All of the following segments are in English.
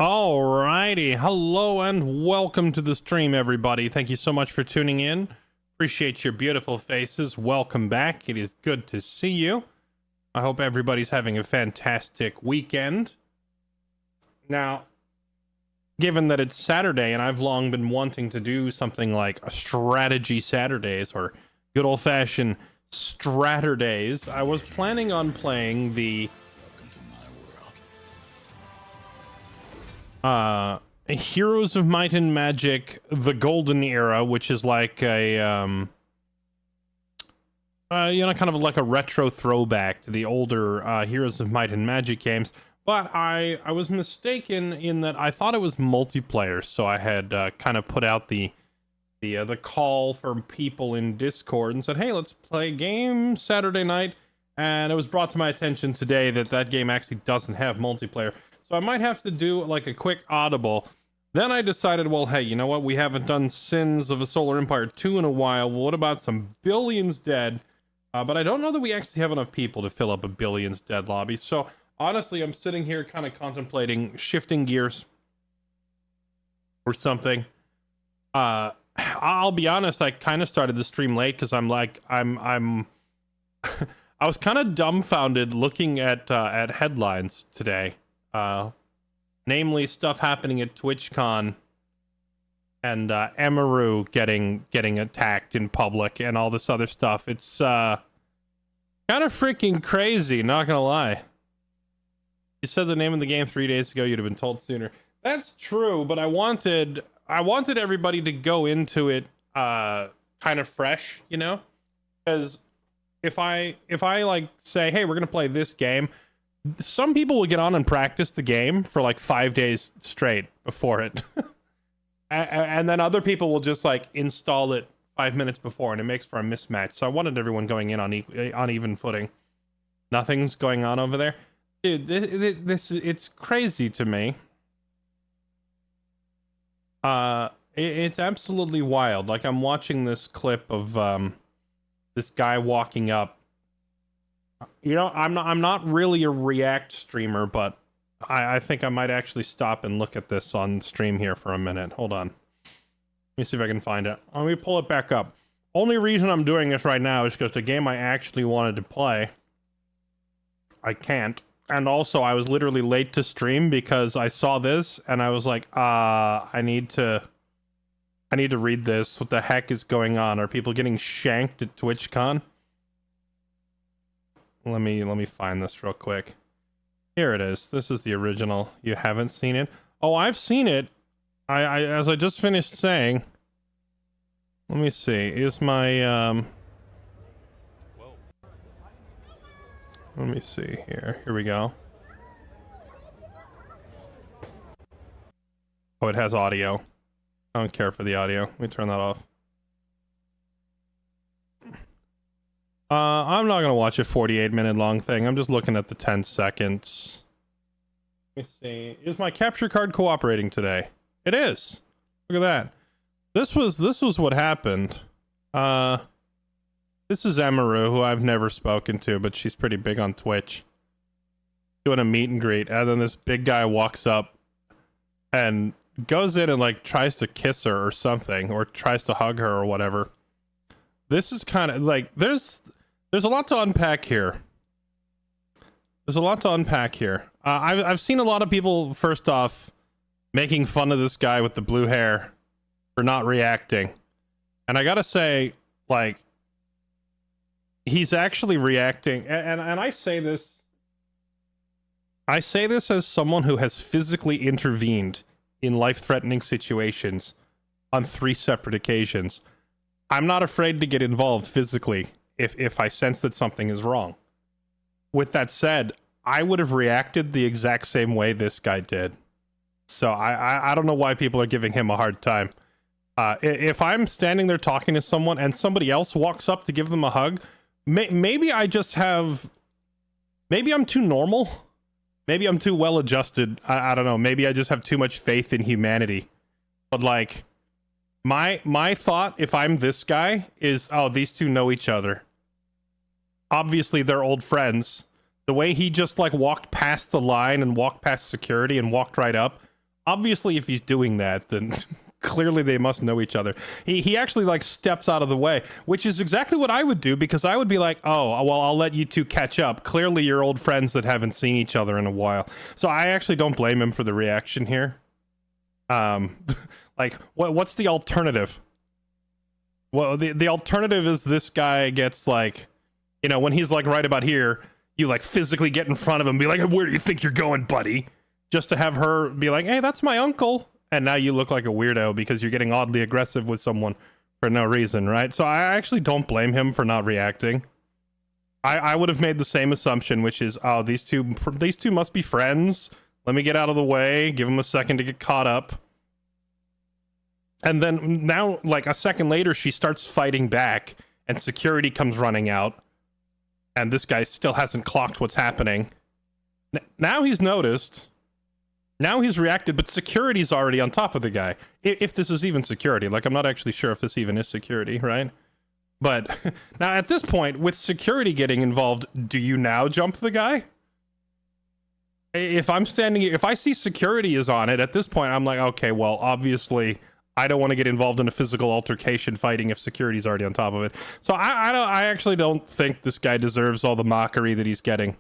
Alrighty, hello and welcome to the stream, everybody. Thank you so much for tuning in. Appreciate your beautiful faces. Welcome back. It is good to see you. I hope everybody's having a fantastic weekend. Now, given that it's Saturday and I've long been wanting to do something like a strategy Saturdays or good old-fashioned Stratterdays, I was planning on playing the Heroes of Might and Magic, the Golden Era, which is like a, kind of like a retro throwback to the older Heroes of Might and Magic games. But I was mistaken in that I thought it was multiplayer, so I had kind of put out the call for people in Discord and said, hey, let's play a game Saturday night. And it was brought to my attention today that that game actually doesn't have multiplayer. So I might have to do like a quick audible. Then I decided, well, hey, you know what? We haven't done Sins of a Solar Empire 2 in a while. Well, what about some Billions Dead? But I don't know that we actually have enough people to fill up a Billions Dead lobby. So honestly, I'm sitting here kind of contemplating shifting gears or something. I'll be honest, I kind of started the stream late because I'm I was kind of dumbfounded looking at headlines today. Namely stuff happening at TwitchCon and Emaru getting attacked in public and all this other stuff. It's kind of freaking crazy, not gonna lie. You said the name of the game 3 days ago, you'd have been told sooner. That's true, but I wanted everybody to go into it kind of fresh, you know? Because if I like say, hey, we're gonna play this game, some people will get on and practice the game for like 5 days straight before it. And then other people will just like install it 5 minutes before, and it makes for a mismatch. So I wanted everyone going in on even footing. Nothing's going on over there. Dude, it's crazy to me. It's absolutely wild. Like, I'm watching this clip of this guy walking up. You know, I'm not really a React streamer, but I think I might actually stop and look at this on stream here for a minute. Hold on. Let me see if I can find it. Let me pull it back up. Only reason I'm doing this right now is because the game I actually wanted to play, I can't. And also, I was literally late to stream because I saw this and I was like, I need to read this. What the heck is going on? Are people getting shanked at TwitchCon? Let me find this real quick. Here it is. This is the original. You haven't seen it? Oh, I've seen it. I as I just finished saying. Let me see. Is my let me see here. Here we go. Oh, it has audio. I don't care for the audio. Let me turn that off. I'm not gonna watch a 48-minute long thing. I'm just looking at the 10 seconds. Let me see. Is my capture card cooperating today? It is. Look at that. This was what happened. This is Emaru, who I've never spoken to, but she's pretty big on Twitch. Doing a meet and greet, and then this big guy walks up and goes in and like tries to kiss her or something, or tries to hug her or whatever. This is kind of like there's a lot to unpack here. There's a lot to unpack here. I've seen a lot of people, first off, making fun of this guy with the blue hair for not reacting. And I gotta say, like, he's actually reacting. And I say this as someone who has physically intervened in life-threatening situations on 3 separate occasions. I'm not afraid to get involved physically if I sense that something is wrong. With that said, I would have reacted the exact same way this guy did. So I don't know why people are giving him a hard time. If I'm standing there talking to someone and somebody else walks up to give them a hug, maybe I just have... Maybe I'm too normal. Maybe I'm too well adjusted. I don't know. Maybe I just have too much faith in humanity. But like... My thought, if I'm this guy, is, oh, these two know each other. Obviously, they're old friends. The way he just, like, walked past the line and walked past security and walked right up, obviously if he's doing that, then clearly they must know each other. He actually like steps out of the way, which is exactly what I would do, because I would be like, oh, well, I'll let you two catch up. Clearly you're old friends that haven't seen each other in a while. So I actually don't blame him for the reaction here. Like, what's the alternative? Well, the alternative is this guy gets like, you know, when he's like right about here, you like physically get in front of him and be like, where do you think you're going, buddy? Just to have her be like, hey, that's my uncle. And now you look like a weirdo because you're getting oddly aggressive with someone for no reason, right? So I actually don't blame him for not reacting. I would have made the same assumption, which is, oh, these two must be friends. Let me get out of the way, give them a second to get caught up. And then now, like a second later, she starts fighting back and security comes running out. And this guy still hasn't clocked what's happening. Now he's noticed. Now he's reacted, but security's already on top of the guy. If this is even security. Like, I'm not actually sure if this even is security, right? But now at this point, with security getting involved, do you now jump the guy? If I'm standing here, if I see security is on it, at this point, I'm like, okay, well, obviously, I don't want to get involved in a physical altercation fighting if security's already on top of it. So I actually don't think this guy deserves all the mockery that he's getting.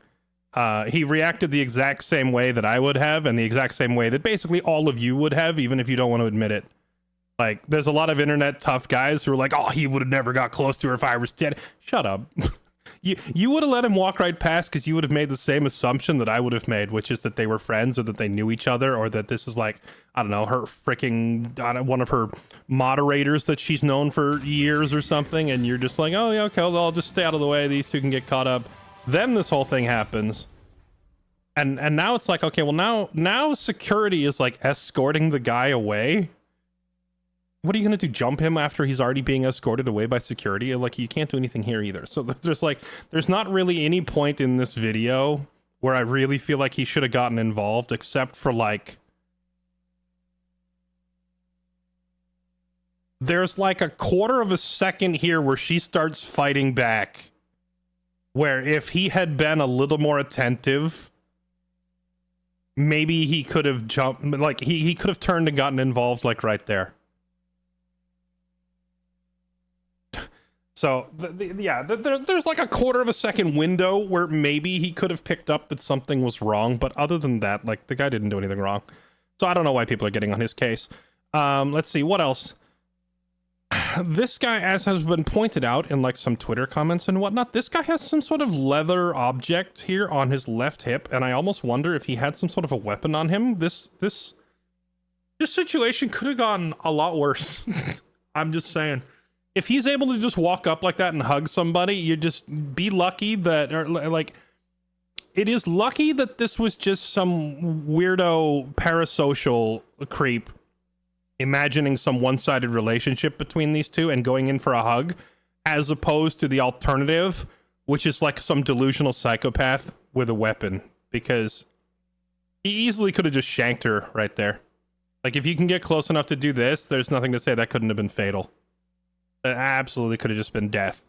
He reacted the exact same way that I would have, and the exact same way that basically all of you would have, even if you don't want to admit it. Like, there's a lot of internet tough guys who are like, oh, he would have never got close to her if I was dead. Shut up. You would have let him walk right past because you would have made the same assumption that I would have made, which is that they were friends or that they knew each other, or that this is like, I don't know, her freaking, one of her moderators that she's known for years or something, and you're just like, oh, yeah, okay, well, I'll just stay out of the way. These two can get caught up. Then this whole thing happens. And now it's like, okay, well, now security is like escorting the guy away. What are you going to do? Jump him after he's already being escorted away by security? Like, you can't do anything here either. So there's not really any point in this video where I really feel like he should have gotten involved, except for like, there's like a quarter of a second here where she starts fighting back, where if he had been a little more attentive, maybe he could have jumped, like he could have turned and gotten involved like right there. So, there's like a quarter of a second window where maybe he could have picked up that something was wrong, but other than that, like, the guy didn't do anything wrong. So I don't know why people are getting on his case. Let's see, what else? This guy, as has been pointed out in, like, some Twitter comments and whatnot, this guy has some sort of leather object here on his left hip, and I almost wonder if he had some sort of a weapon on him. This situation could have gone a lot worse. I'm just saying. If he's able to just walk up like that and hug somebody, you just be lucky that, or like, it is lucky that this was just some weirdo parasocial creep imagining some one-sided relationship between these two and going in for a hug, as opposed to the alternative, which is like some delusional psychopath with a weapon, because he easily could have just shanked her right there. Like, if you can get close enough to do this, there's nothing to say that couldn't have been fatal. It absolutely could have just been death.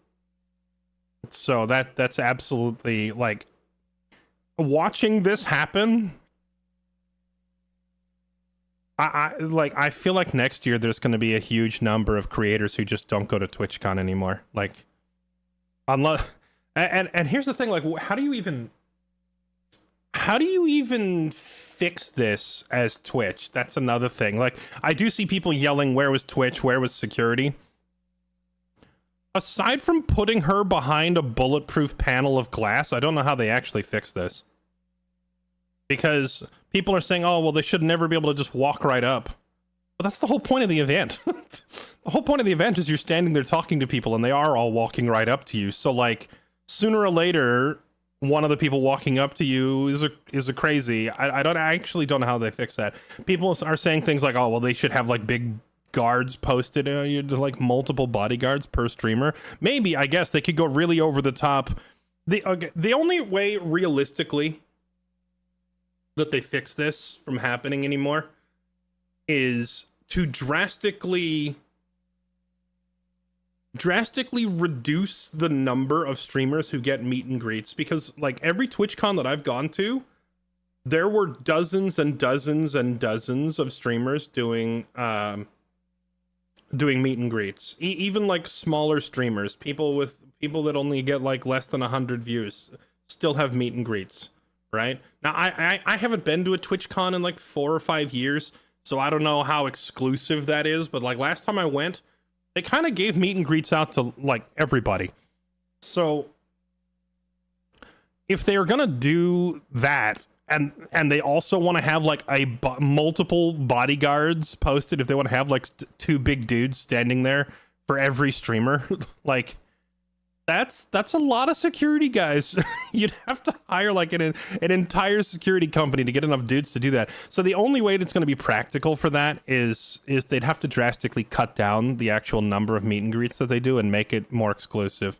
So that's absolutely, like, watching this happen, I feel like next year there's going to be a huge number of creators who just don't go to TwitchCon anymore. Like, unless, and here's the thing, like, how do you even fix this as Twitch? That's another thing. Like, I do see people yelling, where was Twitch? Where was security? Aside from putting her behind a bulletproof panel of glass, I don't know how they actually fix this. Because people are saying, oh, well, they should never be able to just walk right up. But that's the whole point of the event. The whole point of the event is you're standing there talking to people and they are all walking right up to you. So, like, sooner or later, one of the people walking up to you is a crazy. I actually don't know how they fix that. People are saying things like, oh, well, they should have, like, big guards posted, like multiple bodyguards per streamer. Maybe, I guess they could go really over the top. The only way realistically that they fix this from happening anymore is to drastically reduce the number of streamers who get meet and greets, because like every TwitchCon that I've gone to, there were dozens and dozens and dozens of streamers doing meet and greets. Even like smaller streamers, people that only get like less than 100 views, still have meet and greets. Right now, I haven't been to a TwitchCon in like 4 or 5 years, so I don't know how exclusive that is. But like last time I went, they kind of gave meet and greets out to like everybody. So if they're gonna do that, and they also want to have like multiple bodyguards posted, if they want to have like two big dudes standing there for every streamer, like that's a lot of security guys. You'd have to hire like an entire security company to get enough dudes to do that. So the only way that's going to be practical for that is they'd have to drastically cut down the actual number of meet and greets that they do and make it more exclusive.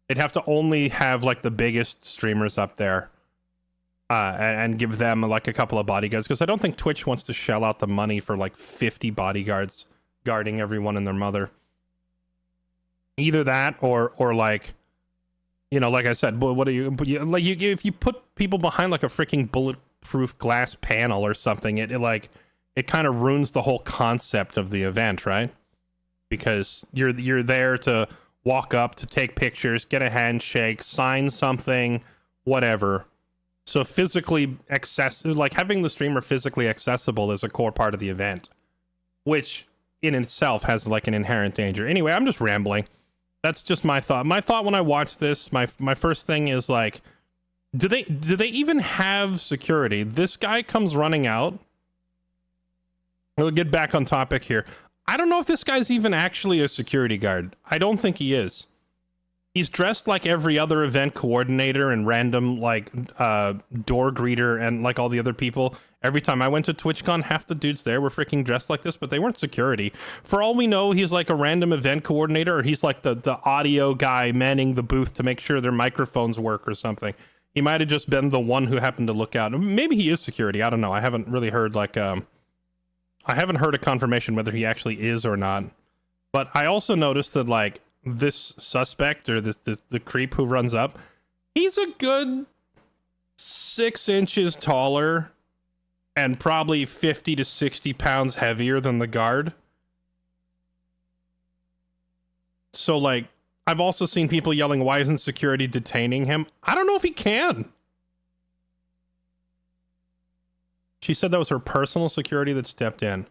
They'd have to only have like the biggest streamers up there, and give them like a couple of bodyguards, because I don't think Twitch wants to shell out the money for like 50 bodyguards guarding everyone and their mother. Either that or like, you know, like I said, what are you like, if you put people behind like a freaking bulletproof glass panel or something, it kind of ruins the whole concept of the event, right? Because you're there to walk up, to take pictures, get a handshake, sign something, whatever. So physically like having the streamer physically accessible is a core part of the event, which in itself has like an inherent danger. Anyway, I'm just rambling. That's just my thought. My thought when I watched this, my first thing is like, do they even have security? This guy comes running out. We'll get back on topic here. I don't know if this guy's even actually a security guard. I don't think he is. He's dressed like every other event coordinator and random like door greeter and like all the other people. Every time I went to TwitchCon, half the dudes there were freaking dressed like this, but they weren't security. For all we know, he's like a random event coordinator, or he's like the audio guy manning the booth to make sure their microphones work or something. He might have just been the one who happened to look out. Maybe he is security. I don't know. I haven't really heard like I haven't heard a confirmation whether he actually is or not. But I also noticed that like this suspect, or the creep who runs up, he's a good 6 inches taller and probably 50 to 60 pounds heavier than the guard. So like, I've also seen people yelling, why isn't security detaining him? I don't know if he can. She said that was her personal security that stepped in.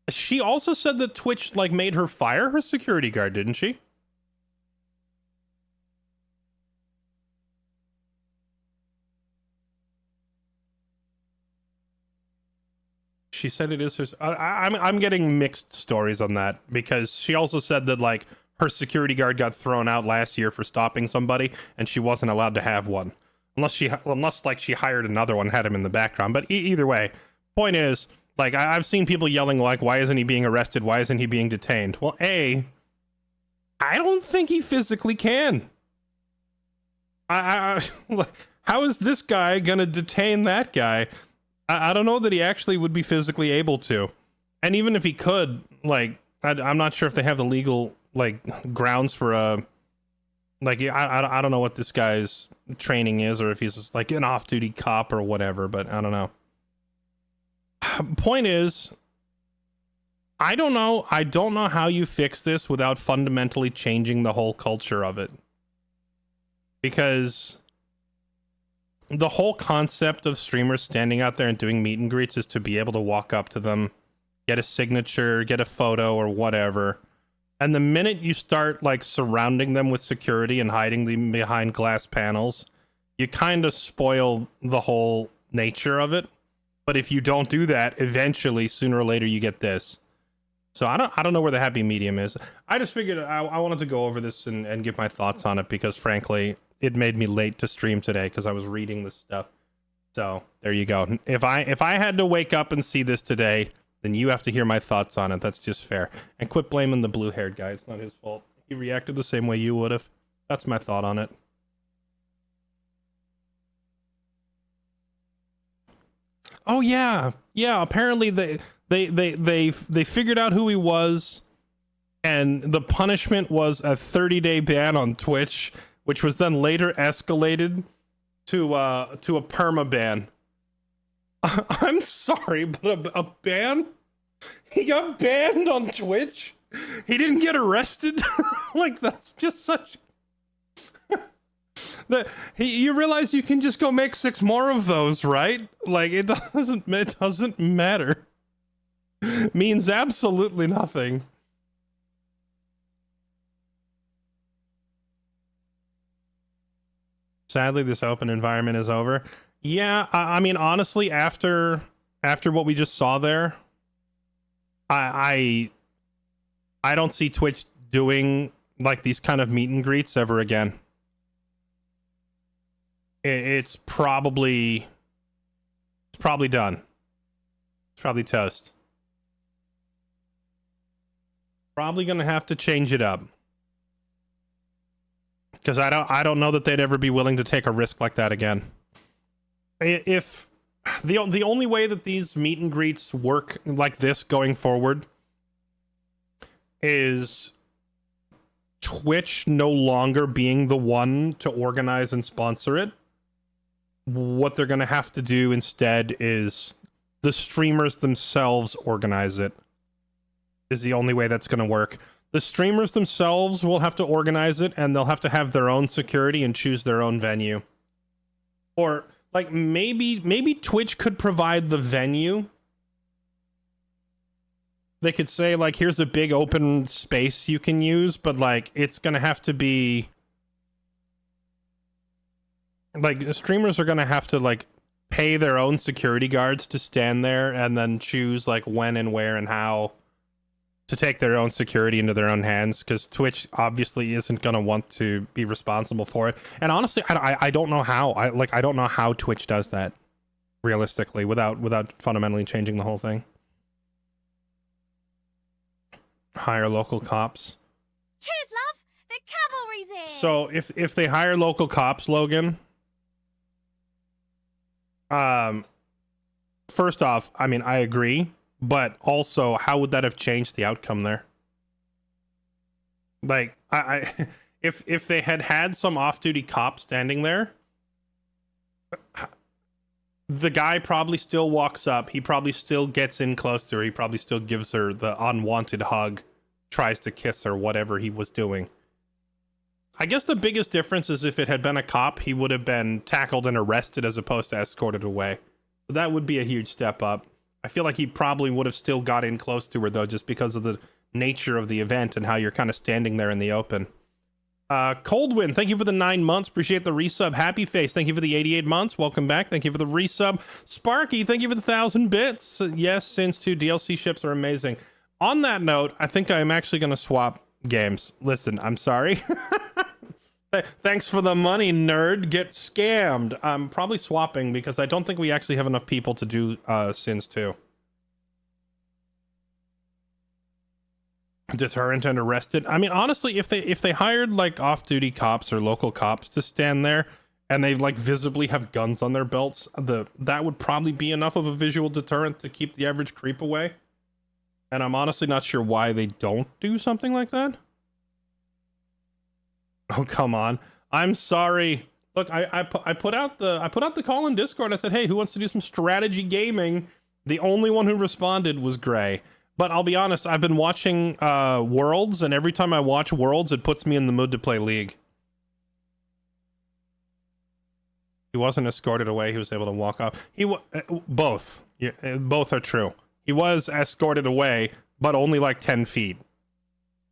She also said that Twitch like made her fire her security guard, didn't she? She said it is her. I'm getting mixed stories on that, because she also said that like her security guard got thrown out last year for stopping somebody, and she wasn't allowed to have one unless like she hired another one, had him in the background. But either way, point is like I've seen people yelling like, why isn't he being arrested? Why isn't he being detained? Well, I don't think he physically can. How is this guy gonna detain that guy? I don't know that he actually would be physically able to. And even if he could, like, I'm not sure if they have the legal, like, grounds for a... Like, I don't know what this guy's training is, or if he's just, like, an off-duty cop or whatever, but I don't know. Point is, I don't know how you fix this without fundamentally changing the whole culture of it. Because the whole concept of streamers standing out there and doing meet and greets is to be able to walk up to them, get a signature, get a photo or whatever. And the minute you start like surrounding them with security and hiding them behind glass panels, you kind of spoil the whole nature of it. But if you don't do that, eventually, sooner or later, you get this. So I don't know where the happy medium is. I just figured I wanted to go over this and give my thoughts on it, because frankly, it made me late to stream today because I was reading this stuff. So there you go. If I had to wake up and see this today, then you have to hear my thoughts on it. That's just fair. And quit blaming the blue-haired guy. It's not his fault. He reacted the same way you would have. That's my thought on it. Oh yeah, apparently they figured out who he was, and the punishment was a 30-day ban on Twitch, which was then later escalated to a perma ban. I'm sorry, but a ban? He got banned on Twitch? He didn't get arrested? Like, that's just such... you realize you can just go make 6 more of those, right? Like, it doesn't matter. Means absolutely nothing. Sadly, this open environment is over. Yeah, I mean, honestly, after what we just saw there, I don't see Twitch doing like these kind of meet and greets ever again. It's probably done. It's probably toast. Probably gonna have to change it up. Because I don't know that they'd ever be willing to take a risk like that again. If the only way that these meet and greets work like this going forward is Twitch no longer being the one to organize and sponsor it. What they're going to have to do instead is the streamers themselves organize it. Is the only way that's going to work. The streamers themselves will have to organize it, and they'll have to have their own security and choose their own venue. Or like maybe Twitch could provide the venue. They could say like, here's a big open space you can use, but like it's gonna have to be like streamers are gonna have to like pay their own security guards to stand there and then choose like when and where and how to take their own security into their own hands, because Twitch obviously isn't going to want to be responsible for it. And honestly, I don't know how. I don't know how Twitch does that realistically without fundamentally changing the whole thing. Hire local cops. Cheers, love. The cavalry's here. So if they hire local cops, Logan, first off, I mean, I agree. But also, how would that have changed the outcome there? Like, if they had some off-duty cop standing there, the guy probably still walks up. He probably still gets in close to her. He probably still gives her the unwanted hug, tries to kiss her, whatever he was doing. I guess the biggest difference is if it had been a cop, he would have been tackled and arrested as opposed to escorted away. So that would be a huge step up. I feel like he probably would have still got in close to her, though, just because of the nature of the event and how you're kind of standing there in the open. Coldwind, thank you for the 9 months. Appreciate the resub. Happy Face, thank you for the 88 months. Welcome back. Thank you for the resub. Sparky, thank you for the 1,000 bits. Yes, Sins 2 DLC ships are amazing. On that note, I think I'm actually going to swap games. Listen, I'm sorry. Thanks for the money, nerd. Get scammed. I'm probably swapping because I don't think we actually have enough people to do Sins 2. Deterrent and arrested. I mean, honestly, if they hired like off-duty cops or local cops to stand there and they like visibly have guns on their belts, that would probably be enough of a visual deterrent to keep the average creep away. And I'm honestly not sure why they don't do something like that. Oh, come on. I'm sorry. Look, I put out the call in Discord. I said, hey, who wants to do some strategy gaming? The only one who responded was Gray. But I'll be honest, I've been watching Worlds, and every time I watch Worlds, it puts me in the mood to play League. He wasn't escorted away. He was able to walk off. Both. Yeah, both are true. He was escorted away, but only like 10 feet.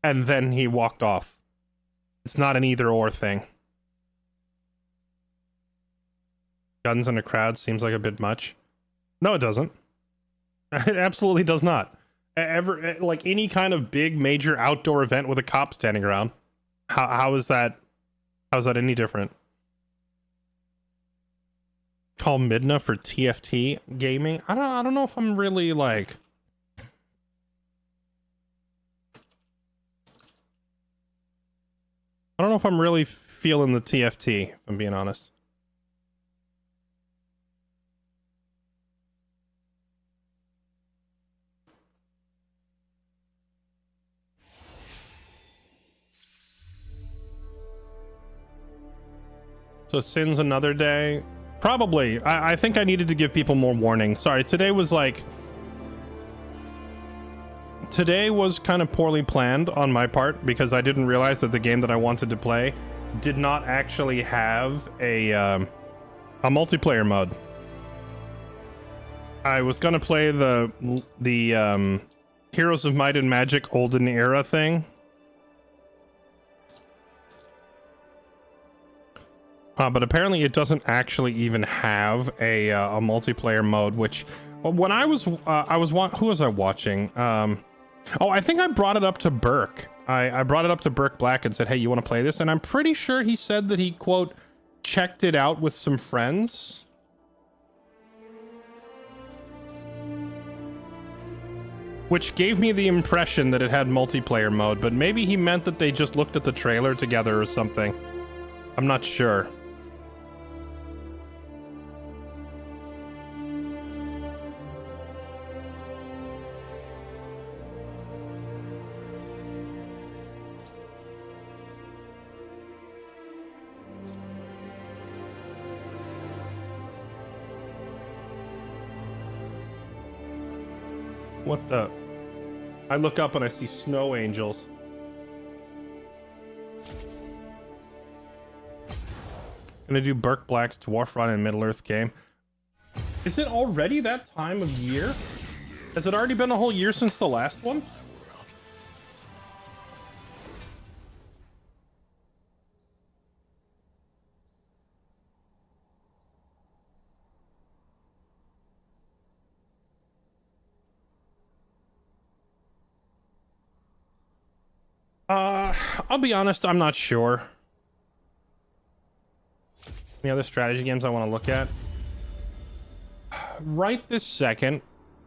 And then he walked off. It's not an either-or thing. Guns in a crowd seems like a bit much. No, it doesn't. It absolutely does not. Like any kind of big major outdoor event with a cop standing around. How is that any different? Call Midna for TFT gaming? I don't know if I'm really like... I don't know if I'm really feeling the TFT, if I'm being honest. So Sin's another day. Probably. I think I needed to give people more warning. Sorry, today was kind of poorly planned on my part because I didn't realize that the game that I wanted to play did not actually have a multiplayer mode. I was gonna play the Heroes of Might and Magic Olden Era thing. But apparently it doesn't actually even have a multiplayer mode, which when who was I watching? Oh, I think I brought it up to Burke. I brought it up to Burke Black and said, hey, you want to play this? And I'm pretty sure he said that he, quote, checked it out with some friends. Which gave me the impression that it had multiplayer mode, but maybe he meant that they just looked at the trailer together or something. I'm not sure. What the? I look up and I see snow angels. Gonna do Burke Black's Dwarf Run in Middle-earth game. Is it already that time of year? Has it already been a whole year since the last one? I'll be honest, I'm not sure. Any other strategy games I want to look at? Right this second,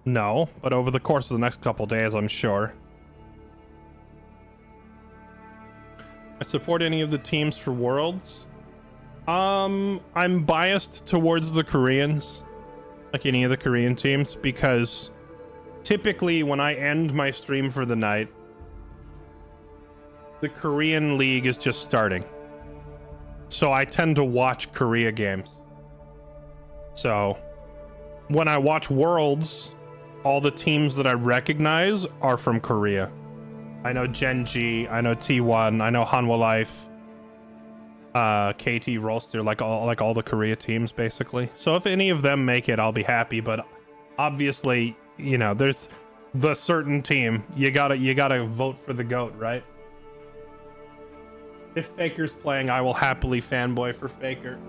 no. But over the course of the next couple days, I'm sure. I support any of the teams for Worlds. I'm biased towards the Koreans, like any of the Korean teams, because typically when I end my stream for the night, the Korean League is just starting. So I tend to watch Korea games. So when I watch Worlds, all the teams that I recognize are from Korea. I know Gen.G, I know T1, I know Hanwha Life, KT Rolster, like all the Korea teams basically. So if any of them make it, I'll be happy, but obviously, you know, there's the certain team. You gotta vote for the GOAT, right? If Faker's playing, I will happily fanboy for Faker.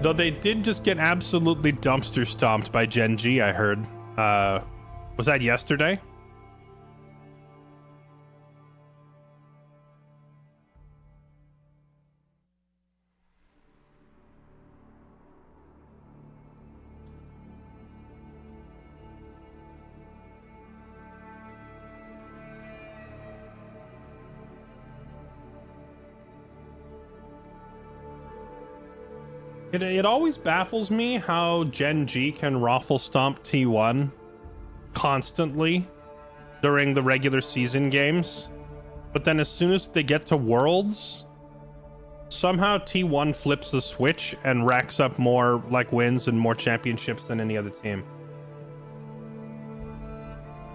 Though they did just get absolutely dumpster stomped by Gen.G, I heard. Was that yesterday? It always baffles me how Gen.G can raffle stomp T1 constantly during the regular season games, but then as soon as they get to Worlds, somehow T1 flips the switch and racks up more like wins and more championships than any other team,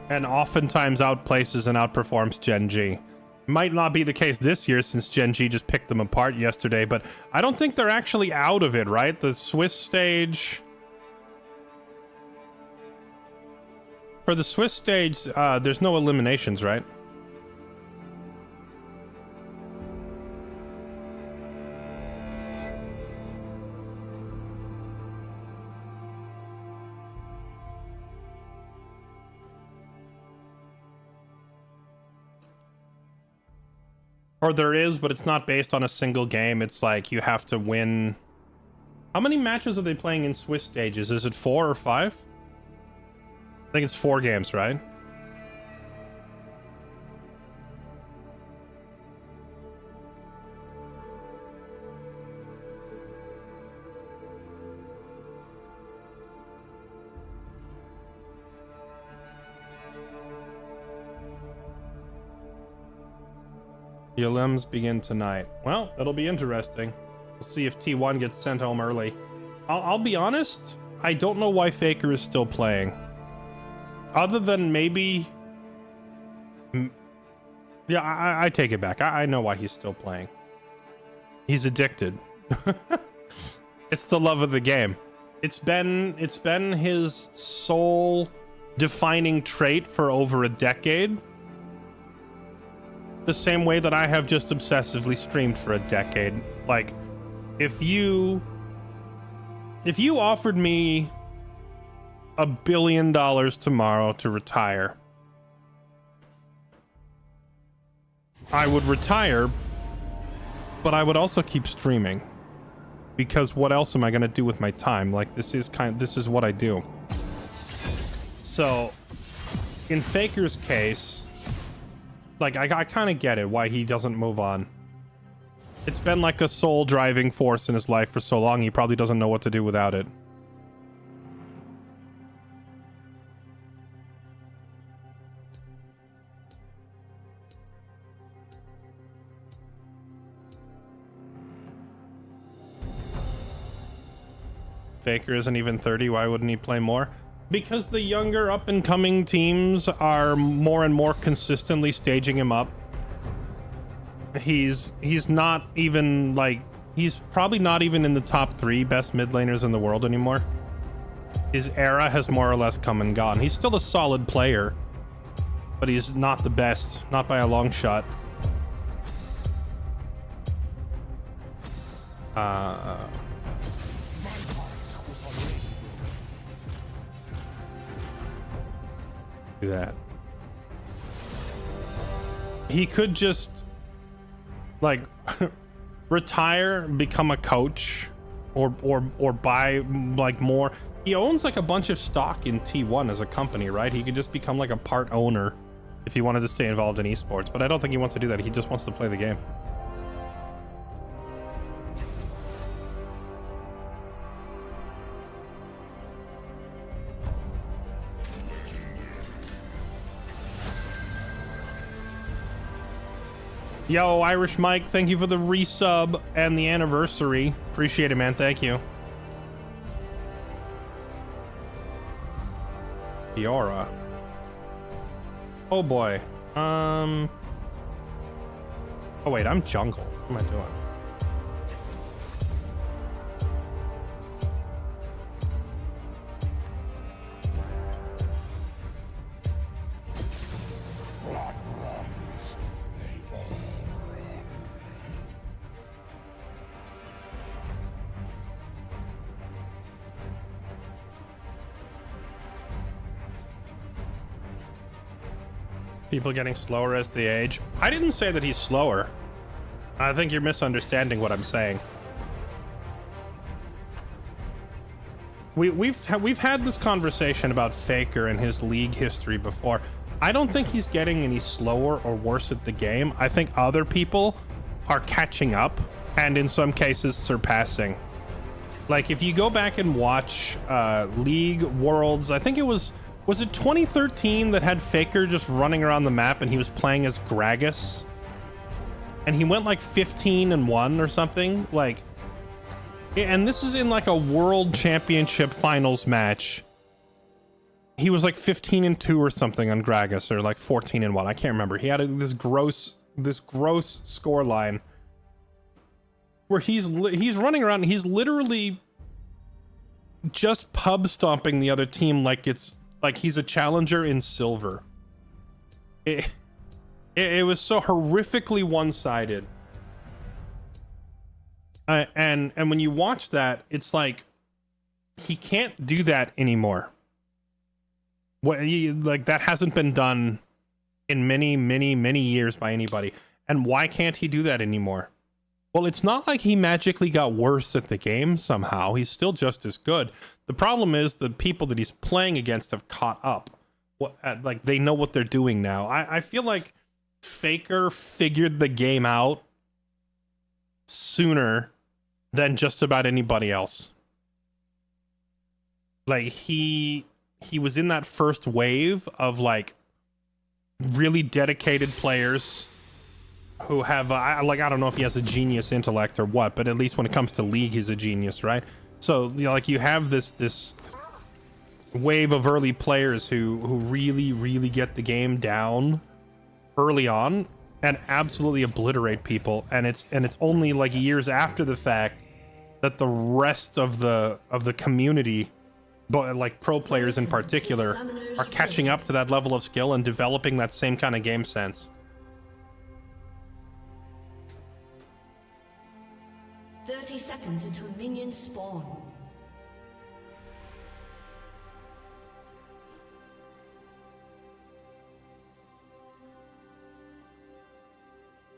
and oftentimes outplaces and outperforms Gen.G. Might not be the case this year since Gen.G just picked them apart yesterday, but I don't think they're actually out of it, right? The Swiss stage... For the Swiss stage, there's no eliminations, right? Or there is, but it's not based on a single game. It's like you have to win. How many matches are they playing in Swiss stages? Is it 4 or 5? I think it's 4 games, right? The elims begin tonight. Well, that'll be interesting. We'll see if T1 gets sent home early. I'll be honest, I don't know why Faker is still playing. Other than maybe... Yeah, I take it back. I know why he's still playing. He's addicted. It's the love of the game. It's been his sole defining trait for over a decade. The same way that I have just obsessively streamed for a decade. Like, if you offered me $1 billion tomorrow to retire, I would retire, but I would also keep streaming, because what else am I gonna do with my time? Like, this is what I do. So in Faker's case, like, I kind of get it why he doesn't move on. It's been like a sole driving force in his life for so long, he probably doesn't know what to do without it. Faker isn't even 30, why wouldn't he play more? Because the younger up-and-coming teams are more and more consistently staging him up. He's not even, like, he's probably not even in the top 3 best mid laners in the world anymore. His era has more or less come and gone. He's still a solid player, but he's not the best, not by a long shot. Do that. He could just, like, retire, become a coach, or buy, like, more. He owns, like, a bunch of stock in T1 as a company, right? He could just become, like, a part owner if he wanted to stay involved in esports, but I don't think he wants to do that. He just wants to play the game. Yo, Irish Mike, thank you for the resub and the anniversary. Appreciate it, man. Thank you. Fiora. Oh boy. Oh wait, I'm jungle. What am I doing? People getting slower as they age. I didn't say that he's slower. I think you're misunderstanding what I'm saying. We've had this conversation about Faker and his league history before. I don't think he's getting any slower or worse at the game. I think other people are catching up, and in some cases surpassing. Like, if you go back and watch League Worlds, I think it was it 2013 that had Faker just running around the map and he was playing as Gragas? And he went like 15-1 or something. Like, and this is in like a world championship finals match. He was like 15-2 or something on Gragas, or like 14-1. I can't remember. He had this gross score line where he's running around and he's literally just pub stomping the other team like it's like he's a challenger in silver. It was so horrifically one-sided. And when you watch that, it's like he can't do that anymore. Like, that hasn't been done in many years by anybody. And why can't he do that anymore? Well, it's not like he magically got worse at the game somehow. He's still just as good. The problem is the people that he's playing against have caught up. Like, they know what they're doing now. I feel like Faker figured the game out sooner than just about anybody else. Like, he was in that first wave of, like, really dedicated players who have like, I don't know if he has a genius intellect or what, but at least when it comes to League, he's a genius, right? So, you know, like, you have this wave of early players who really get the game down early on and absolutely obliterate people, and it's only like years after the fact that the rest of the community, but like pro players in particular, are catching up to that level of skill and developing that same kind of game sense. 30 seconds until minions spawn.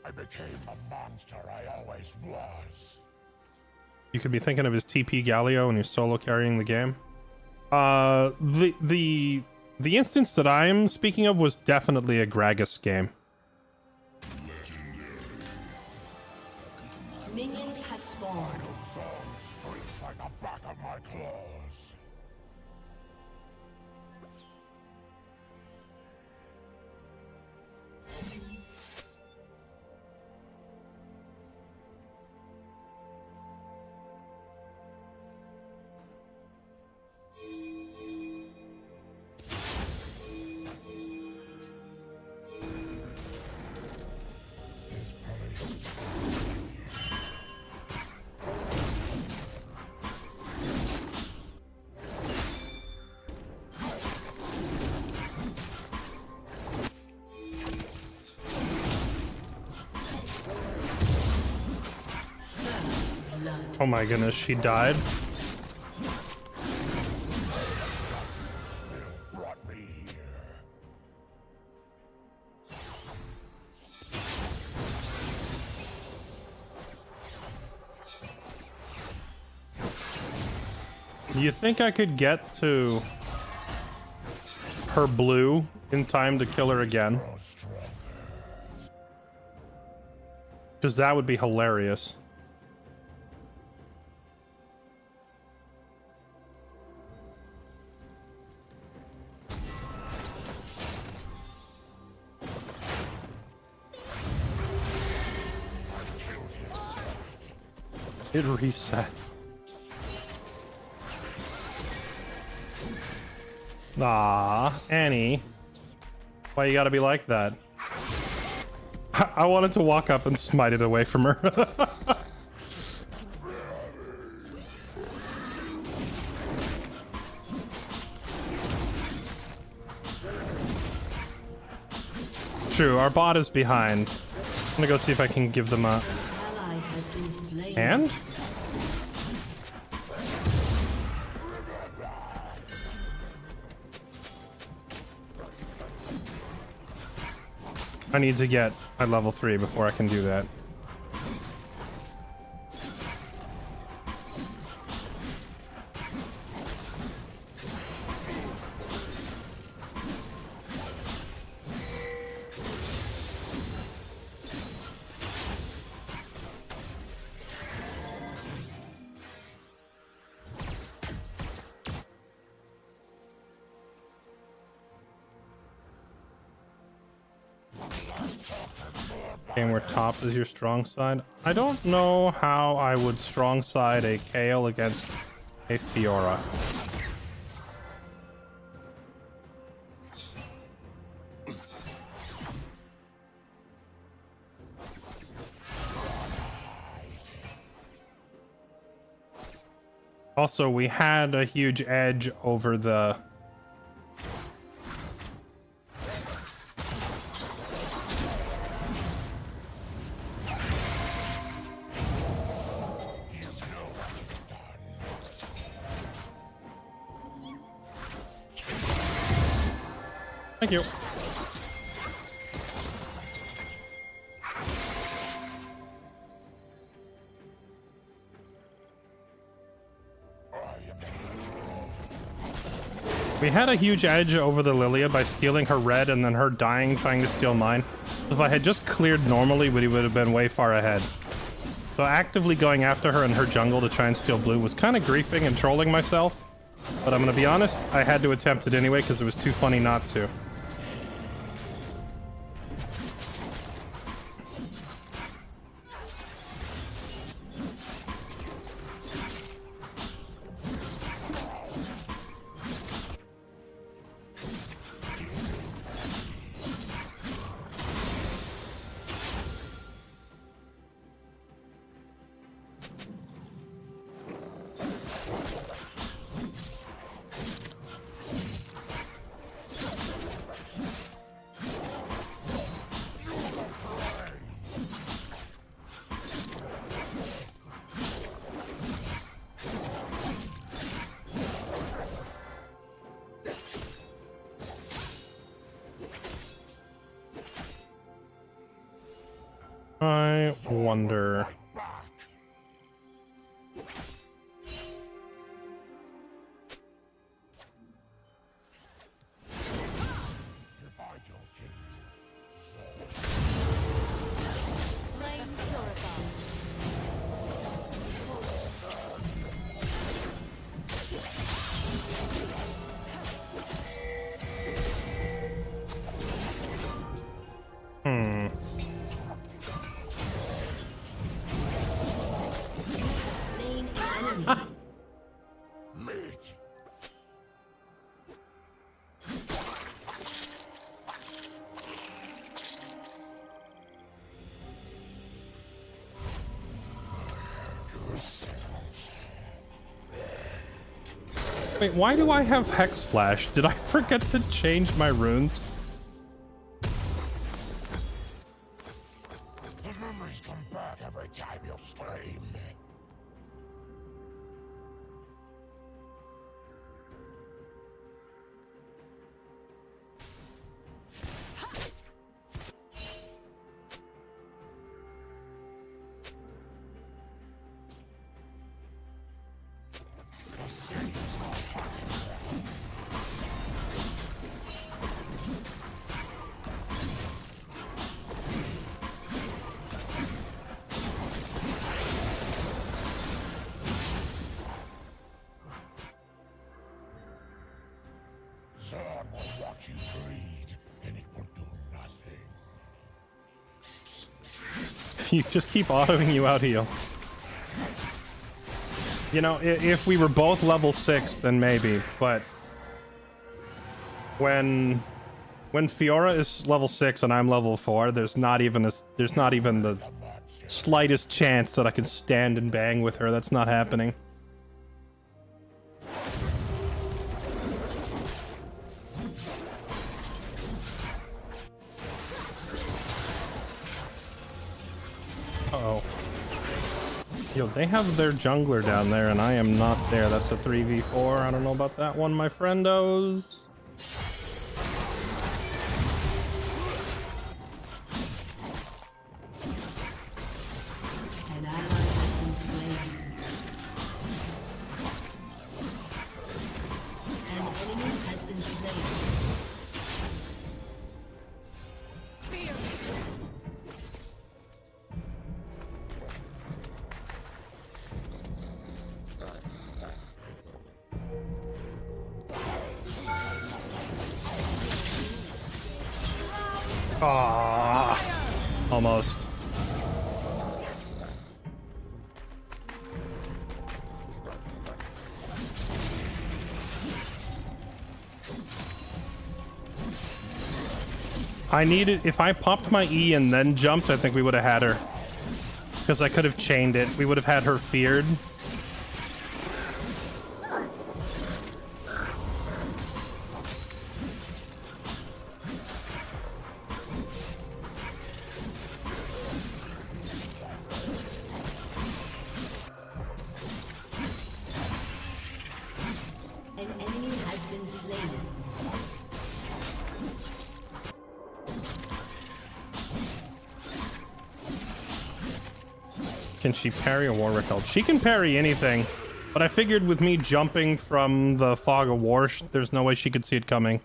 I became the monster I always was. You could be thinking of his TP Galio and you're solo carrying the game. The instance that I'm speaking of was definitely a Gragas game. Minions have spawned. Soul screams like the back of my claws. This place. Oh my goodness, she died. Brought me here. You think I could get to her blue in time to kill her again? Grow stronger. Because that would be hilarious. It reset. Ah, Annie. Why you gotta be like that? I wanted to walk up and smite it away from her. True, our bot is behind. I'm gonna go see if I can give them a Ally has been slain. hand. I need to get my level 3 before I can do that. Game where top is your strong side. I don't know how I would strong side a Kale against a Fiora. Also, we had a huge edge over the Thank you. We had a huge edge over the Lilia by stealing her red and then her dying trying to steal mine. If I had just cleared normally, we would have been way far ahead. So actively going after her in her jungle to try and steal blue was kind of griefing and trolling myself. But I'm gonna be honest, I had to attempt it anyway because it was too funny not to. I wonder. Fight back. If I don't kill you, so Flame purified. Slain an enemy. meet. Wait, why do I have Hex Flash? Did I forget to change my runes? The memories come back every time you scream. The cities are haunted. Zorn will watch you bleed, and it will do nothing. You just keep autoing you out heal. You know, if we were both level 6, then maybe, but when Fiora is level 6 and I'm level 4, there's not even the slightest chance that I can stand and bang with her. That's not happening. Uh-oh. Yo, they have their jungler down there, and I am not there. That's a 3v4. I don't know about that one, my friendos. An ally has been slain. An enemy has been slain. Ah, almost. I needed, if I popped my E and then jumped, I think we would have had her. Because I could have chained it. We would have had her feared. An enemy has been slain. Can she parry a War Repelled? She can parry anything. But I figured with me jumping from the Fog of War, there's no way she could see it coming.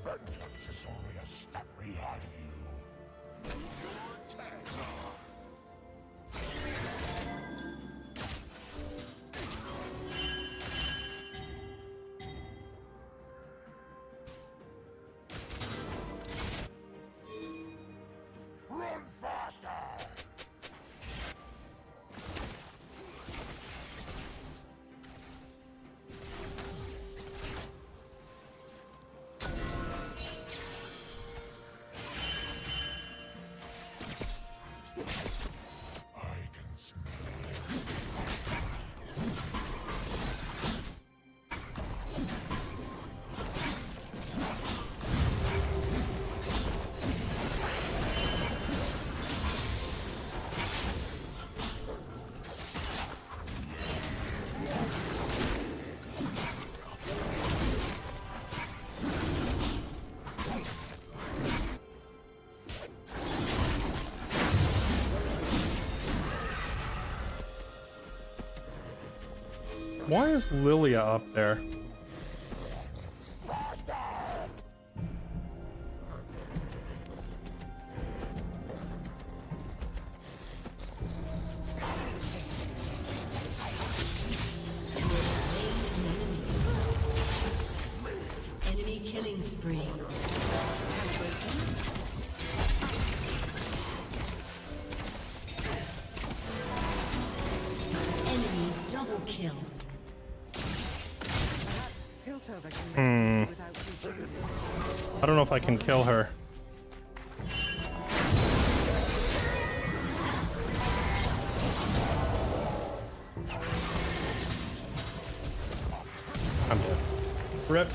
Vengeance is only a step behind you. Run faster! Why is Lilia up there? Enemy killing spree. Enemy double kill. I don't know if I can kill her. I'm dead. Rip.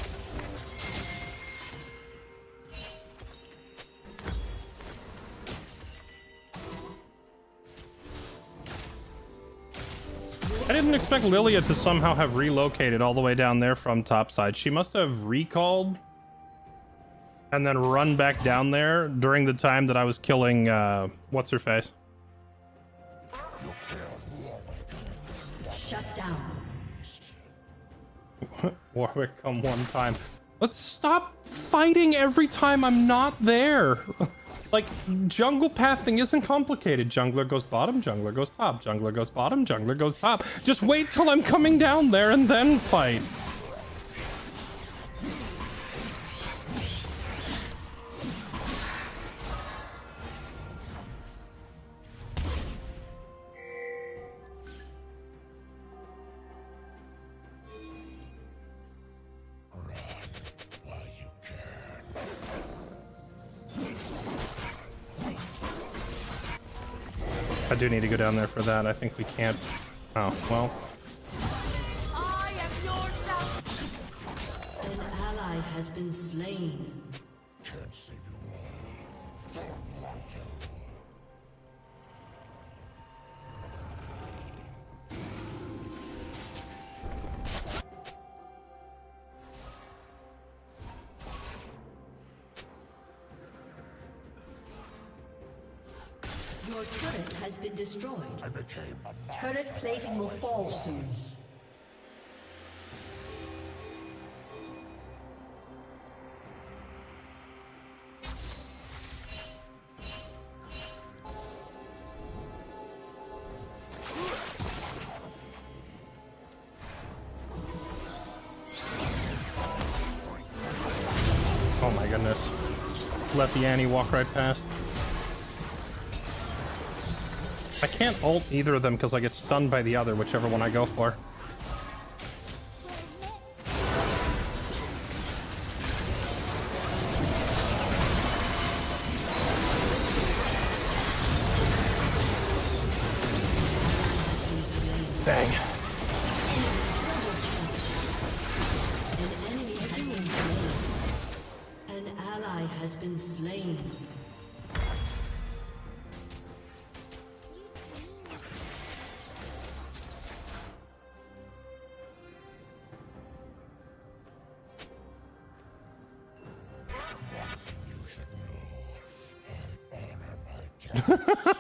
I didn't expect Lilia to somehow have relocated all the way down there from topside. She must have recalled and then run back down there during the time that I was killing, what's her face? Shut down. Warwick come one time. Let's stop fighting every time I'm not there. Like, jungle pathing isn't complicated. Jungler goes bottom, jungler goes top, jungler goes bottom, jungler goes top. Just wait till I'm coming down there and then fight. I do need to go down there for that. I think we can't. Oh, well. I am your love. An ally has been slain. Can't save you all. Don't want to. Your turret has been destroyed. I became a Turret plating will fall soon. Oh my goodness. Let the Annie walk right past. I can't ult either of them because I get stunned by the other, whichever one I go for. Dang. An enemy has been slain. An ally has been slain.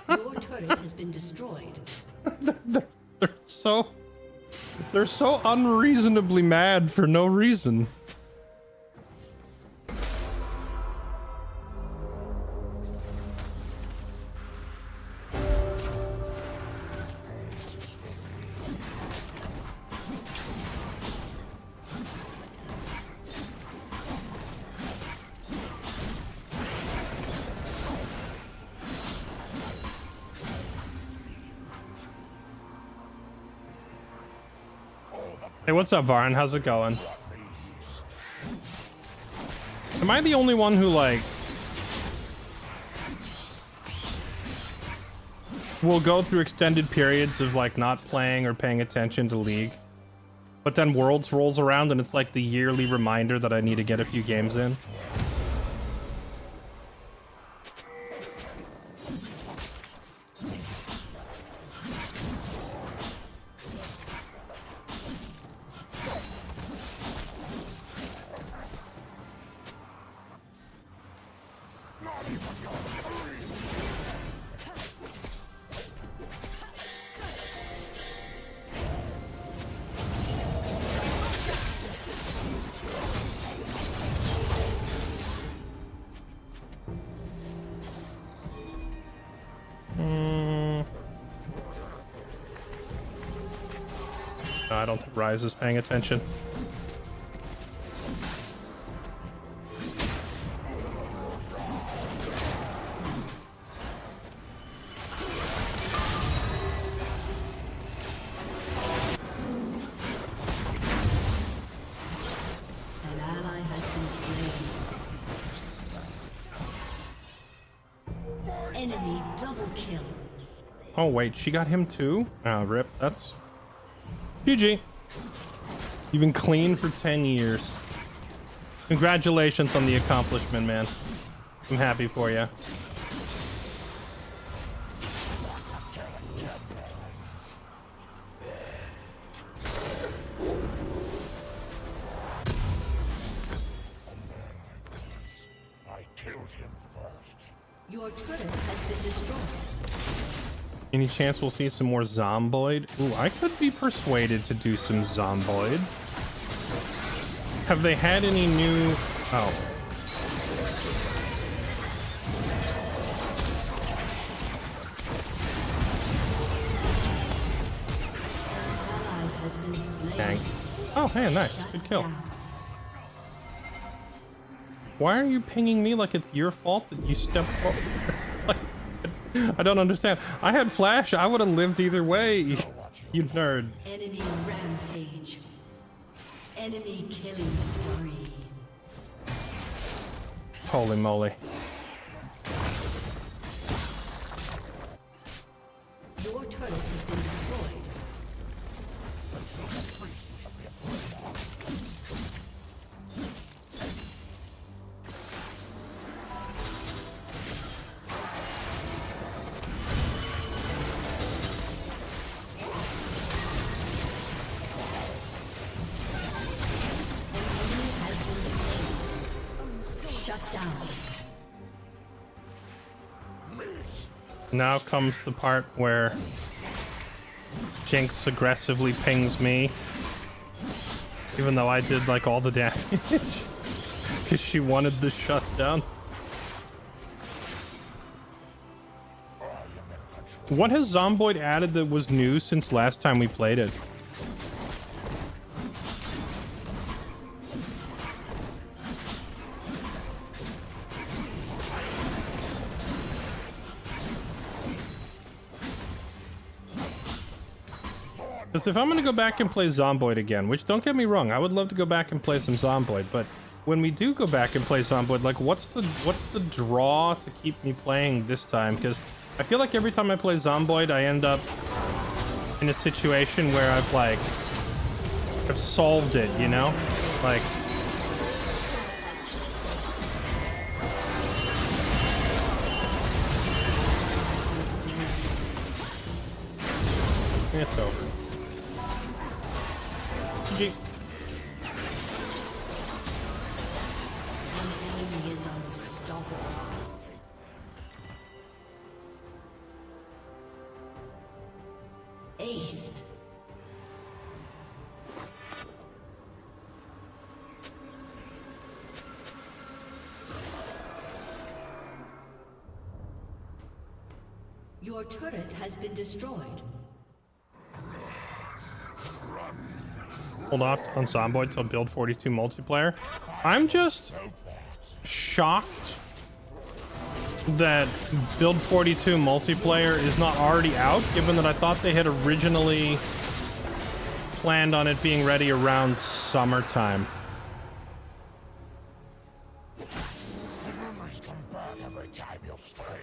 Your turret has been destroyed. They're so unreasonably mad for no reason. Hey, what's up, Varn? How's it going? Am I the only one who, like, will go through extended periods of, like, not playing or paying attention to League? But then Worlds rolls around and it's like the yearly reminder that I need to get a few games in? No, I don't think Rise is paying attention. An ally has been slain. Enemy double kill. Oh wait, she got him too? Oh, rip. That's GG. You've been clean for 10 years. Congratulations on the accomplishment, man. I'm happy for you. I killed him first. Your turret has been destroyed. Any chance we'll see some more Zomboid? Ooh, I could be persuaded to do some Zomboid. Have they had any new... Oh. Ally has been slain. Dang. Oh, hey, nice. Shut Good kill. down. Why are you pinging me like it's your fault that you stepped forward? Like, I don't understand. I had flash. I would have lived either way. You nerd. Enemy rampage. Enemy killing spree. Holy moly. Your turret has been destroyed. An enemy has been slain. Shut down. Now comes the part where Jinx aggressively pings me. Even though I did like all the damage. Because she wanted the shutdown. What has Zomboid added that was new since last time we played it? Because if I'm going to go back and play Zomboid again, which don't get me wrong, I would love to go back and play some Zomboid, but when we do go back and play Zomboid, like what's the draw to keep me playing this time? Because I feel like every time I play Zomboid, I end up in a situation where I've solved it, you know? Like, it's over. GG. An enemy is unstoppable. Aced. Your turret has been destroyed. Hold off on Zomboid till build 42 multiplayer. I'm just shocked that build 42 multiplayer is not already out, given that I thought they had originally planned on it being ready around summertime. The memories come back every time you scream.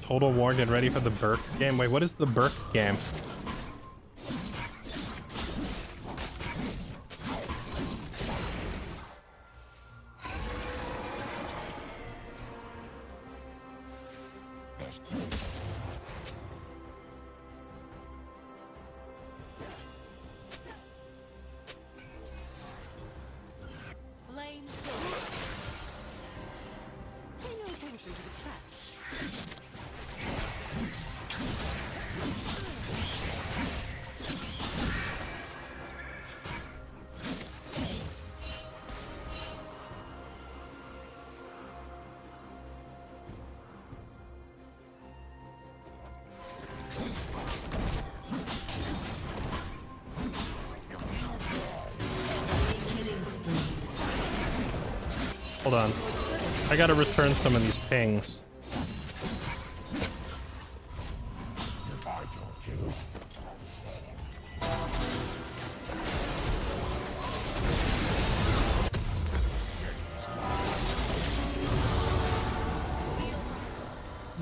Total War, get ready for the Burke game. Wait, what is the Burke game? Flame sword. Pay no attention to the traps. Hold on. I gotta return some of these pings.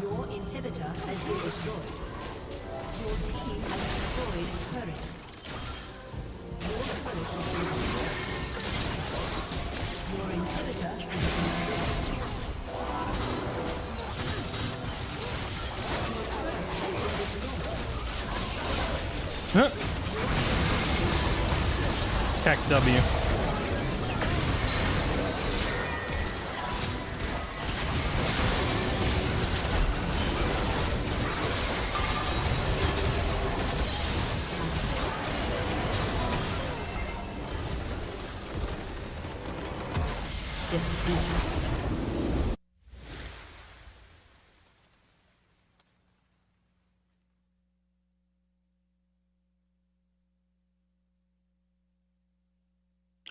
Your inhibitor has been destroyed. Your team has destroyed a turret. Your turret has been destroyed. Your inhibitor has been destroyed. Huh. Heck W.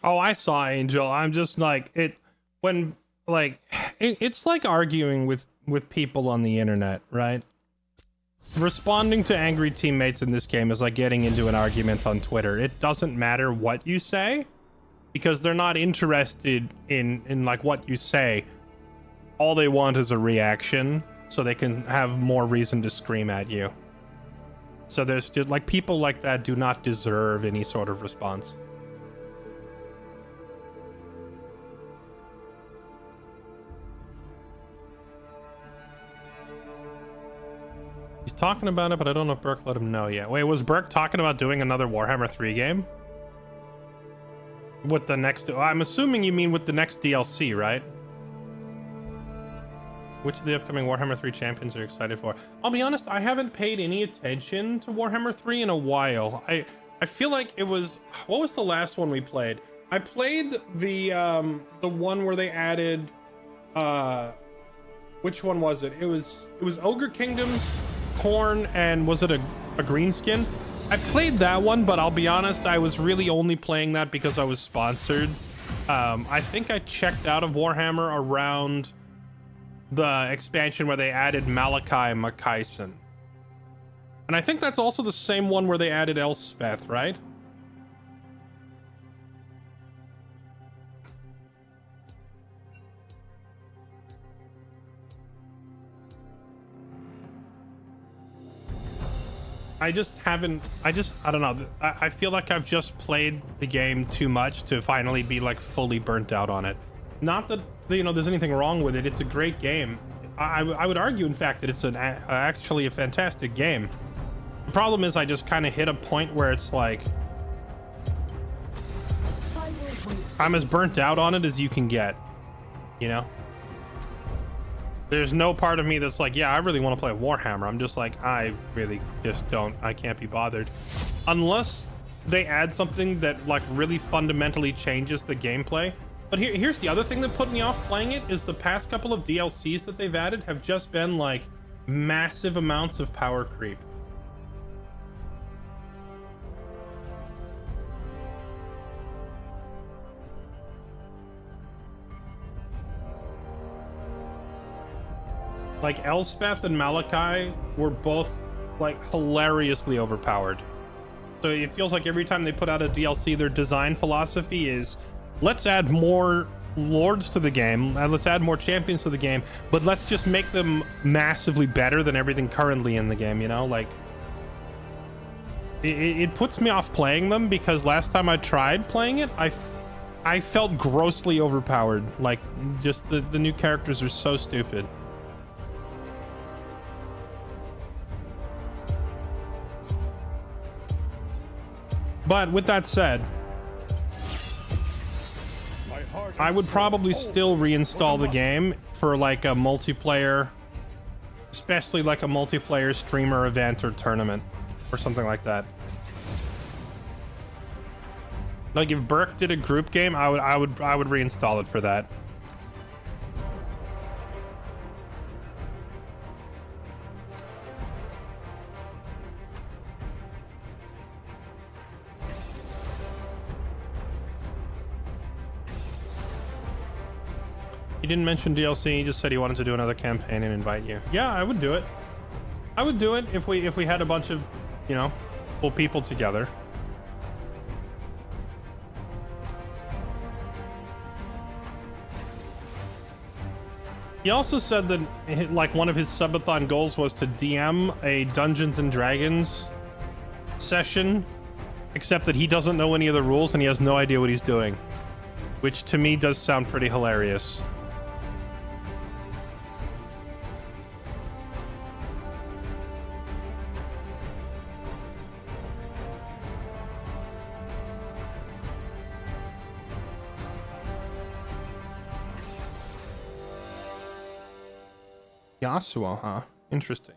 Oh, I saw Angel. I'm just like it's like arguing with people on the internet, right? Responding to angry teammates in this game is like getting into an argument on Twitter. It doesn't matter what you say because they're not interested in like what you say. All they want is a reaction so they can have more reason to scream at you. So there's just like people like that do not deserve any sort of response. He's talking about it, but I don't know if Burke let him know yet. Wait, was Burke talking about doing another Warhammer 3 game? With the next... I'm assuming you mean with the next DLC, right? Which of the upcoming Warhammer 3 champions are you excited for? I'll be honest, I haven't paid any attention to Warhammer 3 in a while. I feel like it was... What was the last one we played? I played the one where they added... which one was it? It was Ogre Kingdoms... Corn, and was it a green skin? I played that one, but I'll be honest, I was really only playing that because I was sponsored. I think I checked out of Warhammer around the expansion where they added Malachi Makaisen. And I think that's also the same one where they added Elspeth, right? I don't know. I feel like I've just played the game too much to finally be like fully burnt out on it. Not that, you know, there's anything wrong with it. It's a great game. I would argue, in fact, that it's actually a fantastic game. The problem is I just kind of hit a point where it's like, I'm as burnt out on it as you can get, you know? There's no part of me that's like, yeah, I really want to play Warhammer. I'm just like, I really just don't. I can't be bothered. Unless they add something that like really fundamentally changes the gameplay. But here's the other thing that put me off playing it is the past couple of DLCs that they've added have just been like massive amounts of power creep. Like Elspeth and Malachi were both like hilariously overpowered. So it feels like every time they put out a DLC, their design philosophy is, let's add more lords to the game, let's add more champions to the game, but let's just make them massively better than everything currently in the game, you know? Like, it puts me off playing them because last time I tried playing it, I felt grossly overpowered. Like, just the new characters are so stupid. But with that said, I would probably still reinstall the game for like a multiplayer, especially like a multiplayer streamer event or tournament or something like that. Like if Burke did a group game, I would reinstall it for that. He didn't mention DLC. He just said he wanted to do another campaign and invite you. Yeah, I would do it. I would do it if we had a bunch of, you know, cool people together. He also said that like one of his subathon goals was to DM a Dungeons and Dragons session, except that he doesn't know any of the rules and he has no idea what he's doing, which to me does sound pretty hilarious. Yasuo, huh? Interesting.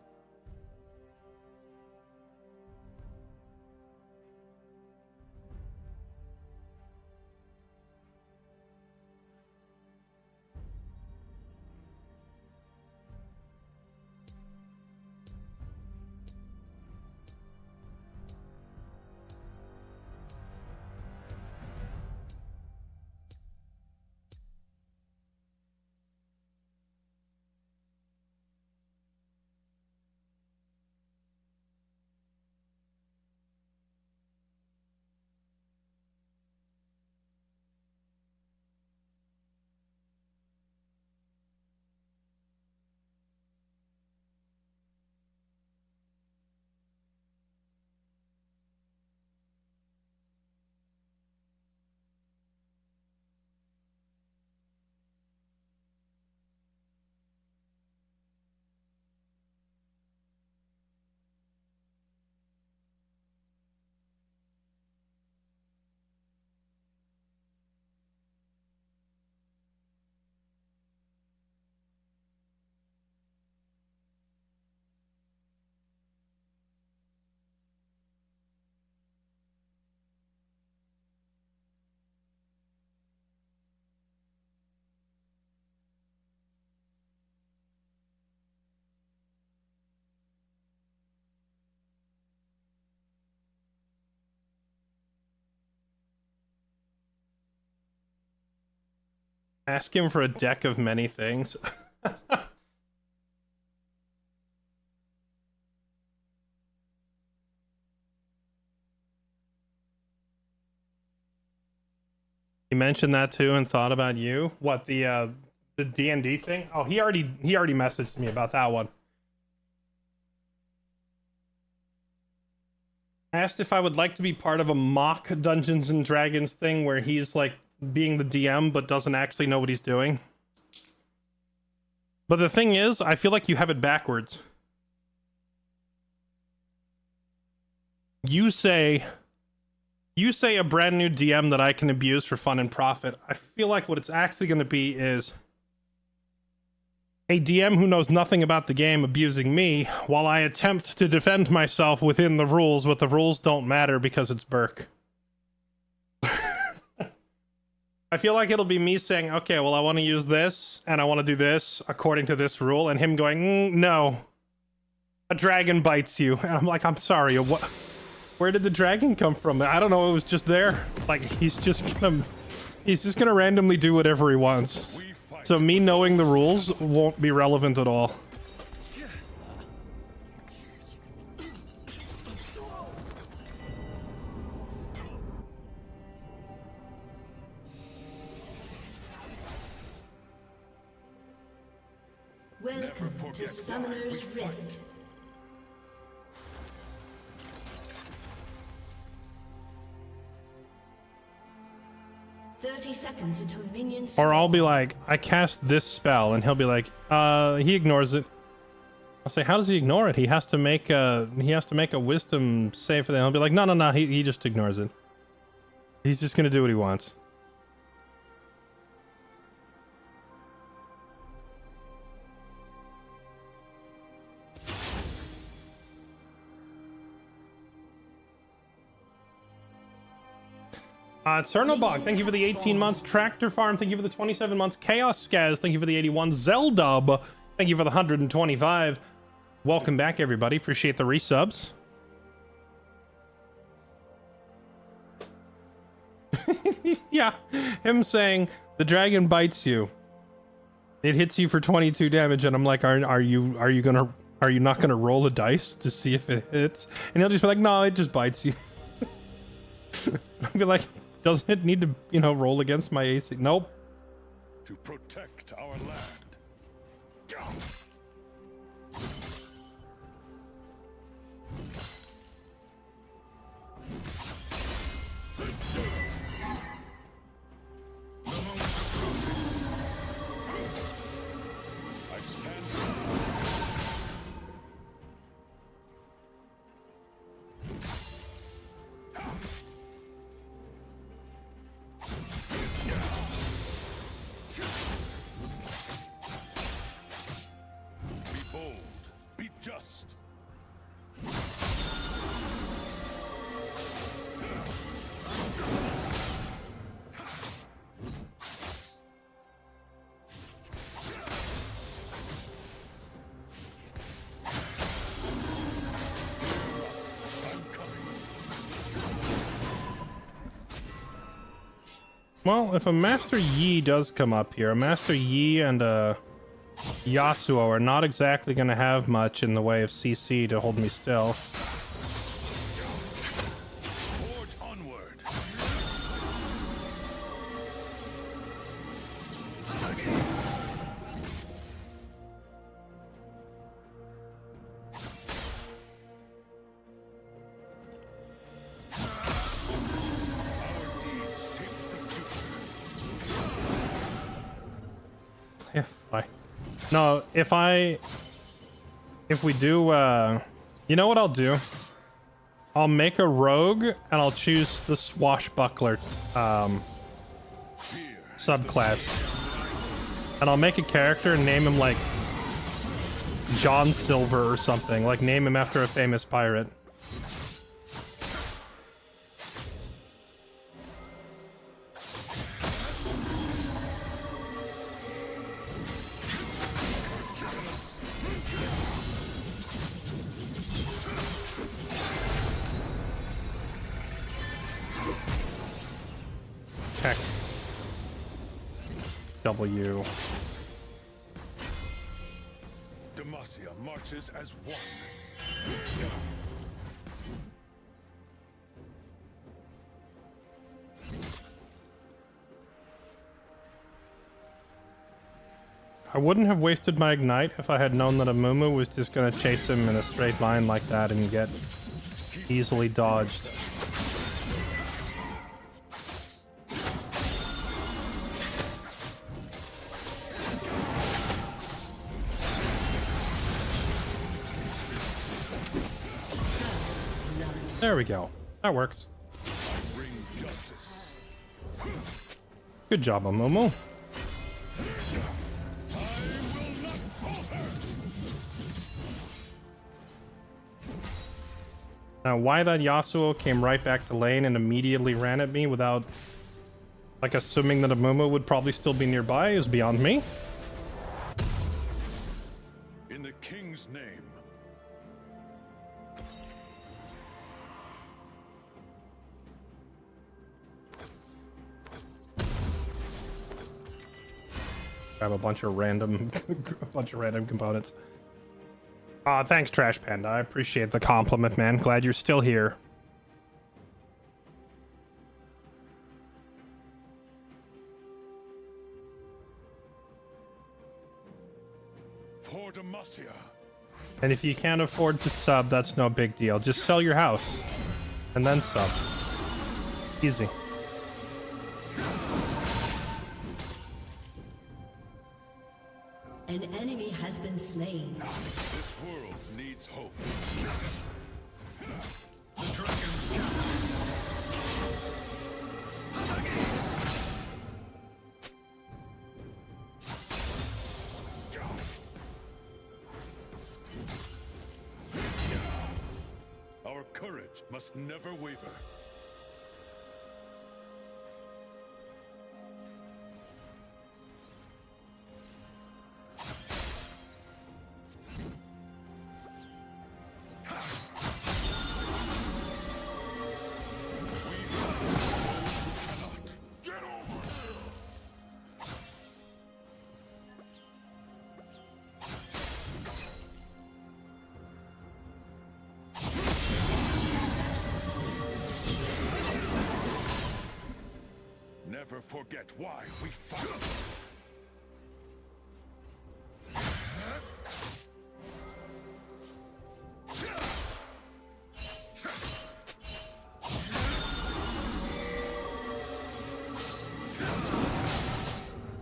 Ask him for a deck of many things. He mentioned that too and thought about you. What, the D&D thing? Oh, he already messaged me about that one. I asked if I would like to be part of a mock Dungeons and Dragons thing where he's like being the DM but doesn't actually know what he's doing. But the thing is, I feel like you have it backwards. You say a brand new DM that I can abuse for fun and profit. I feel like what it's actually going to be is a DM who knows nothing about the game abusing me while I attempt to defend myself within the rules, but the rules don't matter because it's Burke. I feel like it'll be me saying, okay, well, I want to use this, and I want to do this according to this rule, and him going, no. A dragon bites you. And I'm like, I'm sorry, what? Where did the dragon come from? I don't know, it was just there. Like, he's just gonna randomly do whatever he wants. So me knowing the rules won't be relevant at all. Welcome to Summoner's Rift. Seconds until minions. Or I'll be like, I cast this spell, and he'll be like, he ignores it. I'll say, how does he ignore it? He has to make a wisdom save for that. He'll be like, no, he just ignores it. He's just gonna do what he wants. Cernobog, thank you for the 18 months. Tractor Farm, thank you for the 27 months. Chaos Skaz, thank you for the 81. Zeldub, thank you for the 125. Welcome back, everybody. Appreciate the resubs. Yeah, him saying, the dragon bites you. It hits you for 22 damage, and I'm like, are you not gonna roll a dice to see if it hits? And he'll just be like, no, it just bites you. I'll be like, doesn't it need to, you know, roll against my AC? Nope. To protect our land. I stand. Be bold. Be just. Well, if a Master Yi does come up here, a Master Yi and a Yasuo are not exactly going to have much in the way of CC to hold me still. Forge onward. Our deeds shape the future. Yeah, fine. No, if we do, you know what I'll do? I'll make a rogue and I'll choose the swashbuckler subclass, and I'll make a character and name him like John Silver or something. Like name him after a famous pirate. W. Demacia marches as one. I wouldn't have wasted my ignite if I had known that a Mumu was just gonna chase him in a straight line like that and get easily dodged. There we go. That works. Bring justice. Good job, Amumu. Now, why that Yasuo came right back to lane and immediately ran at me without, like, assuming that Amumu would probably still be nearby is beyond me. In the king's name. Grab a bunch of random components. Thanks, Trash Panda. I appreciate the compliment, man. Glad you're still here. For Demacia. And if you can't afford to sub, that's no big deal. Just sell your house and then sub. Easy. An enemy has been slain. This world needs hope. The dragon's gathered. Our courage must never waver. never forget why we fight.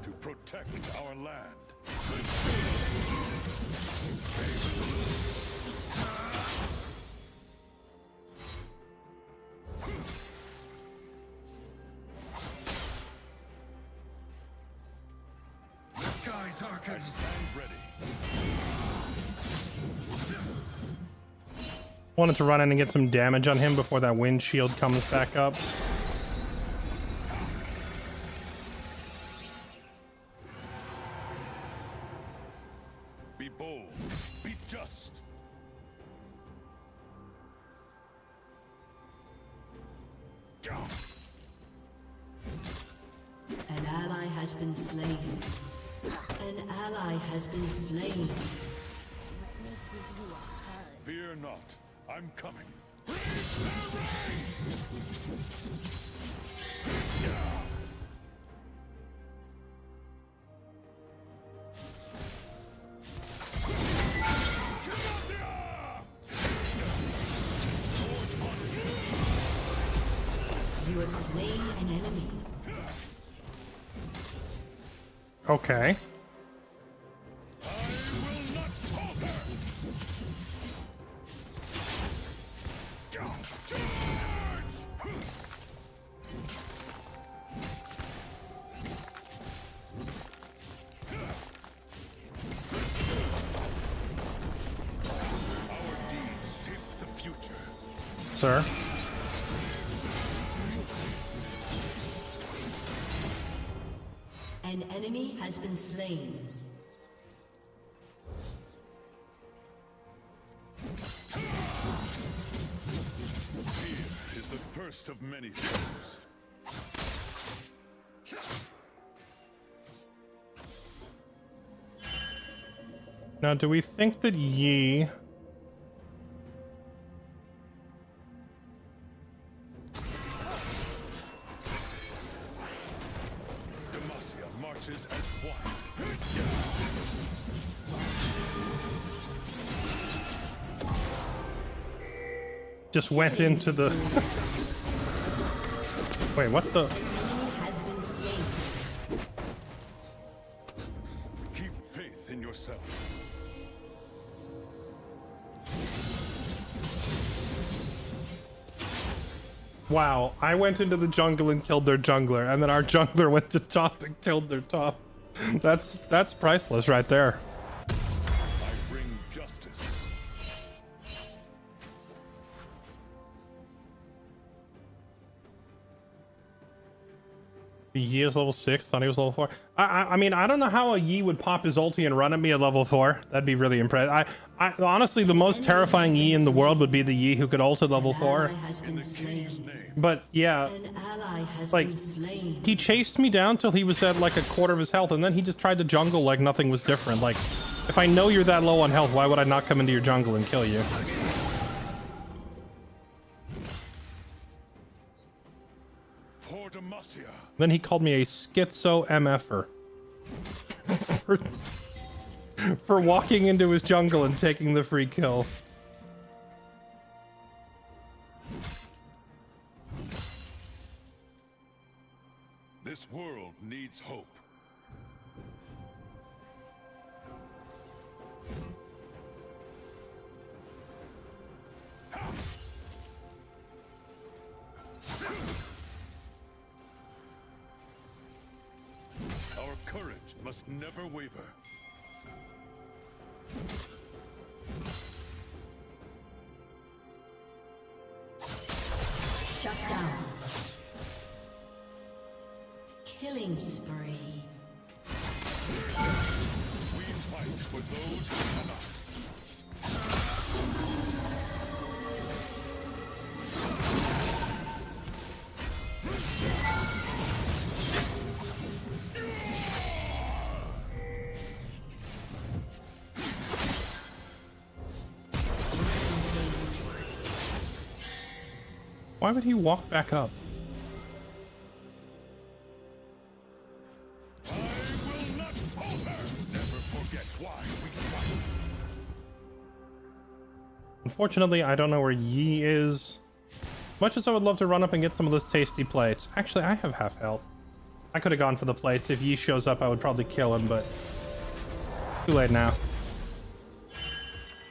To protect our land. I stand ready. Wanted to run in and get some damage on him before that wind shield comes back up. Be bold. Be just. An ally has been slain. An ally has been slain. Fear not. I'm coming. You have slain an enemy. Okay. Sir. An enemy has been slain. Fear is the first of many fears. Now, do we think that Yi... Marches as one. just went into the... Wait, what the... Has been slain. Keep faith in yourself. Wow, I went into the jungle and killed their jungler, and then our jungler went to top and killed their top. That's priceless right there. I bring justice. Yi is level 6, thought he was level 4. I mean, I don't know how a Yi would pop his ulti and run at me at level 4. That'd be really impressive. I honestly, the most terrifying Yi in the world would be the Yi who could ult at level 4. But yeah, like, he chased me down till he was at like a quarter of his health, and then he just tried to jungle like nothing was different. Like, if I know you're that low on health, why would I not come into your jungle and kill you? Then he called me a schizo MFer for walking into his jungle and taking the free kill. This world needs hope. Our courage must never waver. Shut down. Killing spree. We fight for those who cannot. Why would he walk back up? Unfortunately, I don't know where Yi is. Much as I would love to run up and get some of those tasty plates. Actually, I have half health. I could have gone for the plates. If Yi shows up, I would probably kill him, but too late now.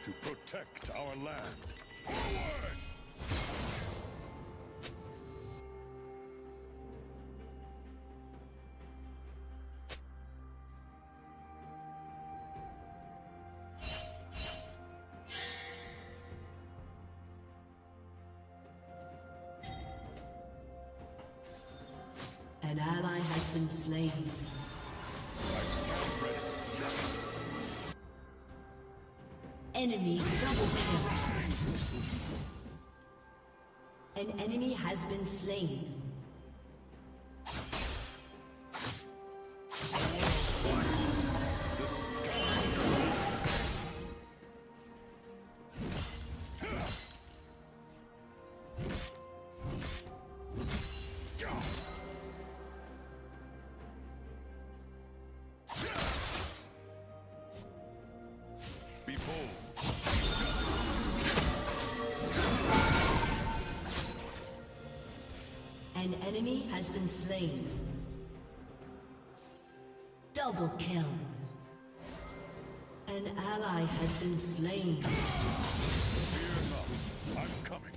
To protect our land. An ally has been slain. Enemy double kill. An enemy has been slain. An enemy has been slain. Double kill. An ally has been slain. Fear not, I'm coming.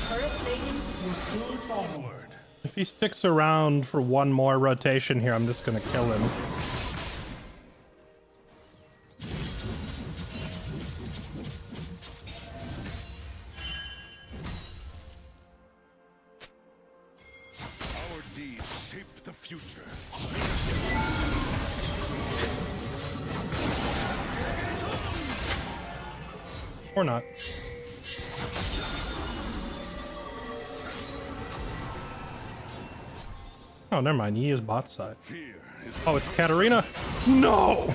Turret plating will soon fall. If he sticks around for one more rotation here, I'm just gonna kill him. Our deeds shape the future. Or not. Oh, never mind. He is bot side. Fear is Oh, it's Katarina? No!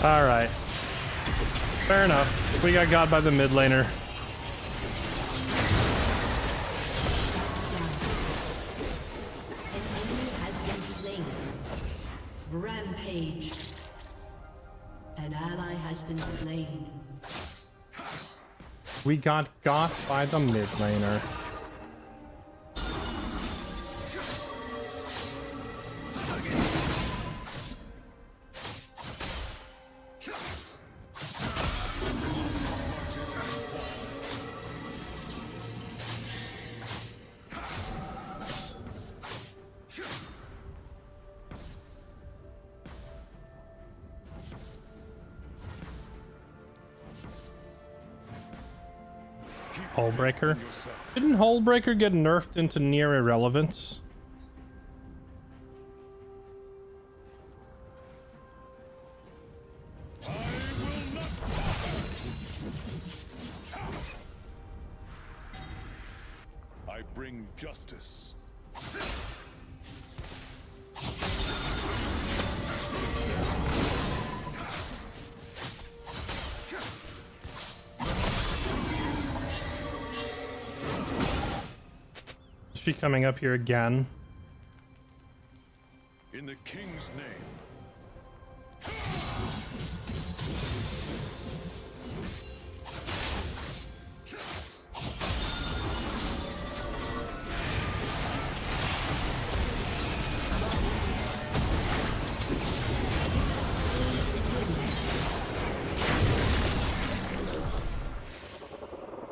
Alright. Fair enough. We got got by the mid laner. An enemy has been slain. Rampage. An ally has been slain. We got by the mid laner. Hullbreaker? Didn't Hullbreaker get nerfed into near irrelevance? I bring justice. Is she coming up here again? In the king's name.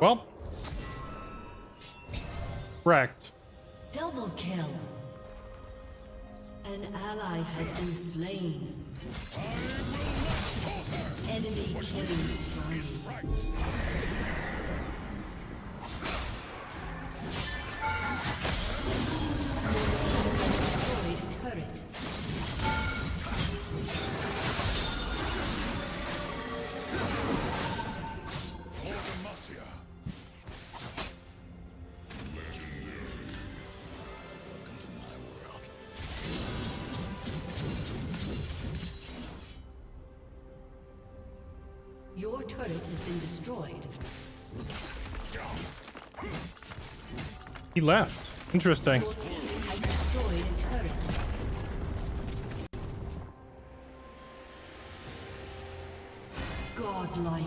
Well. Wrecked. Double kill. An ally has been slain. Enemy killing spree. Destroyed turret. Your turret has been destroyed. He left. Interesting. Your team has destroyed a turret. Godlike.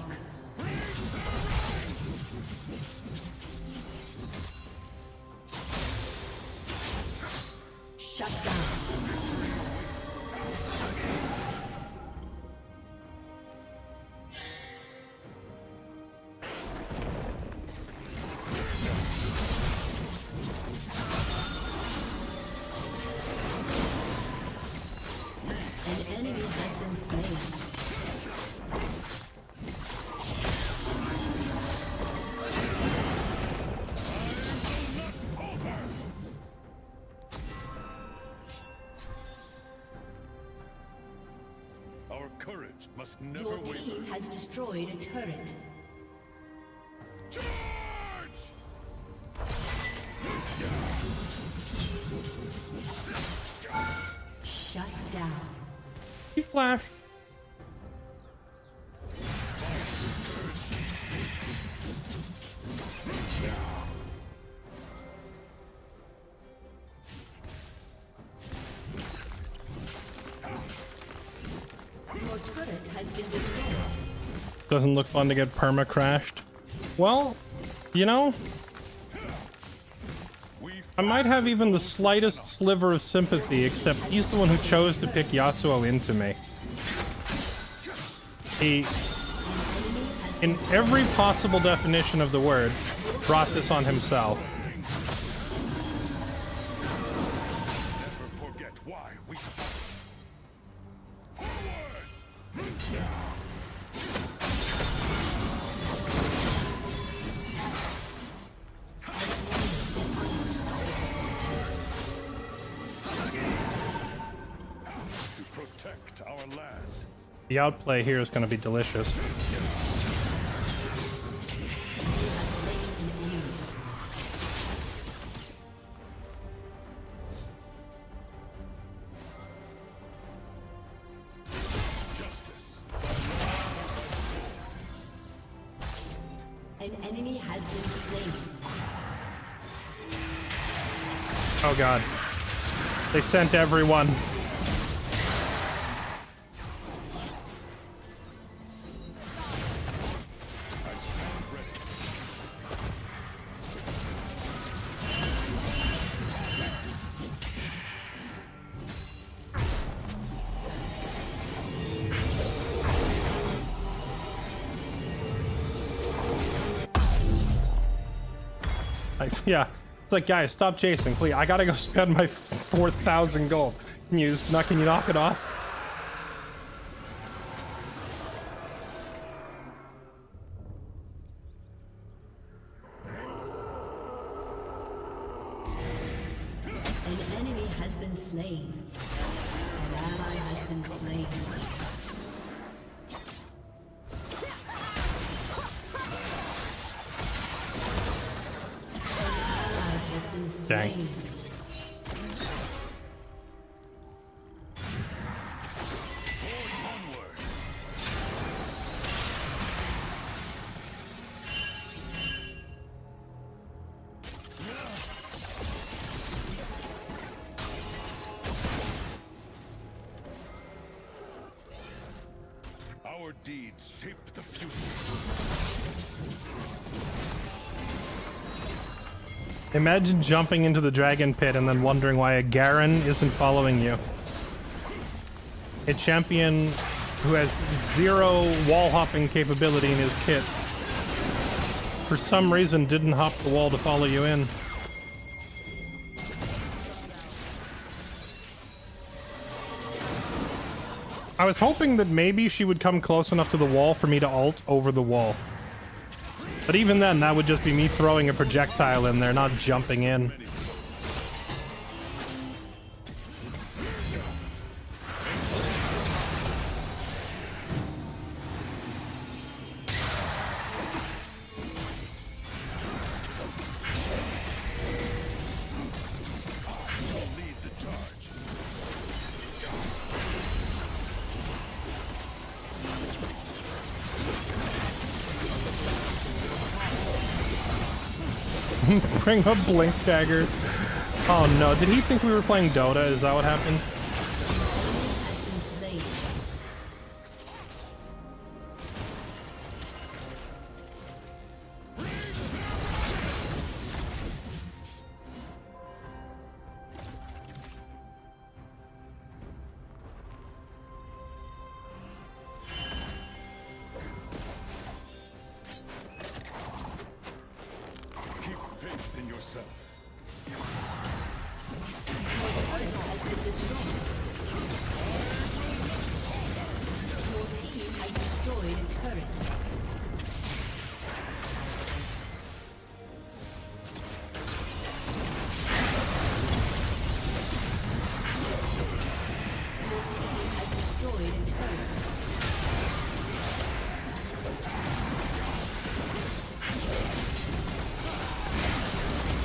Shut down. An enemy has been slain. Our courage must never Your waver. team has destroyed a turret. Charge! Shut down. He flashed. Your turret has been destroyed. Doesn't look fun to get perma crashed. Well, you know, I might have even the slightest sliver of sympathy, except he's the one who chose to pick Yasuo into me. He, in every possible definition of the word, brought this on himself. Never forget why we fight. To protect our land. The outplay here is going to be delicious. Justice. An enemy has been slain. Oh god. They sent everyone. I stand ready. Yeah. It's like, guys, stop chasing, please. I gotta go spend my 4,000 gold. Can you knock it off? An enemy has been slain. An ally has been slain. An ally has been Dang. slain. Onward. Our deeds shape the future. Imagine jumping into the dragon pit and then wondering why a Garen isn't following you. A champion who has zero wall hopping capability in his kit for some reason didn't hop the wall to follow you in. I was hoping that maybe she would come close enough to the wall for me to ult over the wall. But even then, that would just be me throwing a projectile in there, not jumping in. Lead the charge. Bring up Blink Dagger. Oh no, did he think we were playing Dota? Is that what happened? Has been slain. Keep faith in yourself. Has been destroyed. Your team has destroyed a turret. Your team has destroyed a turret.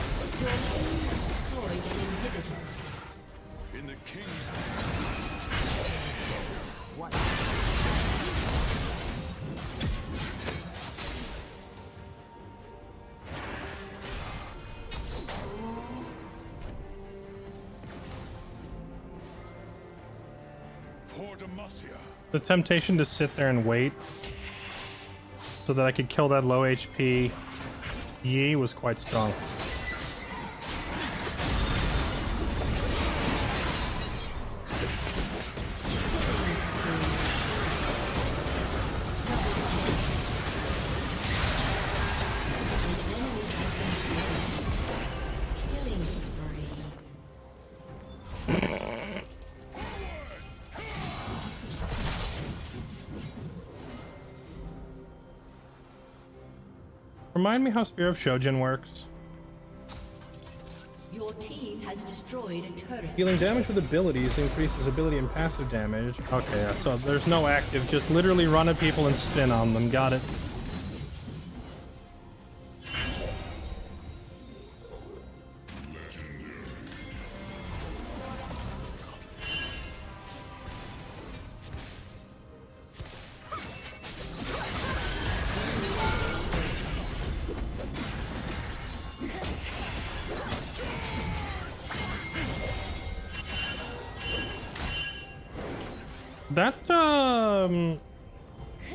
Your team has destroyed an inhibitor. In the king's for Demacia. The temptation to sit there and wait so that I could kill that low HP Yi was quite strong. Killing spree. Remind me how Spear of Shojin works. Your team has destroyed a turret. Dealing damage with abilities increases ability and passive damage. Okay, yeah, so there's no active, just literally run at people and spin on them. Got it.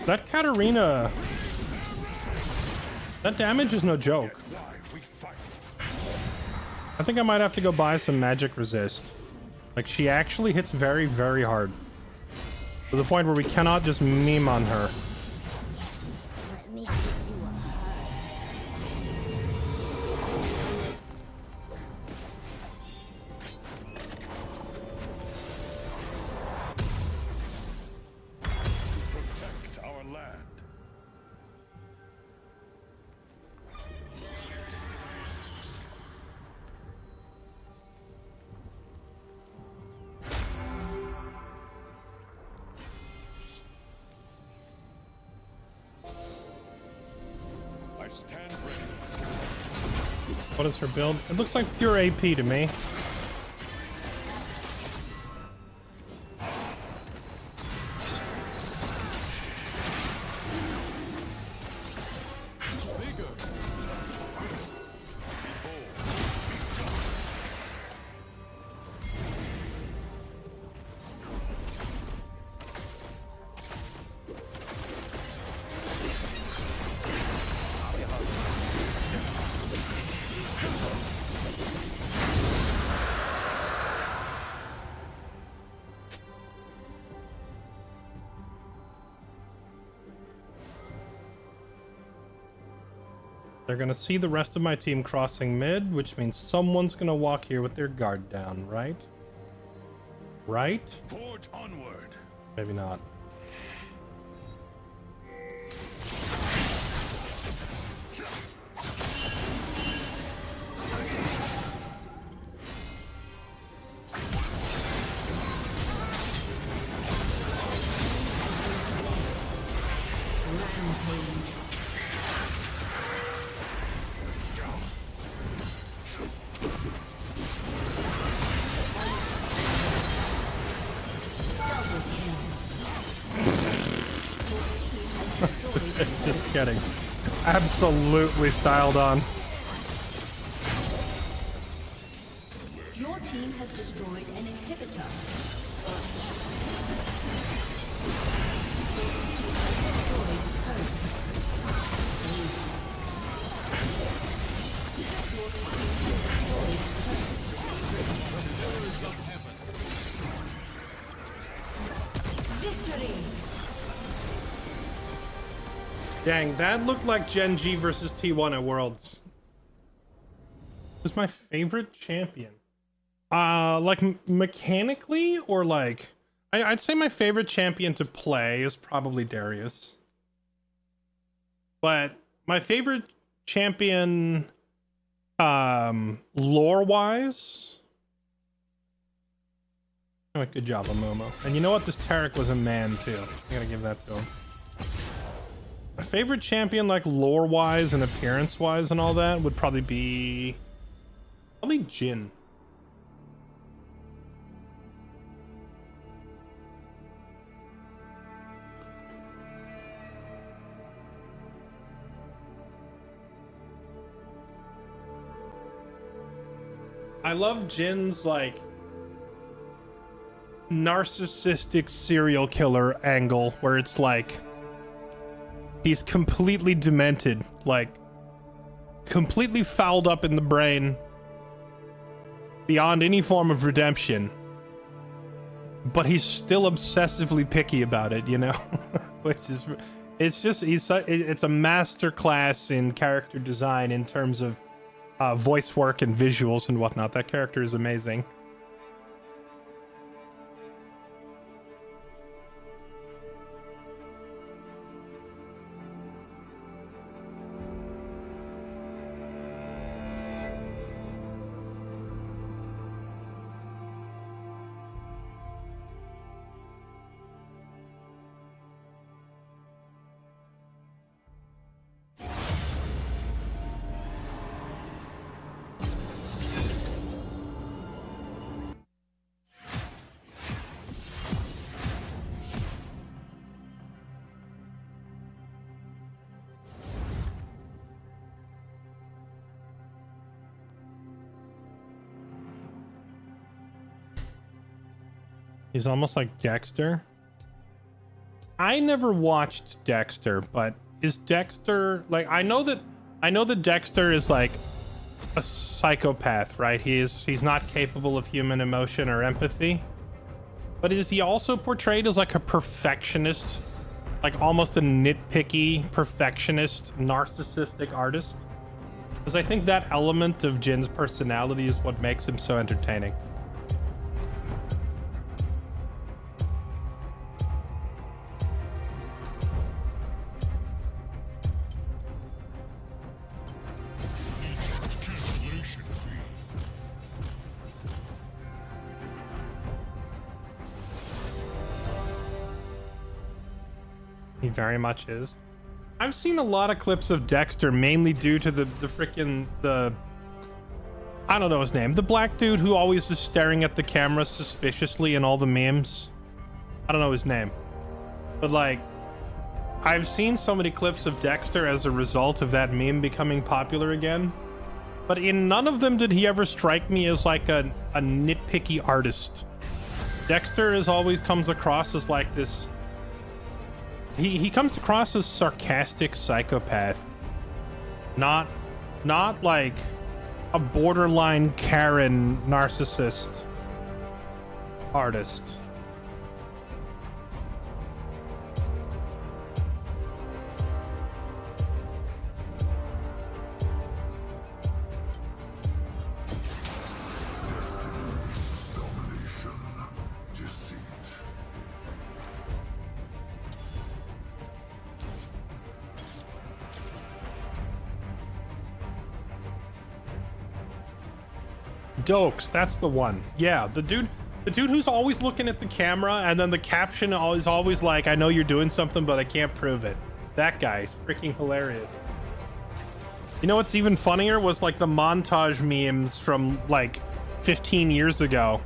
That Katarina, that damage is no joke. Why we fight? I think I might have to go buy some magic resist. Like, she actually hits very, very hard. To the point where we cannot just meme on her. Let me give you a Protect our land. I stand ready. What is her build? It looks like pure AP to me. Bigger. They're gonna see the rest of my team crossing mid, which means someone's gonna walk here with their guard down, right? Right? Forge onward. Maybe not. Rampage. Double kill. Just kidding. Absolutely styled on. Dang, that looked like Gen G versus T1 at Worlds. Who's my favorite champion? Like mechanically or like... I'd say my favorite champion to play is probably Darius. But my favorite champion, lore-wise... Oh, good job, Amomo. And you know what? This Tarek was a man, too. I gotta give that to him. My favorite champion, like, lore-wise and appearance-wise and all that, would probably be... Probably Jhin. I love Jin's, like, narcissistic serial killer angle, where it's like, he's completely demented, like, completely fouled up in the brain, beyond any form of redemption. But he's still obsessively picky about it, you know? Which is, it's just, it's a masterclass in character design in terms of voice work and visuals and whatnot. That character is amazing. He's almost like Dexter. I never watched Dexter, but is Dexter like, I know that Dexter is like a psychopath, right? He's not capable of human emotion or empathy. But is he also portrayed as like a perfectionist, like almost a nitpicky perfectionist, narcissistic artist? Because I think that element of Jin's personality is what makes him so entertaining. He very much is. I've seen a lot of clips of Dexter, mainly due to the freaking, I don't know his name. The black dude who always is staring at the camera suspiciously in all the memes. I don't know his name. But like, I've seen so many clips of Dexter as a result of that meme becoming popular again. But in none of them did he ever strike me as like a nitpicky artist. Dexter is always comes across as like this... He comes across as sarcastic psychopath, not like a borderline Karen narcissist artist. Dokes, that's the one. Yeah, the dude who's always looking at the camera, and then the caption is always like, I know you're doing something, but I can't prove it. That guy's freaking hilarious. You know what's even funnier was like the montage memes from like 15 years ago.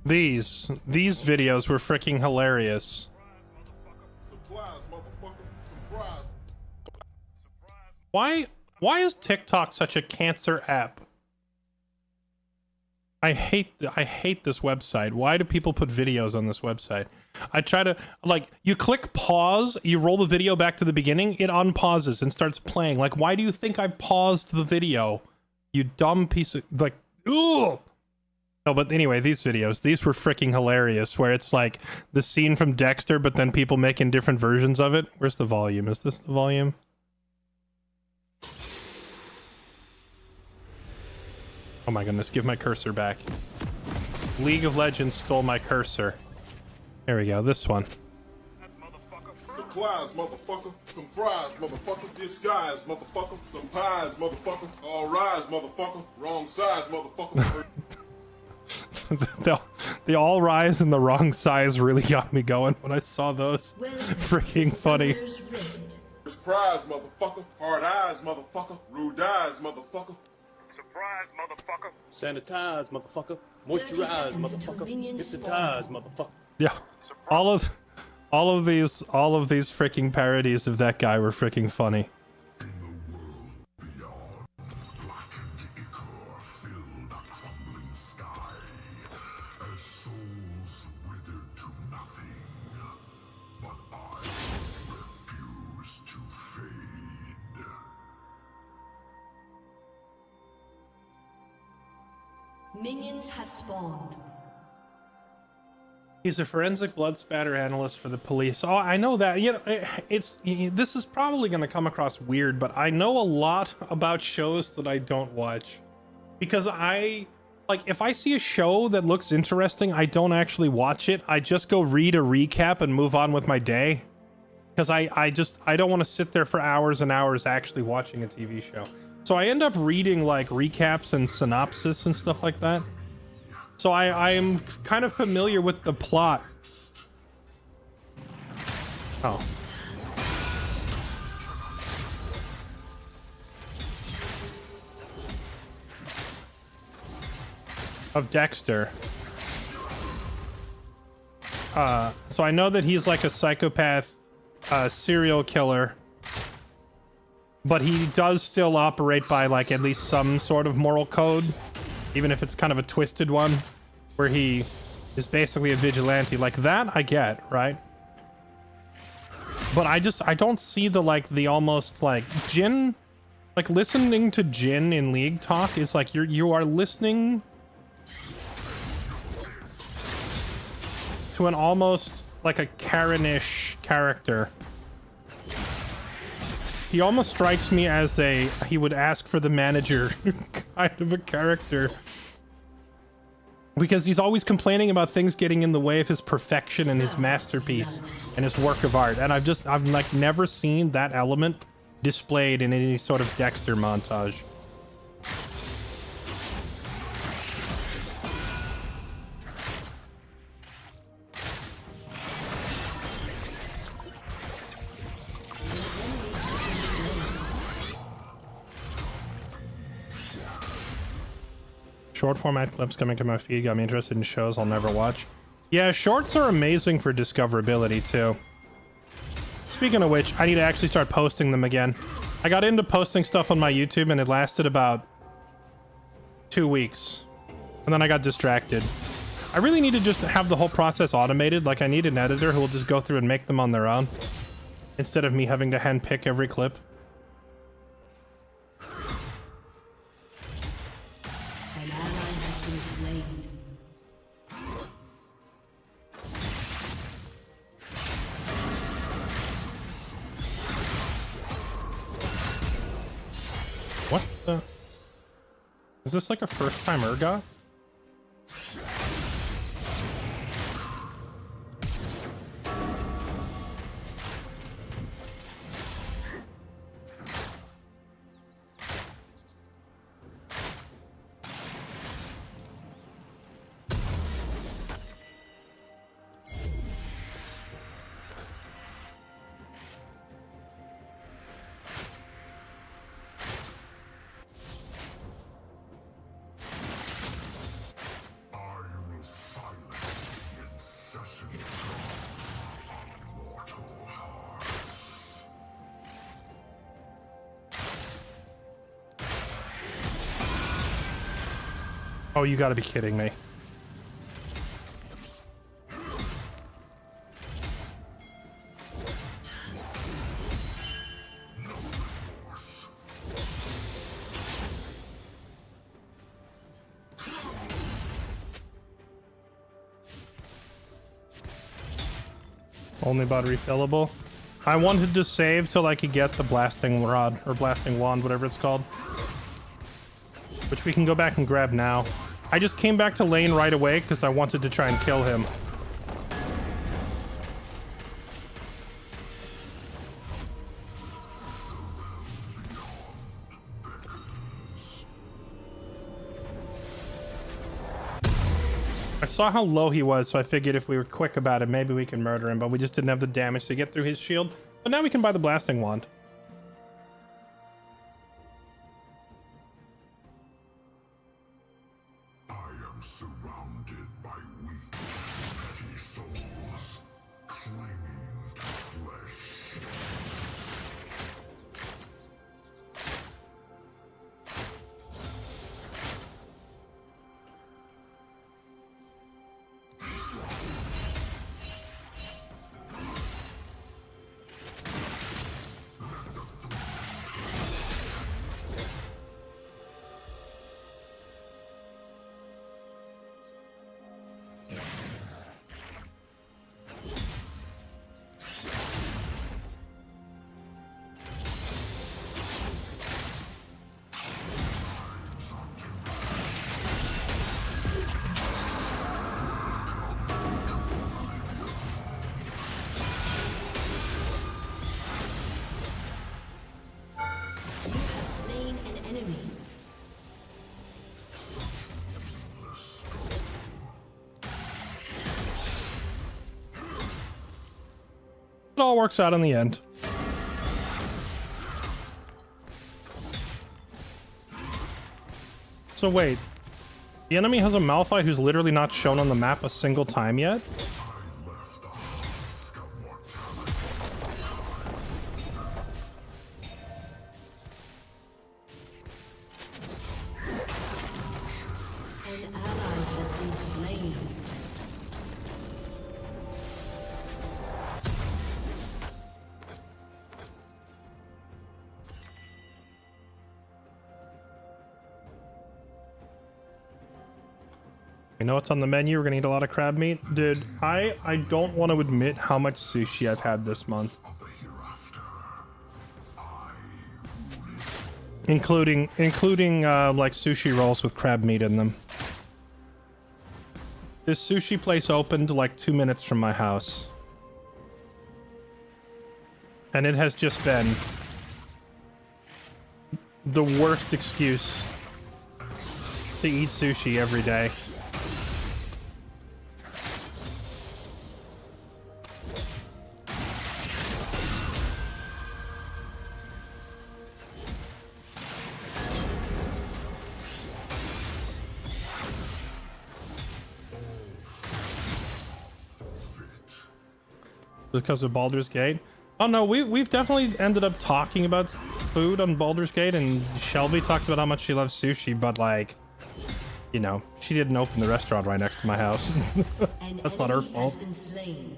These videos were freaking hilarious. Surprise, motherfucker. Surprise. Why is TikTok such a cancer app? I hate this website. Why do people put videos on this website? I try to, like, you click pause, you roll the video back to the beginning, it unpauses and starts playing. Like, why do you think I paused the video? You dumb piece of, like, ugh! No, but anyway, these videos, these were freaking hilarious, where it's like the scene from Dexter, but then people making different versions of it. Where's the volume? Is this the volume? Oh my goodness, give my cursor back. League of Legends stole my cursor. There we go, this one. Supplies, motherfucker. Some fries, motherfucker. Disguise, motherfucker. Some pies, motherfucker. All rise, motherfucker. Wrong size, motherfucker. the all rise and the wrong size really got me going when I saw those. Freaking funny. Surprise, motherfucker. Hard eyes, motherfucker. Rude eyes, motherfucker. Surprise, motherfucker. Sanitize, motherfucker. Moisturize, motherfucker. Hypnotize, motherfucker. Yeah. All of these freaking parodies of that guy were freaking funny. In the world beyond, blackened ichor filled a crumbling sky, as souls withered to nothing. But I refuse to fade. Minions have spawned. He's a forensic blood spatter analyst for the police. Oh, I know that. You know, this is probably going to come across weird, but I know a lot about shows that I don't watch. Because if I see a show that looks interesting, I don't actually watch it. I just go read a recap and move on with my day. Because I don't want to sit there for hours and hours actually watching a TV show. So I end up reading like recaps and synopsis and stuff like that. So I am kind of familiar with the plot. Oh. Of Dexter. So I know that he's like a psychopath, serial killer. But he does still operate by like at least some sort of moral code. Even if it's kind of a twisted one, where he is basically a vigilante. Like that, I get, right? But I don't see the almost like Jin, like listening to Jin in League talk is like you are listening to an almost like a Karen-ish character. He almost strikes me as he would ask for the manager kind of a character. Because he's always complaining about things getting in the way of his perfection and his masterpiece and his work of art. And I've like never seen that element displayed in any sort of Dexter montage. Short format clips coming to my feed got me interested in shows I'll never watch. Yeah, shorts are amazing for discoverability too. Speaking of which, I need to actually start posting them again. I got into posting stuff on my YouTube and it lasted about 2 weeks. And then I got distracted. I really need to just have the whole process automated. Like I need an editor who will just go through and make them on their own. Instead of me having to handpick every clip. What the? Is this like a first time Urgot? Oh, you gotta be kidding me. Only about refillable. I wanted to save till I could get the blasting rod or blasting wand, whatever it's called, which we can go back and grab now. I just came back to lane right away because I wanted to try and kill him. I saw how low he was, so I figured if we were quick about it, maybe we can murder him, but we just didn't have the damage to get through his shield. But now we can buy the blasting wand. I am surrounded by weak, petty souls, clinging to flesh. It all works out in the end. So wait, the enemy has a Malphite who's literally not shown on the map a single time yet? I left the husk of mortality. An ally has been slain. You know what's on the menu? We're gonna eat a lot of crab meat. Dude, I don't want to admit how much sushi I've had this month. Of the hereafter, I rule it. Including like sushi rolls with crab meat in them. This sushi place opened like 2 minutes from my house. And it has just been the worst excuse to eat sushi every day. Because of Baldur's Gate. Oh no, we've definitely ended up talking about food on Baldur's Gate, and Shelby talked about how much she loves sushi, but like, you know, she didn't open the restaurant right next to my house. That's not her fault. Has been slain.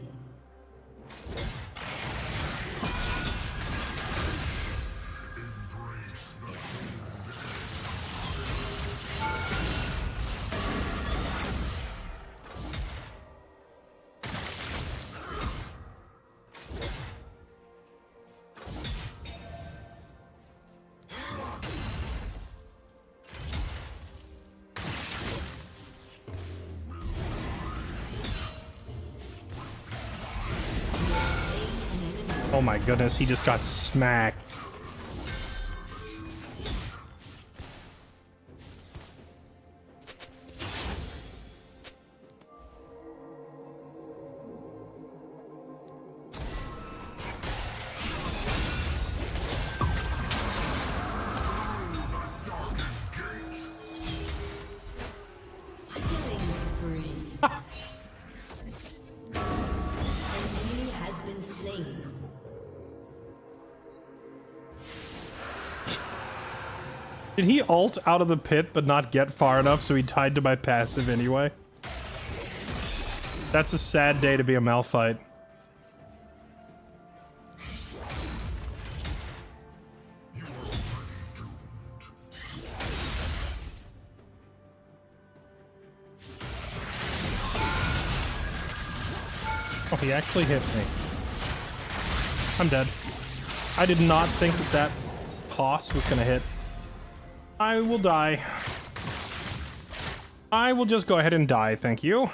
Oh my goodness, he just got smacked. Killing spree. An enemy has been slain. Did he ult out of the pit but not get far enough, so he tied to my passive anyway? That's a sad day to be a Malphite. Oh, he actually hit me. I'm dead. I did not think that that toss was gonna hit. I will die. I will just go ahead and die, thank you.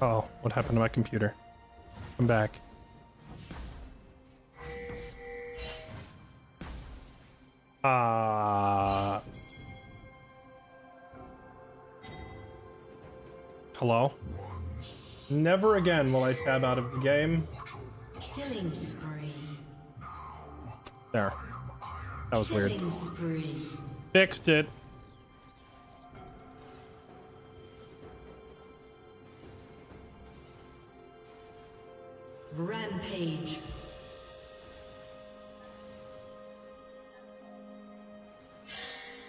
Oh, what happened to my computer? I'm back. Hello? Never again will I tab out of the game. Killing spree. There. That was weird. Killing spree. Fixed it. Rampage.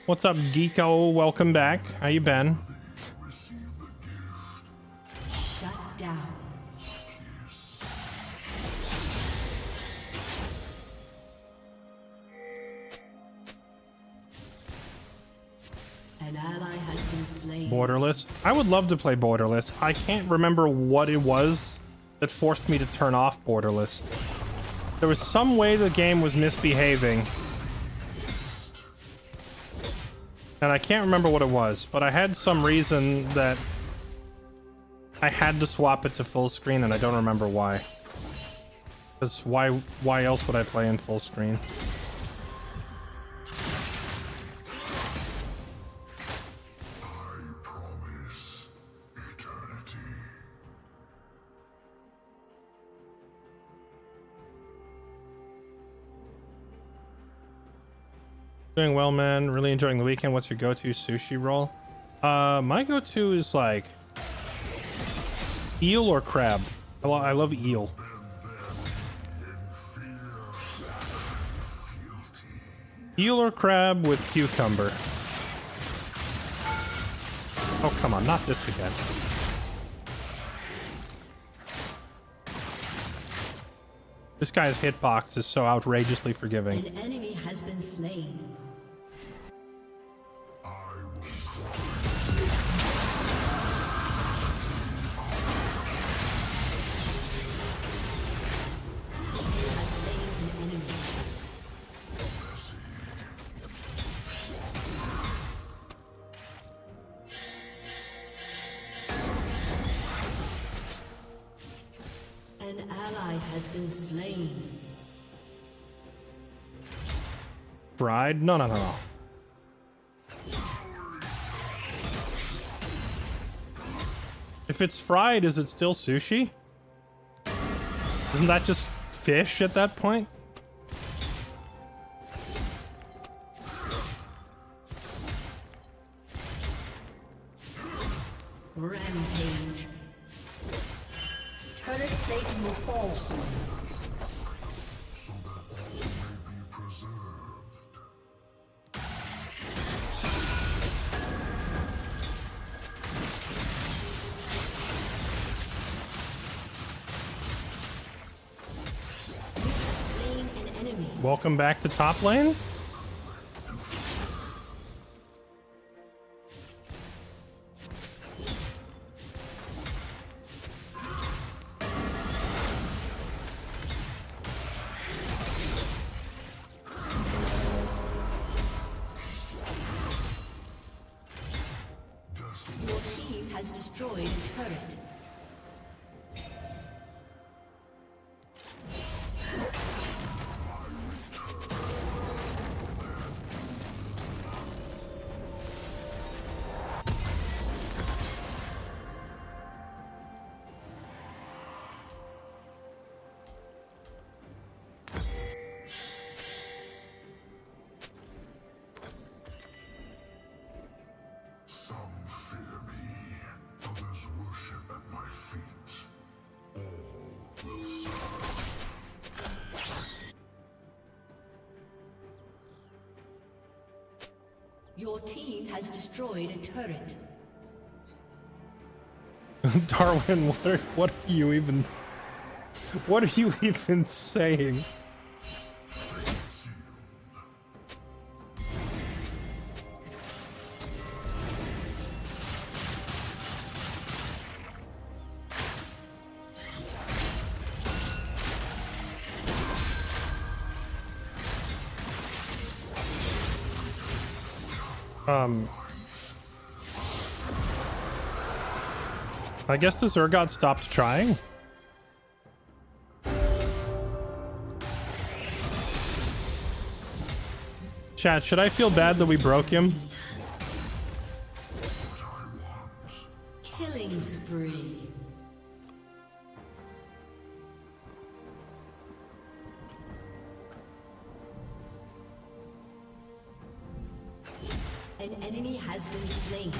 What's up, Geeko? Welcome back. How you been? Shut down. An ally has been slain. Borderless. I would love to play Borderless. I can't remember what it was that forced me to turn off Borderless. There was some way the game was misbehaving. And I can't remember what it was, but I had some reason that I had to swap it to full screen, and I don't remember why. Because why else would I play in full screen? Doing well, man. Really enjoying the weekend. What's your go-to sushi roll? My go-to is like eel or crab. I love eel. Eel or crab with cucumber. Oh, come on, not this again. This guy's hitbox is so outrageously forgiving. An enemy has been slain. An ally has been slain. Fried? No, no, no, no. If it's fried, is it still sushi? Isn't that just fish at that point? Rampage. Turret plating will fall soon. so that all may be preserved. Slain an enemy. Welcome back to top lane. Your team has destroyed a turret. Your team has destroyed a turret. Darwin, what are you even saying? I guess the Zergod stopped trying. Chat, should I feel bad that we broke him? Killing spree. An enemy has been slain.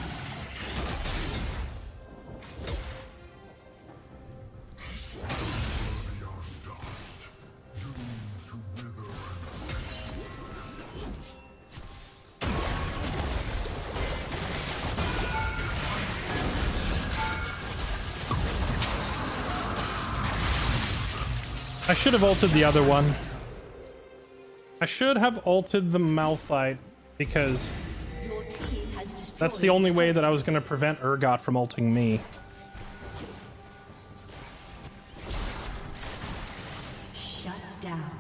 I should have ulted the other one. I should have ulted the Malphite because Your team has destroyed. that's the only way that I was going to prevent Urgot from ulting me. Shut down.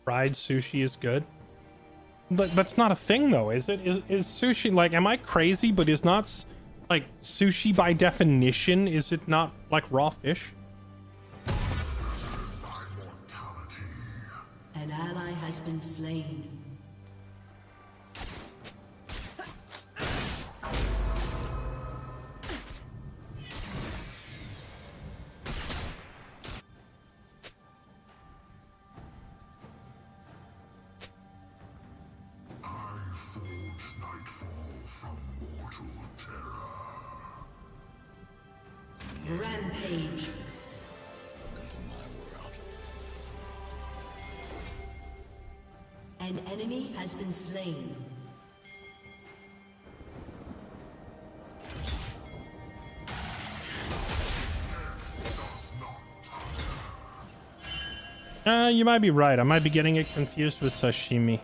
Fried sushi is good. But that's not a thing though, is it? Is sushi, like, am I crazy, but is not like sushi by definition, is it not like raw fish? An ally has been slain. Rampage. An enemy has been slain. You might be right. I might be getting it confused with sashimi.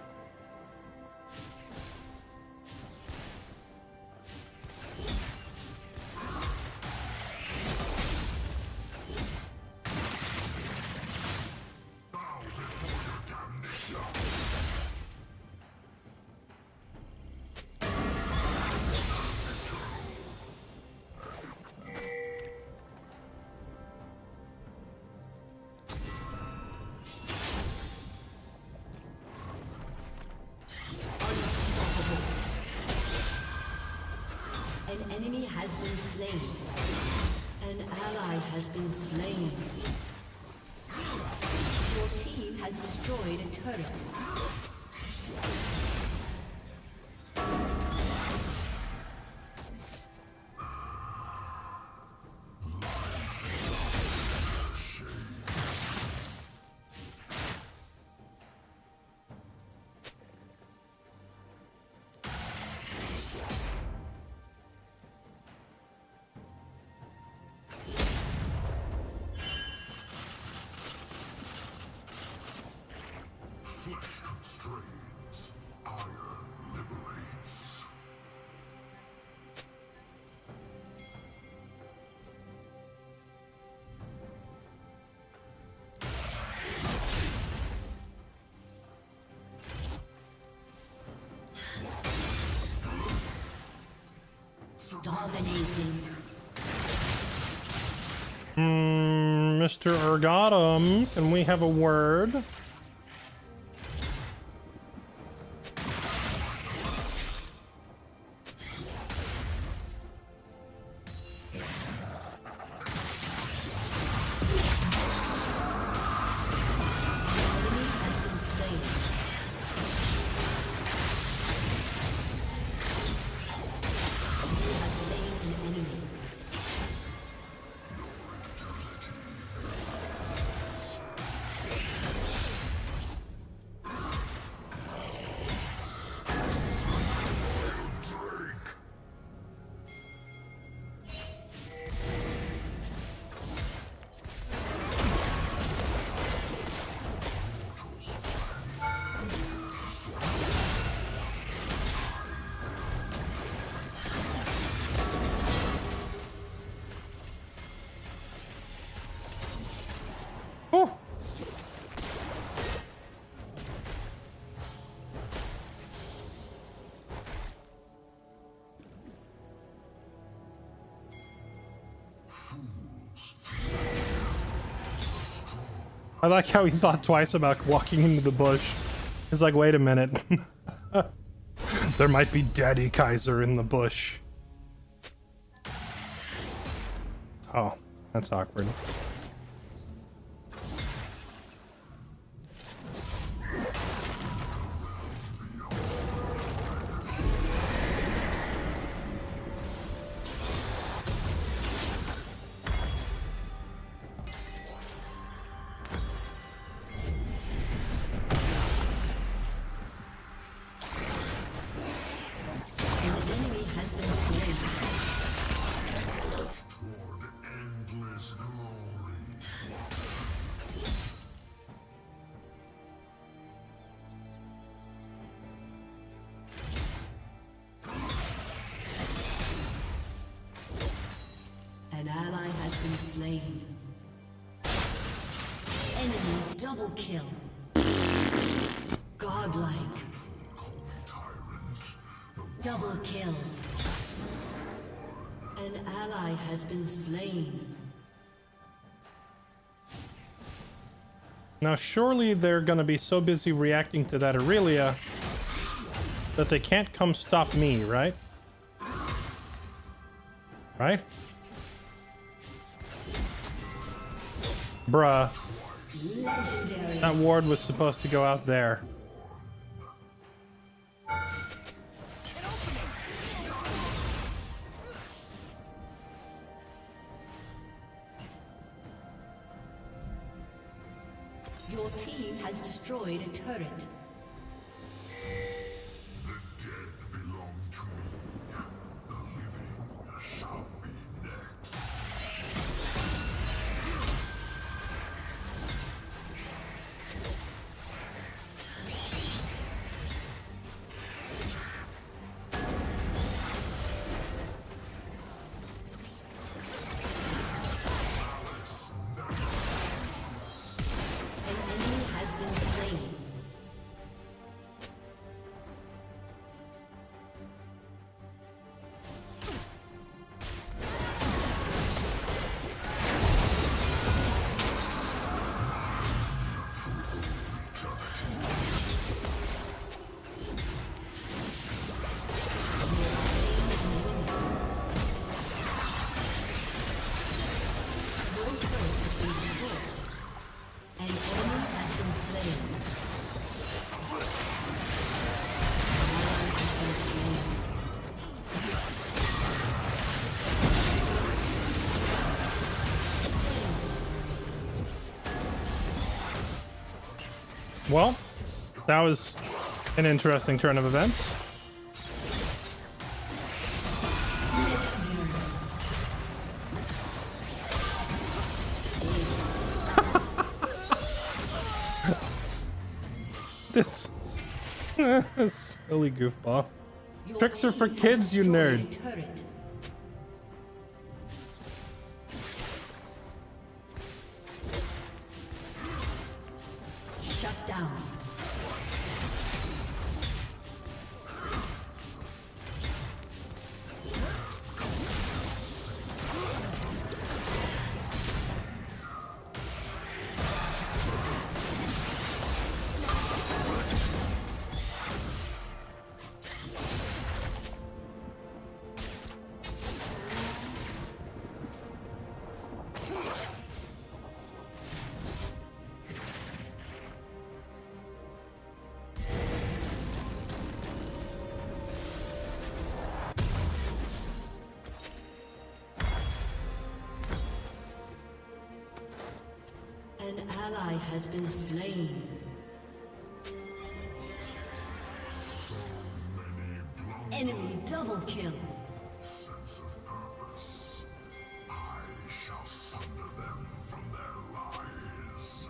An enemy has been slain. An ally has been slain. Your team has destroyed a turret. Flesh constrains, iron liberates. Dominating. Mr. Urgotum, can we have a word? I like how he thought twice about walking into the bush. He's like, wait a minute. There might be Daddy Kaiser in the bush. Oh, that's awkward. An ally has been slain. Enemy double kill. Godlike. Double kill. An ally has been slain. Now, surely they're gonna be so busy reacting to that Aurelia that they can't come stop me, right? Right? Bruh. Legendary. That ward was supposed to go out there. Your team has destroyed a turret. The dead belong to me. The living shall be next. An enemy has been slain. An enemy has been slain. An ally has been slain. Well, that was an interesting turn of events. This silly goofball. Your Tricks are for team has kids, you destroyed nerd. a turret. Shut down. An ally has been slain. So many blunt Enemy double kill. sense of purpose. I shall sunder them from their lies.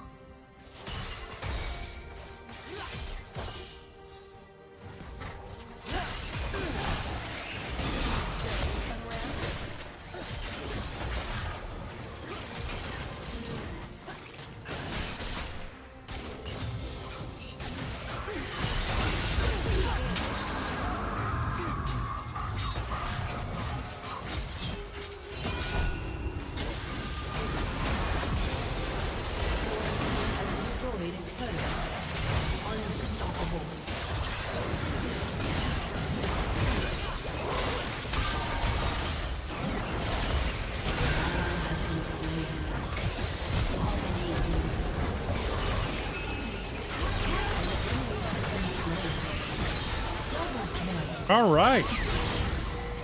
All right.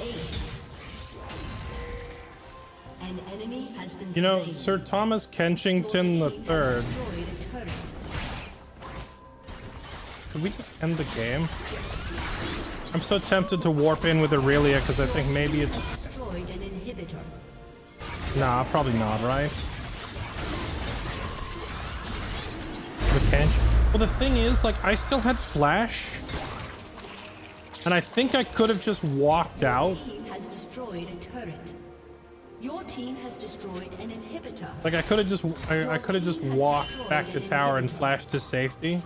Ace. An enemy has been You know, slain. Sir Thomas Kenchington Your III. team has destroyed a turret. Could we just end the game? I'm so tempted to warp in with Aurelia because I think maybe Has it's... destroyed an inhibitor. Nah, probably not, right? The Kench. Well, the thing is, like, I still had Flash. And I think I could have just walked out. Your team has destroyed a turret. Your team has destroyed an inhibitor. Like, I could have just... I could have just walked back to tower and flashed to safety.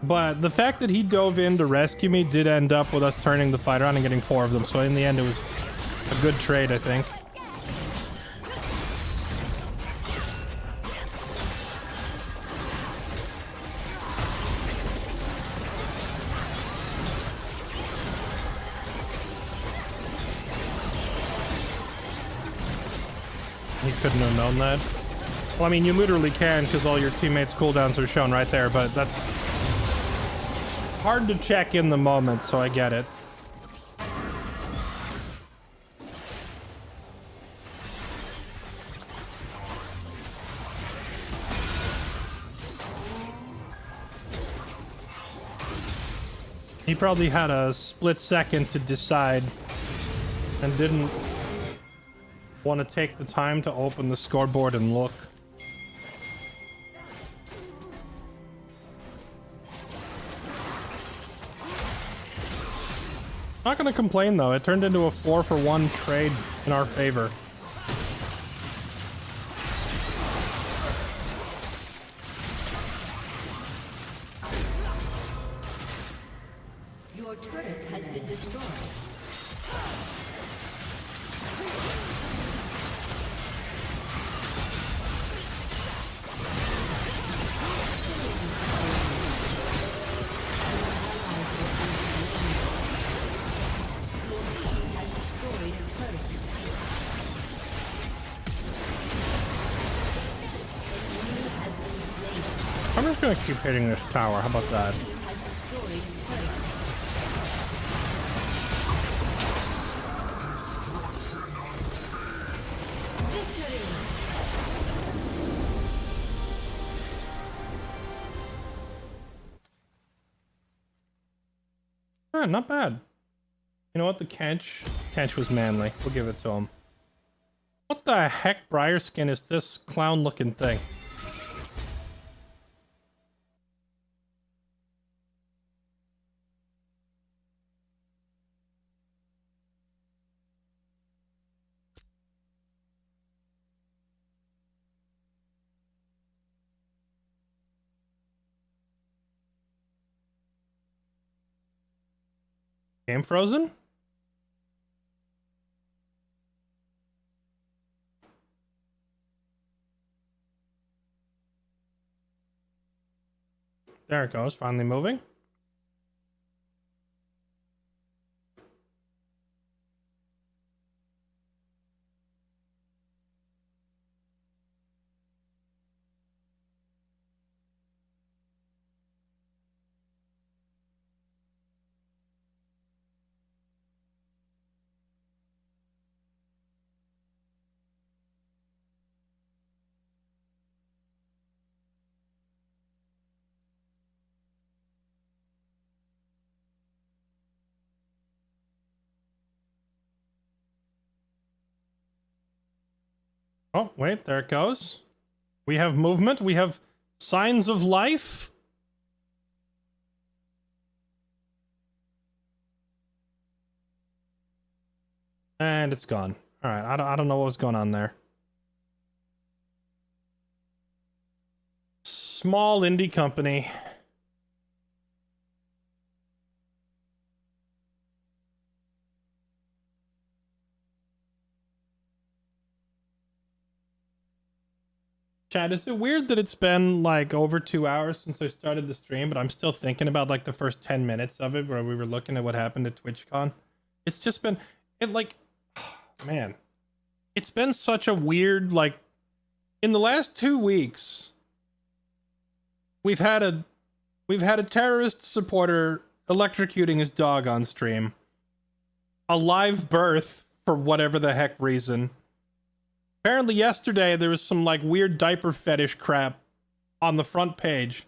But the fact that he dove in to rescue me did end up with us turning the fight around and getting 4 of them. So in the end, it was a good trade, I think. He couldn't have known that. Well, I mean, you literally can because all your teammates' cooldowns are shown right there, but that's hard to check in the moment, so I get it. He probably had a split second to decide and didn't want to take the time to open the scoreboard and look. Not gonna complain though, it turned into a 4-for-1 trade in our favor. Your turret has been destroyed. I'm just gonna keep hitting this tower, how about that? Has destroyed a turret. Victory! Alright, not bad. You know what, the Kench was manly. We'll give it to him. What the heck, Briarskin, is this clown-looking thing? Game frozen? There it goes, finally moving. Oh, wait, there it goes. We have movement. We have signs of life. And it's gone. All right, I don't know what was going on there. Small indie company. Chad, is it weird that it's been like over 2 hours since I started the stream, but I'm still thinking about like the first 10 minutes of it where we were looking at what happened at TwitchCon? It's just been, man, it's been such a weird, like, in the last 2 weeks, we've had a terrorist supporter electrocuting his dog on stream. A live birth for whatever the heck reason. Apparently yesterday there was some like weird diaper fetish crap on the front page.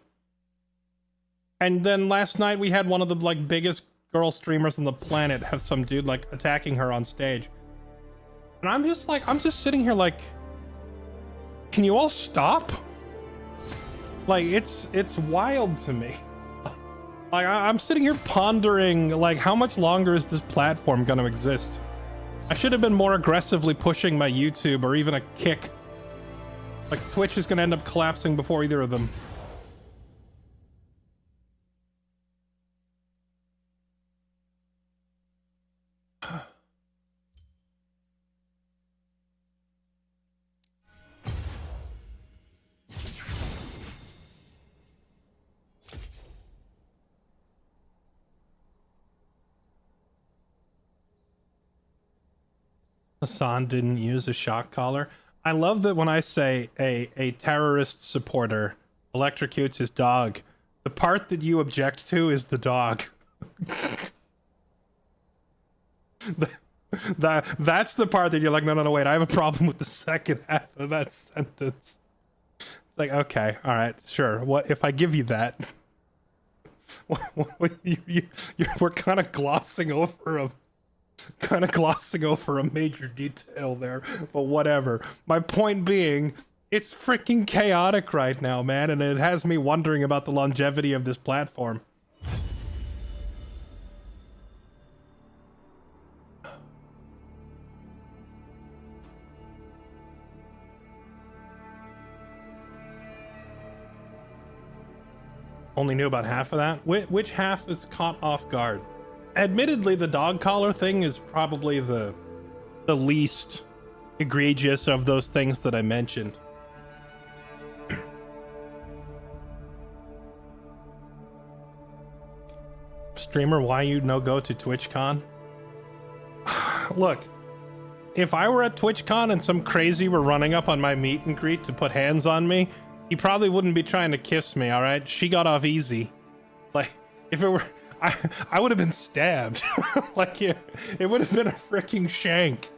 And then last night we had one of the like biggest girl streamers on the planet have some dude like attacking her on stage. And I'm just sitting here like, can you all stop? Like it's wild to me. Like I'm sitting here pondering like how much longer is this platform gonna exist? I should have been more aggressively pushing my YouTube or even a Kick. Like Twitch is gonna end up collapsing before either of them. Hassan didn't use a shock collar. I love that when I say a terrorist supporter electrocutes his dog, the part that you object to is the dog. That's the part that you're like, no, wait, I have a problem with the second half of that sentence. It's like, okay, all right, sure. What if I give you that? We're kind of glossing over a major detail there, but whatever. My point being, it's freaking chaotic right now, man, and it has me wondering about the longevity of this platform. Only knew about half of that? Which half is caught off guard? Admittedly, the dog collar thing is probably the least egregious of those things that I mentioned. Streamer, why you no go to TwitchCon? Look, if I were at TwitchCon and some crazy were running up on my meet and greet to put hands on me, he probably wouldn't be trying to kiss me, alright? She got off easy. Like, if it were... I would have been stabbed. Like, it would have been a freaking shank.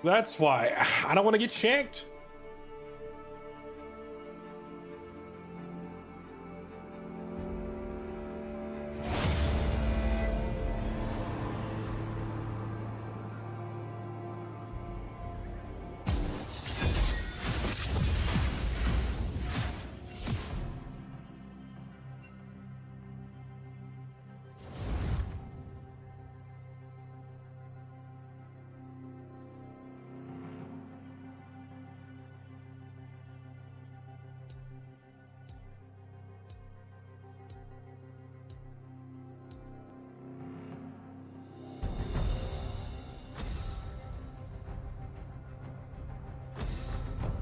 That's why. I don't want to get shanked.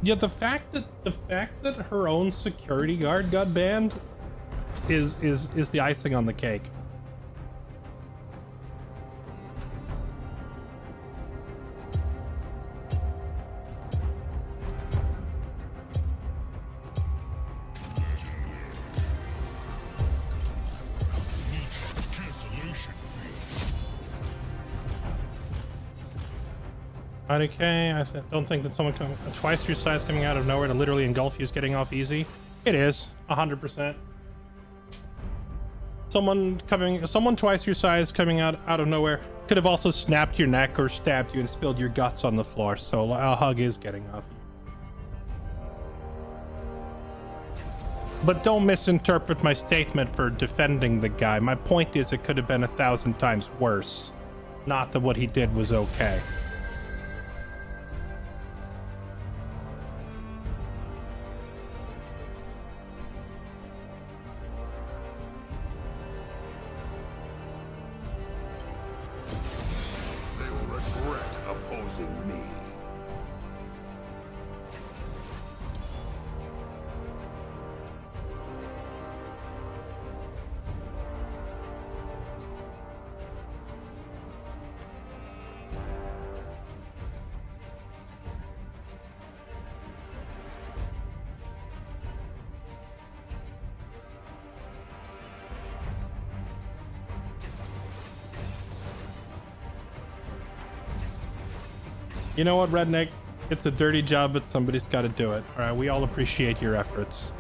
Yeah, the fact that her own security guard got banned is the icing on the cake. Okay, I don't think that someone twice your size coming out of nowhere to literally engulf you is getting off easy. It is 100%. Someone twice your size coming out of nowhere could have also snapped your neck or stabbed you and spilled your guts on the floor. So a hug is getting off you. But don't misinterpret my statement for defending the guy. My point is it could have been 1,000 times worse. Not that what he did was okay. You know what, Redneck? It's a dirty job, but somebody's got to do it. All right, we all appreciate your efforts.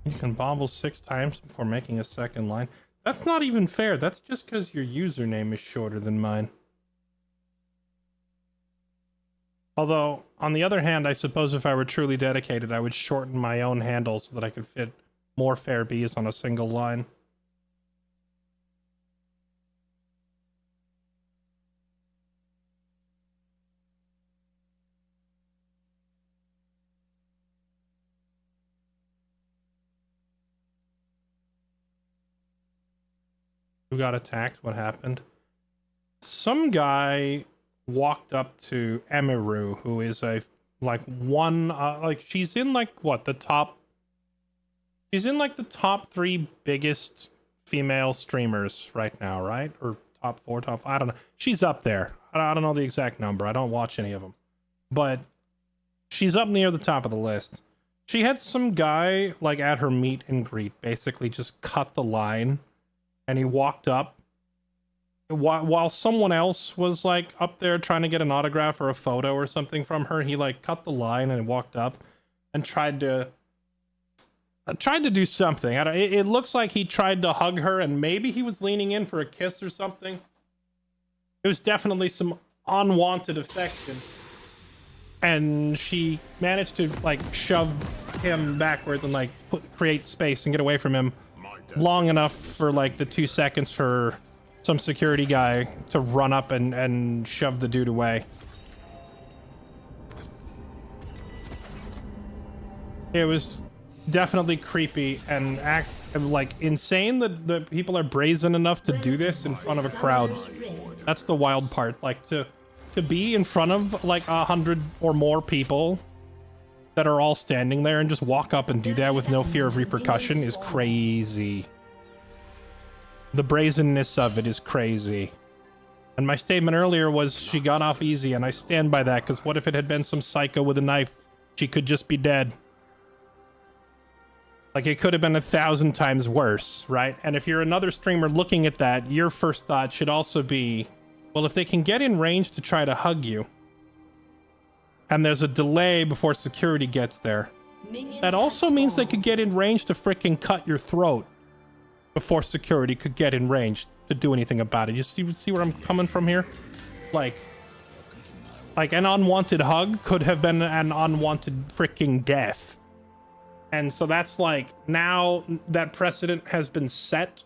You can bobble 6 times before making a second line. That's not even fair. That's just because your username is shorter than mine. Although, on the other hand, I suppose if I were truly dedicated, I would shorten my own handle so that I could fit more fair Bs on a single line. Who got attacked? What happened? Some guy walked up to Emiru, who is a she's in like what, the top, she's in like the top 3 biggest female streamers right now, right? Or top 4, I don't know. She's up there. I don't know the exact number. I don't watch any of them, but she's up near the top of the list. She had some guy like at her meet and greet basically just cut the line. And he walked up while someone else was like up there trying to get an autograph or a photo or something from her. He like cut the line and walked up and tried to do something. It looks like he tried to hug her, and maybe he was leaning in for a kiss or something. It was definitely some unwanted affection, and she managed to like shove him backwards and like create space and get away from him long enough for like the 2 seconds for some security guy to run up and shove the dude away. It was definitely creepy and like insane that the people are brazen enough to do this in front of a crowd. That's the wild part. Like to be in front of like 100 or more people that are all standing there and just walk up and do that with no fear of repercussion is crazy. The brazenness of it is crazy. And my statement earlier was she got off easy, and I stand by that, because what if it had been some psycho with a knife? She could just be dead. Like, it could have been 1,000 times worse, right? And if you're another streamer looking at that, your first thought should also be, well, if they can get in range to try to hug you, and there's a delay before security gets there, that also means they could get in range to freaking cut your throat before security could get in range to do anything about it. You see where I'm coming from here? Like an unwanted hug could have been an unwanted freaking death. And so that's like, now that precedent has been set,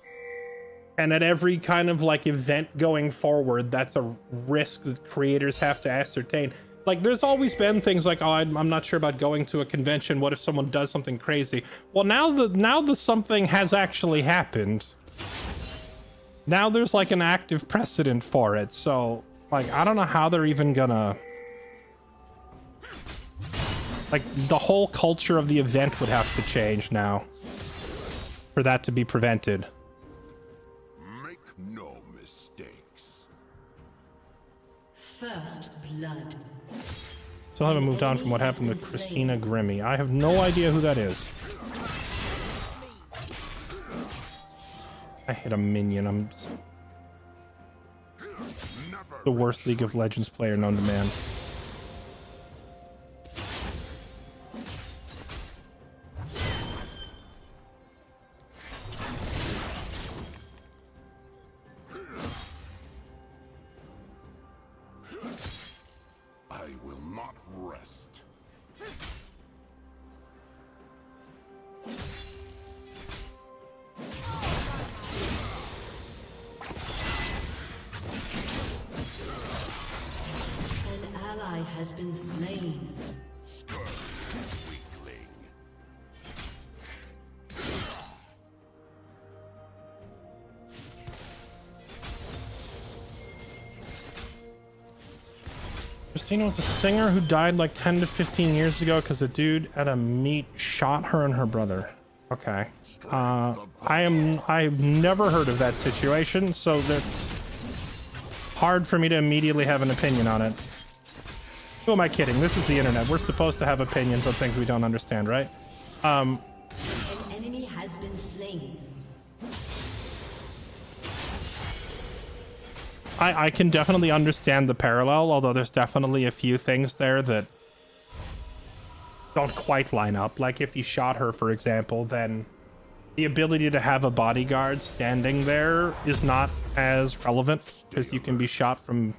and at every kind of like event going forward, that's a risk that creators have to ascertain. Like, there's always been things like, oh, I'm not sure about going to a convention. What if someone does something crazy? Well, now the something has actually happened. Now there's like an active precedent for it. So, like, I don't know how they're even gonna... Like, the whole culture of the event would have to change now for that to be prevented. Make no mistakes. First blood. Still haven't moved on from what happened with Christina Grimmie. I have no idea who that is. I hit a minion. I'm the worst League of Legends player known to man. I will not rest. An ally has been slain. Weakling. Christina was a singer who died like 10 to 15 years ago because a dude at a meet shot her and her brother. Okay. I've never heard of that situation, so that's hard for me to immediately have an opinion on it. Who am I kidding? This is the internet. We're supposed to have opinions on things we don't understand, right? An enemy has been slain. I can definitely understand the parallel, although there's definitely a few things there that don't quite line up. Like if you shot her, for example, then the ability to have a bodyguard standing there is not as relevant because you can be shot from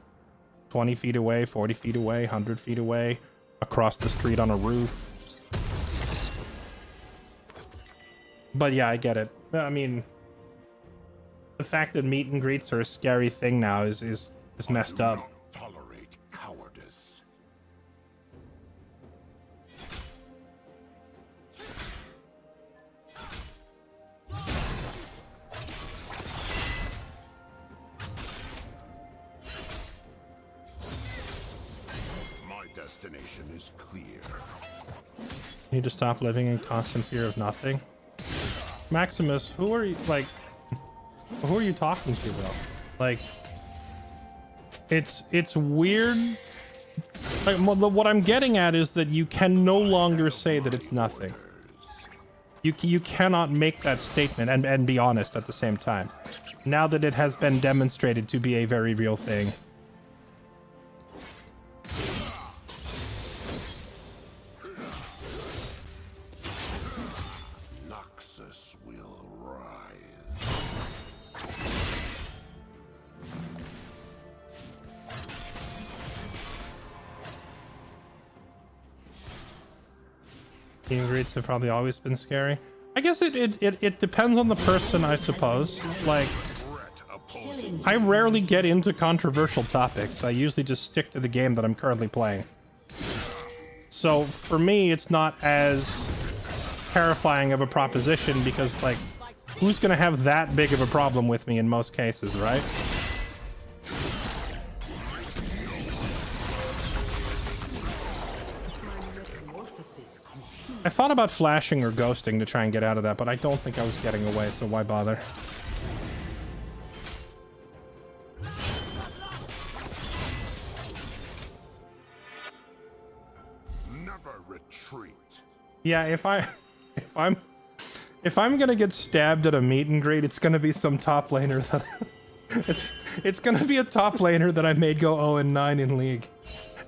20 feet away, 40 feet away, 100 feet away, across the street on a roof. But yeah, I get it. I mean, the fact that meet and greets are a scary thing now is messed up. Tolerate cowardice. My destination is clear. You need to stop living in constant fear of nothing. Maximus, who are you, like, who are you talking to, though? Like, it's weird. Like, what I'm getting at is that you can no longer say that it's nothing. You cannot make that statement and be honest at the same time. Now that it has been demonstrated to be a very real thing. Noxus will rise. Meet and greets have probably always been scary. I guess it depends on the person, I suppose. Like, I rarely get into controversial topics. I usually just stick to the game that I'm currently playing. So for me, it's not as terrifying of a proposition because, like, who's gonna have that big of a problem with me in most cases, right? I thought about flashing or ghosting to try and get out of that, but I don't think I was getting away, so why bother? Never retreat. Yeah, if I'm gonna get stabbed at a meet and greet, it's gonna be some top laner that it's gonna be a top laner that I made go 0-9 in League.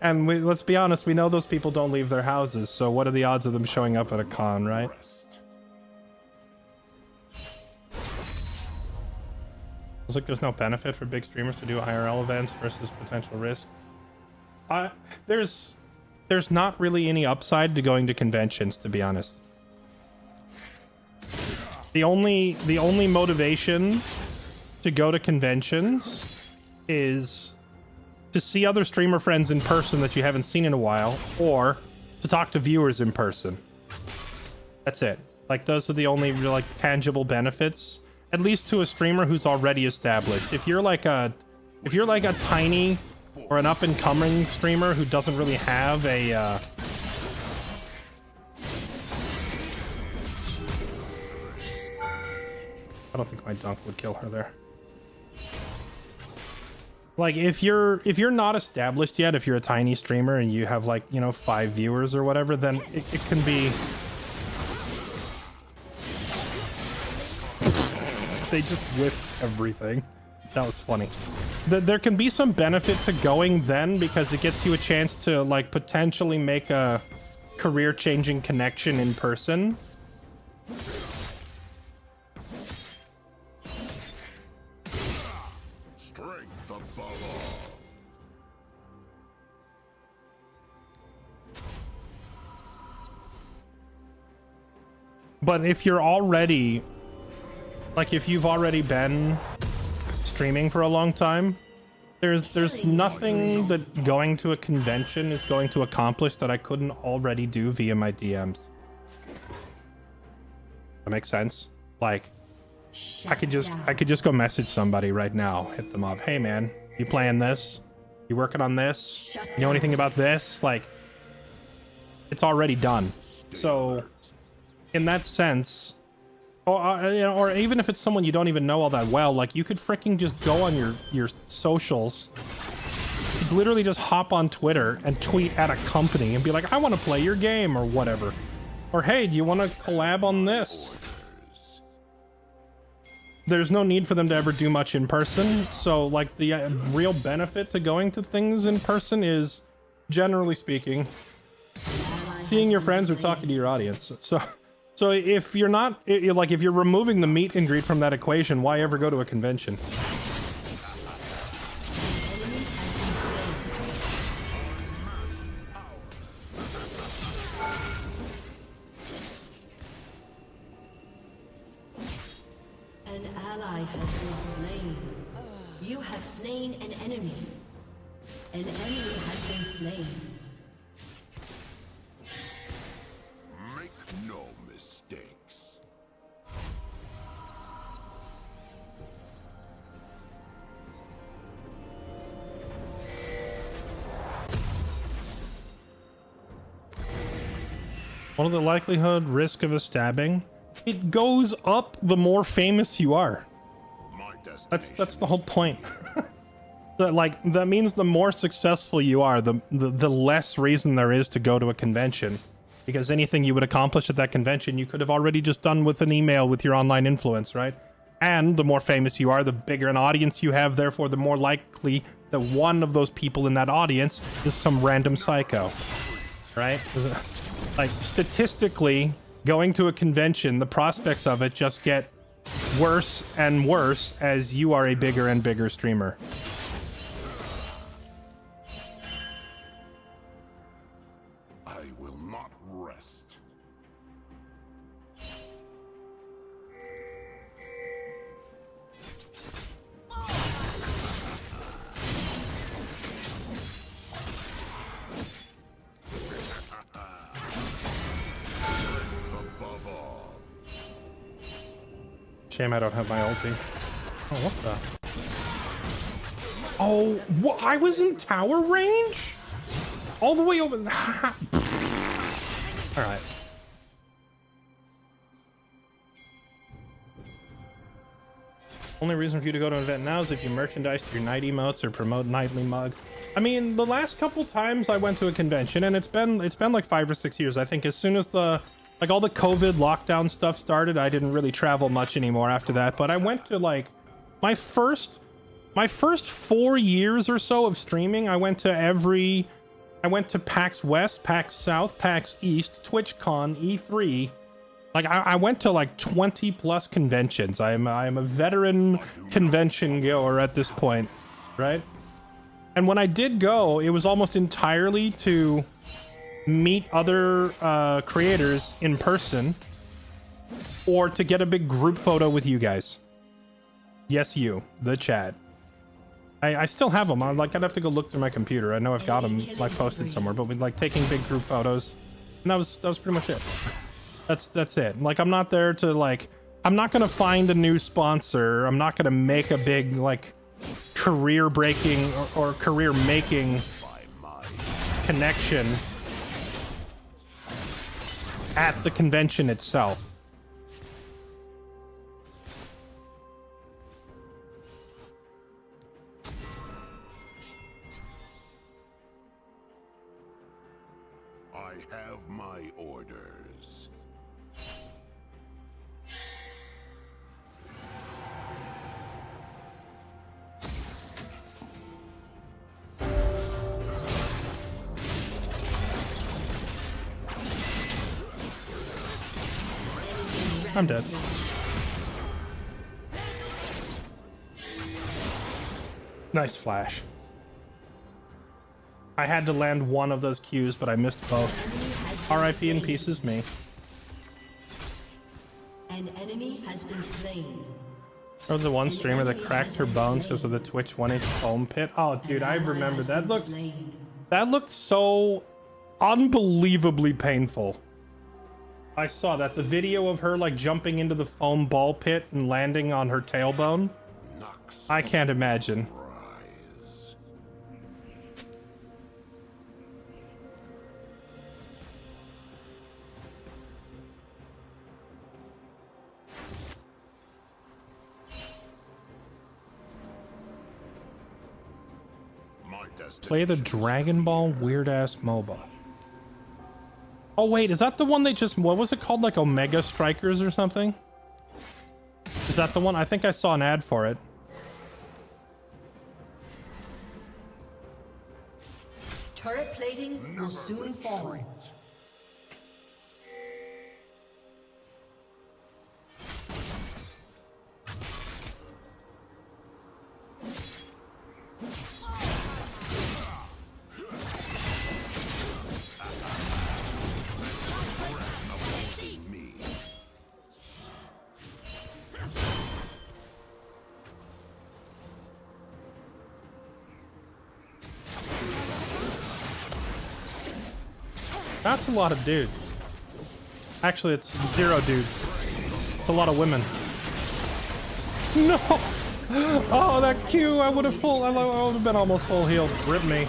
And let's be honest, we know those people don't leave their houses, so what are the odds of them showing up at a con, right? Looks like there's no benefit for big streamers to do IRL events versus potential risk. There's not really any upside to going to conventions, to be honest. The only motivation to go to conventions is to see other streamer friends in person that you haven't seen in a while, or to talk to viewers in person. That's it. Like, those are the only real, like, tangible benefits, at least to a streamer who's already established. If you're like a tiny or an up and coming streamer who doesn't really have a I don't think my dunk would kill her there. Like, if you're not established yet, if you're a tiny streamer and you have, like, you know, 5 viewers or whatever, then it can be... They just whipped everything. That was funny. There can be some benefit to going then because it gets you a chance to, like, potentially make a career-changing connection in person. But if you're already, like, if you've already been streaming for a long time, there's nothing that going to a convention is going to accomplish that I couldn't already do via my DMs. That makes sense? Like, I could just go message somebody right now, hit them up. Hey man, you playing this? You working on this? You know anything about this? Like, it's already done. So, in that sense, or even if it's someone you don't even know all that well, like you could freaking just go on your socials. You could literally just hop on Twitter and tweet at a company and be like, I want to play your game or whatever. Or hey, do you want to collab on this? There's no need for them to ever do much in person. So like the real benefit to going to things in person is, generally speaking, seeing your friends or talking to your audience. So if you're not, like if you're removing the meet and greet from that equation, why ever go to a convention? An ally has been slain. You have slain an enemy. An enemy has been slain. Make no mistakes. What are the likelihood risk of a stabbing? It goes up the more famous you are. My That's the whole point. That means the more successful you are, the less reason there is to go to a convention. Because anything you would accomplish at that convention, you could have already just done with an email with your online influence, right? And the more famous you are, the bigger an audience you have, therefore the more likely that one of those people in that audience is some random psycho, right? Like, statistically, going to a convention, the prospects of it just get worse and worse as you are a bigger and bigger streamer. I will not rest. Above all. Shame I don't have my ulti. Oh, what the? Oh, I was in tower range? All the way over. Alright. Only reason for you to go to an event now is if you merchandise your night emotes or promote nightly mugs. I mean, the last couple times I went to a convention, and it's been like 5 or 6 years. I think as soon as all the COVID lockdown stuff started, I didn't really travel much anymore after that. But I went to like my first 4 years or so of streaming. I went to PAX West, PAX South, PAX East, TwitchCon, E3. Like I went to like 20 plus conventions. I am a veteran convention goer at this point, right? And when I did go, it was almost entirely to meet other creators in person or to get a big group photo with you guys. Yes, you, the chat. I still have them. I'd have to go look through my computer. I know I've got them like posted somewhere, but with like taking big group photos, and that was pretty much it. That's it. Like I'm not there to like, I'm not gonna find a new sponsor. I'm not gonna make a big like career breaking or career making connection at the convention itself. I have my orders. I'm dead. Nice flash. I had to land one of those Qs, but I missed both. RIP in pieces, me. An enemy has been slain. Or the one streamer that cracked her bones because of the Twitch 1-inch foam pit. Oh, dude, I remember that. That looked so unbelievably painful. I saw that. The video of her like jumping into the foam ball pit and landing on her tailbone. I can't imagine. Play the Dragon Ball weird ass MOBA. Oh wait, is that the one they just, what was it called? Like Omega Strikers or something? Is that the one? I think I saw an ad for it. Turret plating will soon fall. That's a lot of dudes. Actually, it's 0 dudes. It's a lot of women. No! Oh, that Q! I would have been almost full healed. Rip me.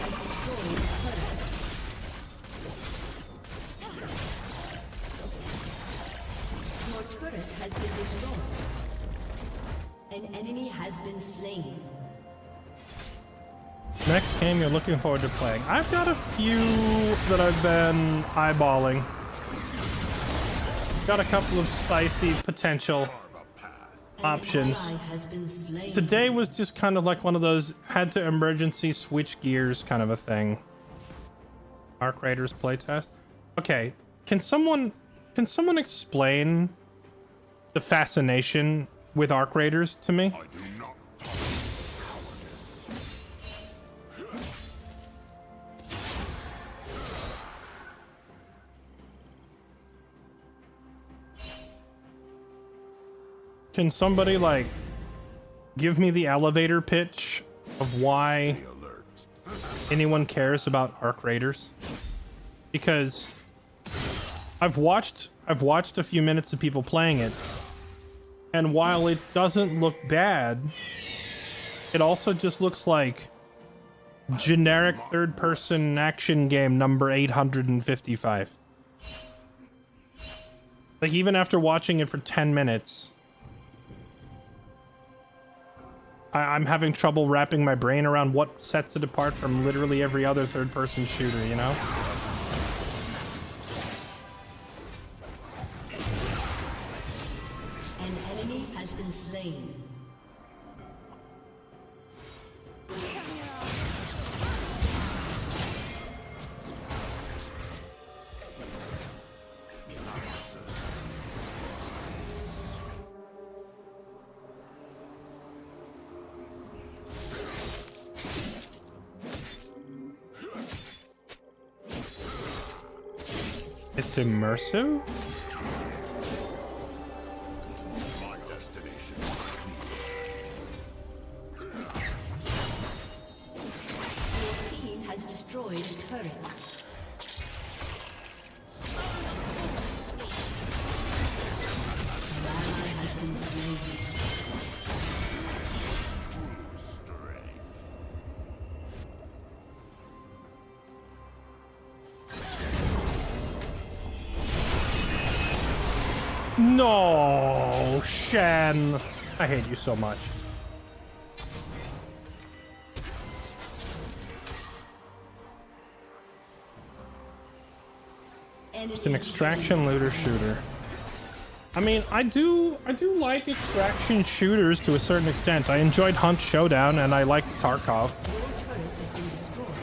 Your turret has been destroyed. An enemy has been slain. Next game you're looking forward to playing. I've got a few that I've been eyeballing. Got a couple of spicy potential options. Has been slain. Today was just kind of like one of those had to emergency switch gears kind of a thing. Arc Raiders playtest. Okay, can someone explain the fascination with Arc Raiders to me? I do not Can somebody like give me the elevator pitch of why anyone cares about Arc Raiders? Because I've watched a few minutes of people playing it, and while it doesn't look bad, it also just looks like generic third-person action game number 855. Like, even after watching it for 10 minutes, I'm having trouble wrapping my brain around what sets it apart from literally every other third-person shooter, you know? An enemy has been slain. It's immersive? my destination. Your team has destroyed a turret. An ally has been slain. No, Shen. I hate you so much. It's an extraction looter shooter. I mean, I do like extraction shooters to a certain extent. I enjoyed Hunt Showdown and I liked Tarkov.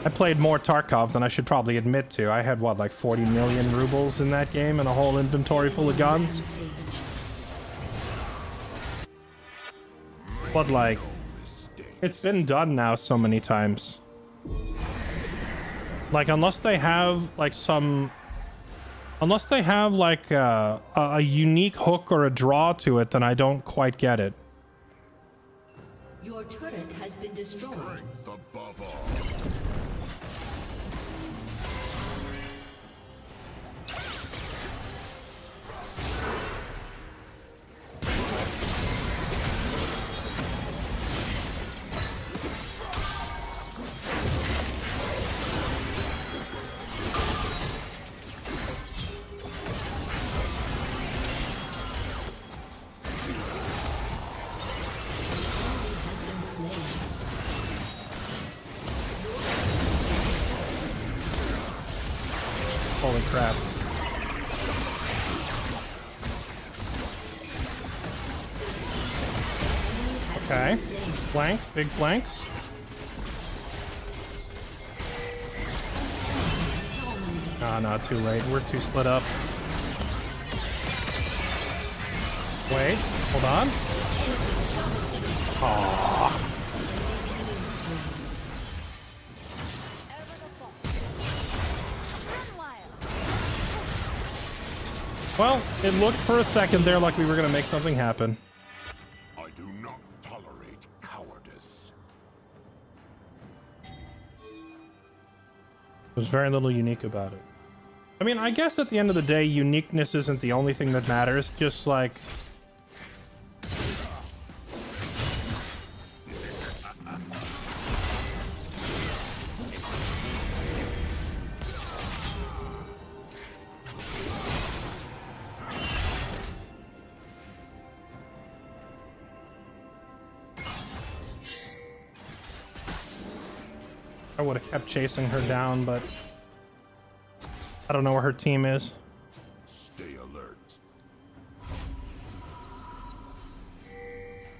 I played more Tarkov than I should probably admit to. I had what, like 40 million rubles in that game and a whole inventory full of guns. But like, it's been done now so many times. Like, unless they have like a unique hook or a draw to it, then I don't quite get it. Your turret has been destroyed. Strength above all. Has been slain. Holy crap. Okay. Flanks, big flanks. Ah, no, too late. We're too split up. Wait, hold on. Aww. Well, it looked for a second there like we were gonna make something happen. I do not tolerate cowardice. There's very little unique about it. I mean, I guess at the end of the day, uniqueness isn't the only thing that matters. Just like... I would have kept chasing her down, but I don't know where her team is. Stay alert.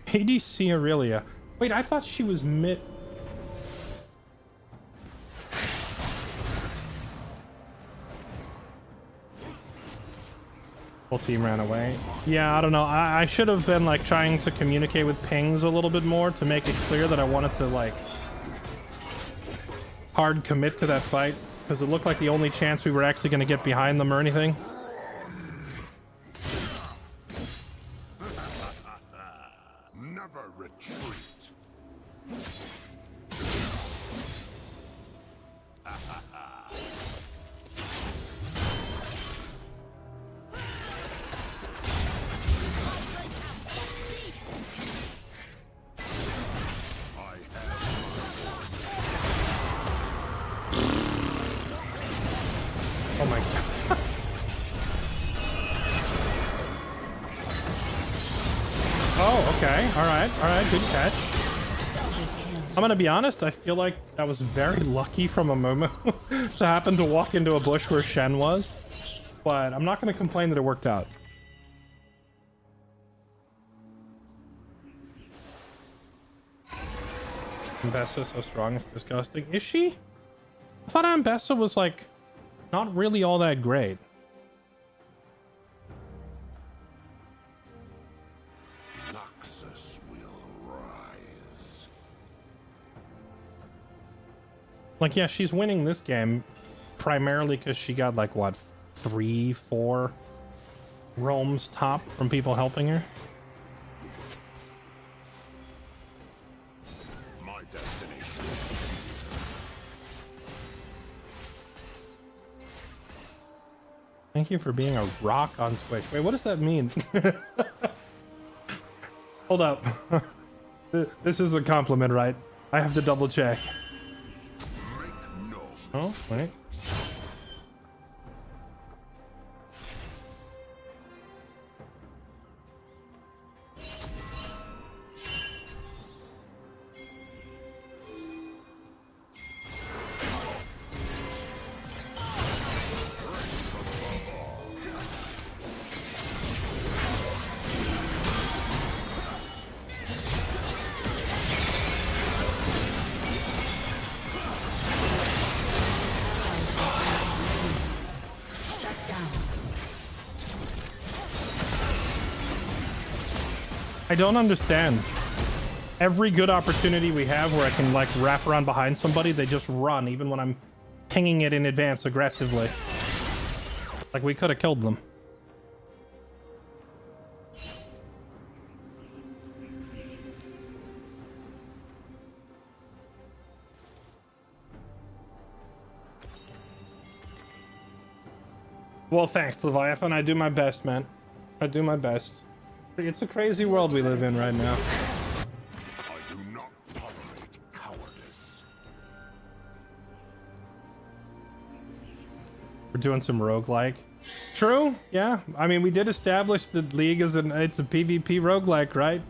ADC Aurelia. Wait, I thought she was mid... Whole team ran away. Yeah, I don't know. I should have been like trying to communicate with pings a little bit more to make it clear that I wanted to like hard commit to that fight, because it looked like the only chance we were actually going to get behind them or anything. Never retreat. Oh my god. Oh, okay. Alright, good catch. I'm gonna be honest, I feel like that was very lucky from a moment to happen to walk into a bush where Shen was. But I'm not gonna complain that it worked out. Ambessa so strong, it's disgusting. Is she? I thought Ambessa was like not really all that great. Noxus will rise. Like, yeah, she's winning this game primarily because she got like what, 3-4 roams top from people helping her. My destination. Thank you for being a rock on Twitch. Wait, what does that mean? Hold up. This is a compliment, right? I have to double check. Oh, wait. I don't understand. Every good opportunity we have where I can like wrap around behind somebody, they just run even when I'm pinging it in advance aggressively. Like we could have killed them. Well, thanks, Leviathan. I do my best, man. I do my best. It's a crazy world we live in right now. I do not tolerate cowardice. We're doing some roguelike. True, yeah. I mean, we did establish the League as it's a PvP roguelike, right?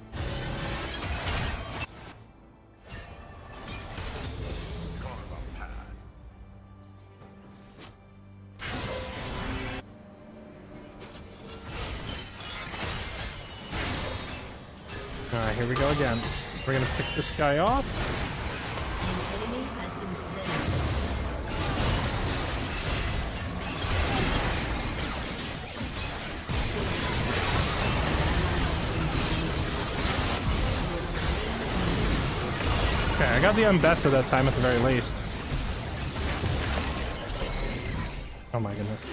here we go again. We're gonna pick this guy off. An enemy has been slain. Okay, I got the Ambessa that time at the very least. Oh my goodness.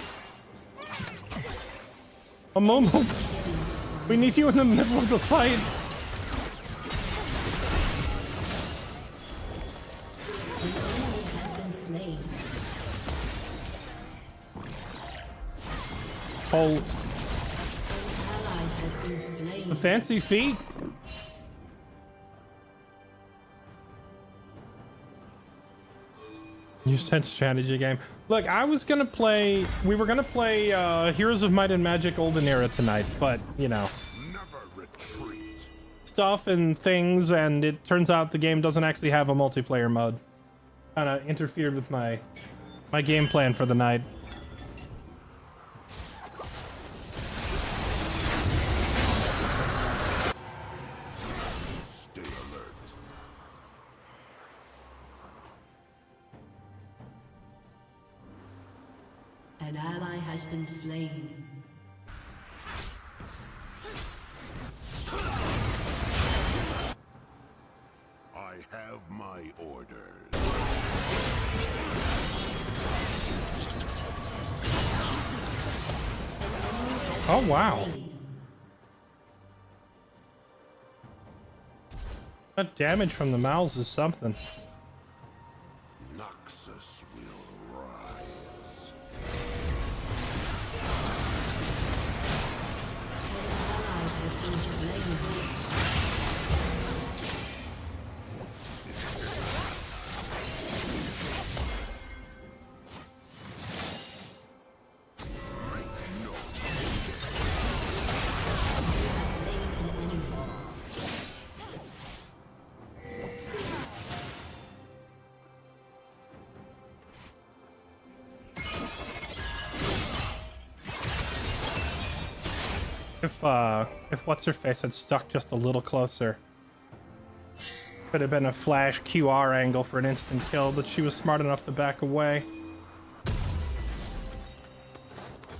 A Momo! We need you in the middle of the fight! Has been slain. Oh, Ally has been slain. the fancy feet? You said strategy game. Look, I was gonna play. We were gonna play Heroes of Might and Magic Olden Era tonight, but you know, Never retreat. stuff and things, and it turns out the game doesn't actually have a multiplayer mode. Kind of interfered with my game plan for the night. Stay alert. An ally has been slain. I have my orders. Oh wow, that damage from the mouths is something. Noxus will rise. Ally has been slain. Has slain an enemy. If what's her face had stuck just a little closer, could have been a flash QR angle for an instant kill, but she was smart enough to back away.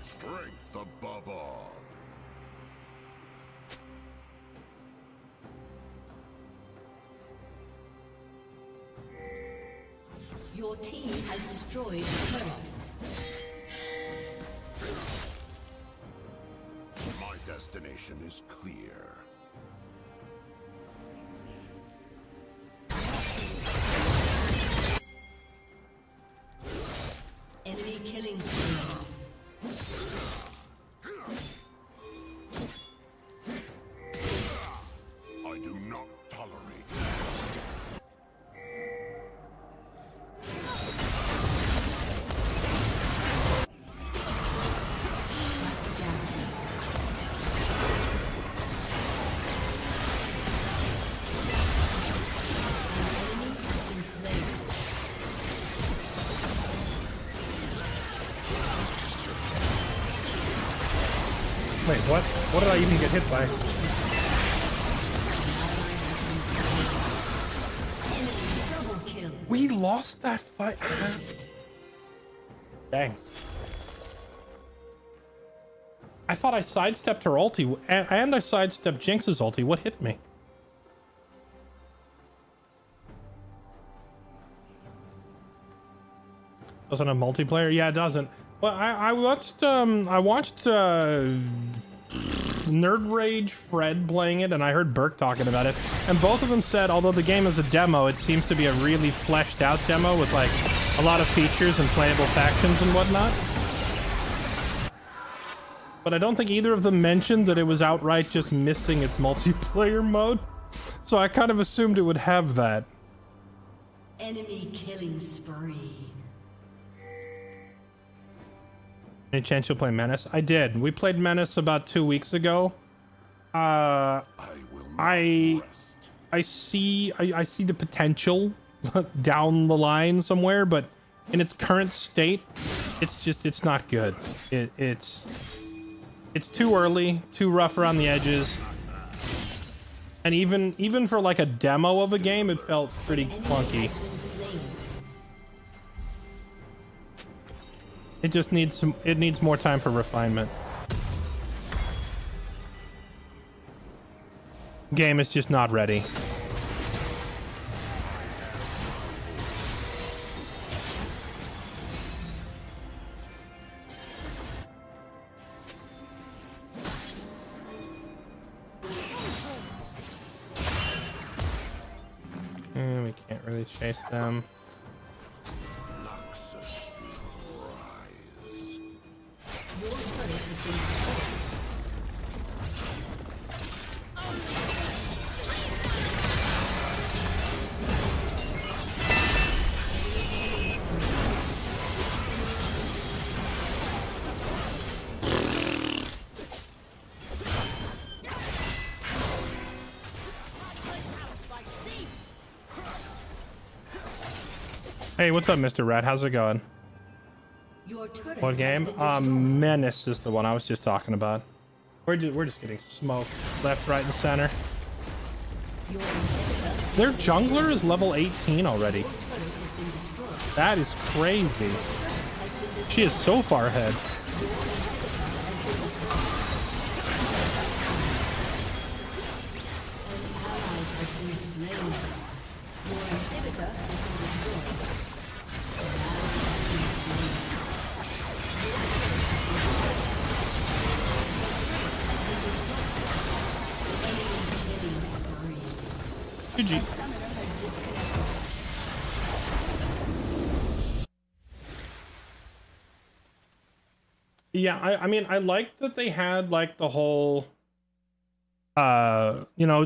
Strength above all. Your team has destroyed a turret. My destination is clear. Enemy killing spree. I do not tolerate. Enemy has been slain. Wait, what? What did I even get hit by? Enemy double kill. We lost that fight. Dang. I thought I sidestepped her ulti, and I sidestepped Jinx's ulti. What hit me? Doesn't have multiplayer? Yeah, it doesn't. Well, I watched Nerd Rage Fred playing it, and I heard Burke talking about it, and both of them said, although the game is a demo, it seems to be a really fleshed out demo with like a lot of features and playable factions and whatnot. But I don't think either of them mentioned that it was outright just missing its multiplayer mode, so I kind of assumed it would have that. Enemy killing spree. Any chance you'll play Menace? I did. We played Menace about 2 weeks ago. I will not rest. I see the potential down the line somewhere, but in its current state, it's not good. It's too early, too rough around the edges. And even for like a demo of a game, it felt pretty clunky. It just needs it needs more time for refinement. Game is just not ready. We can't really chase them. Hey, what's up, Mr. Rat? How's it going? What game? Menace is the one I was just talking about. We're just getting smoked left, right, and center. Their jungler is level 18 already. That is crazy. She is so far ahead. GG. Yeah, I mean, I liked that they had like the whole, you know,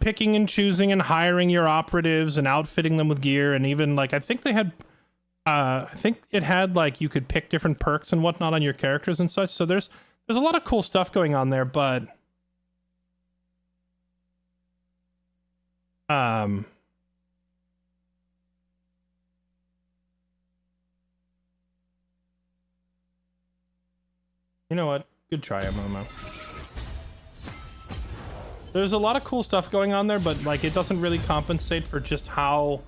picking and choosing and hiring your operatives and outfitting them with gear, and even like I think they had, I think it had like you could pick different perks and whatnot on your characters and such. So there's a lot of cool stuff going on there, but you know what? Good try, Momo. There's a lot of cool stuff going on there, but like it doesn't really compensate for just how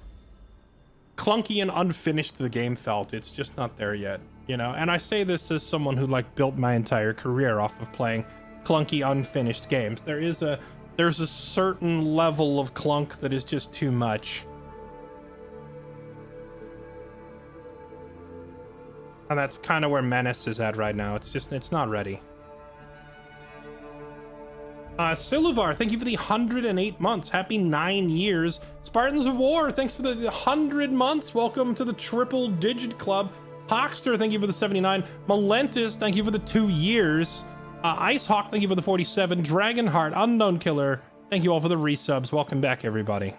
clunky and unfinished the game felt. It's just not there yet, you know? And I say this as someone who like built my entire career off of playing clunky, unfinished games. There's a certain level of clunk that is just too much. And that's kind of where Menace is at right now. It's not ready. Siluvar, thank you for the 108 months. Happy 9 years. Spartans of War, thanks for the 100 months. Welcome to the Triple Digit Club. Hawkster, thank you for the 79. Malentis, thank you for the 2 years. Icehawk, thank you for the 47. Dragonheart, Unknown Killer, thank you all for the resubs. Welcome back, everybody.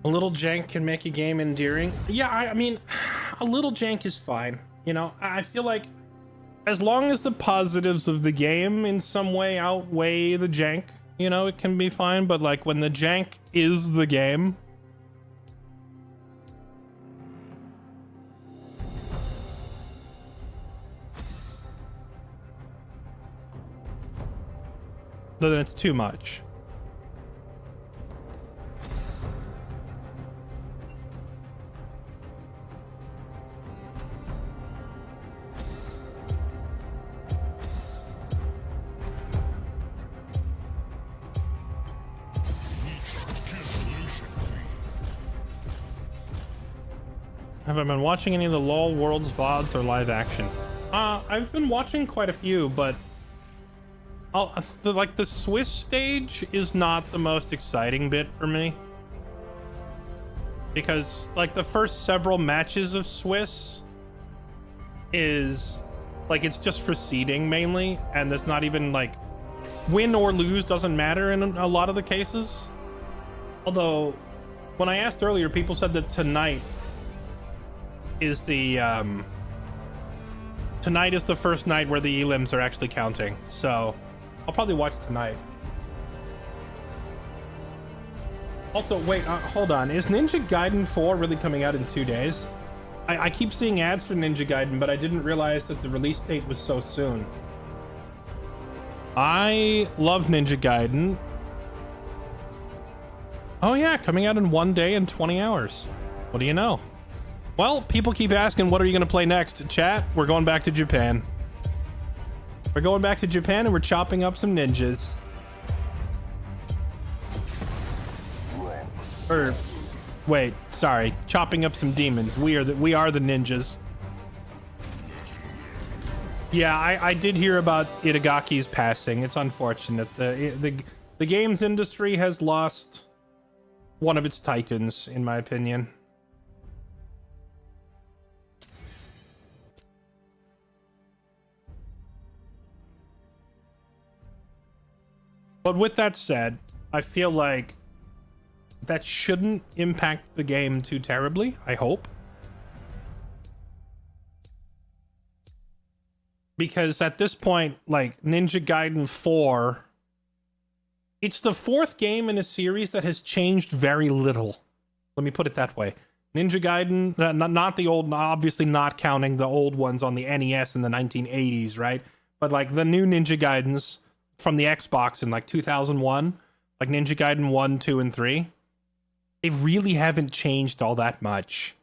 A little jank can make a game endearing. Yeah, I mean, a little jank is fine. You know, I feel like as long as the positives of the game in some way outweigh the jank, you know, it can be fine. But like when the jank is the game, then it's too much. Have I been watching any of the LOL Worlds VODs or live action? I've been watching quite a few, but the Swiss stage is not the most exciting bit for me. Because, like, the first several matches of Swiss is, like, it's just for seeding mainly, and there's not even, like, win or lose doesn't matter in a lot of the cases. Although, when I asked earlier, people said that tonight is the first night where the elims are actually counting, so I'll probably watch tonight. Also, wait, hold on. Is Ninja Gaiden 4 really coming out in 2 days? I keep seeing ads for Ninja Gaiden, but I didn't realize that the release date was so soon. I love Ninja Gaiden. Oh yeah, coming out in 1 day and 20 hours. What do you know? Well, people keep asking, what are you going to play next? Chat, we're going back to Japan. We're going back to Japan and we're chopping up some ninjas. Or, wait, sorry, chopping up some demons. We are the ninjas. Yeah, I did hear about Itagaki's passing. It's unfortunate. The games industry has lost one of its titans, in my opinion. But with that said, I feel like that shouldn't impact the game too terribly, I hope. Because at this point, like, Ninja Gaiden 4, it's the 4th game in a series that has changed very little. Let me put it that way. Ninja Gaiden, not the old, obviously not counting the old ones on the NES in the 1980s, right? But, like, the new Ninja Gaidens from the Xbox in, like, 2001, like Ninja Gaiden 1, 2, and 3, they really haven't changed all that much.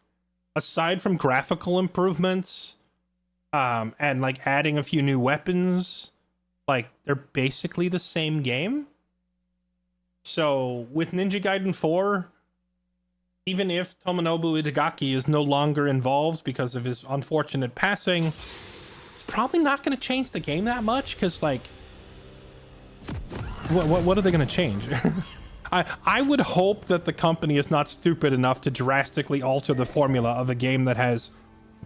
Aside from graphical improvements, and, like, adding a few new weapons, like, they're basically the same game. So, with Ninja Gaiden 4, even if Tomonobu Itagaki is no longer involved because of his unfortunate passing, it's probably not going to change the game that much, because, like, what are they going to change? I would hope that the company is not stupid enough to drastically alter the formula of a game that has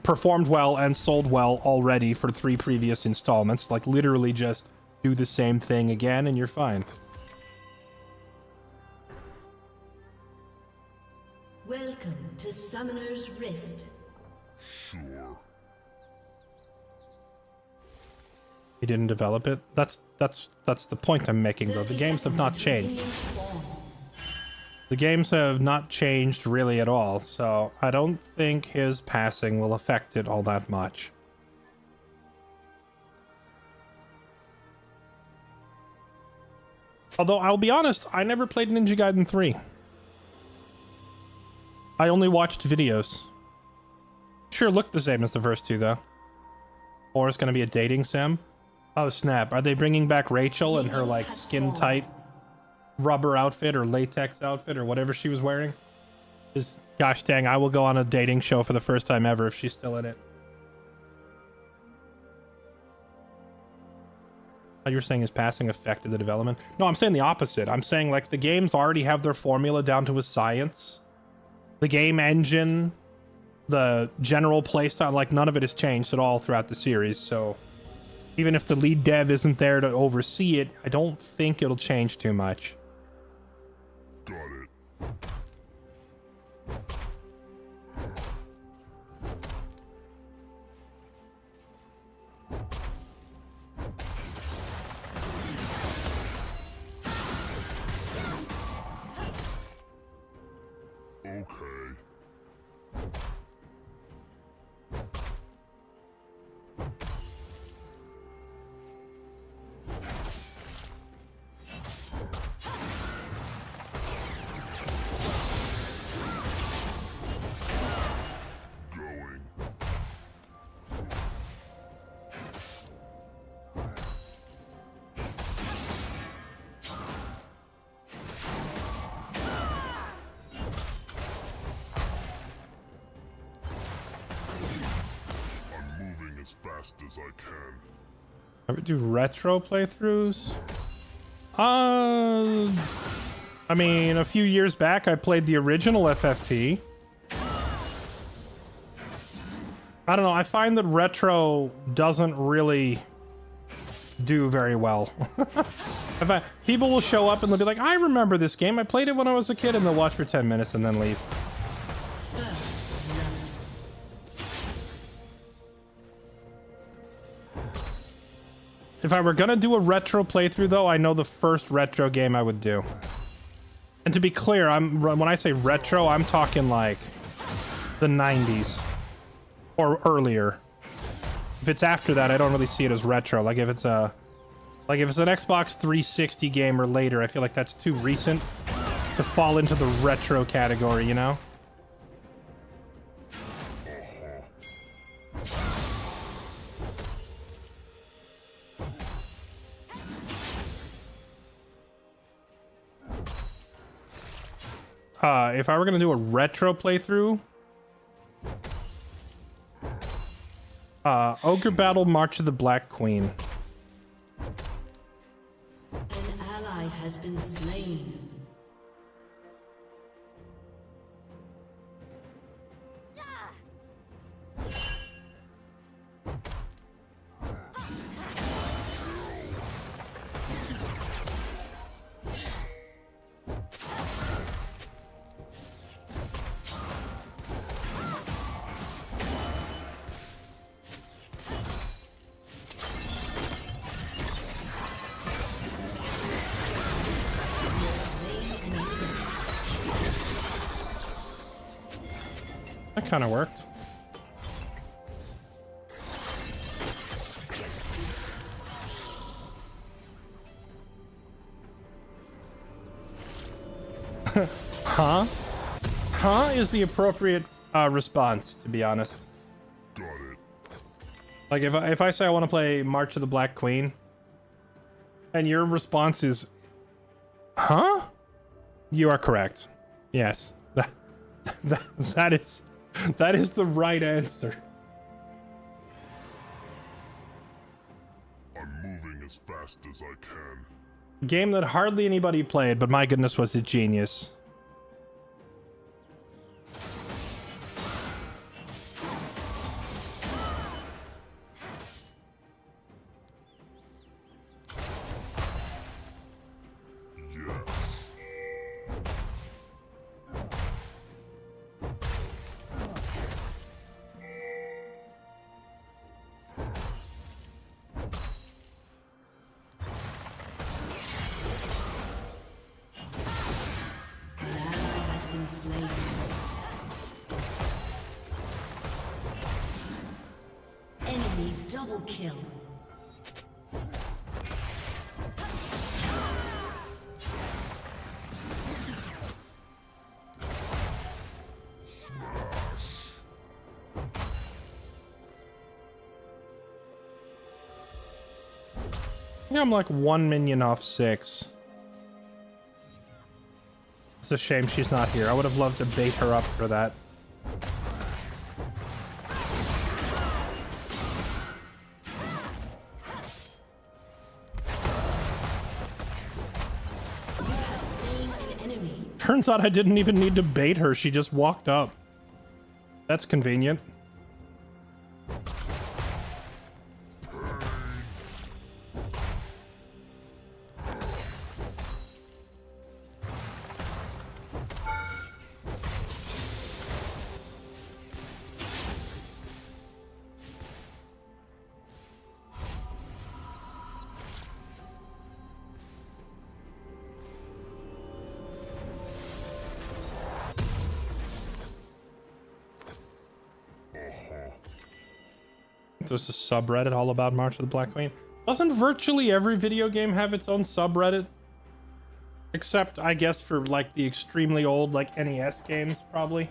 performed well and sold well already for 3 previous installments. Like, literally just do the same thing again and you're fine. Welcome to Summoner's Rift. Sure. He didn't develop it. That's the point I'm making, though. The games have not changed. The games have not changed really at all, so I don't think his passing will affect it all that much. Although, I'll be honest, I never played Ninja Gaiden 3. I only watched videos. Sure looked the same as the first 2, though. Or it's gonna be a dating sim. Oh, snap. Are they bringing back Rachel in her, like, skin-tight rubber outfit or latex outfit or whatever she was wearing? Just, gosh dang, I will go on a dating show for the first time ever if she's still in it. Oh, you're saying his passing affected the development? No, I'm saying the opposite. I'm saying, like, the games already have their formula down to a science. The game engine, the general playstyle, like, none of it has changed at all throughout the series, so even if the lead dev isn't there to oversee it, I don't think it'll change too much. Got it. Okay. fast as I can. I would do retro playthroughs. I mean, a few years back, I played the original FFT. I don't know. I find that retro doesn't really do very well. People will show up and they'll be like, I remember this game. I played it when I was a kid, and they'll watch for 10 minutes and then leave. If I were gonna do a retro playthrough, though, I know the first retro game I would do. And to be clear, when I say retro, I'm talking like the 90s or earlier. If it's after that, I don't really see it as retro. Like if it's an Xbox 360 game or later, I feel like that's too recent to fall into the retro category, you know? If I were gonna do a retro playthrough, Ogre Battle March of the Black Queen. An ally has been slain. That kind of worked. Huh? Huh is the appropriate response, to be honest. Got it. Like if I say I want to play March of the Black Queen, and your response is, huh? You are correct. Yes. That is the right answer. I'm moving as fast as I can. Game that hardly anybody played, but my goodness, was it genius. Enemy double kill. Yeah, I'm like 1 minion off 6. It's a shame she's not here. I would have loved to bait her up for that. You have slain an enemy. Turns out I didn't even need to bait her. She just walked up. That's convenient. There's a subreddit all about March of the Black Queen. Doesn't virtually every video game have its own subreddit? Except, I guess, for like the extremely old, like NES games, probably.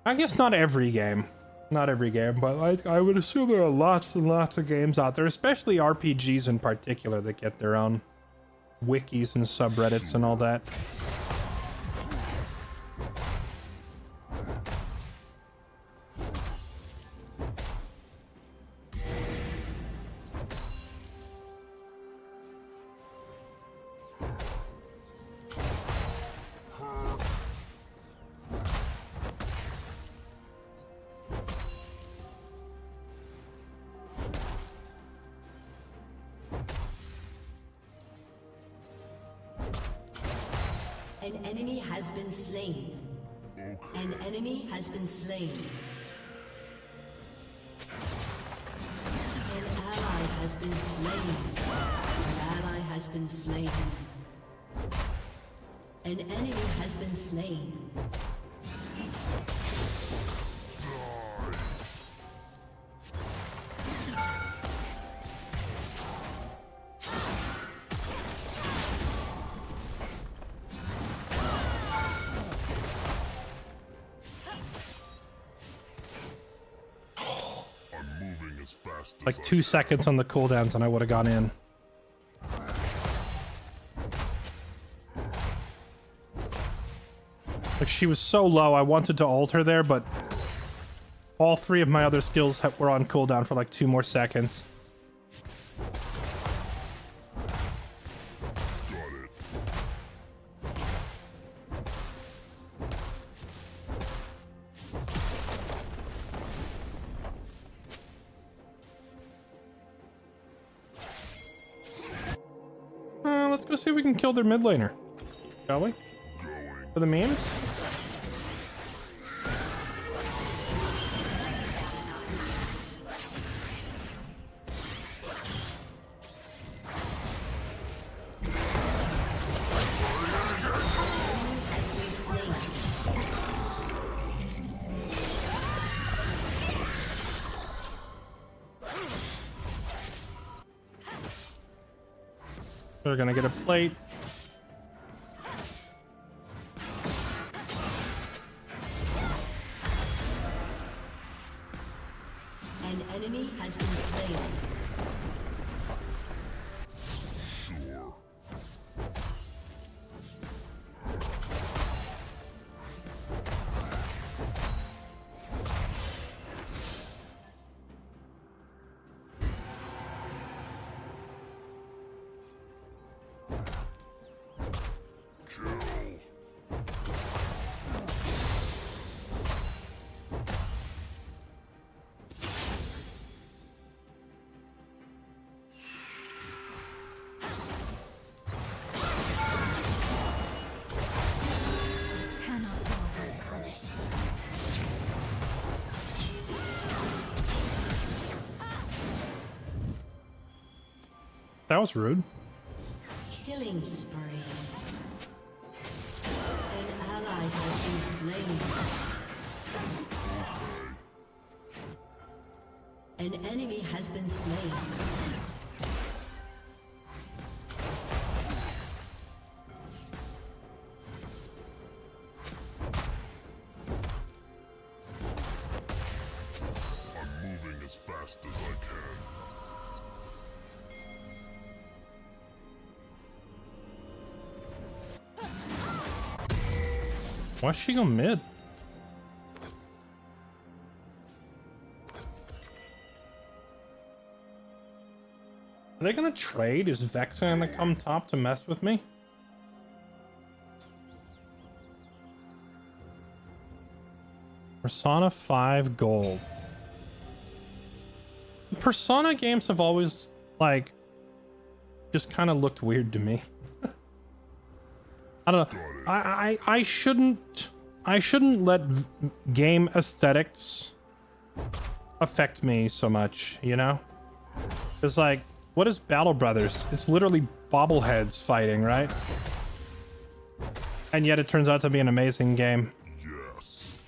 I guess not every game. Not every game, but I would assume there are lots and lots of games out there, especially RPGs in particular, that get their own wikis and subreddits and all that. An enemy has been slain. An enemy has been slain. An ally has been slain. An ally has been slain. An enemy has been slain. Like 2 seconds on the cooldowns and I would have gone in. Like she was so low, I wanted to ult her there, but all 3 of my other skills were on cooldown for like 2 more seconds. Let's go see if we can kill their mid laner. Shall we? For the memes? They're gonna get a plate. An enemy has been slain. That was rude. Killing spree. An ally has been slain. An enemy has been slain. I'm moving as fast as I can. Why'd she go mid? Are they gonna trade? Is Vex gonna come top to mess with me? Persona 5 gold. Persona games have always, like, just kind of looked weird to me. I don't know. I shouldn't let game aesthetics affect me so much, you know? It's like, what is Battle Brothers? It's literally bobbleheads fighting, right? And yet it turns out to be an amazing game. Yes.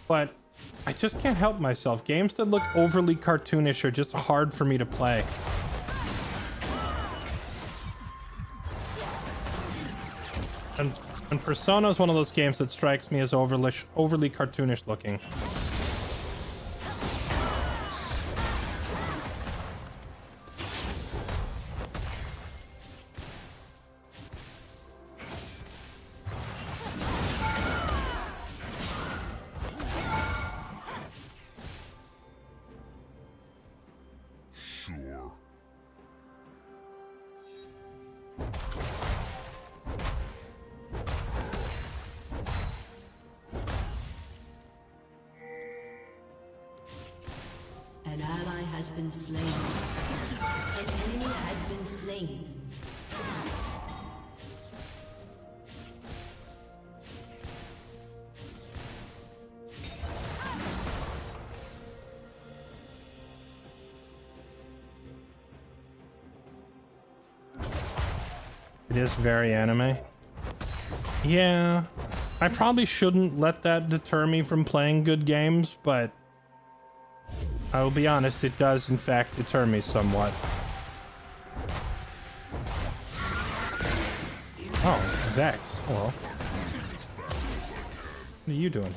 But I just can't help myself. Games that look overly cartoonish are just hard for me to play. And Persona is one of those games that strikes me as overly cartoonish looking. Sure. An ally has been slain. An enemy has been slain. It is very anime. Yeah, I probably shouldn't let that deter me from playing good games, but I will be honest, it does in fact deter me somewhat. Oh, Vex. Hello. What are you doing?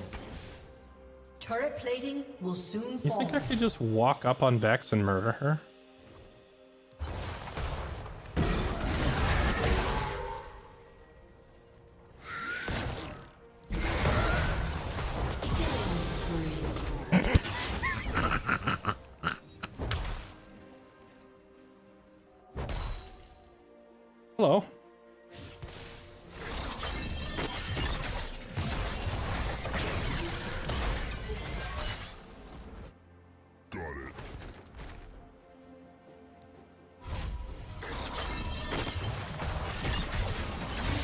Turret plating will soon You fall. think I could just walk up on Vex and murder her? Hello. Got it.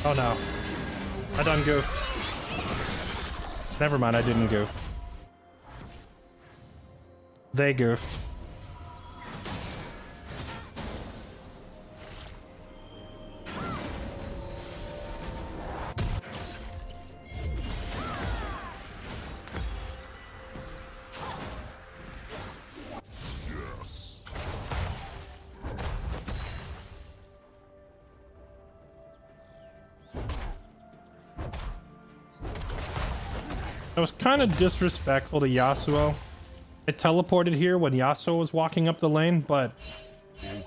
Oh no. I done goofed. Never mind, I didn't goof. They goofed. Yes. That was kind of disrespectful to Yasuo. It teleported here when Yasuo was walking up the lane, but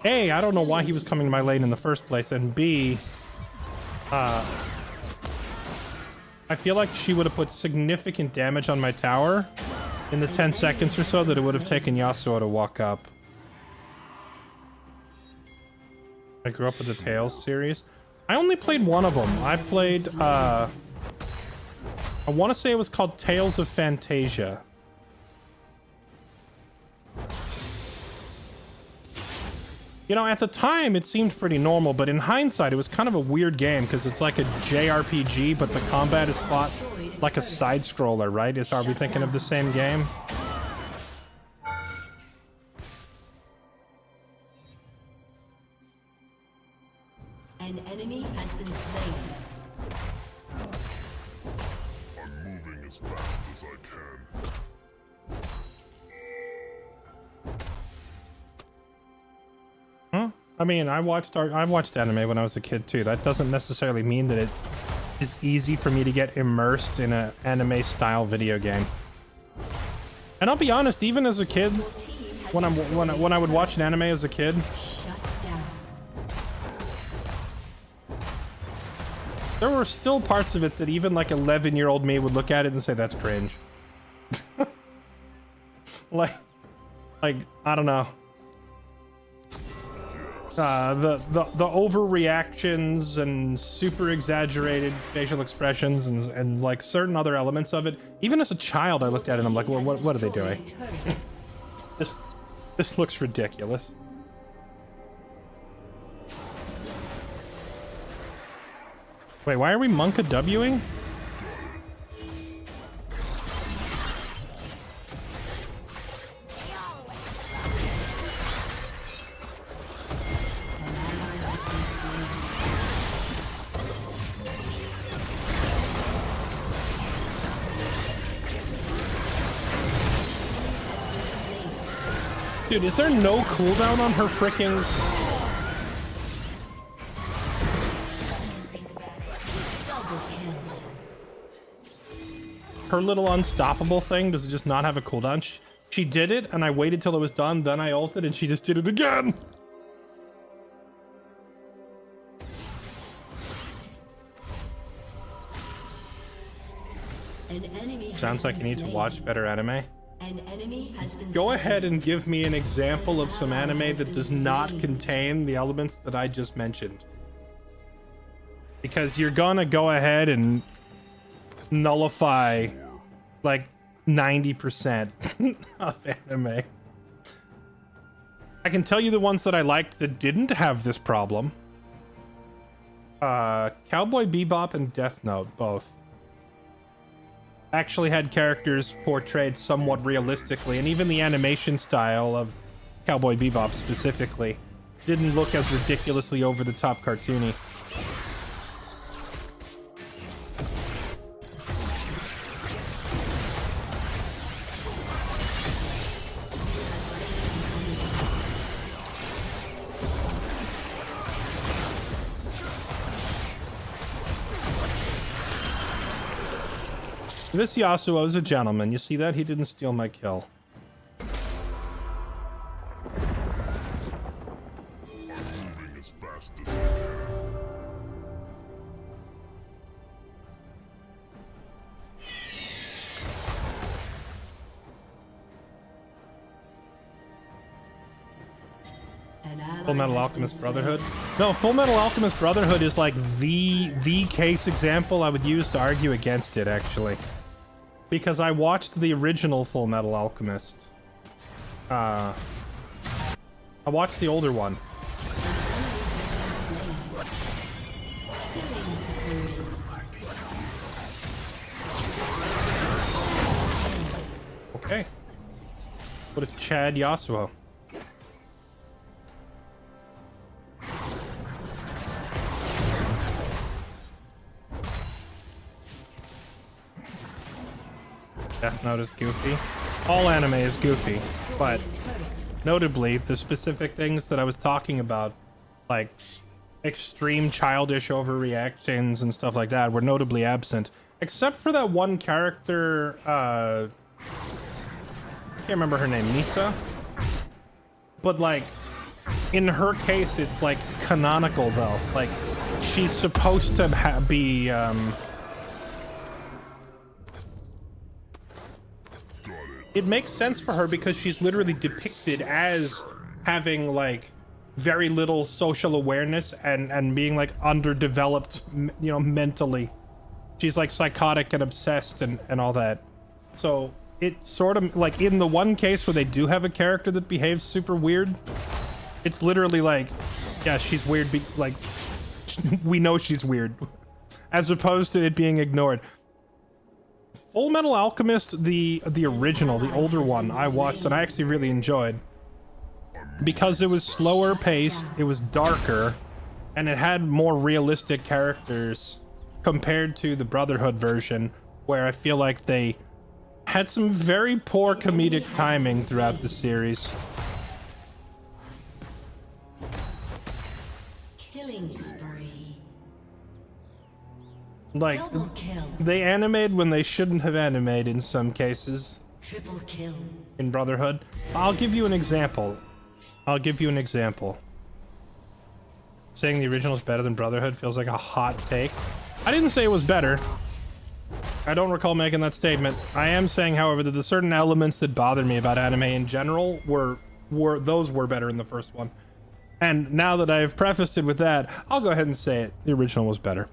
A, I don't know why he was coming to my lane in the first place, and B, I feel like she would have put significant damage on my tower in the 10 seconds or so that it would have taken Yasuo to walk up. I grew up with the Tales series. I only played one of them. I played, I want to say it was called Tales of Fantasia. You know, at the time, it seemed pretty normal, but in hindsight, it was kind of a weird game because it's like a JRPG, but the combat is fought like a side-scroller, right? Are we thinking of the same game? An enemy has been slain. I'm moving as fast as I can. Huh? I mean, I watched anime when I was a kid too. That doesn't necessarily mean that it is easy for me to get immersed in an anime-style video game. And I'll be honest, even as a kid, when I would watch an anime as a kid, Shut down. there were still parts of it that even like 11-year-old me would look at it and say, that's cringe. like, I don't know. The overreactions and super exaggerated facial expressions and like certain other elements of it. Even as a child, I looked at it and I'm like, well, what are they doing? This looks ridiculous. Wait, why are we Monka Wing? Dude, is there no cooldown on her freaking... Her little unstoppable thing, does it just not have a cooldown? She did it, and I waited till it was done, then I ulted, and she just did it again! An enemy has Sounds like been you need to slain. watch better anime. An enemy has been Go slain. ahead and give me an example of some anime that does not contain the elements that I just mentioned. Because you're gonna go ahead and nullify like 90% of anime. I can tell you the ones that I liked that didn't have this problem. Cowboy Bebop and Death Note, both. Actually had characters portrayed somewhat realistically, and even the animation style of Cowboy Bebop specifically didn't look as ridiculously over-the-top cartoony. This Yasuo is a gentleman. You see that? He didn't steal my kill. Moving as fast as I can. An ally Full Metal has Alchemist been slain. Brotherhood. No, Full Metal Alchemist Brotherhood is like the case example I would use to argue against it, actually. Because I watched the original Full Metal Alchemist. I watched the older one. Okay. What a Chad Yasuo. Death Note is goofy. All anime is goofy, but notably the specific things that I was talking about, like extreme childish overreactions and stuff like that, were notably absent, except for that one character. I can't remember her name, Nisa. But like, in her case, it's like canonical though. Like, she's supposed to be. It makes sense for her because she's literally depicted as having like very little social awareness and being like underdeveloped, you know, mentally. She's like psychotic and obsessed and all that. So it's sort of like in the one case where they do have a character that behaves super weird, it's literally like, yeah, she's weird. Like, we know she's weird, as opposed to it being ignored. Full Metal Alchemist, the original, the older one, I watched and I actually really enjoyed. Because it was slower paced, it was darker, and it had more realistic characters compared to the Brotherhood version, where I feel like they had some very poor comedic timing throughout the series. Killing spree. Like, Double kill. they animate when they shouldn't have animated in some cases. Triple kill. In Brotherhood. I'll give you an example. Saying the original is better than Brotherhood feels like a hot take. I didn't say it was better. I don't recall making that statement. I am saying, however, that the certain elements that bother me about anime in general were better in the first one. And now that I've prefaced it with that, I'll go ahead and say it. The original was better.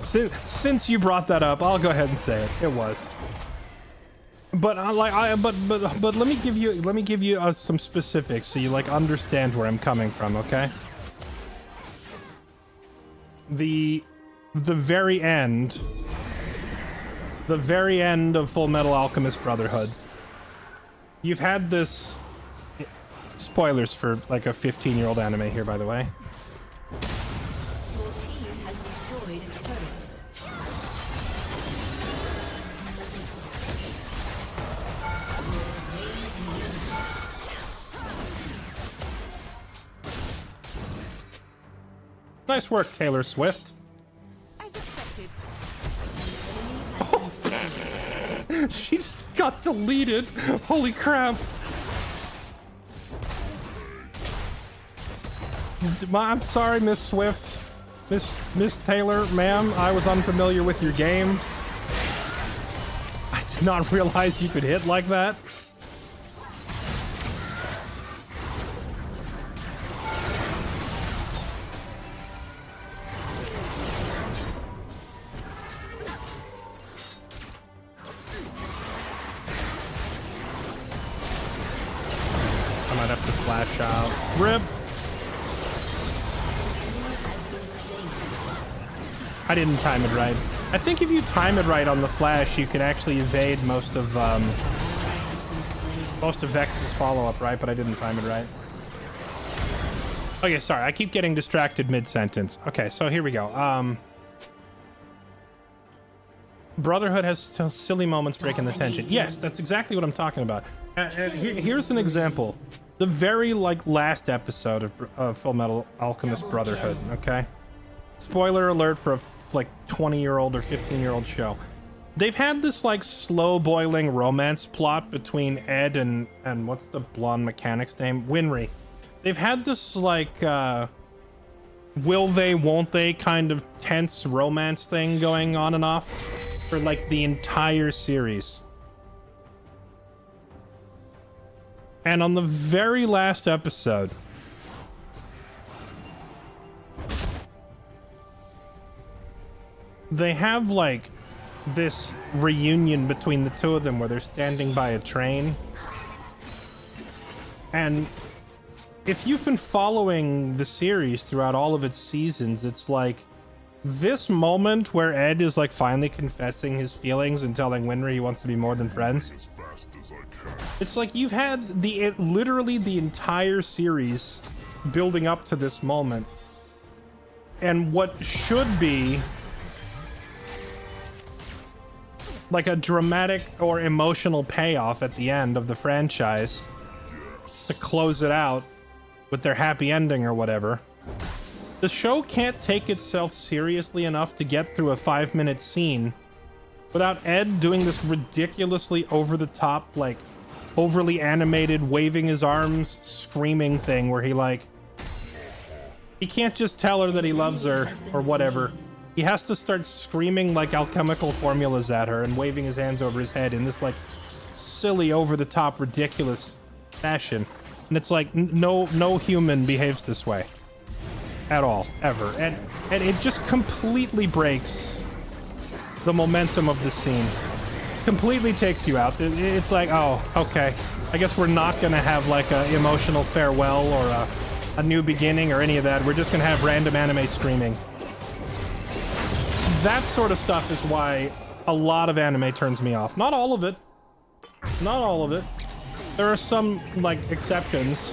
Since you brought that up, I'll go ahead and say it. It was. But but let me give you some specifics so you like understand where I'm coming from, okay? The very end of Full Metal Alchemist Brotherhood. You've had this. Spoilers for like a 15-year-old anime here, by the way. Your team has destroyed a turret. Nice work, Taylor Swift. As expected. She just got deleted. Holy crap. I'm sorry, Miss Swift. Miss Taylor, ma'am, I was unfamiliar with your game. I did not realize you could hit like that. I might have to flash out. RIP. I didn't time it right. I think if you time it right on the flash, you can actually evade most of Vex's follow-up, right? But I didn't time it right. Okay, sorry. I keep getting distracted mid-sentence. Okay, so here we go. Brotherhood has silly moments breaking the tension. Yes, that's exactly what I'm talking about. Here's an example. The very last episode of Full Metal Alchemist Brotherhood. Okay. Spoiler alert for a like 20-year-old or 15-year-old show. They've had this like slow boiling romance plot between Ed and what's the blonde mechanic's name? Winry. They've had this like will they, won't they kind of tense romance thing going on and off for like the entire series. And on the very last episode, they have like this reunion between the two of them where they're standing by a train. And if you've been following the series throughout all of its seasons, it's like this moment where Ed is like finally confessing his feelings and telling Winry he wants to be more than friends. As fast as I can. It's like you've had literally the entire series building up to this moment. And what should be like a dramatic or emotional payoff at the end of the franchise to close it out with their happy ending or whatever. The show can't take itself seriously enough to get through a 5-minute scene without Ed doing this ridiculously over-the-top, like, overly animated, waving his arms, screaming thing where he can't just tell her that he loves her or whatever. He has to start screaming like alchemical formulas at her and waving his hands over his head in this like silly, over-the-top, ridiculous fashion. And it's like no human behaves this way at all, ever. And it just completely breaks the momentum of the scene. Completely takes you out. It's like, oh, okay. I guess we're not gonna have like a emotional farewell or a new beginning or any of that. We're just gonna have random anime screaming. That sort of stuff is why a lot of anime turns me off. Not all of it. Not all of it. There are some, like, exceptions.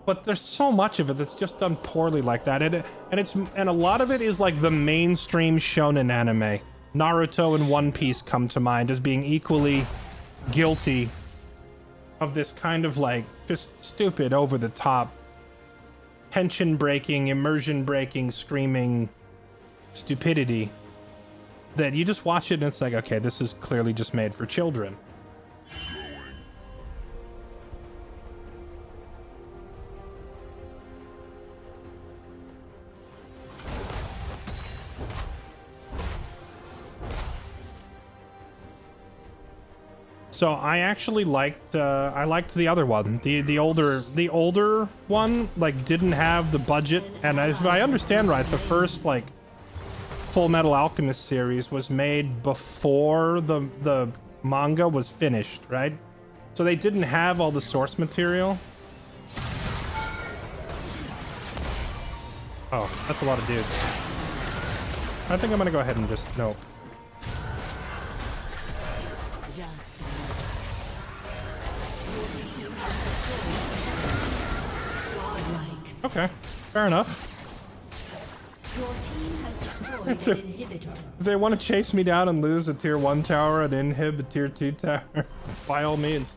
But there's so much of it that's just done poorly like that. And a lot of it is, like, the mainstream shonen anime. Naruto and One Piece come to mind as being equally guilty of this kind of, like, just stupid, over-the-top, tension-breaking, immersion-breaking, screaming stupidity that you just watch it and it's like, okay, this is clearly just made for children. So I actually liked the other one, the older one, like didn't have the budget, and if I understand right, the first like Full Metal Alchemist series was made before the manga was finished, right? So they didn't have all the source material. Oh, that's a lot of dudes. I think I'm gonna go ahead and just no. Okay, fair enough. Your team has destroyed an inhibitor. If they want to chase me down and lose a tier 1 tower and inhib a tier 2 tower, by all means.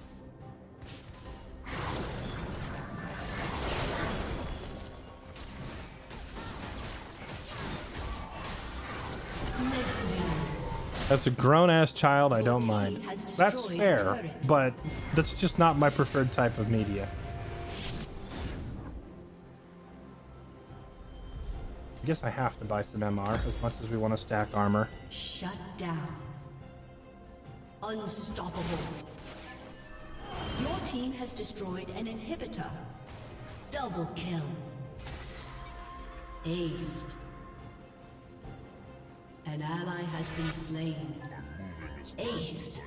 That's a grown-ass child, I don't mind. That's fair, but that's just not my preferred type of media. I guess I have to buy some MR as much as we want to stack armor. Shut down. Unstoppable. Your team has destroyed an inhibitor. Double kill. Aced. An ally has been slain. Aced.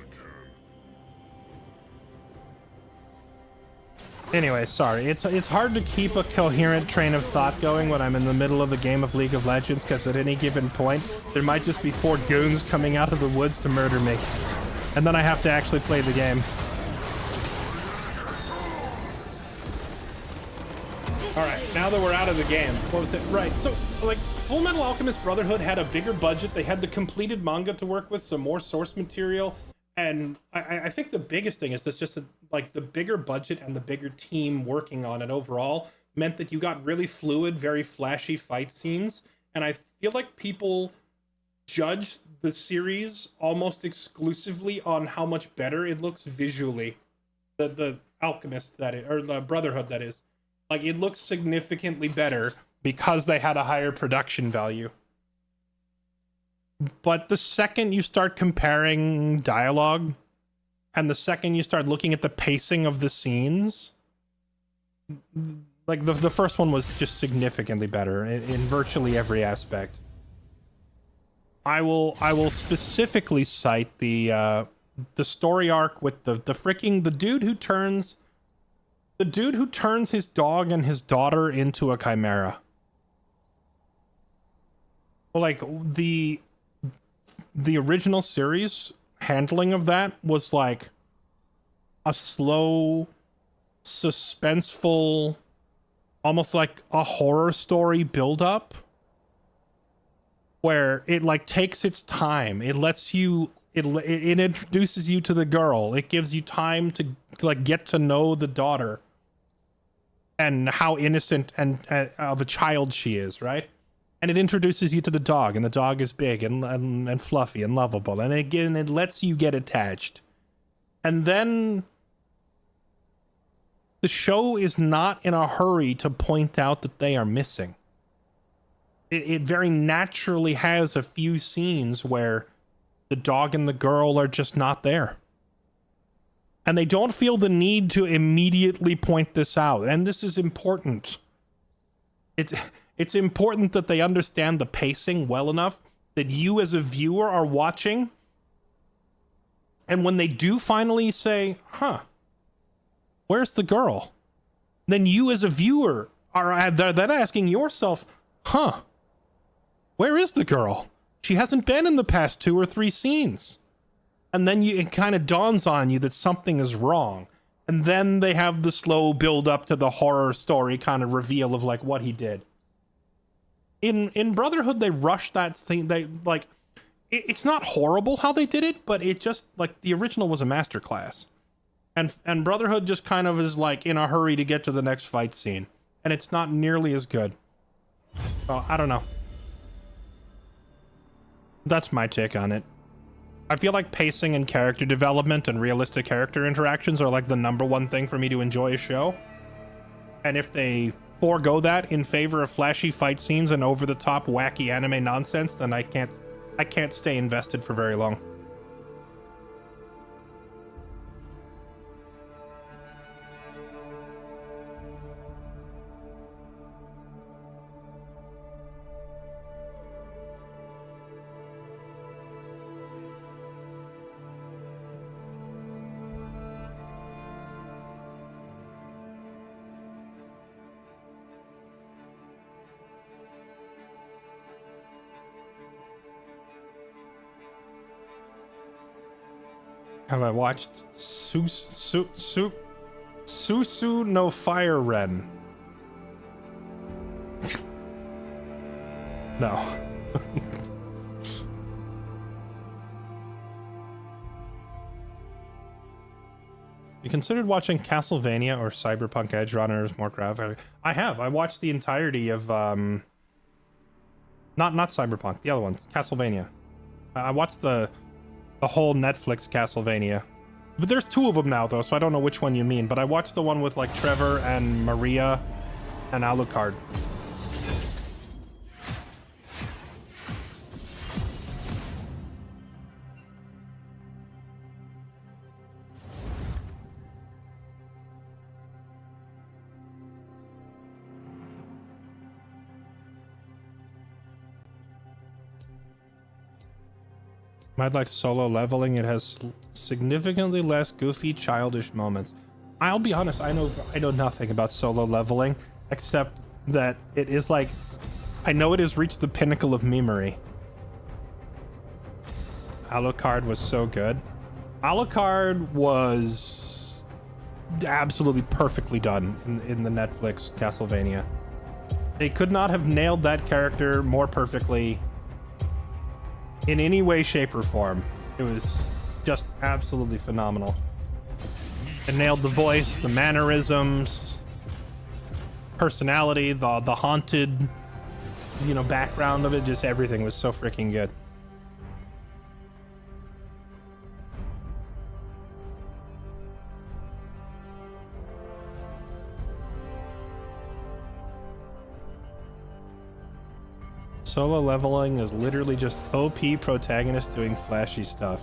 Anyway, sorry. It's hard to keep a coherent train of thought going when I'm in the middle of a game of League of Legends, because at any given point, there might just be 4 goons coming out of the woods to murder me. And then I have to actually play the game. Alright, now that we're out of the game, what was it? Right, so, like, Full Metal Alchemist Brotherhood had a bigger budget, they had the completed manga to work with, some more source material, and I think the biggest thing is just like the bigger budget and the bigger team working on it overall meant that you got really fluid, very flashy fight scenes, and I feel like people judge the series almost exclusively on how much better it looks visually. The Alchemist, that is, or the Brotherhood, that is. Like, it looks significantly better because they had a higher production value. But the second you start comparing dialogue, and the second you start looking at the pacing of the scenes, like, the first one was just significantly better in virtually every aspect. I will specifically cite the story arc with the dude who turns his dog and his daughter into a chimera. Like, the original series handling of that was like a slow, suspenseful, almost like a horror story build up, where it like takes its time. It lets you, it introduces you to the girl. It gives you time to like get to know the daughter and how innocent and of a child she is, right? And it introduces you to the dog, and the dog is big and fluffy and lovable, and again it lets you get attached. And then the show is not in a hurry to point out that they are missing. It very naturally has a few scenes where the dog and the girl are just not there. And they don't feel the need to immediately point this out. And this is important. It's important that they understand the pacing well enough that you as a viewer are watching. And when they do finally say, huh, where's the girl? Then you as a viewer are then asking yourself, huh, where is the girl? She hasn't been in the past 2 or 3 scenes. And then it kind of dawns on you that something is wrong. And then they have the slow build up to the horror story kind of reveal of like what he did. In Brotherhood, they rushed that scene. They like, it's not horrible how they did it, but it just like the original was a masterclass. And Brotherhood just kind of is like in a hurry to get to the next fight scene. And it's not nearly as good. So I don't know. That's my take on it. I feel like pacing and character development and realistic character interactions are like the #1 thing for me to enjoy a show. And if they forego that in favor of flashy fight scenes and over-the-top wacky anime nonsense, then I can't stay invested for very long. Have I watched Susu no Fire Ren? No. You considered watching Castlevania or Cyberpunk Edge Runners more graphic? I have. I watched the entirety of not Cyberpunk, the other one, Castlevania. I watched the whole Netflix Castlevania. But there's 2 of them now, though, so I don't know which one you mean. But I watched the one with, like, Trevor and Maria and Alucard. I'd like Solo Leveling. It has significantly less goofy, childish moments. I'll be honest, I know nothing about Solo Leveling, except that it is like, I know it has reached the pinnacle of memery. Alucard was so good. Alucard was absolutely perfectly done in the Netflix Castlevania. They could not have nailed that character more perfectly in any way, shape, or form. It was just absolutely phenomenal. It nailed the voice, the mannerisms, personality, the haunted, background of it. Just everything was so freaking good. Solo leveling is literally just OP protagonist doing flashy stuff.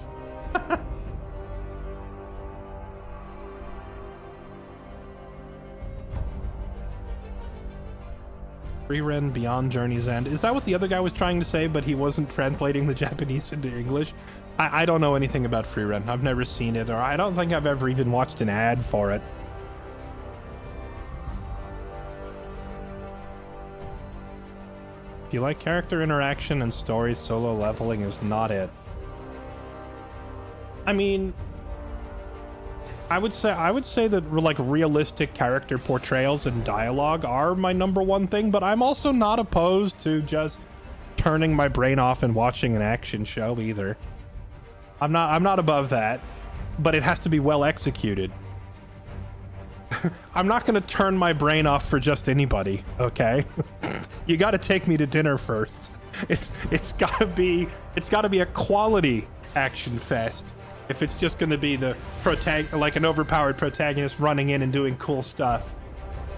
Frieren Beyond Journey's End. Is that what the other guy was trying to say, but he wasn't translating the Japanese into English? I don't know anything about Frieren. I've never seen it, or I don't think I've ever even watched an ad for it. If you like character interaction and stories, solo leveling is not it. I mean, I would say that like realistic character portrayals and dialogue are my #1 thing, but I'm also not opposed to just turning my brain off and watching an action show either. I'm not above that, but it has to be well executed. I'm not going to turn my brain off for just anybody, okay? You got to take me to dinner first. It's got to be a quality action fest. If it's just going to be the like an overpowered protagonist running in and doing cool stuff.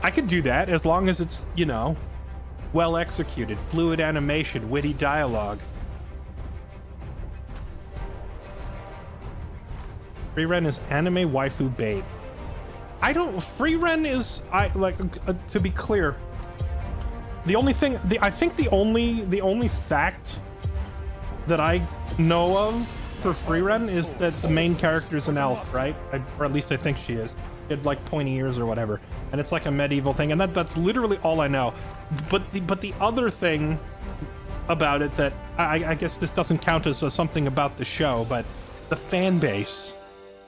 I could do that as long as it's, you know, well executed, fluid animation, witty dialogue. Frieren is anime waifu bait. Frieren is, to be clear, the only thing, I think the only fact that I know of for Frieren is that the main character is an elf, right? Or at least I think she is. She had like pointy ears or whatever, and it's like a medieval thing, and that's literally all I know. But the other thing about it that I guess this doesn't count as something about the show, but the fan base.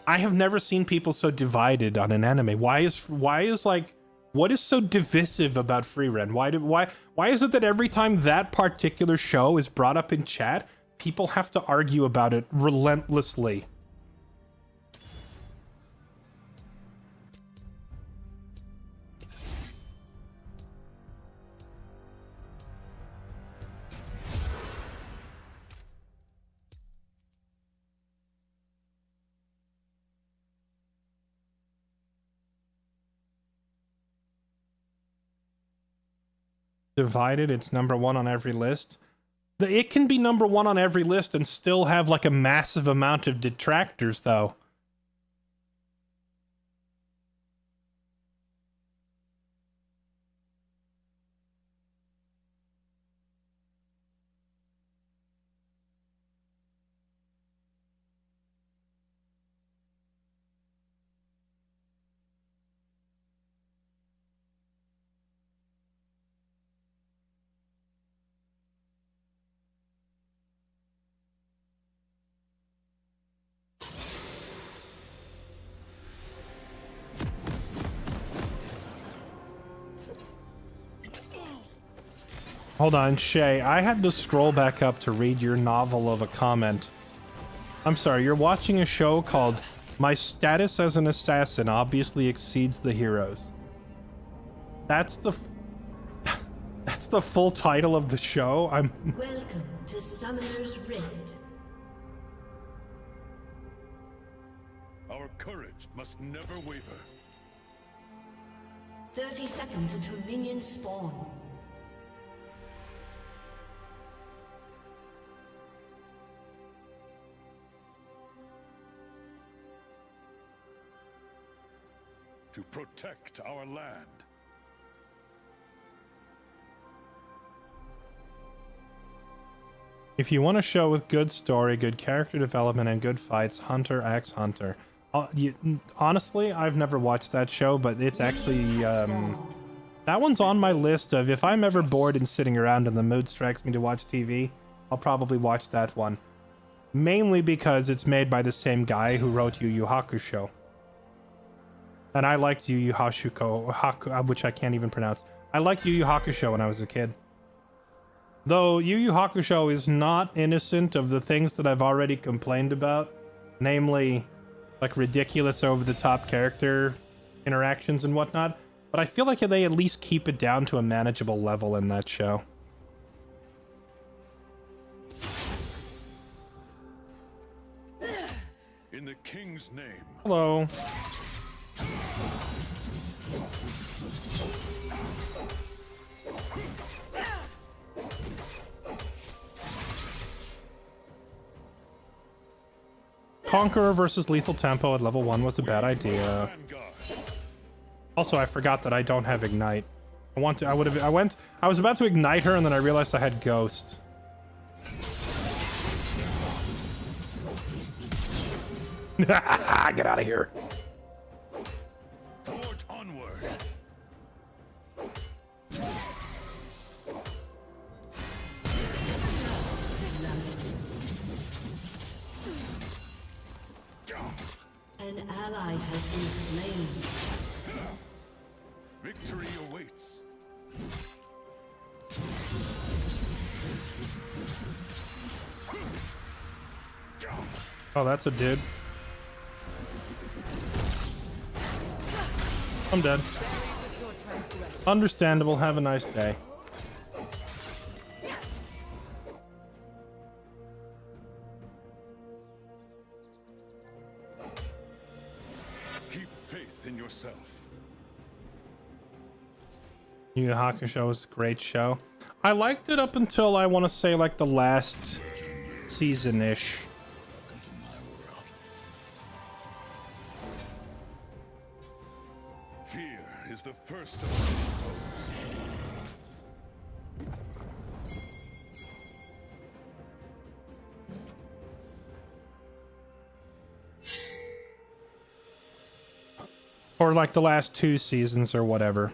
I have never seen people so divided on an anime. Why is like, what is so divisive about Frieren? Why is it that every time that particular show is brought up in chat, people have to argue about it relentlessly? Divided, it's #1 on every list. It can be #1 on every list and still have like a massive amount of detractors, though. Hold on, Shay. I had to scroll back up to read your novel of a comment. I'm sorry, you're watching a show called My Status as an Assassin Obviously Exceeds the Heroes. That's the full title of the show? Welcome to Summoner's Rift. Our courage must never waver. 30 seconds until minions spawn. To protect our land. If you want a show with good story, good character development, and good fights, Hunter x Hunter. Honestly, I've never watched that show, but it's actually that one's on my list of if I'm ever bored and sitting around and the mood strikes me to watch TV, I'll probably watch that one. Mainly because it's made by the same guy who wrote Yu Yu Hakusho. And I liked Yu Yu Hakusho, which I can't even pronounce. I liked Yu Yu Hakusho when I was a kid. Though Yu Yu Hakusho is not innocent of the things that I've already complained about, namely, like ridiculous over-the-top character interactions and whatnot, but I feel like they at least keep it down to a manageable level in that show. In the king's name. Hello. Conqueror versus Lethal Tempo at level 1 was a bad idea. Also, I forgot that I don't have Ignite. I was about to Ignite her and then I realized I had Ghost. Get out of here. Forge onward. An ally has been slain. Victory awaits. Oh, that's a dude. I'm dead. Understandable. Have a nice day. Keep faith in yourself. Yu Yu Hakusho was a great show. I liked it up until I want to say like the last season-ish. Fear is the first of foes. Or like the last 2 seasons or whatever.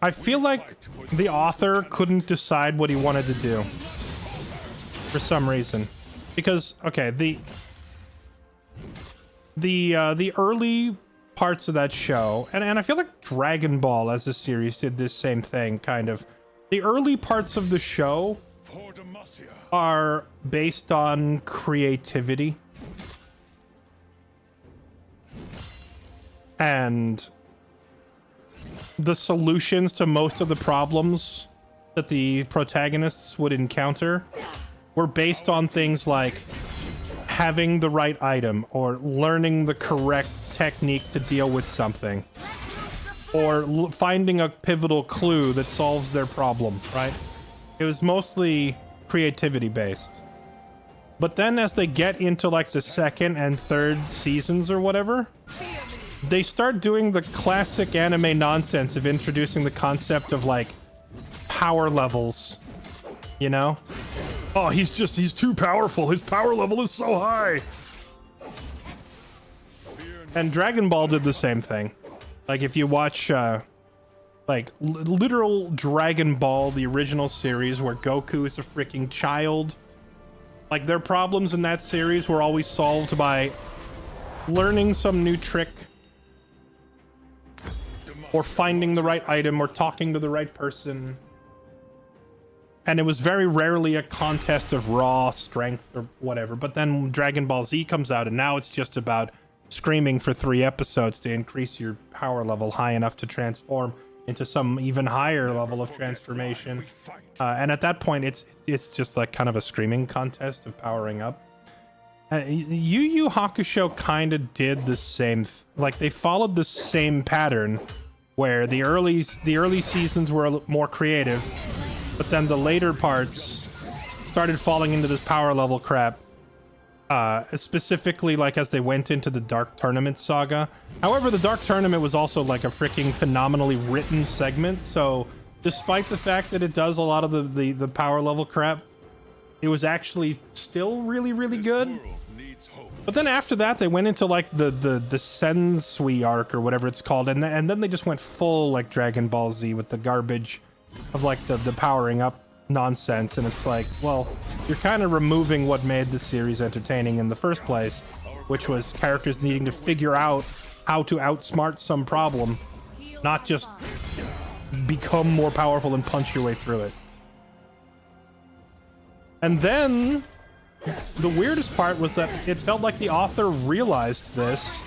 I feel like the author couldn't decide what he wanted to do for some reason. Because okay, the early parts of that show, and I feel like Dragon Ball as a series did this same thing kind of. The early parts of the show For Demacia. are based on creativity. And the solutions to most of the problems that the protagonists would encounter were based on things like having the right item or learning the correct technique to deal with something or finding a pivotal clue that solves their problem, right? It was mostly creativity based. But then as they get into like the 2nd and 3rd seasons or whatever, they start doing the classic anime nonsense of introducing the concept of like power levels, you know? Oh, he's too powerful. His power level is so high. And Dragon Ball did the same thing. Like if you watch like literal Dragon Ball, the original series where Goku is a freaking child, like their problems in that series were always solved by learning some new trick or finding the right item or talking to the right person. And it was very rarely a contest of raw strength or whatever. But then Dragon Ball Z comes out and now it's just about screaming for 3 episodes to increase your power level high enough to transform into some even higher level of transformation. And at that point, it's just like kind of a screaming contest of powering up. Yu Yu Hakusho kind of did the same, like they followed the same pattern where the early seasons were a little more creative, but then the later parts started falling into this power level crap. Specifically, like as they went into the Dark Tournament saga. However, the Dark Tournament was also like a freaking phenomenally written segment. So, despite the fact that it does a lot of the power level crap, it was actually still really, really good. But then after that, they went into like the Sensui arc or whatever it's called, and then they just went full like Dragon Ball Z with the garbage of like the powering up nonsense. And it's like, well, you're kind of removing what made the series entertaining in the first place, which was characters needing to figure out how to outsmart some problem, not just become more powerful and punch your way through it. And then the weirdest part was that it felt like the author realized this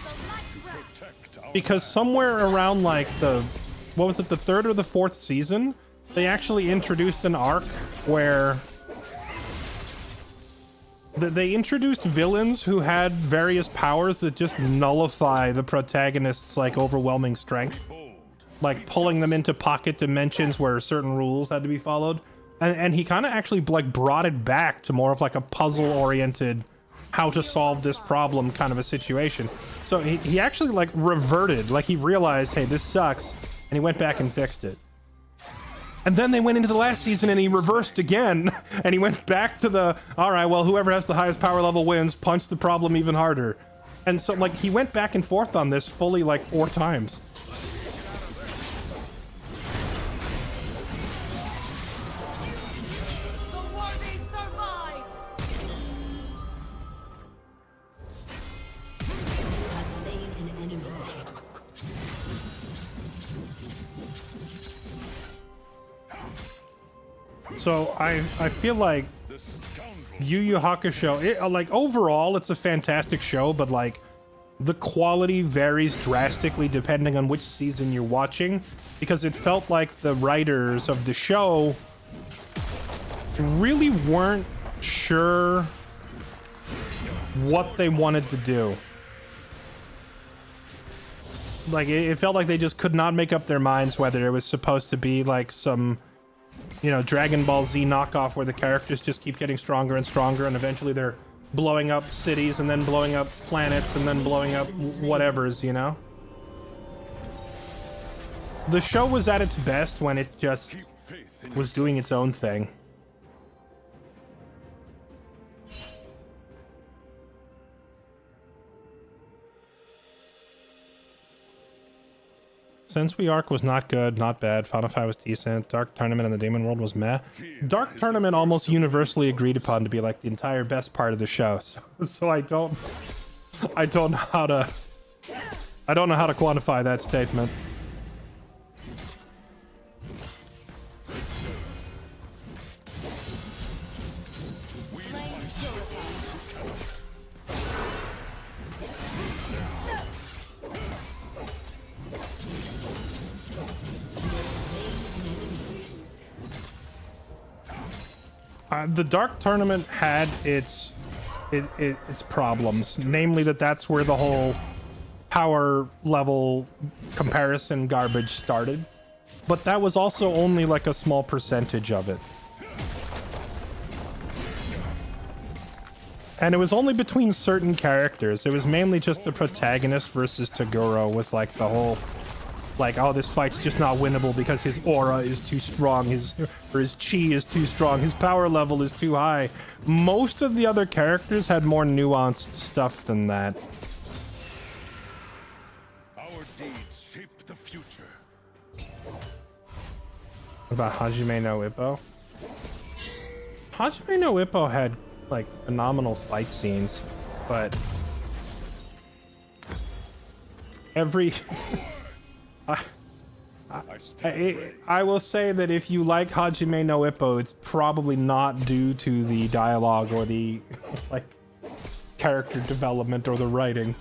because somewhere around like the 3rd or the 4th season, they actually introduced an arc where they introduced villains who had various powers that just nullify the protagonist's like overwhelming strength, like pulling them into pocket dimensions where certain rules had to be followed. And he kind of actually like brought it back to more of like a puzzle oriented how to solve this problem kind of a situation. So he actually like reverted, like he realized, hey, this sucks, and he went back and fixed it. And then they went into the last season and he reversed again, and he went back to the, all right, well, whoever has the highest power level wins, punch the problem even harder. And so like he went back and forth on this fully like 4 times. The worthy survive! You have slain an enemy. So I feel like Yu Yu Hakusho, like overall it's a fantastic show, but like the quality varies drastically depending on which season you're watching, because it felt like the writers of the show really weren't sure what they wanted to do. Like it felt like they just could not make up their minds whether it was supposed to be like some, you know, Dragon Ball Z knockoff where the characters just keep getting stronger and stronger, and eventually they're blowing up cities and then blowing up planets and then blowing up whatevers, you know? The show was at its best when it just was doing its own thing. Sensui Arc was not good, not bad. Final Fight was decent. Dark Tournament and the Demon World was meh. Dark Tournament almost universally agreed upon to be like the entire best part of the show. So I don't know how to quantify that statement. The Dark Tournament had its problems, namely that's where the whole power level comparison garbage started, but that was also only like a small percentage of it. And it was only between certain characters. It was mainly just the protagonist versus Toguro was like the whole, like, oh, this fight's just not winnable because his aura is too strong, his chi is too strong, his power level is too high. Most of the other characters had more nuanced stuff than that. Our deeds shape the future. What about Hajime no Ippo? Hajime no Ippo had, like, phenomenal fight scenes, but every... I will say that if you like Hajime no Ippo, it's probably not due to the dialogue or the like character development or the writing,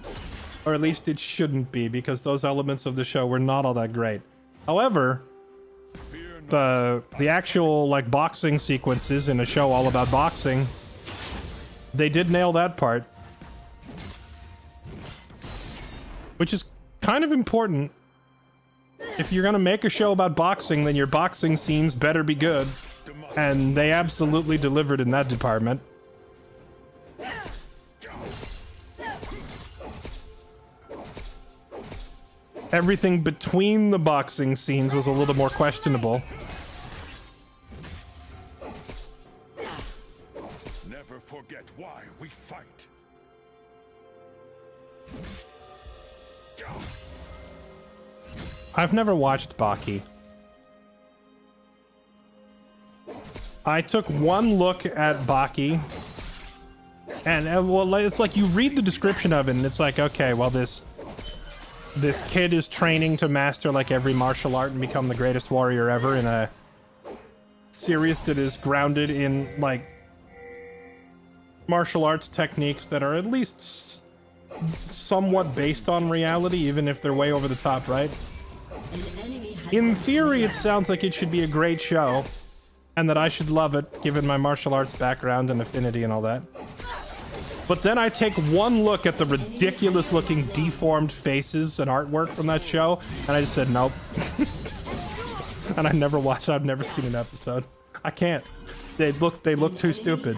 or at least it shouldn't be, because those elements of the show were not all that great. However, the actual like boxing sequences in a show all about boxing, they did nail that part, which is kind of important. If you're gonna make a show about boxing, then your boxing scenes better be good. And they absolutely delivered in that department. Everything between the boxing scenes was a little more questionable. Never forget why we fight. I've never watched Baki. I took one look at Baki, and well, it's like you read the description of it, and it's like, okay, well, this kid is training to master like every martial art and become the greatest warrior ever in a series that is grounded in like martial arts techniques that are at least somewhat based on reality, even if they're way over the top, right? In theory, it sounds like it should be a great show, and that I should love it, given my martial arts background and affinity and all that. But then I take one look at the ridiculous-looking deformed faces and artwork from that show, and I just said, nope. And I never watched it. I've never seen an episode. I can't. They look too stupid.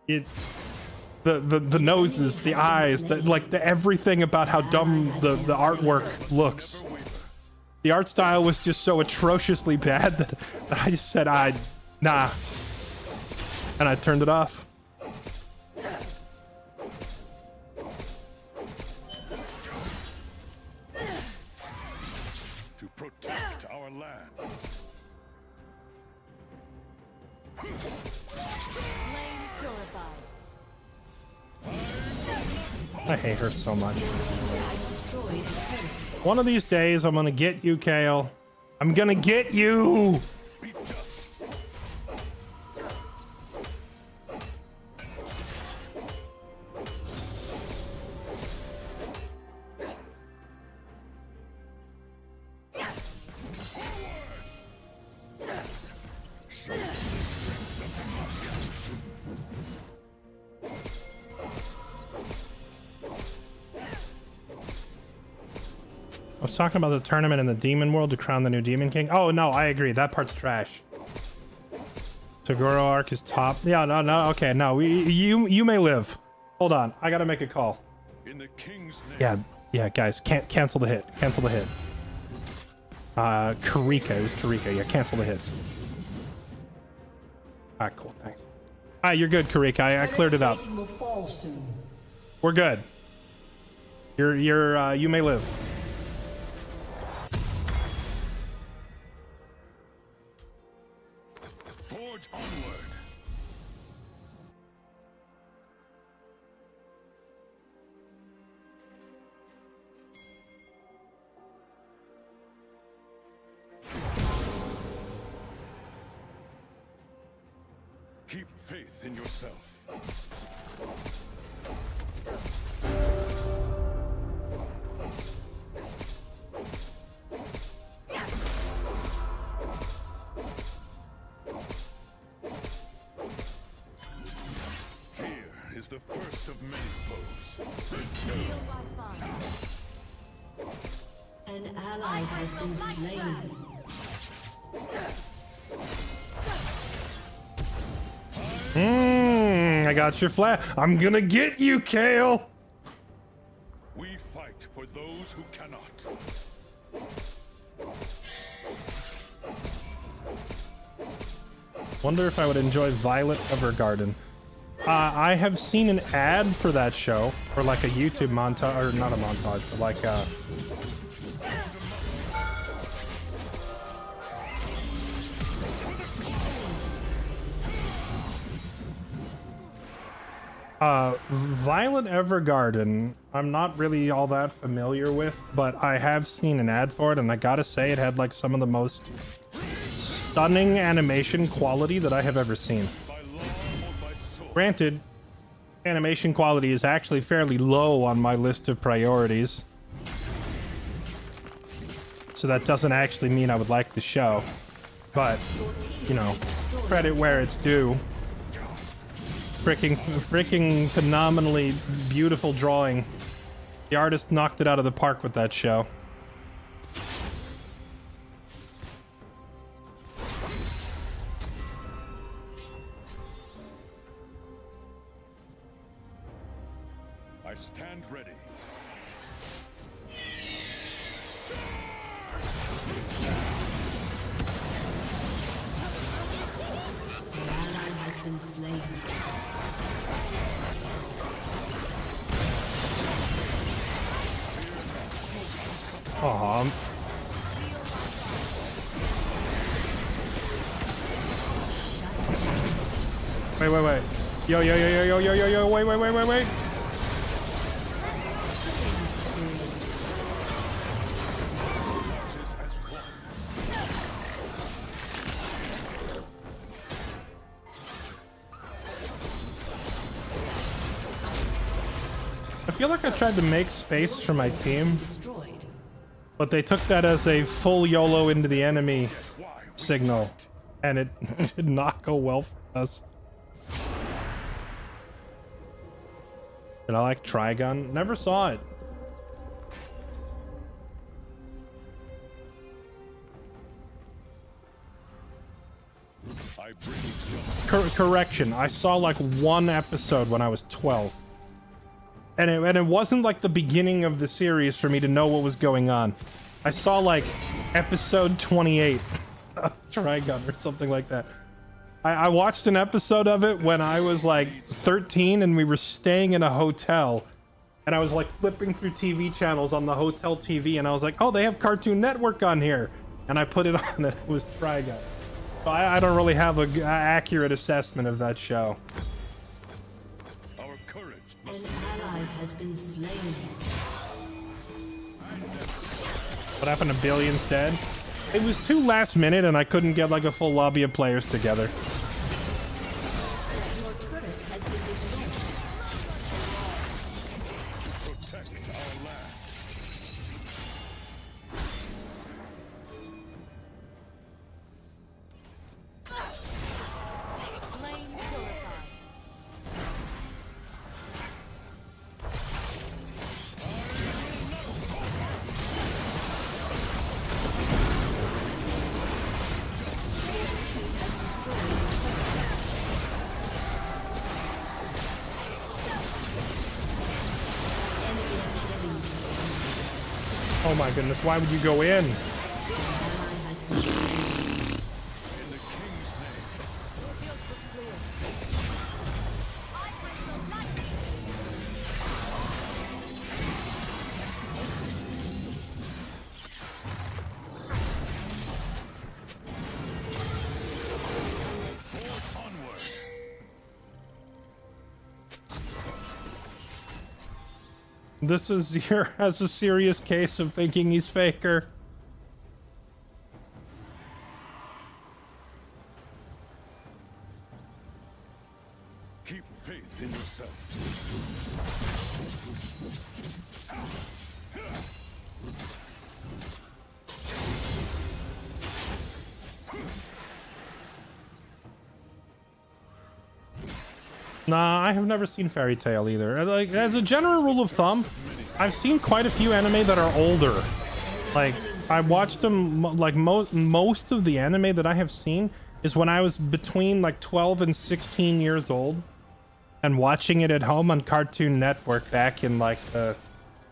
it the noses, the eyes, the everything about how dumb the artwork looks. The art style was just so atrociously bad that I just said, nah. And I turned it off. To protect our land. Flame purifies. I hate her so much. Has destroyed a turret. One of these days, I'm gonna get you, Kale. I'm gonna get you! Be just. I was talking about the tournament in the demon world to crown the new demon king. Oh, no, I agree. That part's trash. Toguro arc is top. Yeah, no, okay, no. You may live. Hold on. I gotta make a call. In the king's name. Yeah, guys. Can't cancel the hit. Cancel the hit. Karika. It was Karika. Yeah, cancel the hit. Alright, cool. Thanks. Alright, you're good, Karika. I cleared it up. Curtain will fall soon. We're good. You may live. Forge onward. Keep faith in yourself. Fear is the first of many foes. Heal by fire. An ally has been slain. I got your flat. I'm gonna get you, Kale. We fight for those who cannot. Wonder if I would enjoy Violet Evergarden. I have seen an ad for that show, or like a YouTube montage, or not a montage, but like Violet Evergarden, I'm not really all that familiar with, but I have seen an ad for it, and I gotta say it had like some of the most stunning animation quality that I have ever seen. Granted, animation quality is actually fairly low on my list of priorities, so that doesn't actually mean I would like the show, but, you know, credit where it's due. Freaking phenomenally beautiful drawing. The artist knocked it out of the park with that show. I stand ready. An ally has been slain. Aw. Wait. Yo, wait. Marches as one. I feel like I tried to make space for my team, Destroyed. but they took that as a full YOLO into the enemy Why we signal, and it did not go well for us. Did I like Trigun? Never saw it. I bring justice. Correction, I saw like one episode when I was 12. And it wasn't like the beginning of the series for me to know what was going on. I saw like episode 28 of Trigun or something like that. I watched an episode of it when I was like 13 and we were staying in a hotel. And I was like flipping through TV channels on the hotel TV and I was like, oh, they have Cartoon Network on here. And I put it on and it was Trigun. So I don't really have a accurate assessment of that show. Our courage An must ally has been slain. What happened to Billions Dead? It was too last minute and I couldn't get like a full lobby of players together. Your turret has been destroyed. protect our land. Flame purified. Oh my goodness, why would you go in? This is here has a serious case of thinking he's faker. Keep faith in yourself. Nah, I have never seen Fairy Tail either. Like, as a general rule of thumb, I've seen quite a few anime that are older. Like, I watched them, like, most of the anime that I have seen is when I was between, like, 12 and 16 years old. And watching it at home on Cartoon Network back in, like, the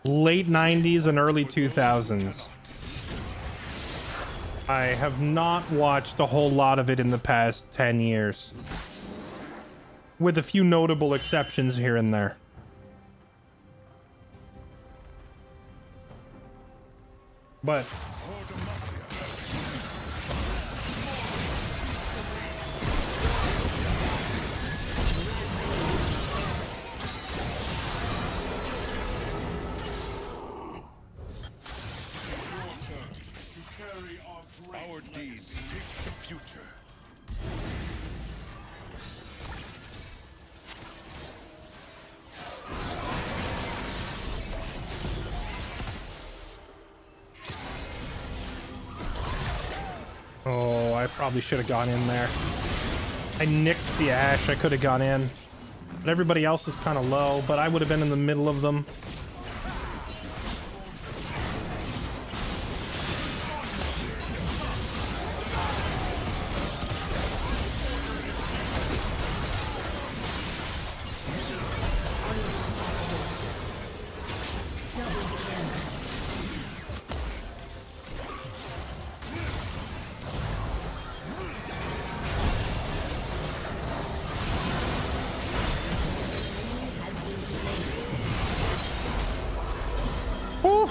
late 90s and early 2000s. I have not watched a whole lot of it in the past 10 years. With a few notable exceptions here and there. But Our deeds shape the future. oh, I probably should have gone in there. I nicked the Ash. I could have gone in. But everybody else is kind of low, but I would have been in the middle of them. Whew.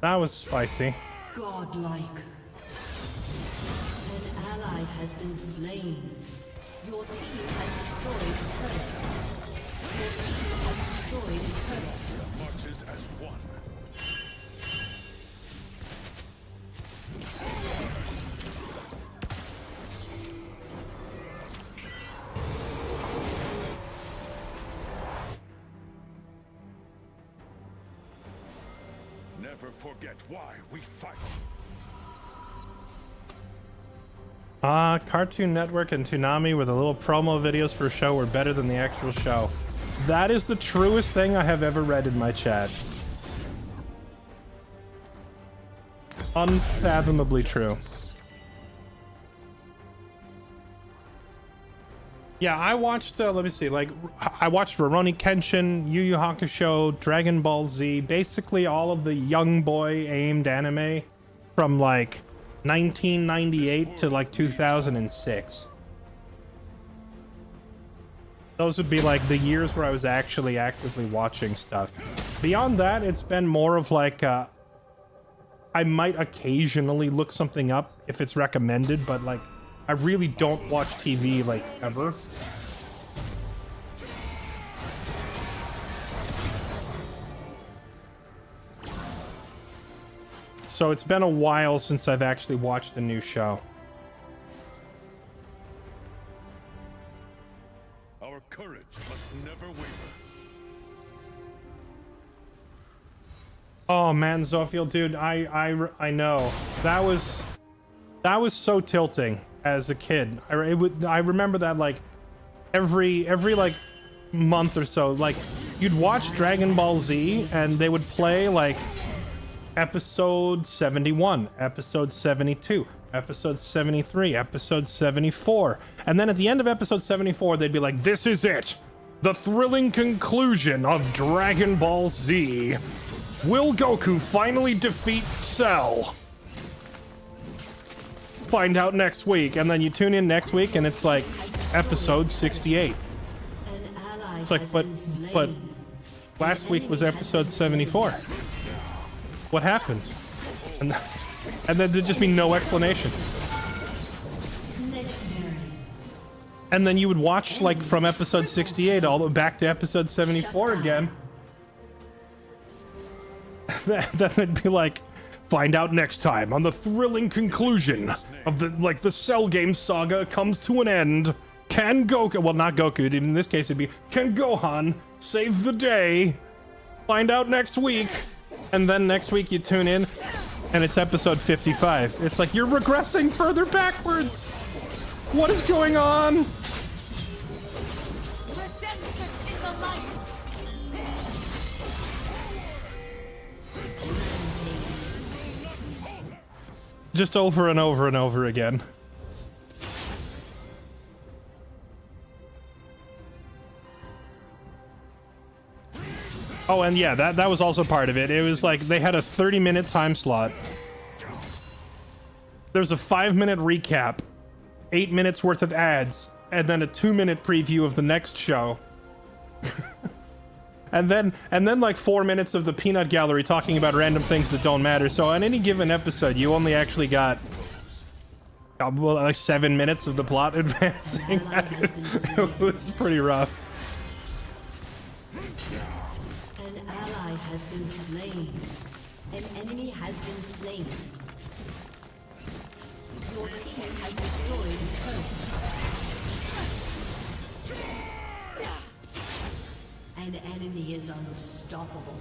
That was spicy. Godlike. An ally has been slain. Your team has destroyed a turret. Your team has destroyed a turret. Marches as one. Never forget why we fight. Cartoon Network and Toonami with the little promo videos for a show were better than the actual show. That is the truest thing I have ever read in my chat. Unfathomably true. Yeah, I watched, let me see, like, I watched Rurouni Kenshin, Yu Yu Hakusho, Dragon Ball Z, basically all of the young boy aimed anime from like 1998 to like 2006. Those would be like the years where I was actually actively watching stuff. Beyond that, it's been more of like, I might occasionally look something up if it's recommended, but like, I really don't watch TV, like, ever. So it's been a while since I've actually watched a new show. Our courage must never waver. Oh man, Zophiel, dude, I know. That was so tilting as a kid. I remember that like every like month or so, like you'd watch Dragon Ball Z and they would play like episode 71, episode 72, episode 73, episode 74. And then at the end of episode 74, they'd be like, this is it. The thrilling conclusion of Dragon Ball Z. Will Goku finally defeat Cell? Find out next week. And then you tune in next week and it's like episode 68. It's like, but last week was episode 74. What happened? And then there'd just be no explanation. And then you would watch like from episode 68 all the way back to episode 74 again. Then it'd be like, find out next time on the thrilling conclusion of the Cell Game saga comes to an end. Can Goku, well not Goku, in this case it'd be, can Gohan save the day? Find out next week. And then next week you tune in and it's episode 55. It's like, you're regressing further backwards. What is going on? Redemption in the light. Just over and over and over again. Oh, and yeah, that was also part of it. It was like they had a 30-minute time slot. There's a 5-minute recap, 8 minutes worth of ads, and then a 2-minute preview of the next show. And then like 4 minutes of the peanut gallery talking about random things that don't matter. So on any given episode, you only actually got well, like 7 minutes of the plot advancing. It was pretty rough. An ally has been slain. An enemy has been slain. Your team has destroyed a turret. An enemy is unstoppable.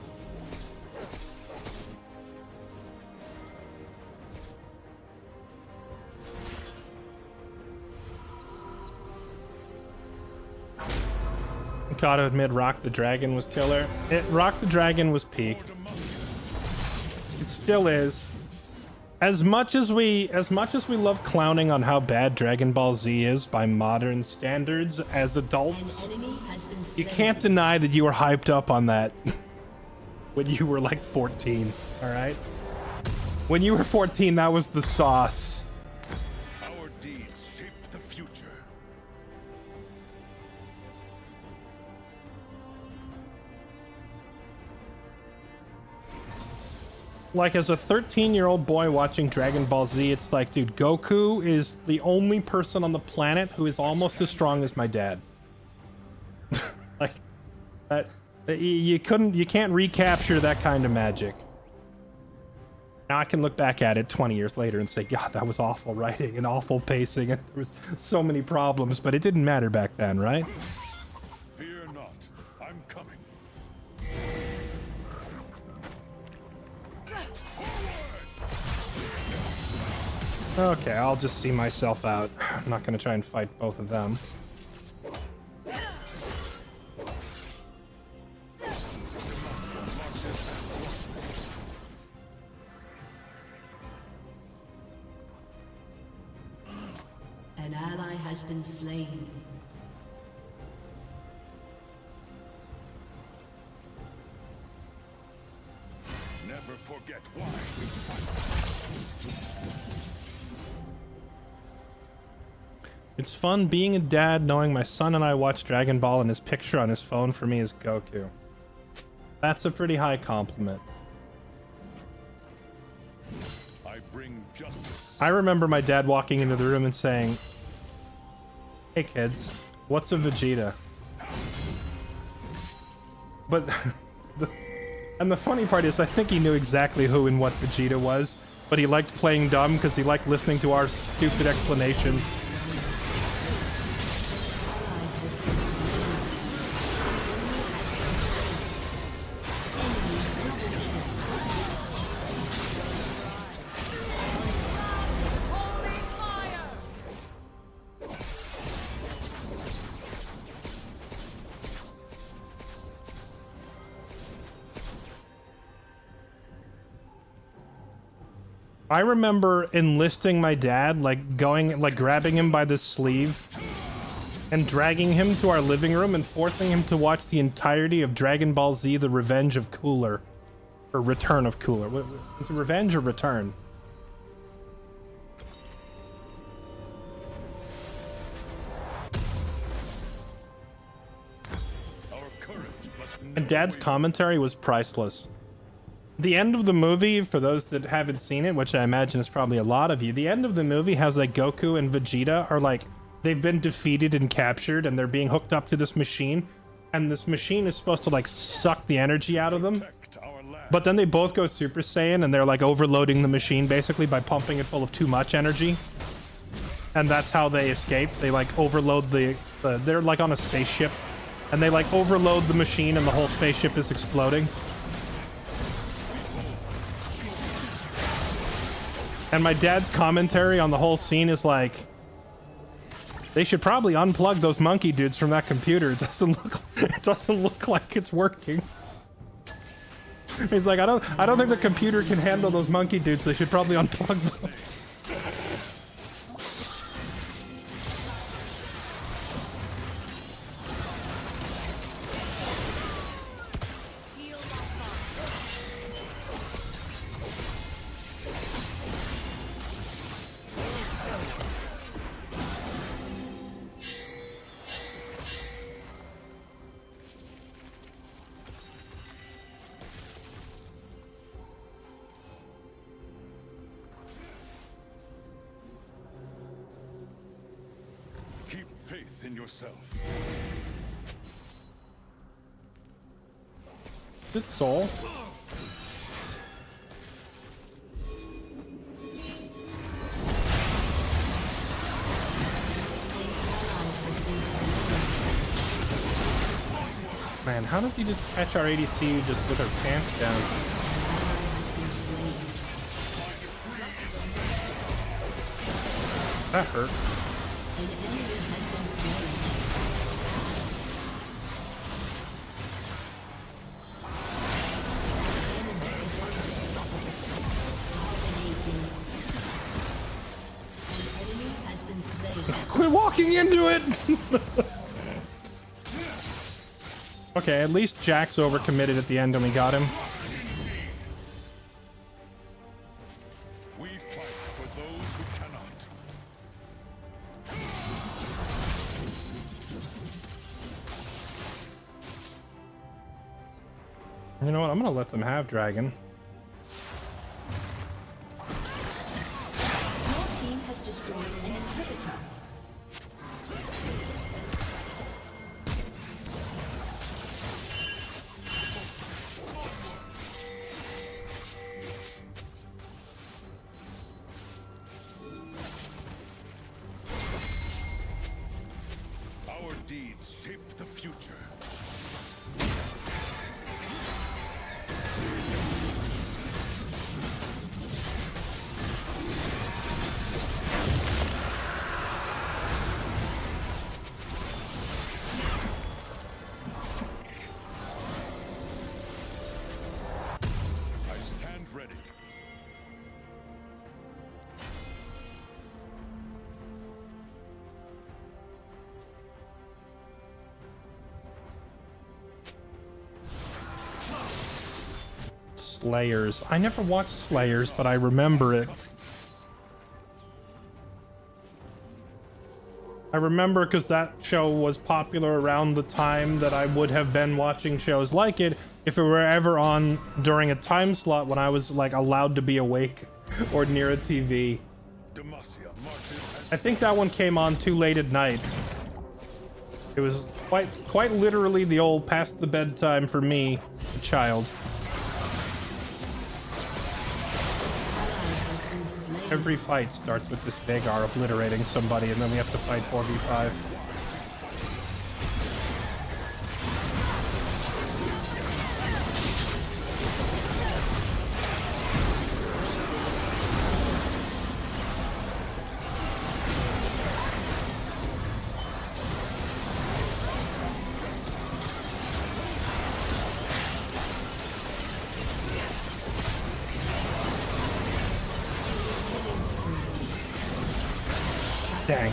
Gotta admit, Rock the Dragon was killer. Rock the Dragon was peak. It still is. As much as we love clowning on how bad Dragon Ball Z is by modern standards as adults, An enemy has been you slain. can't deny that you were hyped up on that when you were like 14, all right? When you were 14, that was the sauce. Our deeds shape the future. Like, as a 13-year-old boy watching Dragon Ball Z, it's like, dude, Goku is the only person on the planet who is almost as strong as my dad. Like, that you can't recapture that kind of magic. Now I can look back at it 20 years later and say, God, that was awful writing and awful pacing, and there was so many problems, but it didn't matter back then, right? Fear not, I'm coming. Okay, I'll just see myself out. I'm not gonna try and fight both of them. An ally has been slain. never forget why we fight. It's fun being a dad knowing my son and I watch Dragon Ball and his picture on his phone for me is Goku. That's a pretty high compliment. I bring justice. I remember my dad walking into the room and saying, "Hey kids, what's a Vegeta?" But and the funny part is I think he knew exactly who and what Vegeta was, but he liked playing dumb because he liked listening to our stupid explanations. Holy fire! I remember enlisting my dad, like going, like grabbing him by the sleeve and dragging him to our living room and forcing him to watch the entirety of Dragon Ball Z: The Revenge of Cooler. Or Return of Cooler. Was it Revenge or Return? Our courage must And never Dad's waver. commentary was priceless. The end of the movie, for those that haven't seen it, which I imagine is probably a lot of you, the end of the movie has like Goku and Vegeta are like, they've been defeated and captured and they're being hooked up to this machine. And this machine is supposed to like suck the energy out of them. Protect our land. But then they both go Super Saiyan and they're like overloading the machine basically by pumping it full of too much energy. And that's how they escape. They like overload they're like on a spaceship and they like overload the machine and the whole spaceship is exploding. And my dad's commentary on the whole scene is like, they should probably unplug those monkey dudes from that computer. It doesn't look like it's working. He's like, I don't think the computer can handle those monkey dudes. They should probably unplug them. Heal my fire. Keep faith in yourself. Good soul. Man, how does he just catch our ADC just with her pants down? That hurt. Quit walking into it! Okay, at least Jack's overcommitted at the end and we got him. We fight for those who cannot. You know what? I'm gonna let them have Dragon. Your team has destroyed an inhibitor. Our deeds shape the future. I stand ready. Slayers. I never watched Slayers, but I remember it. I remember because that show was popular around the time that I would have been watching shows like it if it were ever on during a time slot when I was like allowed to be awake or near a TV. Demacia marches I think that one came on too late at night. It was quite literally the old past the bedtime for me, a child. Every fight starts with this Vagar obliterating somebody, and then we have to fight 4v5. Dang.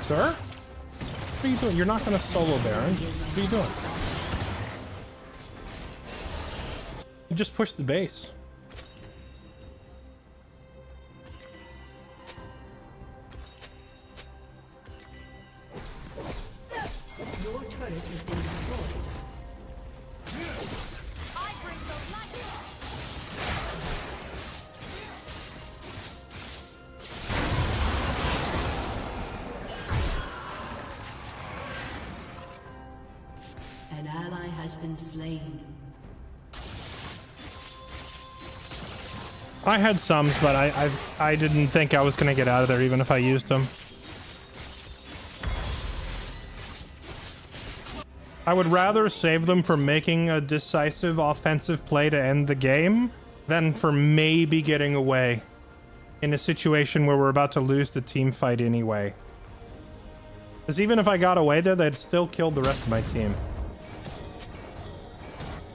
Sir? What are you doing? You're not gonna solo Baron. What are you doing? You just pushed the base. Your turret has been destroyed. I bring the light. An ally has been slain. I had some, but I didn't think I was gonna get out of there even if I used them. I would rather save them for making a decisive offensive play to end the game than for maybe getting away in a situation where we're about to lose the team fight anyway. Because even if I got away there, they'd still killed the rest of my team.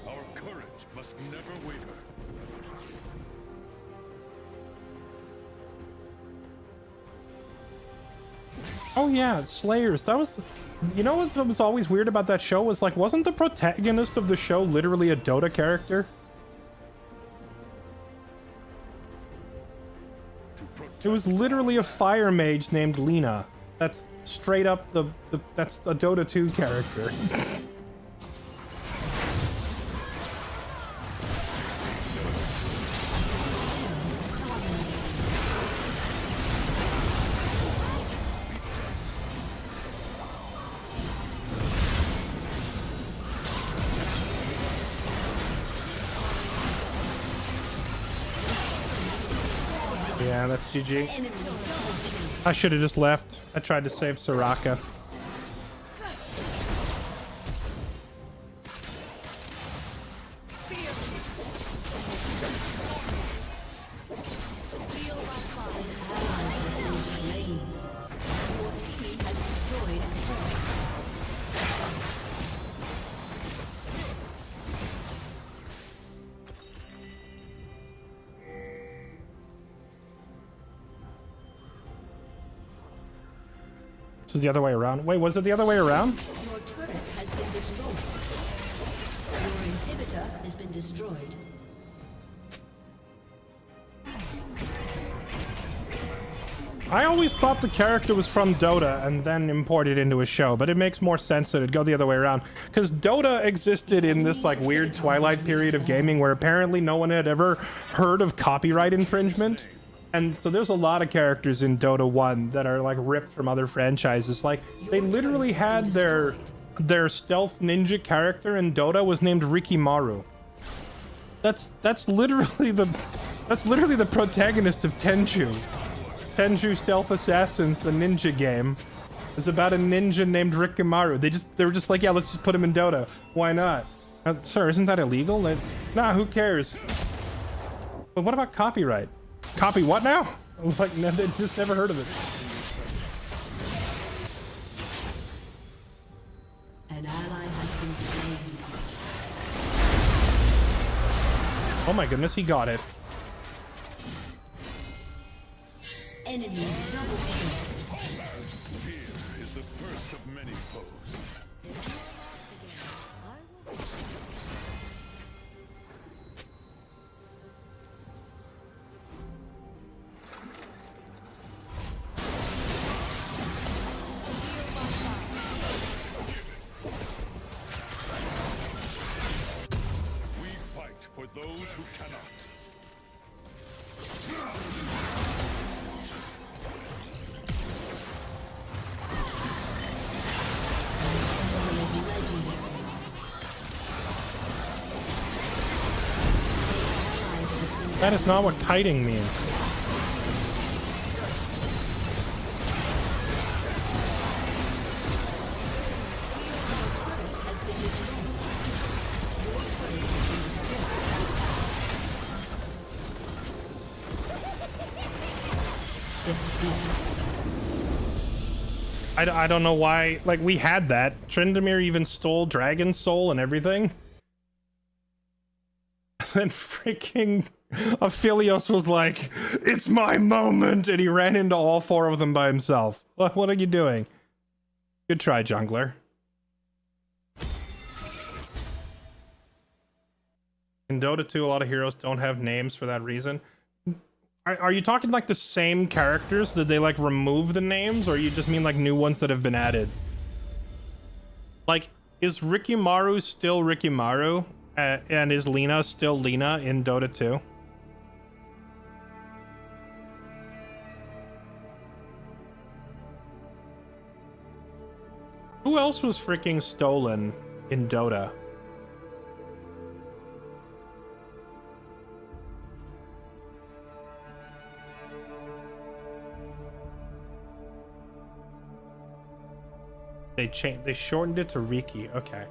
our courage must never waver. Oh yeah, Slayers. That was... You know what was always weird about that show was like, wasn't the protagonist of the show literally a Dota character? It was literally a fire mage named Lina. That's straight up that's a Dota 2 character. Yeah, that's GG. I should have just left. I tried to save Soraka. Feel my fire. Slain. Your team has destroyed a turret. This was the other way around. Wait, was it the other way around? Your turret has been destroyed. Your inhibitor has been destroyed. I always thought the character was from Dota and then imported into a show, but it makes more sense that it'd go the other way around. Because Dota existed in this like weird twilight period of gaming where apparently no one had ever heard of copyright infringement. And so there's a lot of characters in Dota 1 that are like ripped from other franchises. Like they literally had their stealth ninja character in Dota was named Rikimaru. That's literally the protagonist of Tenchu. Tenchu Stealth Assassins, the ninja game, is about a ninja named Rikimaru. They were just like, yeah, let's just put him in Dota. Why not? Sir, isn't that illegal? Nah, who cares? But what about copyright? Copy what now? Like, they just never heard of it. An ally has been slain. Oh my goodness, he got it. Enemy double kill. Fear is the first of many foes. If you are lost again, I will. We fight for those who cannot. That is not what kiting means. I don't know why, like, we had that. Tryndamere even stole Dragon's Soul and everything. And freaking Aphelios was like, it's my moment, and he ran into all four of them by himself. What are you doing? Good try, jungler. In Dota 2, a lot of heroes don't have names for that reason. Are you talking like the same characters? Did they like remove the names, or you just mean like new ones that have been added? Like, is Rikimaru still Rikimaru? And is Lina still Lina in Dota 2? Who else was freaking stolen in Dota? They shortened it to Riki. Okay.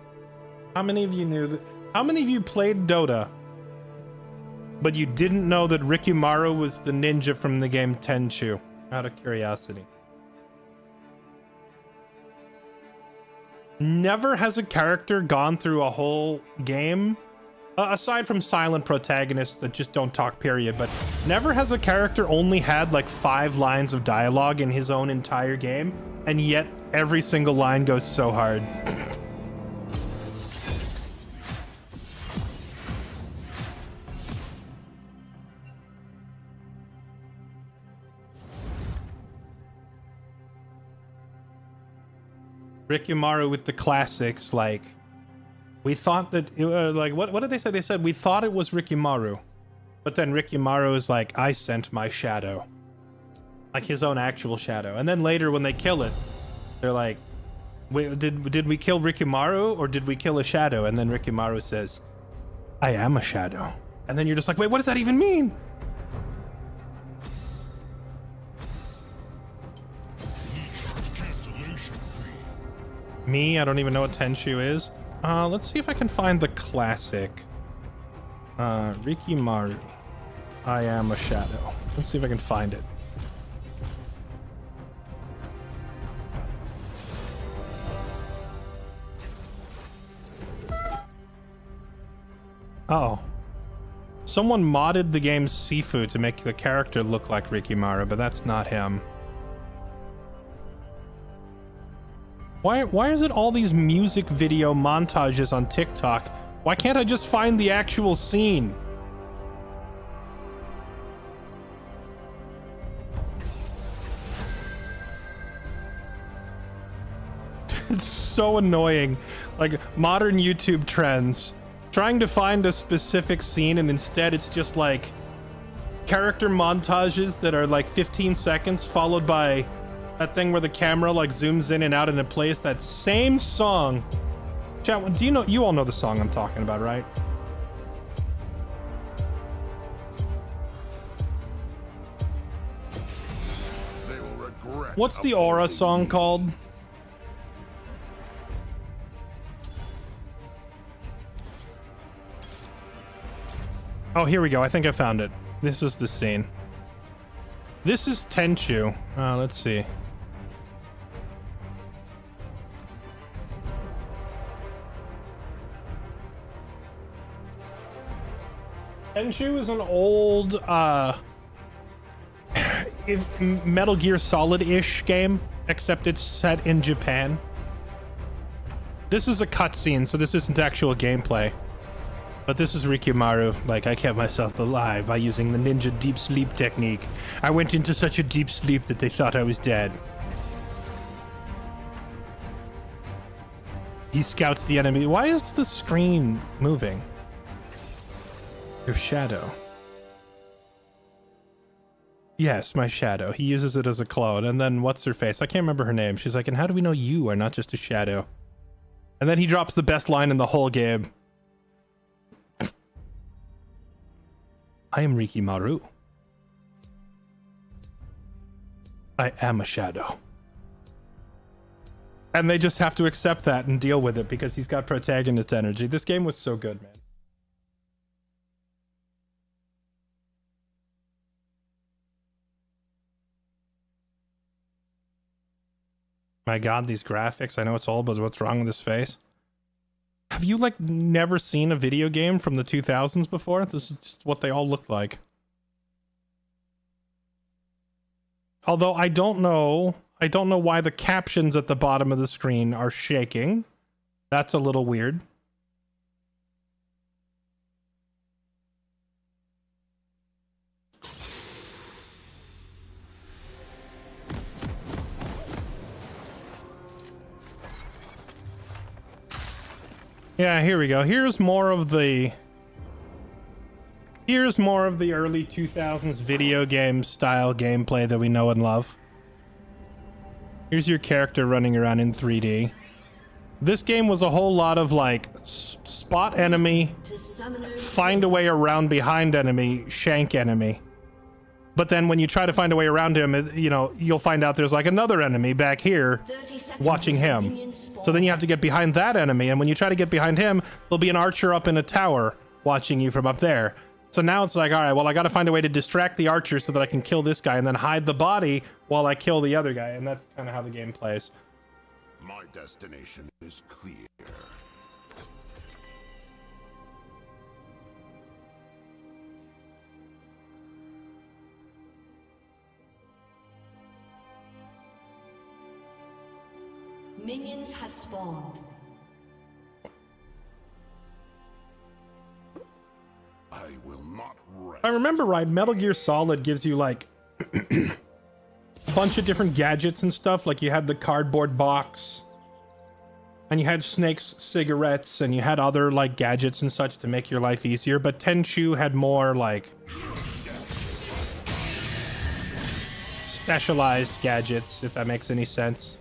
How many of you knew that? How many of you played Dota, but you didn't know that Rikimaru was the ninja from the game Tenchu? Out of curiosity. Never has a character gone through a whole game, aside from silent protagonists that just don't talk, period, but never has a character only had like 5 lines of dialogue in his own entire game, and yet every single line goes so hard. Rikimaru with the classics, like, we thought that, like, what did they say? They said, we thought it was Rikimaru, but then Rikimaru is like, I sent my shadow. Like, his own actual shadow. And then later, when they kill it, they're like, wait, did we kill Rikimaru, or did we kill a shadow? And then Rikimaru says, I am a shadow. And then you're just like, wait, what does that even mean? Me? I don't even know what Tenchu is. Let's see if I can find the classic. Rikimaru. I am a shadow. Let's see if I can find it. Oh. Someone modded the game Sifu to make the character look like Rikimaru, but that's not him. Why is it all these music video montages on TikTok? Why can't I just find the actual scene? It's so annoying. Like, modern YouTube trends. Trying to find a specific scene, and instead it's just like character montages that are like 15 seconds followed by that thing where the camera like zooms in and out and it plays that same song. Chat, do you know, you all know the song I'm talking about, right? They will regret. What's the Aura song called? Oh, here we go. I think I found it. This is the scene. This is Tenchu. Let's see. Tenchu is an old, Metal Gear Solid-ish game, except it's set in Japan. This is a cutscene, so this isn't actual gameplay. But this is Rikimaru. Like, I kept myself alive by using the ninja deep sleep technique. I went into such a deep sleep that they thought I was dead. He scouts the enemy. Why is the screen moving? Your shadow. Yes, my shadow. He uses it as a clone. And then what's her face? I can't remember her name. She's like, and how do we know you are not just a shadow? And then he drops the best line in the whole game. I am Rikimaru. I am a shadow. And they just have to accept that and deal with it because he's got protagonist energy. This game was so good, man. My god, these graphics. I know it's old, but what's wrong with his face? Have you, like, never seen a video game from the 2000s before? This is just what they all look like. Although I don't know why the captions at the bottom of the screen are shaking. That's a little weird. Yeah, here we go. Here's more of the early 2000s video game style gameplay that we know and love. Here's your character running around in 3D. This game was a whole lot of like spot enemy, find a way around behind enemy, shank enemy. But then when you try to find a way around him, you know, you'll find out there's like another enemy back here watching him. So then you have to get behind that enemy, and when you try to get behind him, there'll be an archer up in a tower watching you from up there. So now it's like, all right, well, I gotta find a way to distract the archer so that I can kill this guy and then hide the body while I kill the other guy, and that's kind of how the game plays. My destination is clear. Minions have spawned. I will not rest. If I remember right, Metal Gear Solid gives you like a bunch of different gadgets and stuff. Like you had the cardboard box, and you had Snake's cigarettes, and you had other like gadgets and such to make your life easier. But Tenchu had more like specialized gadgets, if that makes any sense.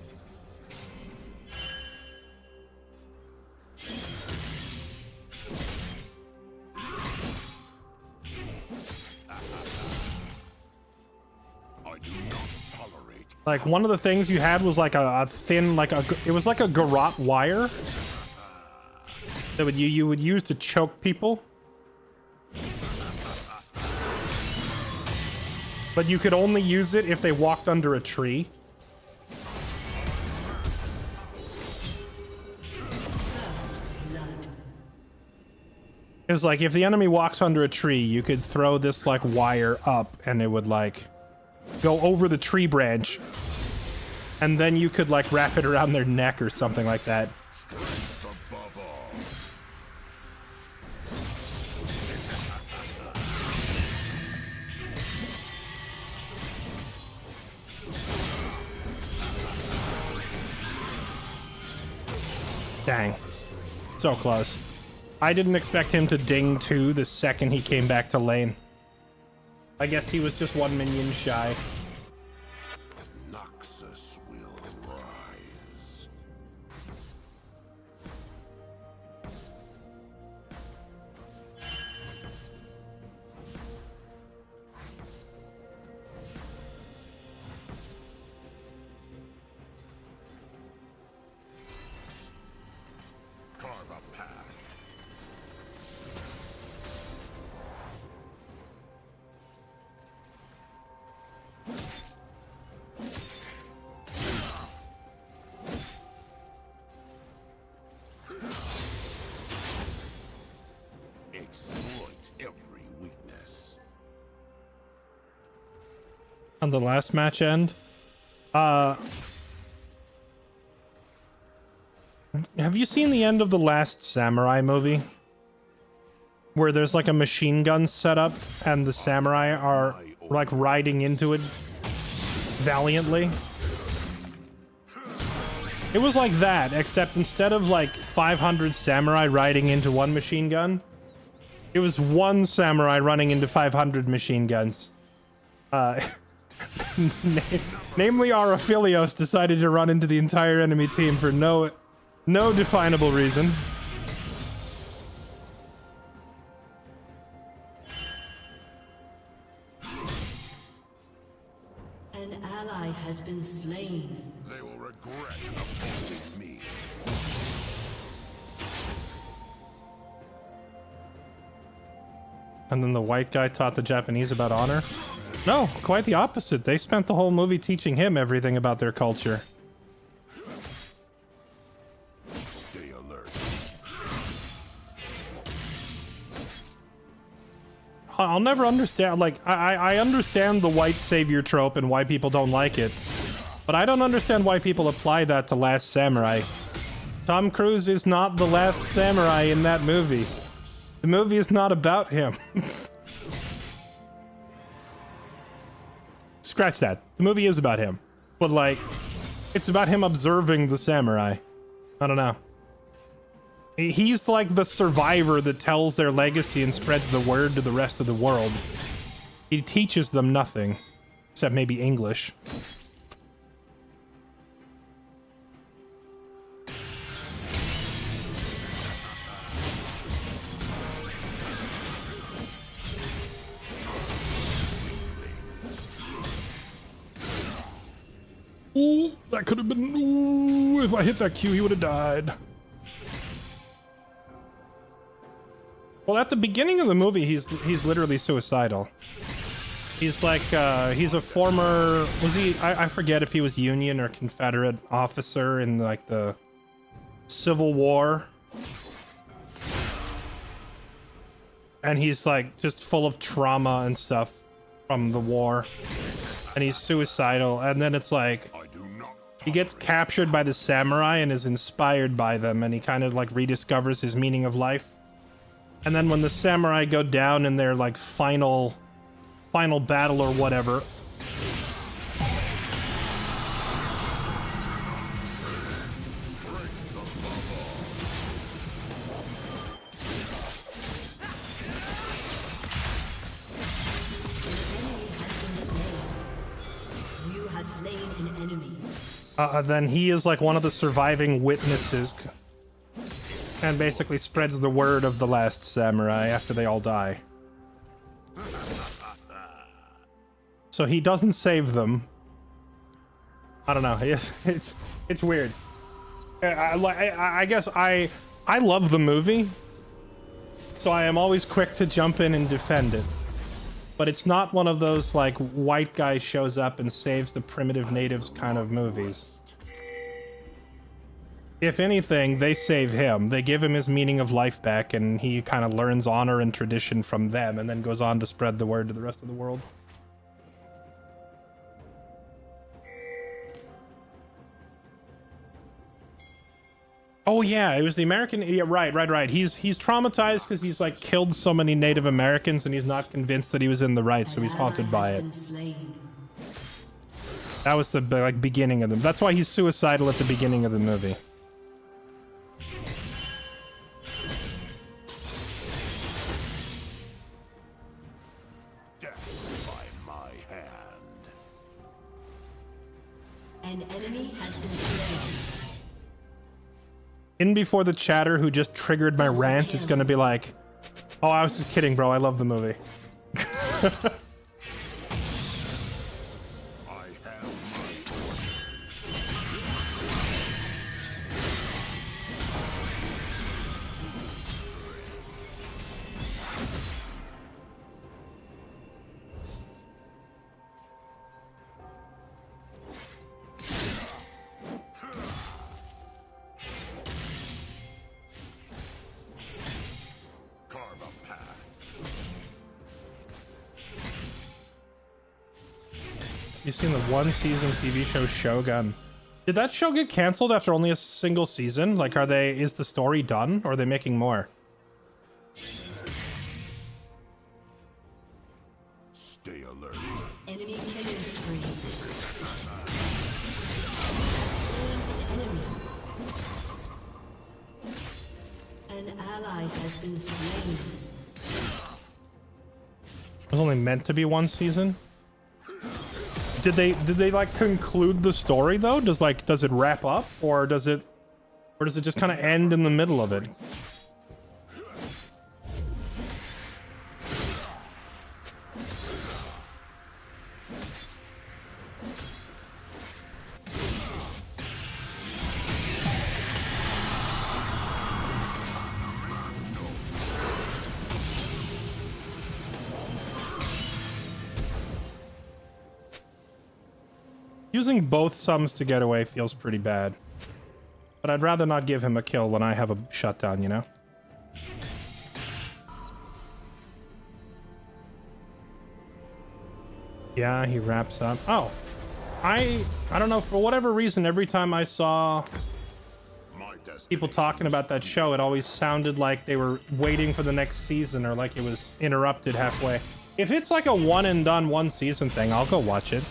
Like, one of the things you had was like a thin, like it was like a garrote wire that you would use to choke people. But you could only use it if they walked under a tree. It was like, if the enemy walks under a tree, you could throw this like wire up and it would like go over the tree branch, and then you could like wrap it around their neck or something like that. Dang. So close. I didn't expect him to ding 2 the second he came back to lane. I guess he was just one minion shy. Noxus will rise. Carve a path. Exploit every weakness. On the last match end, Have you seen the end of the Last Samurai movie? Where there's like a machine gun set up and the samurai are like riding into it valiantly? It was like that, except instead of like 500 samurai riding into one machine gun, it was one samurai running into 500 machine guns. Namely, our Aphelios decided to run into the entire enemy team for no definable reason. An ally has been slain. They will regret opposing me. And then the white guy taught the Japanese about honor? No, quite the opposite. They spent the whole movie teaching him everything about their culture. Stay alert. I'll never understand, like, I understand the white savior trope and why people don't like it, but I don't understand why people apply that to Last Samurai. Tom Cruise is not the last samurai in that movie. The movie is not about him. Scratch that. The movie is about him. But, like, it's about him observing the samurai. I don't know. He's like the survivor that tells their legacy and spreads the word to the rest of the world. He teaches them nothing. Except maybe English. Ooh, that could have been... Ooh, if I hit that Q, he would have died. Well, at the beginning of the movie, he's literally suicidal. He's like, he's a former... Was he... I forget if he was Union or Confederate officer in, like, the Civil War. And he's, like, just full of trauma and stuff from the war. And he's suicidal. And then it's like... He gets captured by the samurai and is inspired by them. And he kind of, like, rediscovers his meaning of life. And then when the samurai go down in their, like, final battle or whatever... You have slain an enemy. then he is like one of the surviving witnesses and basically spreads the word of the last samurai after they all die. So he doesn't save them. I don't know. It's weird. I guess I love the movie, so I am always quick to jump in and defend it. But it's not one of those, like, white guy shows up and saves the primitive natives kind of movies. If anything, they save him. They give him his meaning of life back, and he kind of learns honor and tradition from them, and then goes on to spread the word to the rest of the world. Oh yeah, it was the American. Yeah, right. He's traumatized because he's like killed so many Native Americans, and he's not convinced that he was in the right, so he's haunted by it. That was the like beginning of them. That's why he's suicidal at the beginning of the movie. Death by my hand. An enemy has been slain. In before the chatter who just triggered my rant is gonna be like, oh, I was just kidding, bro. I love the movie. You seen the one season TV show Shogun? Did that show get canceled after only a single season? Like, is the story done, or are they making more? Stay alert. Enemy killing spree. An ally has been slain. It was only meant to be one season. Did they like conclude the story though? Does it wrap up, or does it just kind of end in the middle of it? Using both sums to get away feels pretty bad. But I'd rather not give him a kill when I have a shutdown, you know? Yeah, he wraps up. Oh. I don't know, for whatever reason, every time I saw people talking about that show, it always sounded like they were waiting for the next season, or like it was interrupted halfway. If it's like a one and done one season thing, I'll go watch it.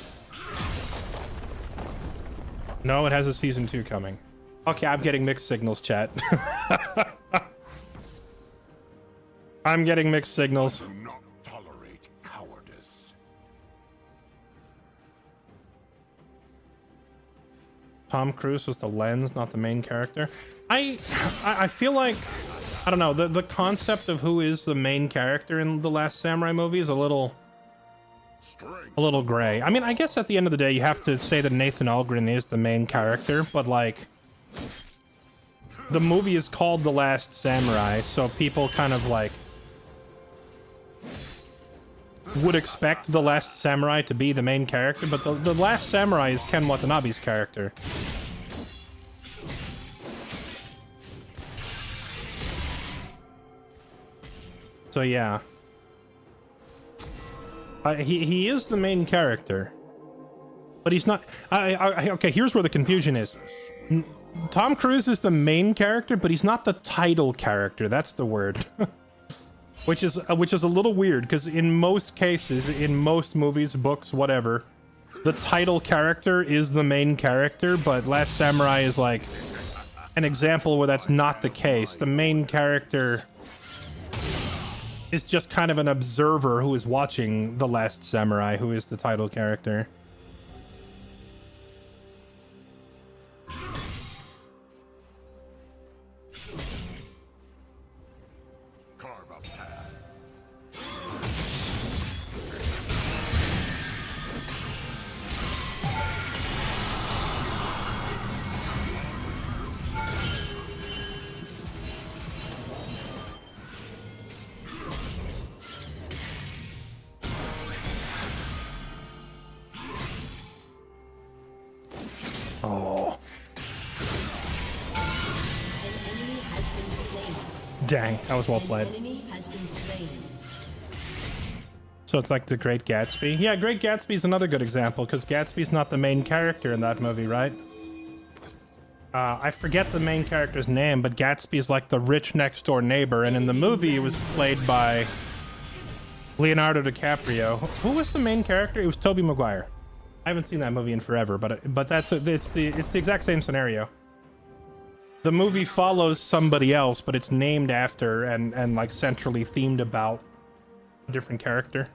No, it has a season 2 coming. Okay, I'm getting mixed signals, chat. I'm getting mixed signals. Do not tolerate cowardice. Tom Cruise was the lens, not the main character. I feel like, I don't know, the concept of who is the main character in The Last Samurai movie is a little gray. I mean, I guess at the end of the day, you have to say that Nathan Algren is the main character, but like, the movie is called The Last Samurai, so people kind of like would expect The Last Samurai to be the main character, but the Last Samurai is Ken Watanabe's character. So yeah. He is the main character, but he's not. Okay, here's where the confusion is. Tom Cruise is the main character, but he's not the title character. That's the word, which is a little weird, because in most cases, in most movies, books, whatever, the title character is the main character. But Last Samurai is like an example where that's not the case. The main character is just kind of an observer who is watching The Last Samurai, who is the title character. Carve a path. Oh. An enemy has been slain. Dang, that was well played. An enemy has been slain. So it's like The Great Gatsby? Yeah, Great Gatsby is another good example, because Gatsby's not the main character in that movie, right? I forget the main character's name, but Gatsby's like the rich next-door neighbor, and in the movie it was played by Leonardo DiCaprio. Who was the main character? It was Tobey Maguire. I haven't seen that movie in forever, but it's the exact same scenario. The movie follows somebody else, but it's named after and like centrally themed about a different character.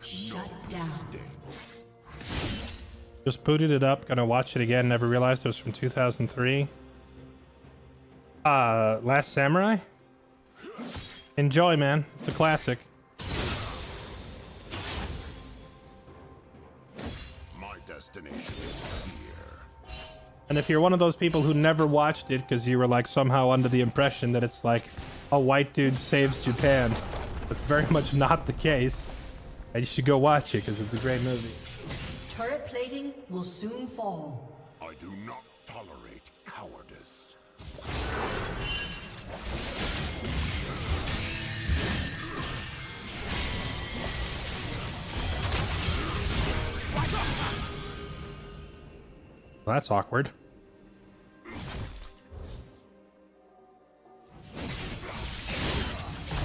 Shut down. Just booted it up, gonna watch it again, never realized it was from 2003. Last Samurai? Enjoy, man. It's a classic. My destination is here. And if you're one of those people who never watched it because you were like somehow under the impression that it's like a white dude saves Japan, that's very much not the case. And you should go watch it because it's a great movie. Turret plating will soon fall. I do not tolerate cowardice. Well, that's awkward.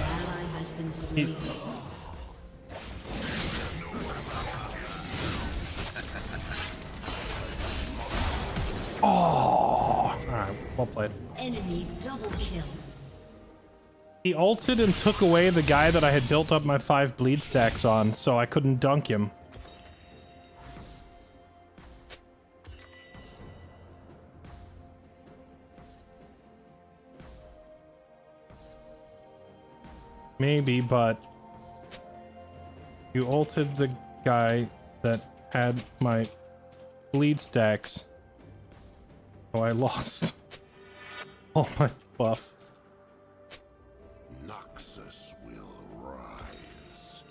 Ally has been slain. Oh, alright, well played. Enemy double kill. He ulted and took away the guy that I had built up my 5 bleed stacks on, so I couldn't dunk him. Maybe, but you ulted the guy that had my bleed stacks. Oh, I lost all my buff. Noxus will rise.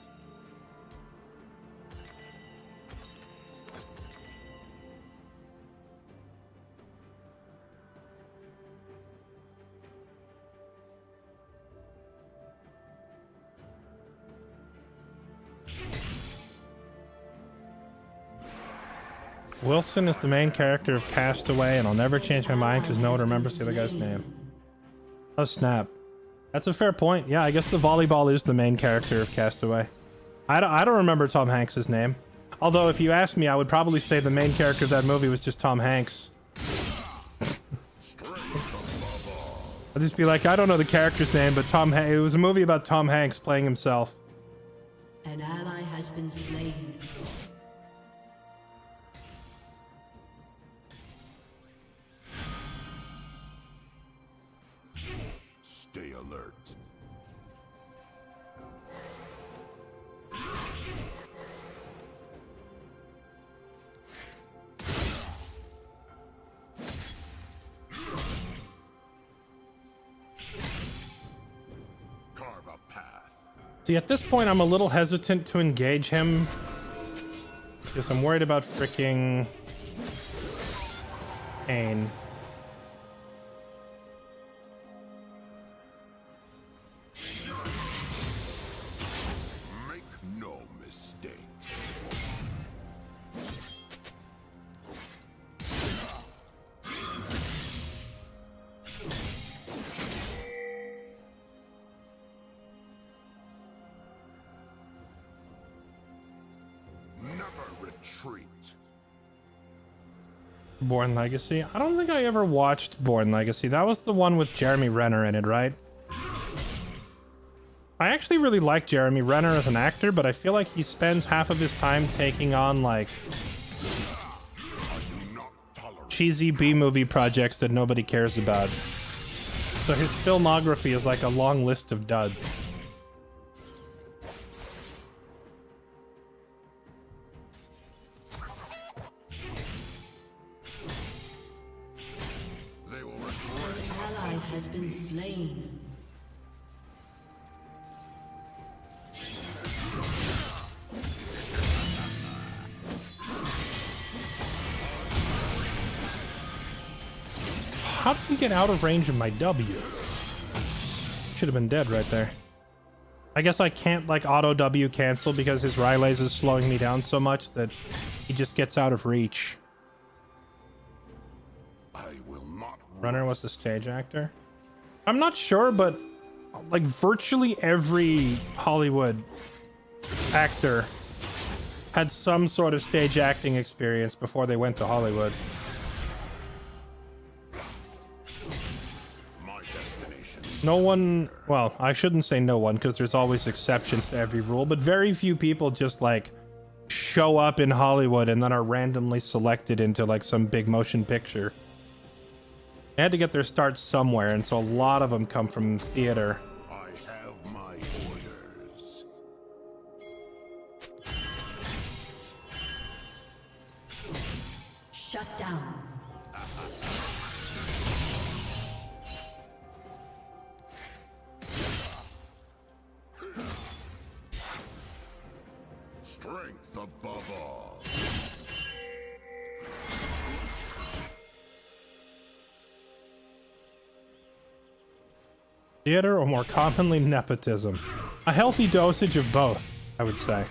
Wilson is the main character of Castaway, and I'll never change my mind because no one remembers the other guy's name. Oh, snap. That's a fair point. Yeah, I guess the volleyball is the main character of Castaway. I don't remember Tom Hanks' name. Although, if you asked me, I would probably say the main character of that movie was just Tom Hanks. I'd just be like, I don't know the character's name, but it was a movie about Tom Hanks playing himself. An ally has been slain. Stay alert. Carve a path. See, at this point, I'm a little hesitant to engage him because I'm worried about freaking Kane. Make no mistakes. Never retreat. Born Legacy? I don't think I ever watched Born Legacy. That was the one with Jeremy Renner in it, right? I actually really like Jeremy Renner as an actor, but I feel like he spends half of his time taking on, like, cheesy B-movie projects that nobody cares about. So his filmography is like a long list of duds. They will regret. An ally has been slain. How did he get out of range of my W? Should have been dead right there. I guess I can't, like, auto W cancel because his Rylays is slowing me down so much that he just gets out of reach. I will not. Runner was the stage actor? I'm not sure, but, like, virtually every Hollywood actor had some sort of stage acting experience before they went to Hollywood. My destination. No one, well, I shouldn't say no one because there's always exceptions to every rule, but very few people just, like, show up in Hollywood and then are randomly selected into, like, some big motion picture. They had to get their start somewhere, and so a lot of them come from theater. I have my orders. Shut down. Strength above all. Theater, or more commonly, nepotism? A healthy dosage of both, I would say.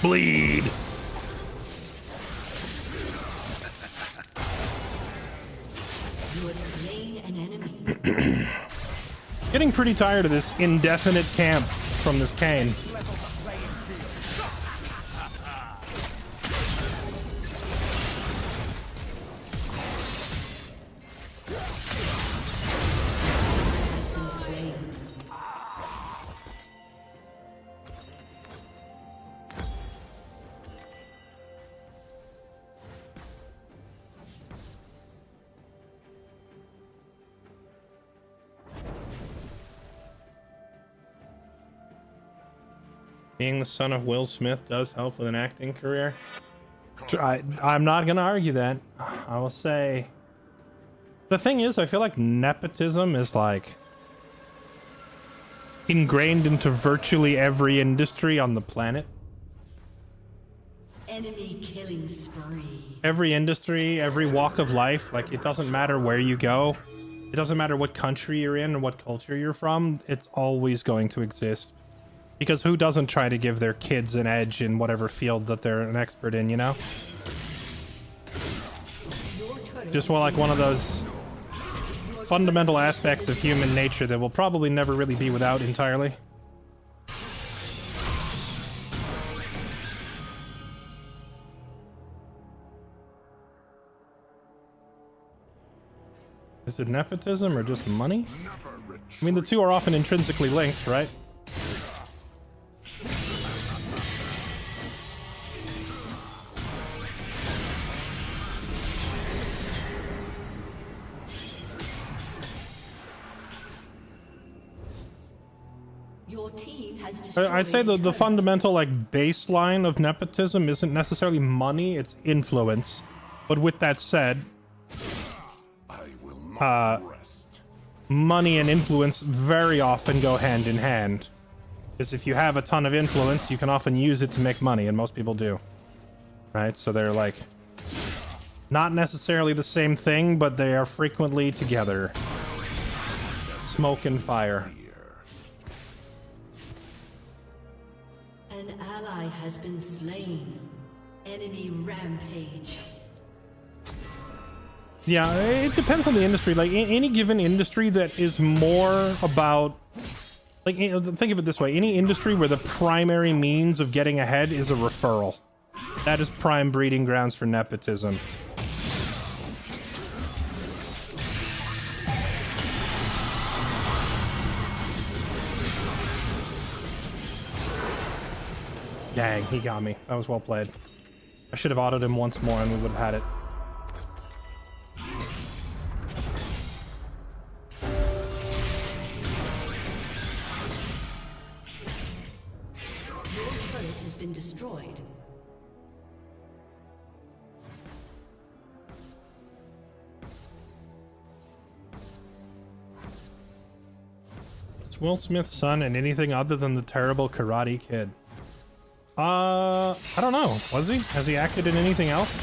Bleed! You have slain an enemy. Getting pretty tired of this indefinite camp from this Kane. Has been slain. Being the son of Will Smith does help with an acting career. I'm not gonna argue that. I will say... The thing is, I feel like nepotism is like... ingrained into virtually every industry on the planet. Enemy killing spree. Every industry, every walk of life, like it doesn't matter where you go. It doesn't matter what country you're in or what culture you're from. It's always going to exist. Because who doesn't try to give their kids an edge in whatever field that they're an expert in, you know? Just like one of those fundamental aspects of human nature that will probably never really be without entirely. Is it nepotism or just money? I mean, the two are often intrinsically linked, right? Your team has destroyed I'd say the turret. fundamental like baseline of nepotism isn't necessarily money, it's influence. But with that said, I will not rest. money and influence very often go hand in hand. Because if you have a ton of influence, you can often use it to make money, and most people do. Right? So they're like not necessarily the same thing, but they are frequently together. Smoke and fire. An ally has been slain. Enemy rampage. Yeah, it depends on the industry. Like, any given industry that is more about... Like, think of it this way. Any industry where the primary means of getting ahead is a referral. That is prime breeding grounds for nepotism. Dang, he got me. That was well played. I should have autoed him once more and we would have had it. Your turret has been destroyed. Is Will Smith's son in anything other than the terrible Karate Kid? I don't know. Was he? Has he acted in anything else?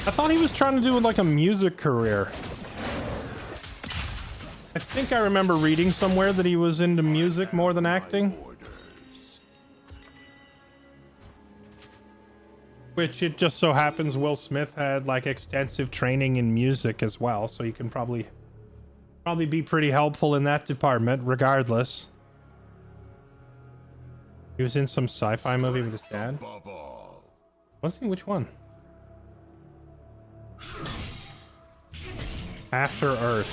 I thought he was trying to do like a music career. I think I remember reading somewhere that he was into music more than acting. Which it just so happens Will Smith had like extensive training in music as well, so you can probably be pretty helpful in that department regardless. He was in some sci-fi movie with his dad. Above all, Was he? Which one? After Earth.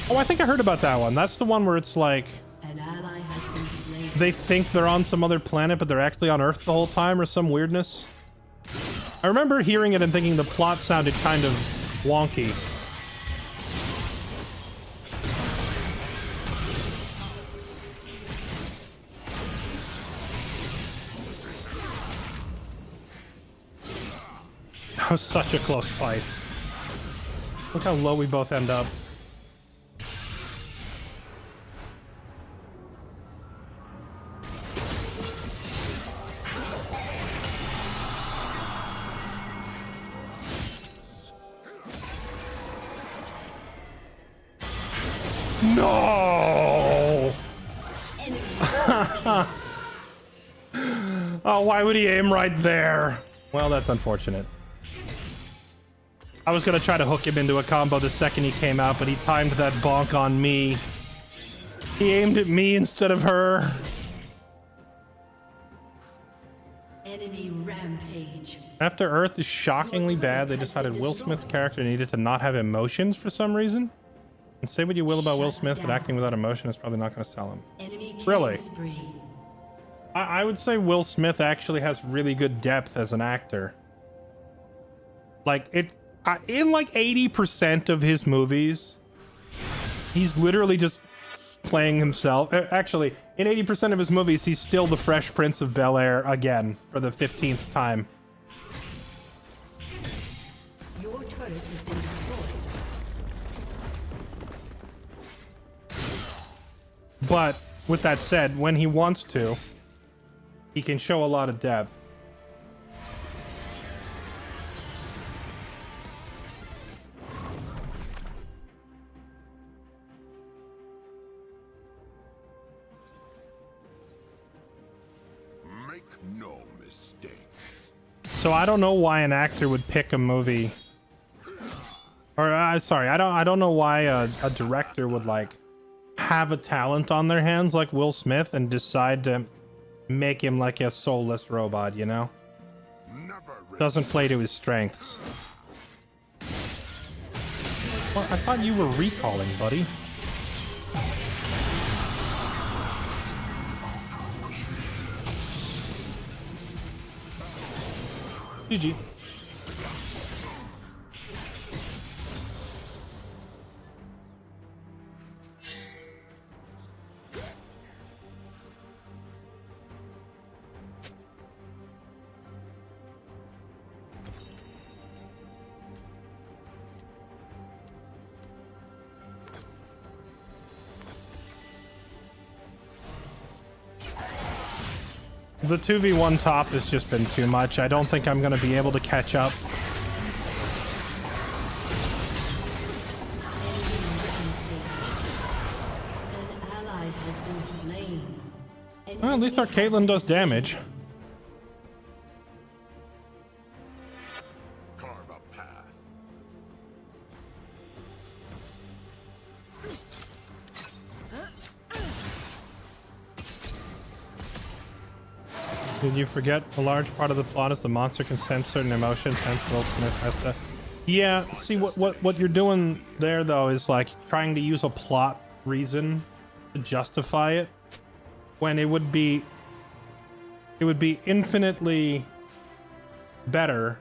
Oh, I think I heard about that one. That's the one where it's like An ally has been slain. they think they're on some other planet, but they're actually on Earth the whole time or some weirdness. I remember hearing it and thinking the plot sounded kind of wonky. That was such a close fight. Look how low we both end up. No! Oh, why would he aim right there? Well, that's unfortunate. I was gonna try to hook him into a combo the second he came out, but he timed that bonk on me. He aimed at me instead of her. Enemy rampage. After Earth is shockingly bad, they decided Will Smith's character needed to not have emotions for some reason. And say what you will about Will Smith, but acting without emotion is probably not going to sell him. Enemy Really? spree. I would say Will Smith actually has really good depth as an actor. Like, in like 80% of his movies, he's literally just playing himself. Actually, in 80% of his movies, he's still the Fresh Prince of Bel-Air again for the 15th time. Your turret has been destroyed. But with that said, when he wants to, he can show a lot of depth. Make no mistakes. So I don't know why an actor would pick a movie, or sorry, I don't know why a director would like have a talent on their hands like Will Smith and decide to make him like a soulless robot, you know? Doesn't play to his strengths. Well, I thought you were recalling, buddy. GG. The 2v1 top has just been too much. I don't think I'm going to be able to catch up. An ally has been slain. Well, at least our Caitlyn does damage. Carve a path. Did you forget a large part of the plot is the monster can sense certain emotions, hence Will Smith has to... Yeah, see, what you're doing there, though, is like trying to use a plot reason to justify it, when it would be infinitely better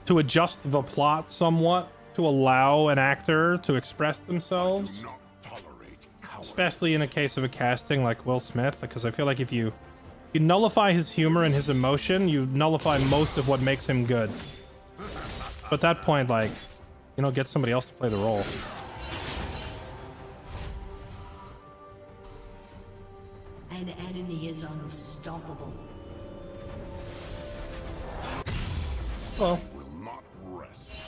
to adjust the plot somewhat to allow an actor to express themselves, Not tolerate cowardice. especially in a case of a casting like Will Smith, because I feel like if you nullify his humor and his emotion, you nullify most of what makes him good. But at that point, like, you know, get somebody else to play the role. An enemy is unstoppable. Well, Will not rest.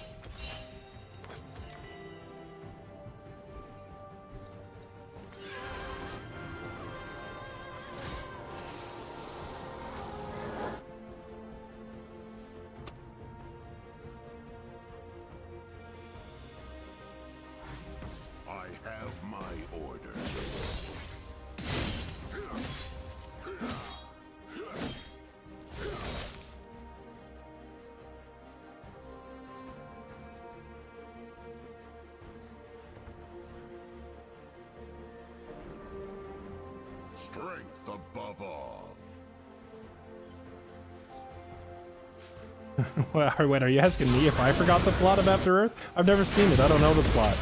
I have my orders. Strength above all. wait, are you asking me if I forgot the plot of After Earth? I've never seen it. I don't know the plot.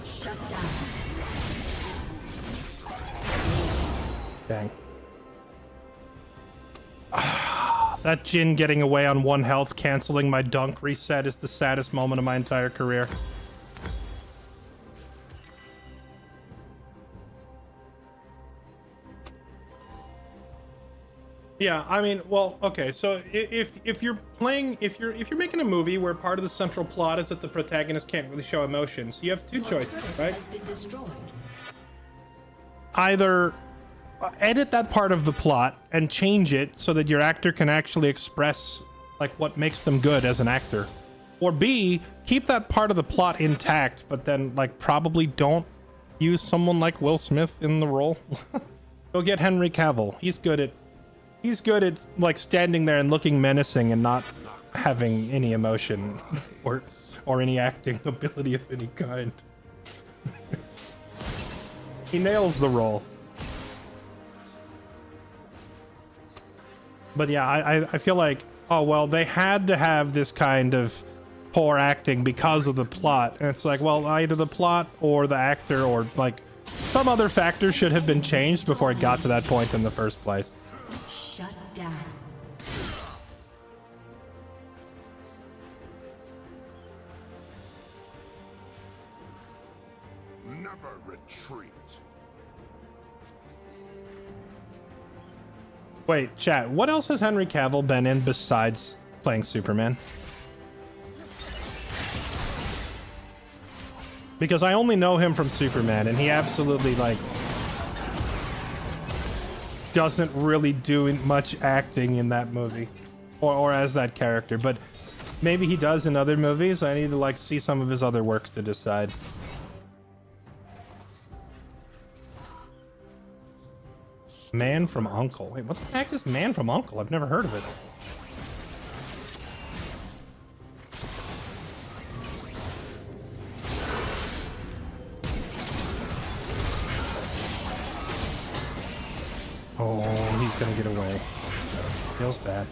Shut down. Dang. That Jin getting away on 1 health, canceling my dunk reset is the saddest moment of my entire career. Yeah, I mean, well, okay. So if you're playing, if you're making a movie where part of the central plot is that the protagonist can't really show emotions, you have two choices, right? Has been destroyed. Either edit that part of the plot and change it so that your actor can actually express like what makes them good as an actor, or B, keep that part of the plot intact, but then like probably don't use someone like Will Smith in the role. Go get Henry Cavill. He's good at like standing there and looking menacing and not having any emotion or any acting ability of any kind. He nails the role. But yeah, I feel like, oh well, they had to have this kind of poor acting because of the plot, and it's like, well, either the plot or the actor or like some other factor should have been changed before it got to that point in the first place. Shut down. Never retreat. Wait, chat, what else has Henry Cavill been in besides playing Superman? Because I only know him from Superman, and he absolutely, like, doesn't really do much acting in that movie. Or as that character, but maybe he does in other movies. I need to, like, see some of his other works to decide. Man from Uncle. Wait, what the heck is Man from Uncle? I've never heard of it. Oh, he's gonna get away. Feels bad.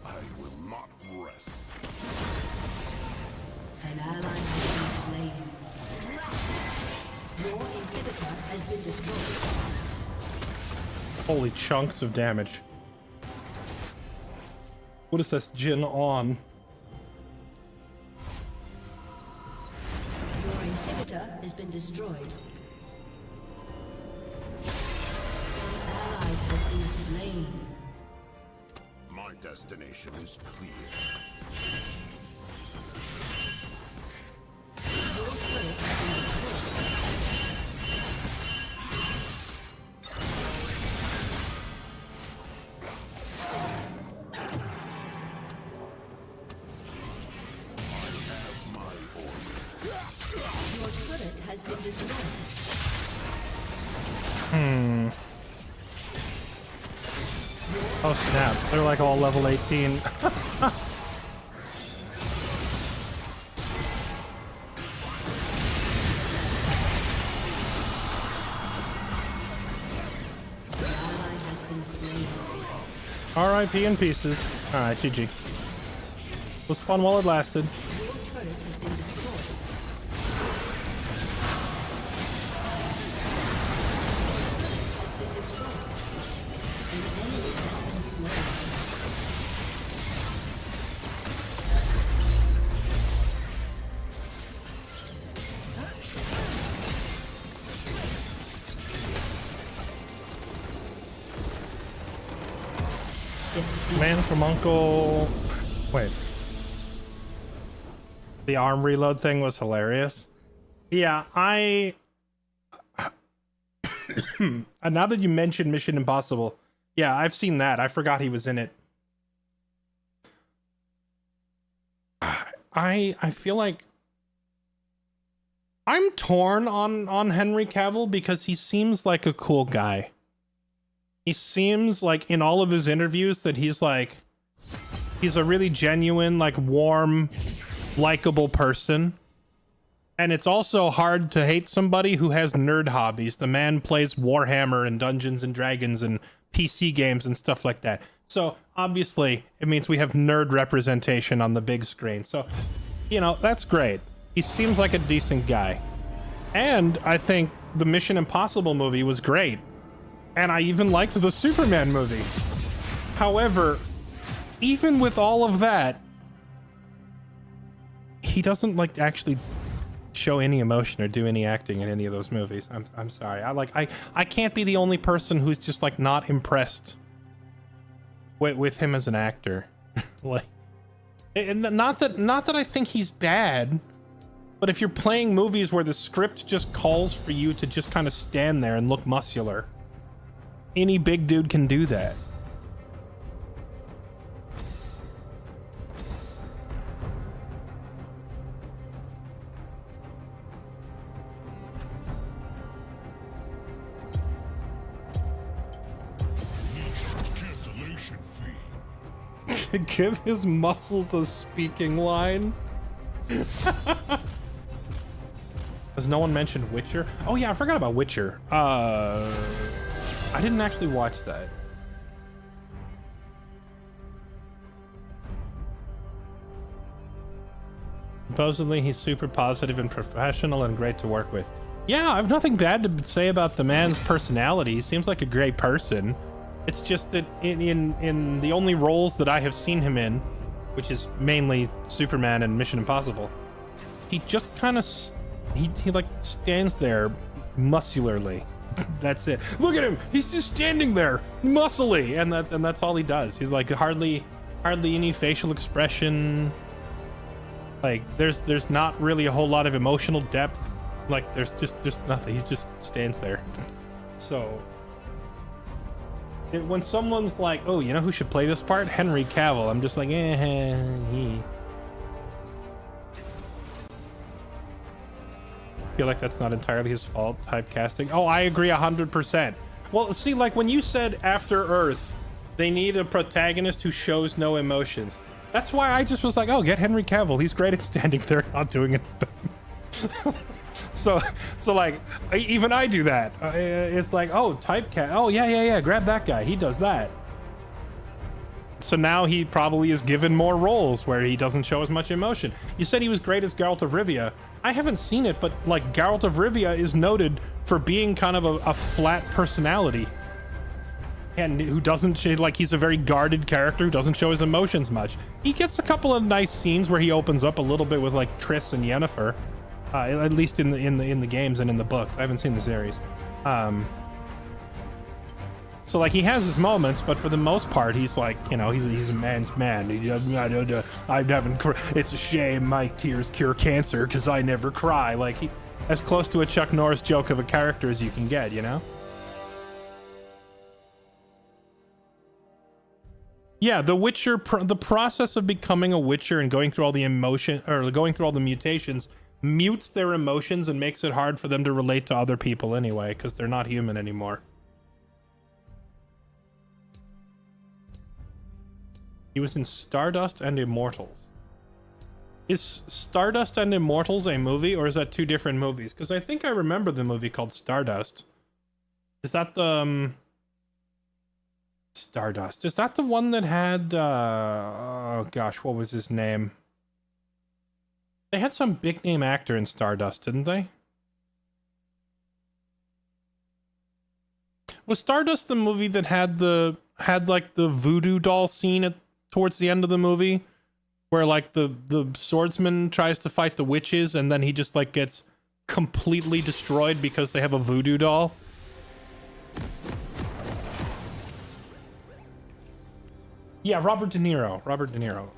I will not rest. An ally has been slain. Your inhibitor has been destroyed. Holy chunks of damage. What is this Jin on? Your inhibitor has been destroyed. An ally has been slain. My destination is clear. Your turret has been destroyed. Your turret has been destroyed. Oh snap, they're like all level 18. Ally has been slain. RIP in pieces. Alright, GG. Was fun while it lasted. Your turret has been destroyed. Has been destroyed. An enemy has been slain. Man from Uncle. Wait. The arm reload thing was hilarious. Yeah, I. Now that you mentioned Mission Impossible, yeah, I've seen that. I forgot he was in it. I feel like I'm torn on Henry Cavill because he seems like a cool guy. He seems like in all of his interviews that he's a really genuine, like warm, likable person. And it's also hard to hate somebody who has nerd hobbies. The man plays Warhammer and Dungeons and Dragons and PC games and stuff like that. So obviously it means we have nerd representation on the big screen. So, you know, that's great. He seems like a decent guy. And I think the Mission Impossible movie was great. And I even liked the Superman movie. However, even with all of that, he doesn't like actually show any emotion or do any acting in any of those movies. I'm sorry. I can't be the only person who's just like not impressed with him as an actor. Like, and not that I think he's bad, but if you're playing movies where the script just calls for you to just kind of stand there and look muscular, any big dude can do that. Cancellation fee. Give his muscles a speaking line. Has no one mentioned Witcher? Oh yeah, I forgot about Witcher. I didn't actually watch that. Supposedly he's super positive and professional and great to work with. Yeah, I have nothing bad to say about the man's personality. He seems like a great person. It's just that in the only roles that I have seen him in, which is mainly Superman and Mission Impossible, he just kind of he like stands there muscularly. That's it. Look at him. He's just standing there muscly, and that's all he does. He's like hardly any facial expression. Like there's not really a whole lot of emotional depth. Like there's just nothing. He just stands there. So when someone's like, "Oh, you know who should play this part? Henry Cavill," I'm just like, he. I feel like that's not entirely his fault. Typecasting. Oh, I agree 100%. Well, see, like when you said After Earth, they need a protagonist who shows no emotions. That's why I just was like, oh, get Henry Cavill. He's great at standing there, not doing anything. So like, even I do that. It's like, oh, typecast. Oh, yeah. Grab that guy. He does that. So now he probably is given more roles where he doesn't show as much emotion. You said he was great as Geralt of Rivia. I haven't seen it, but like Geralt of Rivia is noted for being kind of a flat personality. And who doesn't, like, he's a very guarded character who doesn't show his emotions much. He gets a couple of nice scenes where he opens up a little bit with like Triss and Yennefer. At least in the games and in the books. I haven't seen the series. So like he has his moments, but for the most part, he's like, you know, he's a man's man. I haven't. It's a shame my tears cure cancer because I never cry. Like he, as close to a Chuck Norris joke of a character as you can get, you know. Yeah, the Witcher, the process of becoming a Witcher and going through all the emotion or going through all the mutations mutes their emotions and makes it hard for them to relate to other people anyway, because they're not human anymore. He was in Stardust and Immortals. Is Stardust and Immortals a movie, or is that two different movies? Because I think I remember the movie called Stardust. Is that the... Stardust. Is that the one that had... oh gosh, what was his name? They had some big name actor in Stardust, didn't they? Was Stardust the movie that had like the voodoo doll scene towards the end of the movie, where like the swordsman tries to fight the witches and then he just like gets completely destroyed because they have a voodoo doll? Yeah, Robert De Niro.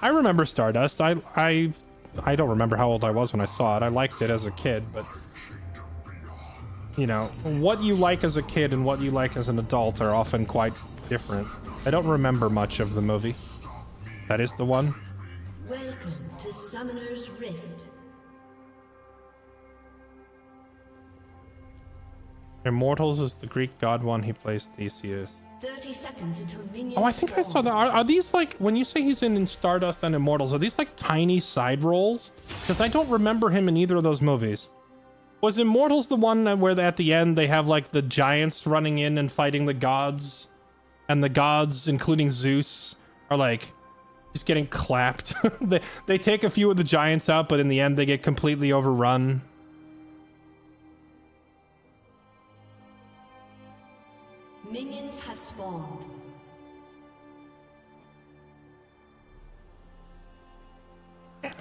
I remember Stardust. I don't remember how old I was when I saw it. I liked it as a kid, but you know, what you like as a kid and what you like as an adult are often quite different. I don't remember much of the movie. That is the one. Welcome to Summoner's Rift. Immortals is the Greek god one. He plays Theseus. 30 seconds until minions. Oh, I think I saw that. Are these like, when you say he's in Stardust and Immortals, are these like tiny side roles? Because I don't remember him in either of those movies. Was Immortals the one where at the end they have like the giants running in and fighting the gods? And the gods, including Zeus, are like just getting clapped. they take a few of the giants out, but in the end they get completely overrun. Minions have spawned.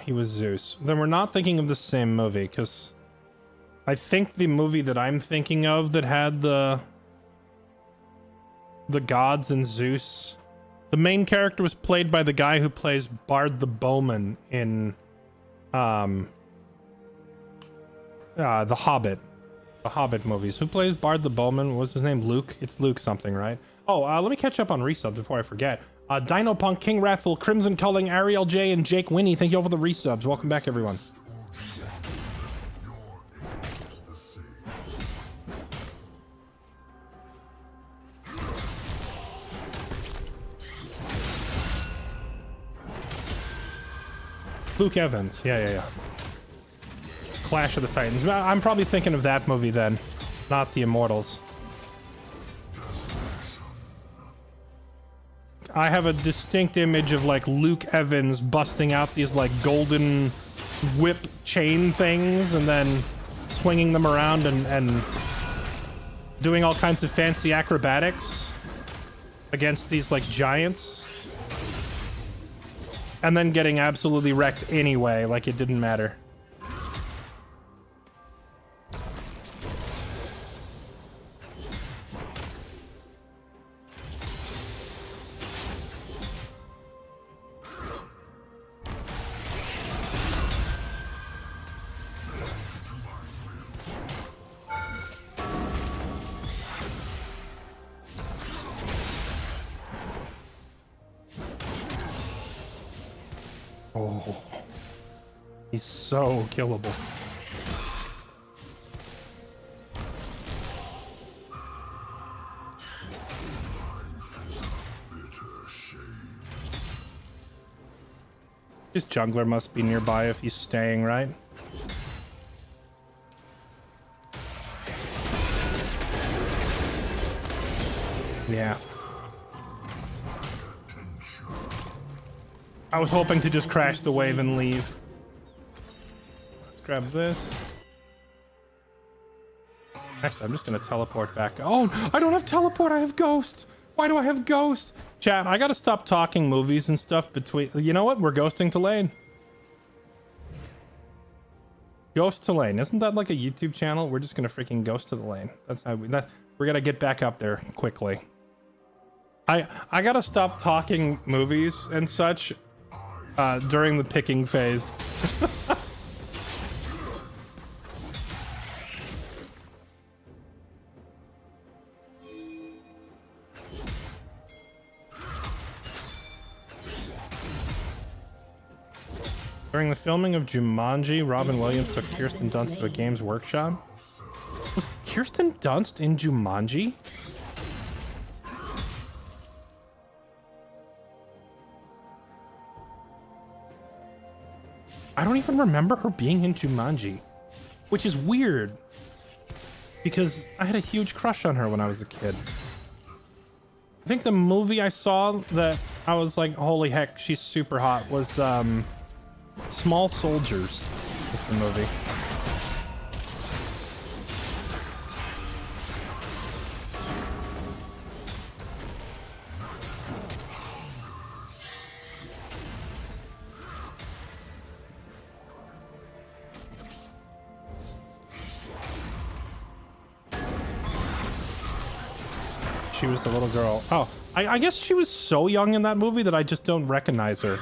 he was Zeus. Then we're not thinking of the same movie, because I think the movie that I'm thinking of that had the gods and Zeus, the main character was played by the guy who plays Bard the Bowman in The Hobbit. The Hobbit movies. Who plays Bard the Bowman? What was his name? Luke? It's Luke something, right? Oh, let me catch up on resubs before I forget. Dino Punk, King Wrathful, Crimson Culling, Ariel J, and Jake Winnie. Thank you all for the resubs. Welcome back, everyone. Luke Evans. Yeah. Clash of the Titans. I'm probably thinking of that movie then, not the Immortals. I have a distinct image of like Luke Evans busting out these like golden whip chain things and then swinging them around and doing all kinds of fancy acrobatics against these like giants. And then getting absolutely wrecked anyway, like it didn't matter. Oh, he's so killable. His jungler must be nearby if he's staying, right? Yeah. I was hoping to just crash the wave and leave. Let's grab this. Actually, I'm just gonna teleport back. Oh, I don't have teleport, I have ghost! Why do I have ghost? Chat, I gotta stop talking movies and stuff between... You know what? We're ghosting Tulane. Ghost Tulane. Isn't that like a YouTube channel? We're just gonna freaking ghost to the lane. That's how we're gonna get back up there quickly. I gotta stop talking movies and such during the picking phase. During the filming of Jumanji, Robin Williams took Kirsten Dunst to a games workshop. Was Kirsten Dunst in Jumanji? I don't even remember her being in Jumanji, which is weird because I had a huge crush on her when I was a kid. I think the movie I saw that I was like, holy heck, she's super hot was Small Soldiers. That's the movie. She was the little girl. Oh, I guess she was so young in that movie that I just don't recognize her.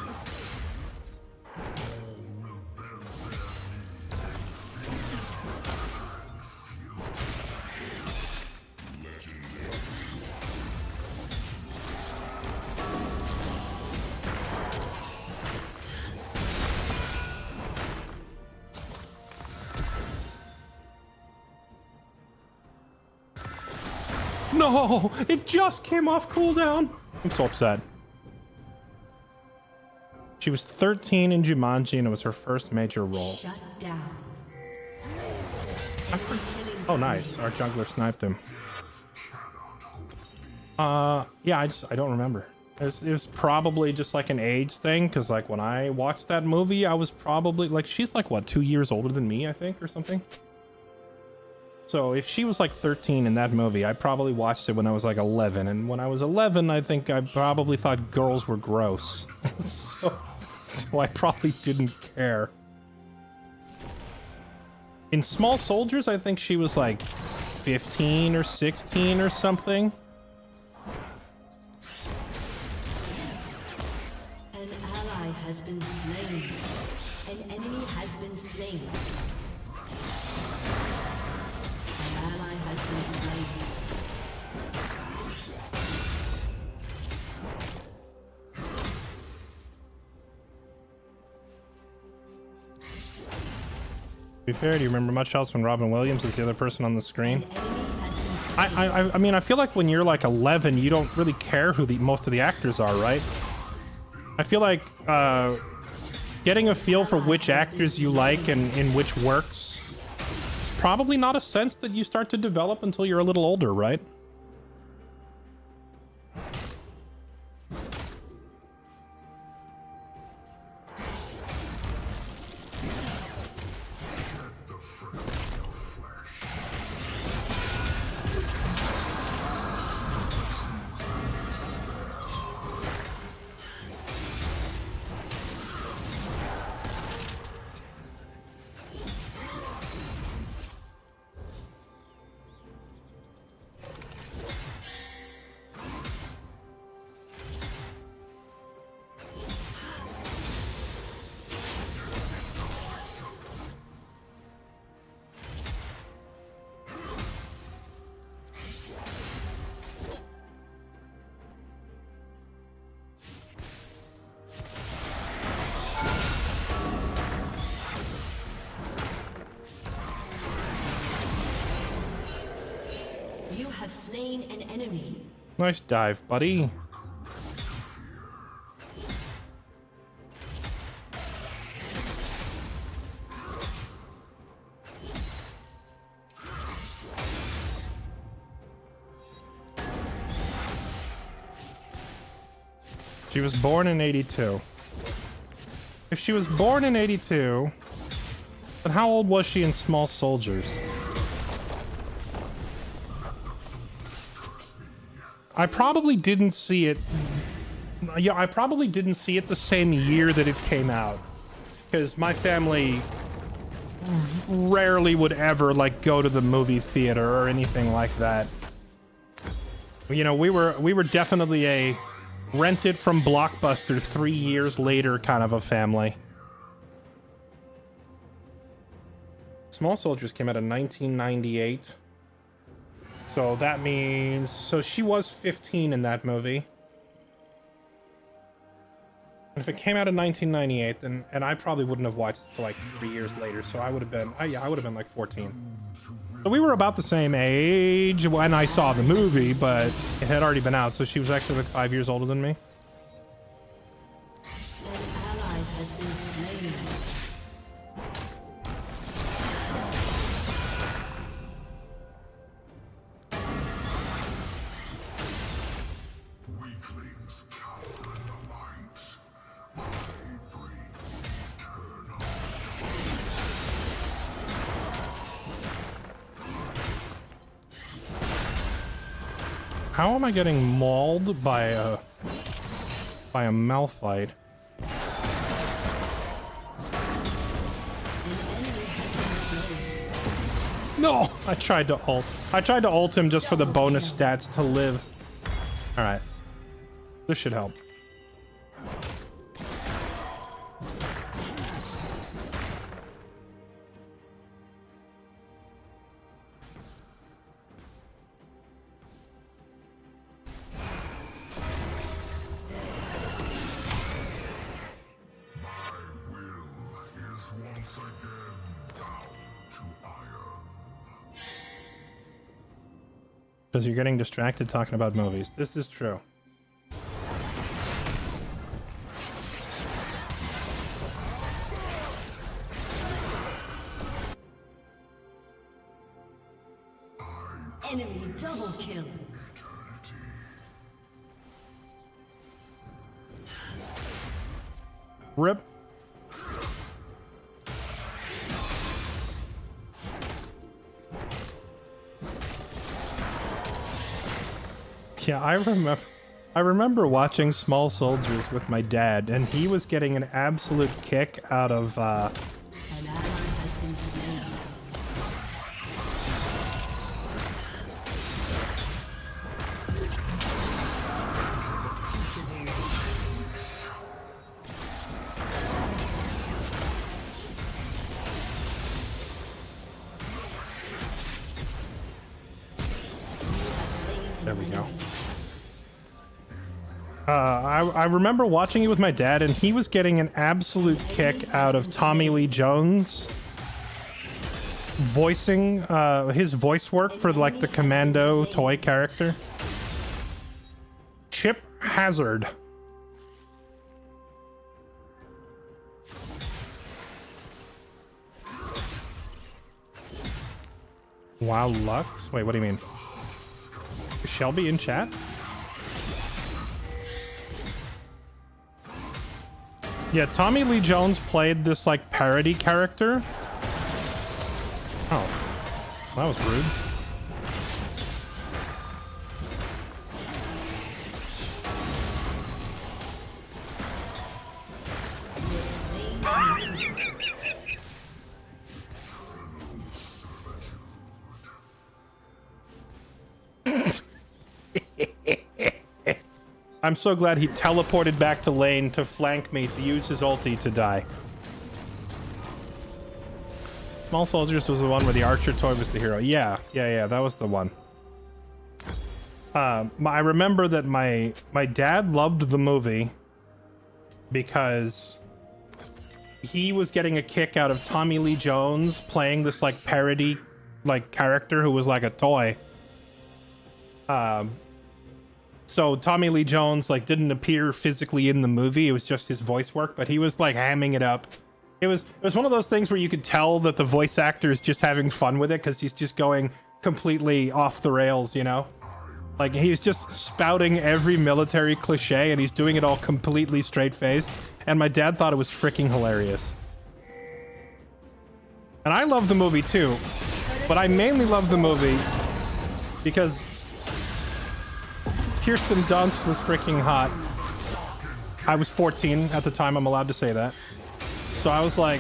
No, it just came off cooldown. I'm so upset. She was 13 in Jumanji and it was her first major role. Shut down. Oh, nice. Our jungler sniped him. Yeah, I don't remember. It was probably just like an age thing, because like when I watched that movie, I was probably like, she's like what, 2 years older than me, I think, or something. So if she was like 13 in that movie, I probably watched it when I was like 11. And when I was 11, I think I probably thought girls were gross. so so I probably didn't care. In Small Soldiers, I think she was like 15 or 16 or something. An ally has been slain. An enemy has been slain. An ally has been slain. To be fair, do you remember much else when Robin Williams is the other person on the screen? I mean, I feel like when you're like 11, you don't really care who most of the actors are, right? I feel like getting a feel for which actors you like and in which works is probably not a sense that you start to develop until you're a little older, right? You have slain an enemy. Nice dive, buddy. She was born in 82. If she was born in 82, then how old was she in Small Soldiers? I probably didn't see it. Yeah, I probably didn't see it the same year that it came out, because my family rarely would ever like go to the movie theater or anything like that. You know, we were definitely a rent it from Blockbuster 3 years later kind of a family. Small Soldiers came out in 1998. So that means... So she was 15 in that movie. If it came out in 1998, then... And I probably wouldn't have watched it until like 3 years later, so I would have been... yeah, I would have been like 14. So we were about the same age when I saw the movie, but it had already been out, so she was actually like 5 years older than me. An ally has been slain. Weaklings cower in the light. I bring eternal. How am I getting mauled by a Malphite? No! I tried to ult. I tried to ult him just for the bonus stats to live. Alright. This should help. Once again down to iron. Because you're getting distracted talking about movies. This is true. Enemy double kill. Rip. Yeah, I remember. I remember watching Small Soldiers with my dad, and he was getting an absolute kick out of An ally has been slain. There we go. I remember watching it with my dad, and he was getting an absolute kick out of Tommy Lee Jones voicing his voice work for like the Commando toy character. Chip Hazard. Wow, Lux? Wait, what do you mean? Is Shelby in chat? Yeah, Tommy Lee Jones played this like parody character. Oh, that was rude. I'm so glad he teleported back to lane to flank me to use his ulti to die. Small Soldiers was the one where the archer toy was the hero. Yeah, that was the one. I remember that my dad loved the movie because he was getting a kick out of Tommy Lee Jones playing this like parody like character who was like a toy. So Tommy Lee Jones like didn't appear physically in the movie. It was just his voice work, but he was like hamming it up. It was one of those things where you could tell that the voice actor is just having fun with it because he's just going completely off the rails, you know? Like he's just spouting every military cliche and he's doing it all completely straight-faced. And my dad thought it was freaking hilarious. And I love the movie too, but I mainly love the movie because Kirsten Dunst was freaking hot. I was 14 at the time, I'm allowed to say that. So I was like,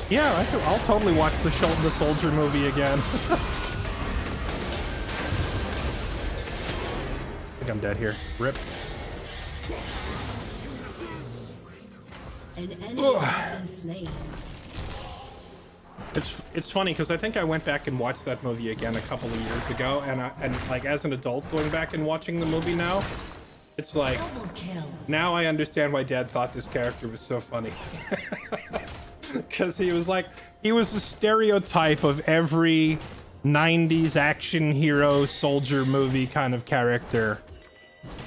yeah, I'll totally watch the Soldier movie again. I think I'm dead here. Rip. An enemy has been slain. It's funny because I think I went back and watched that movie again a couple of years ago, and like as an adult going back and watching the movie now, it's like Double kill. now I understand why Dad thought this character was so funny. Because he was a stereotype of every 90s action hero soldier movie kind of character.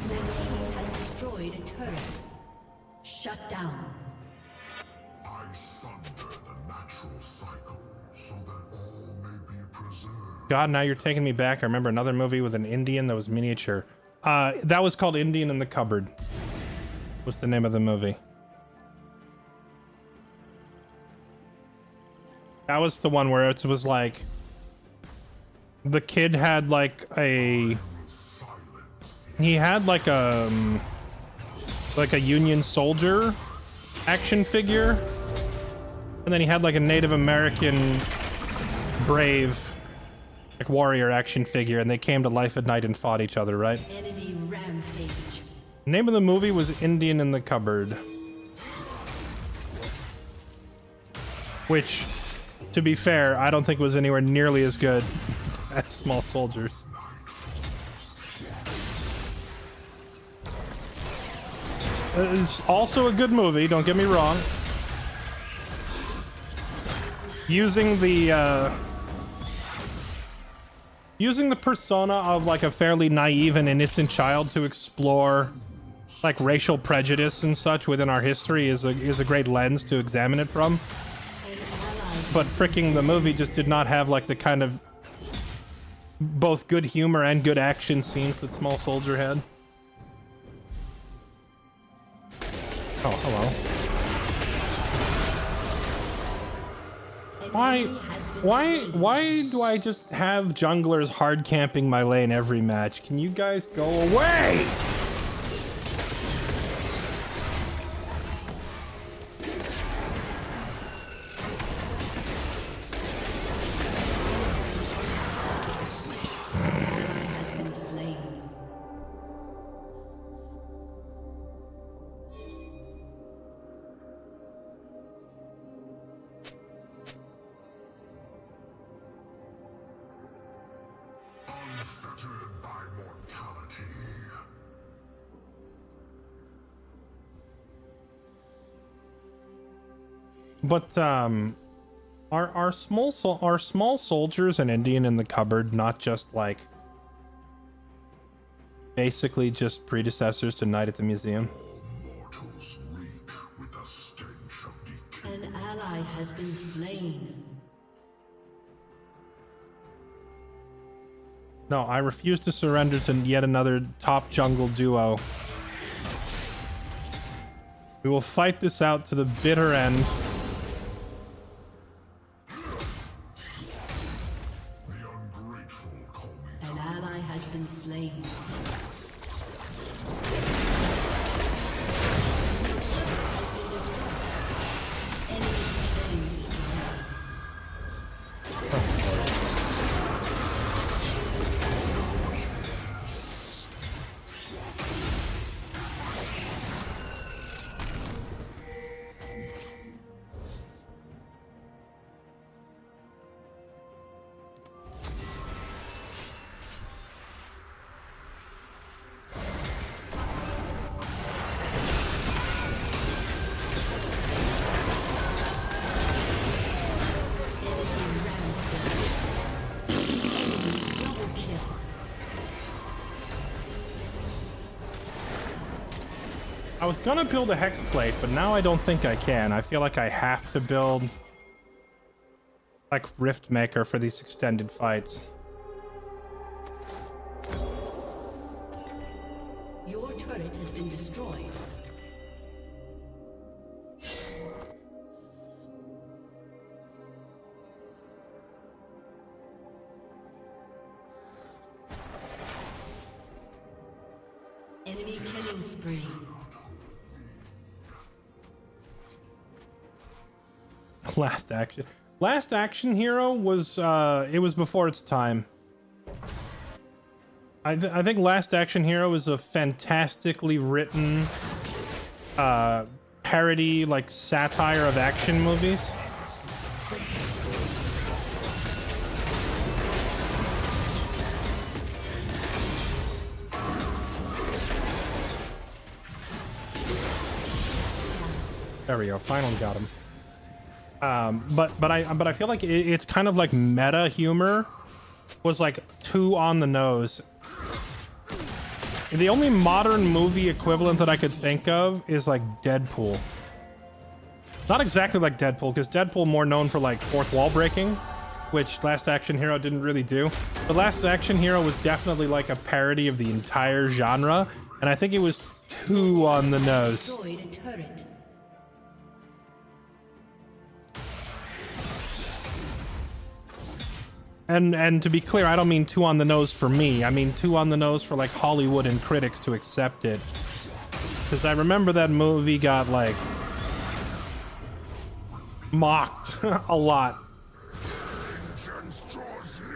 Your team has destroyed a turret. Shut down. I sunder the natural cycle so that all may be preserved. God, now you're taking me back. I remember another movie with an Indian that was miniature. That was called Indian in the Cupboard. What's the name of the movie? That was the one where it was like the kid had like he had like a Union soldier action figure, and then he had like a Native American brave like warrior action figure, and they came to life at night and fought each other, right? Enemy rampage. Name of the movie was Indian in the Cupboard, which, to be fair, I don't think was anywhere nearly as good as Small Soldiers. It's also a good movie, don't get me wrong. Using the persona of like a fairly naive and innocent child to explore like racial prejudice and such within our history is a great lens to examine it from. But freaking the movie just did not have like the kind of both good humor and good action scenes that Small Soldier had. Oh, hello. Why? Why do I just have junglers hard camping my lane every match? Can you guys go away? Has been slain. Unfettered by mortality. But are small soldiers an Indian in the cupboard not just like basically just predecessors to Night at the Museum? All mortals reek with the stench of decay. An ally has been slain. No, I refuse to surrender to yet another top jungle duo. We will fight this out to the bitter end. The ungrateful call me An ally has been slain. Enemy killing spree. I was gonna build a hex plate, but now I don't think I can. I feel like I have to build like Rift Maker for these extended fights. Your turret has been destroyed. Enemy killing spree. Last Action Hero was it was before its time. I think Last Action Hero is a fantastically written parody, like satire of action movies. There we go. Finally got him. But I feel like it's kind of like meta humor was like too on the nose. The only modern movie equivalent that I could think of is like Deadpool. Not exactly like Deadpool, because Deadpool more known for like fourth wall breaking, which Last Action Hero didn't really do. But Last Action Hero was definitely like a parody of the entire genre, and I think it was too on the nose. Destroyed a turret. And to be clear, I don't mean too on the nose for me. I mean too on the nose for like Hollywood and critics to accept it. Because I remember that movie got like mocked a lot. vengeance draws near.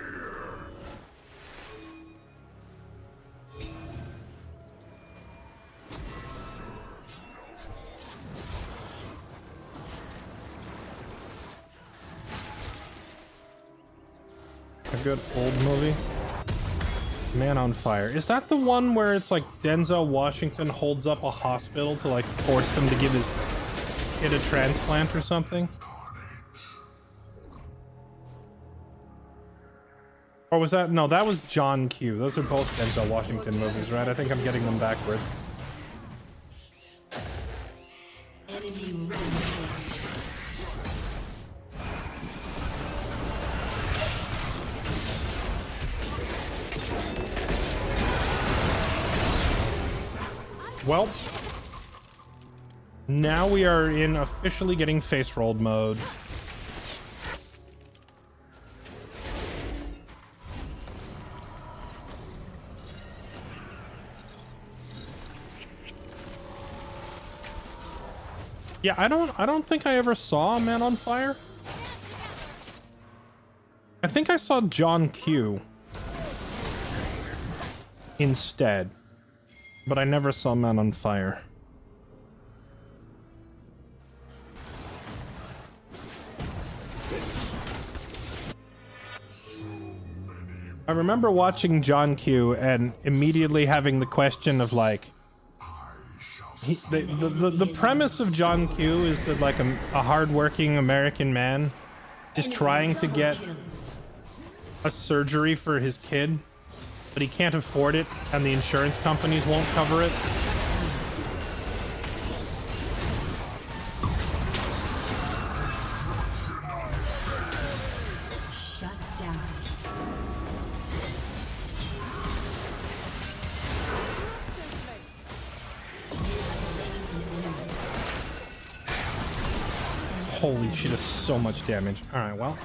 A good old movie. Man on Fire. Is that the one where it's like Denzel Washington holds up a hospital to like force them to give his kid a transplant or something? Or was that... No, that was John Q. Those are both Denzel Washington movies, right? I think I'm getting them backwards. Enemy rampage. Well, now we are in officially getting face rolled mode. Yeah, I don't think I ever saw a Man on Fire. I think I saw John Q instead, but I never saw Man on Fire. I remember watching John Q and immediately having the question of like, the premise of John Q is that like a hardworking American man is trying to get a surgery for his kid, but he can't afford it and the insurance companies won't cover it. Shut down. Holy shit, that's so much damage. Alright, well.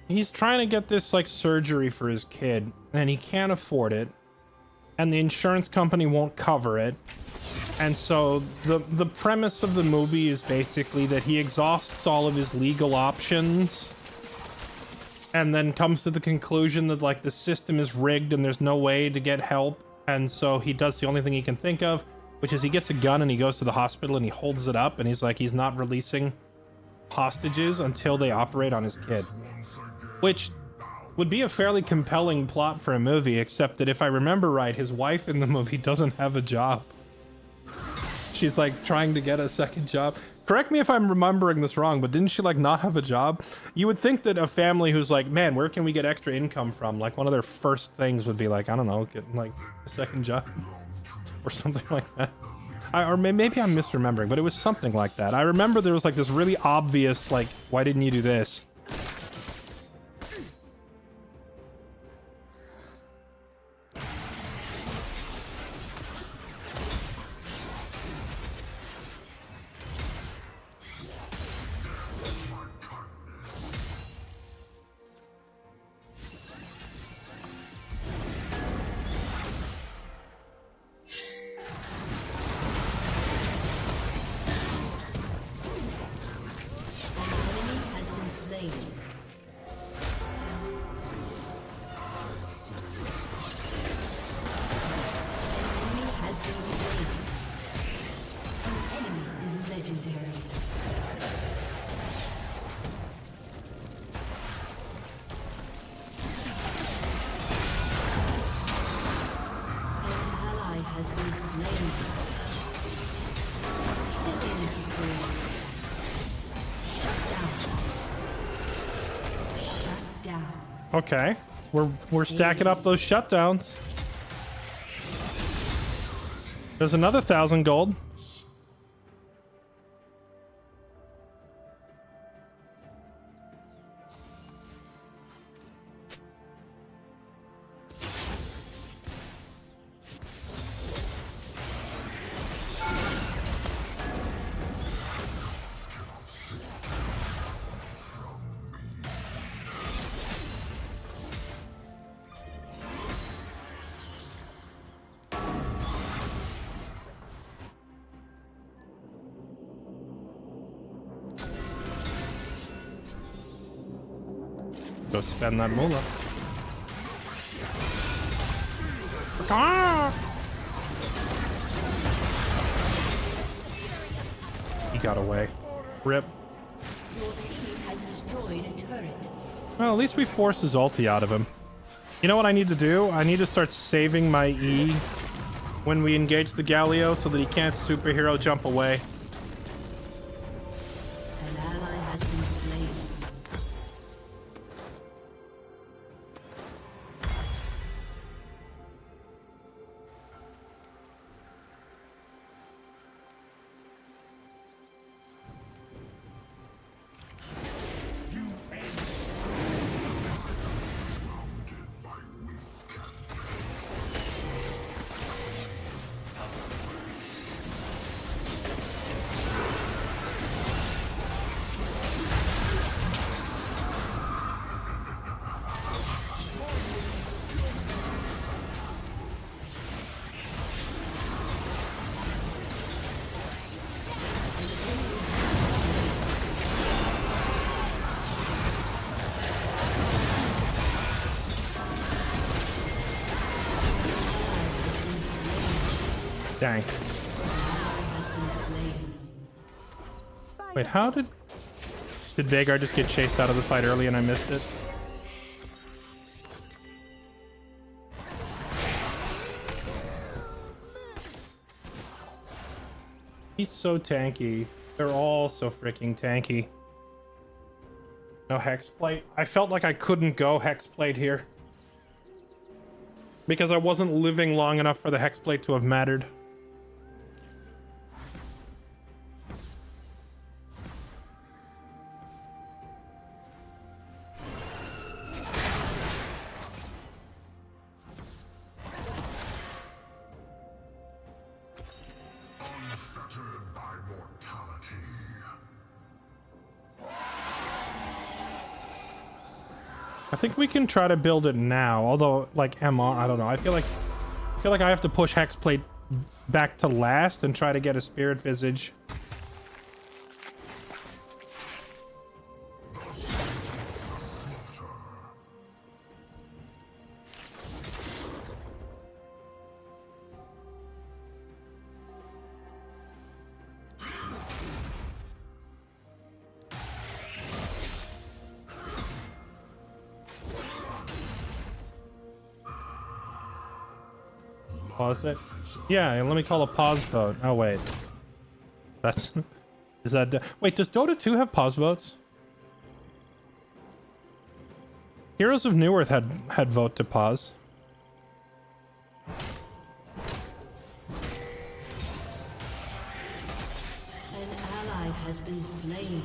He's trying to get this like surgery for his kid and he can't afford it and the insurance company won't cover it. And so the premise of the movie is basically that he exhausts all of his legal options and then comes to the conclusion that like the system is rigged and there's no way to get help. And so he does the only thing he can think of, which is he gets a gun and he goes to the hospital and he holds it up and he's like, he's not releasing hostages until they operate on his kid. Which would be a fairly compelling plot for a movie, except that if I remember right, his wife in the movie doesn't have a job. She's like trying to get a second job. Correct me if I'm remembering this wrong, but didn't she like not have a job? You would think that a family who's like, man, where can we get extra income from? Like one of their first things would be like, I don't know, get like a second job or something like that. Or maybe I'm misremembering, but it was something like that. I remember there was like this really obvious, like, why didn't you do this? Okay, we're stacking up those shutdowns. There's another 1,000 gold. Go spend that moolah. He got away. Rip. Your team has destroyed a turret. Well, at least we forced his ulti out of him. You know what I need to do? I need to start saving my E when we engage the Galio so that he can't superhero jump away. An ally has been slain. Dang. Has been slain. Wait, how did Vagar just get chased out of the fight early and I missed it? He's so tanky. They're all so freaking tanky. No hexplate. I felt like I couldn't go hexplate here. Because I wasn't living long enough for the hexplate to have mattered. Unfettered by mortality. I think we can try to build it now, although like MR, I don't know. I feel like I have to push hexplate back to last and try to get a spirit visage. Pause it? Yeah, let me call a pause vote. Oh, wait. That's... Is that... Wait, does Dota 2 have pause votes? Heroes of Newerth had vote to pause. An ally has been slain.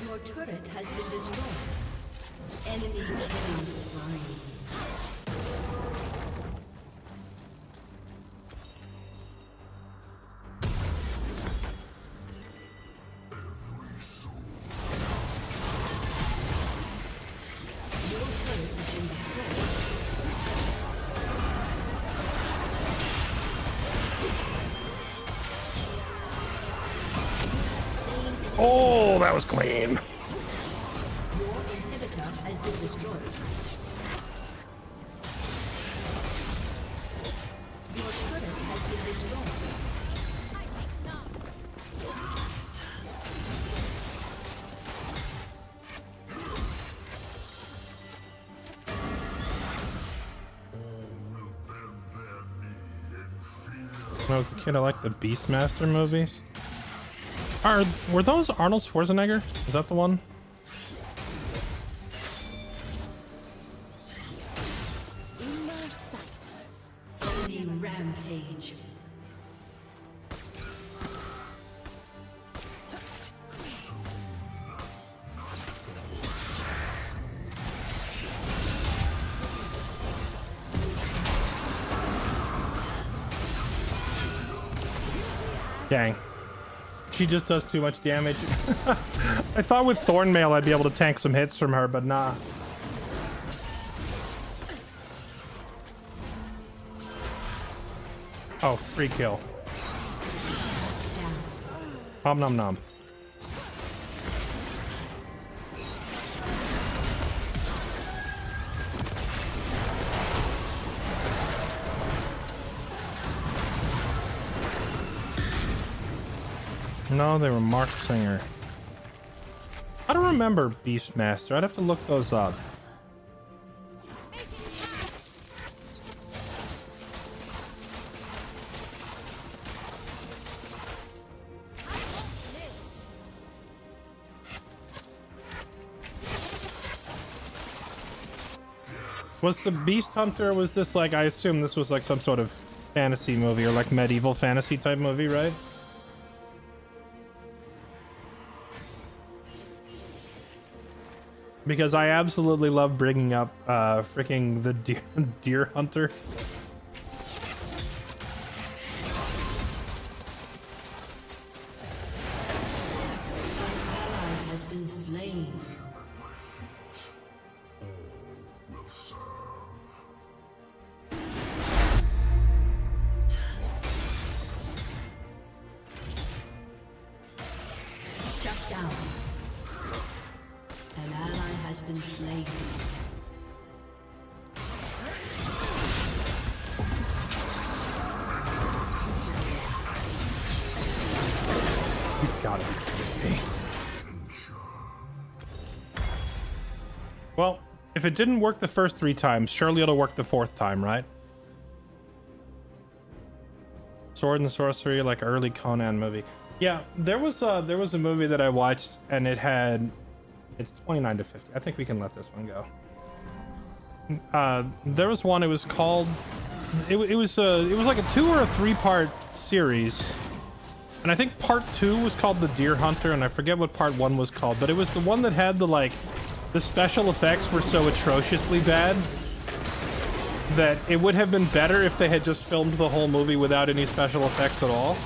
Your turret has been destroyed. Enemy killing spree. Your turret has been destroyed. Oh, that was clean. Your inhibitor has been destroyed. Your turret has been destroyed. I think not. When I was a kid, I liked the Beastmaster movies. Were those Arnold Schwarzenegger? Is that the one? In my sights. Enemy rampage. Dang. She just does too much damage. I thought with Thornmail I'd be able to tank some hits from her, but nah. Oh, free kill. Nom nom nom. No, they were Mark Singer. I don't remember Beastmaster. I'd have to look those up. Was the Beast Hunter, was this like, I assume this was like some sort of fantasy movie or like medieval fantasy type movie, right? Because I absolutely love bringing up freaking the deer hunter. gotta be kidding me. Well, if it didn't work the first 3 times, surely it'll work the 4th time, right? Sword and sorcery, like early Conan movie. Yeah, there was a movie that I watched, and it's 29 to 50. I think we can let this one go. There was one. It was called. It was like a 2 or a 3-part series, and I think part 2 was called The Deer Hunter, and I forget what part 1 was called, but it was the one that had the special effects were so atrociously bad that it would have been better if they had just filmed the whole movie without any special effects at all.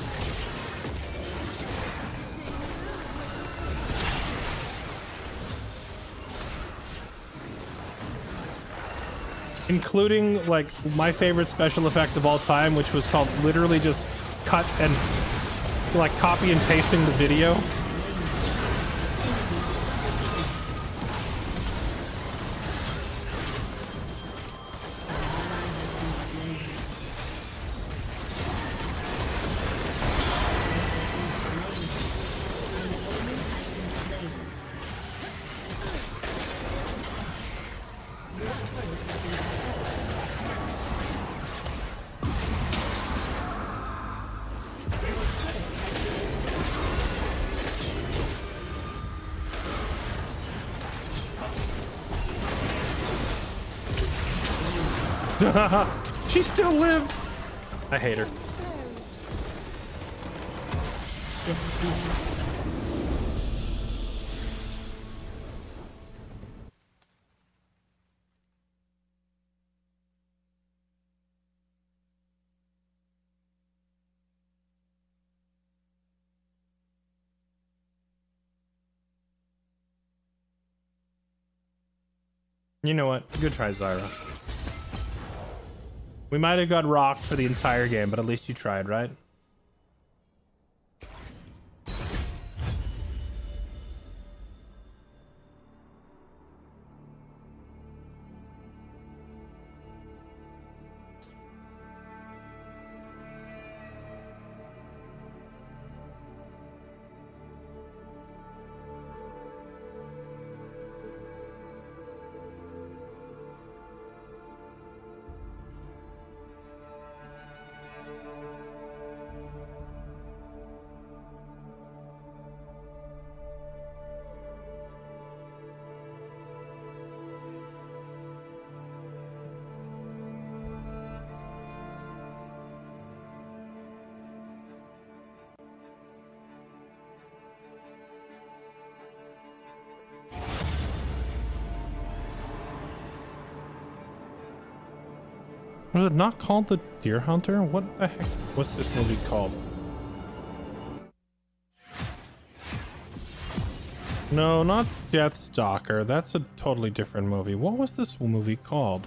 Including, like, my favorite special effect of all time, which was called literally just cut and, like, copy and pasting the video. She still lived. I hate her. You know what? Good try, Zyra. We might have got rocked for the entire game, but at least you tried, right? Was it not called The Deer Hunter? What the heck was this movie called? No, not Deathstalker. That's a totally different movie. What was this movie called?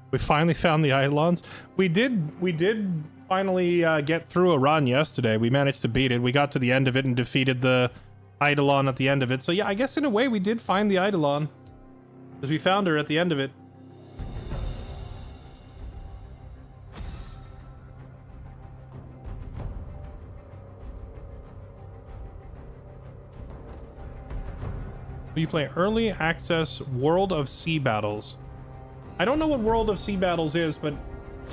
We finally found the Eidolons. We did finally get through a run yesterday. We managed to beat it. We got to the end of it and defeated the Eidolon at the end of it. So yeah, I guess in a way we did find the Eidolon, because we found her at the end of it. You play early access World of Sea Battles. I don't know what World of Sea Battles is, but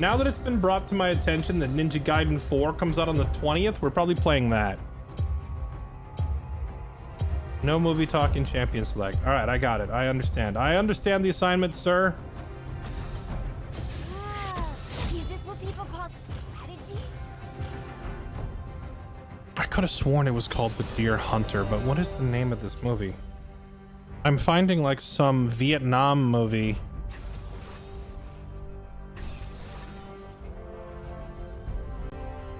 now that it's been brought to my attention that Ninja Gaiden 4 comes out on the 20th, we're probably playing that. No movie talk in Champion Select. All right, I got it. I understand. I understand the assignment, sir. Is this what people call strategy? I could have sworn it was called The Deer Hunter, but what is the name of this movie? I'm finding like some Vietnam movie.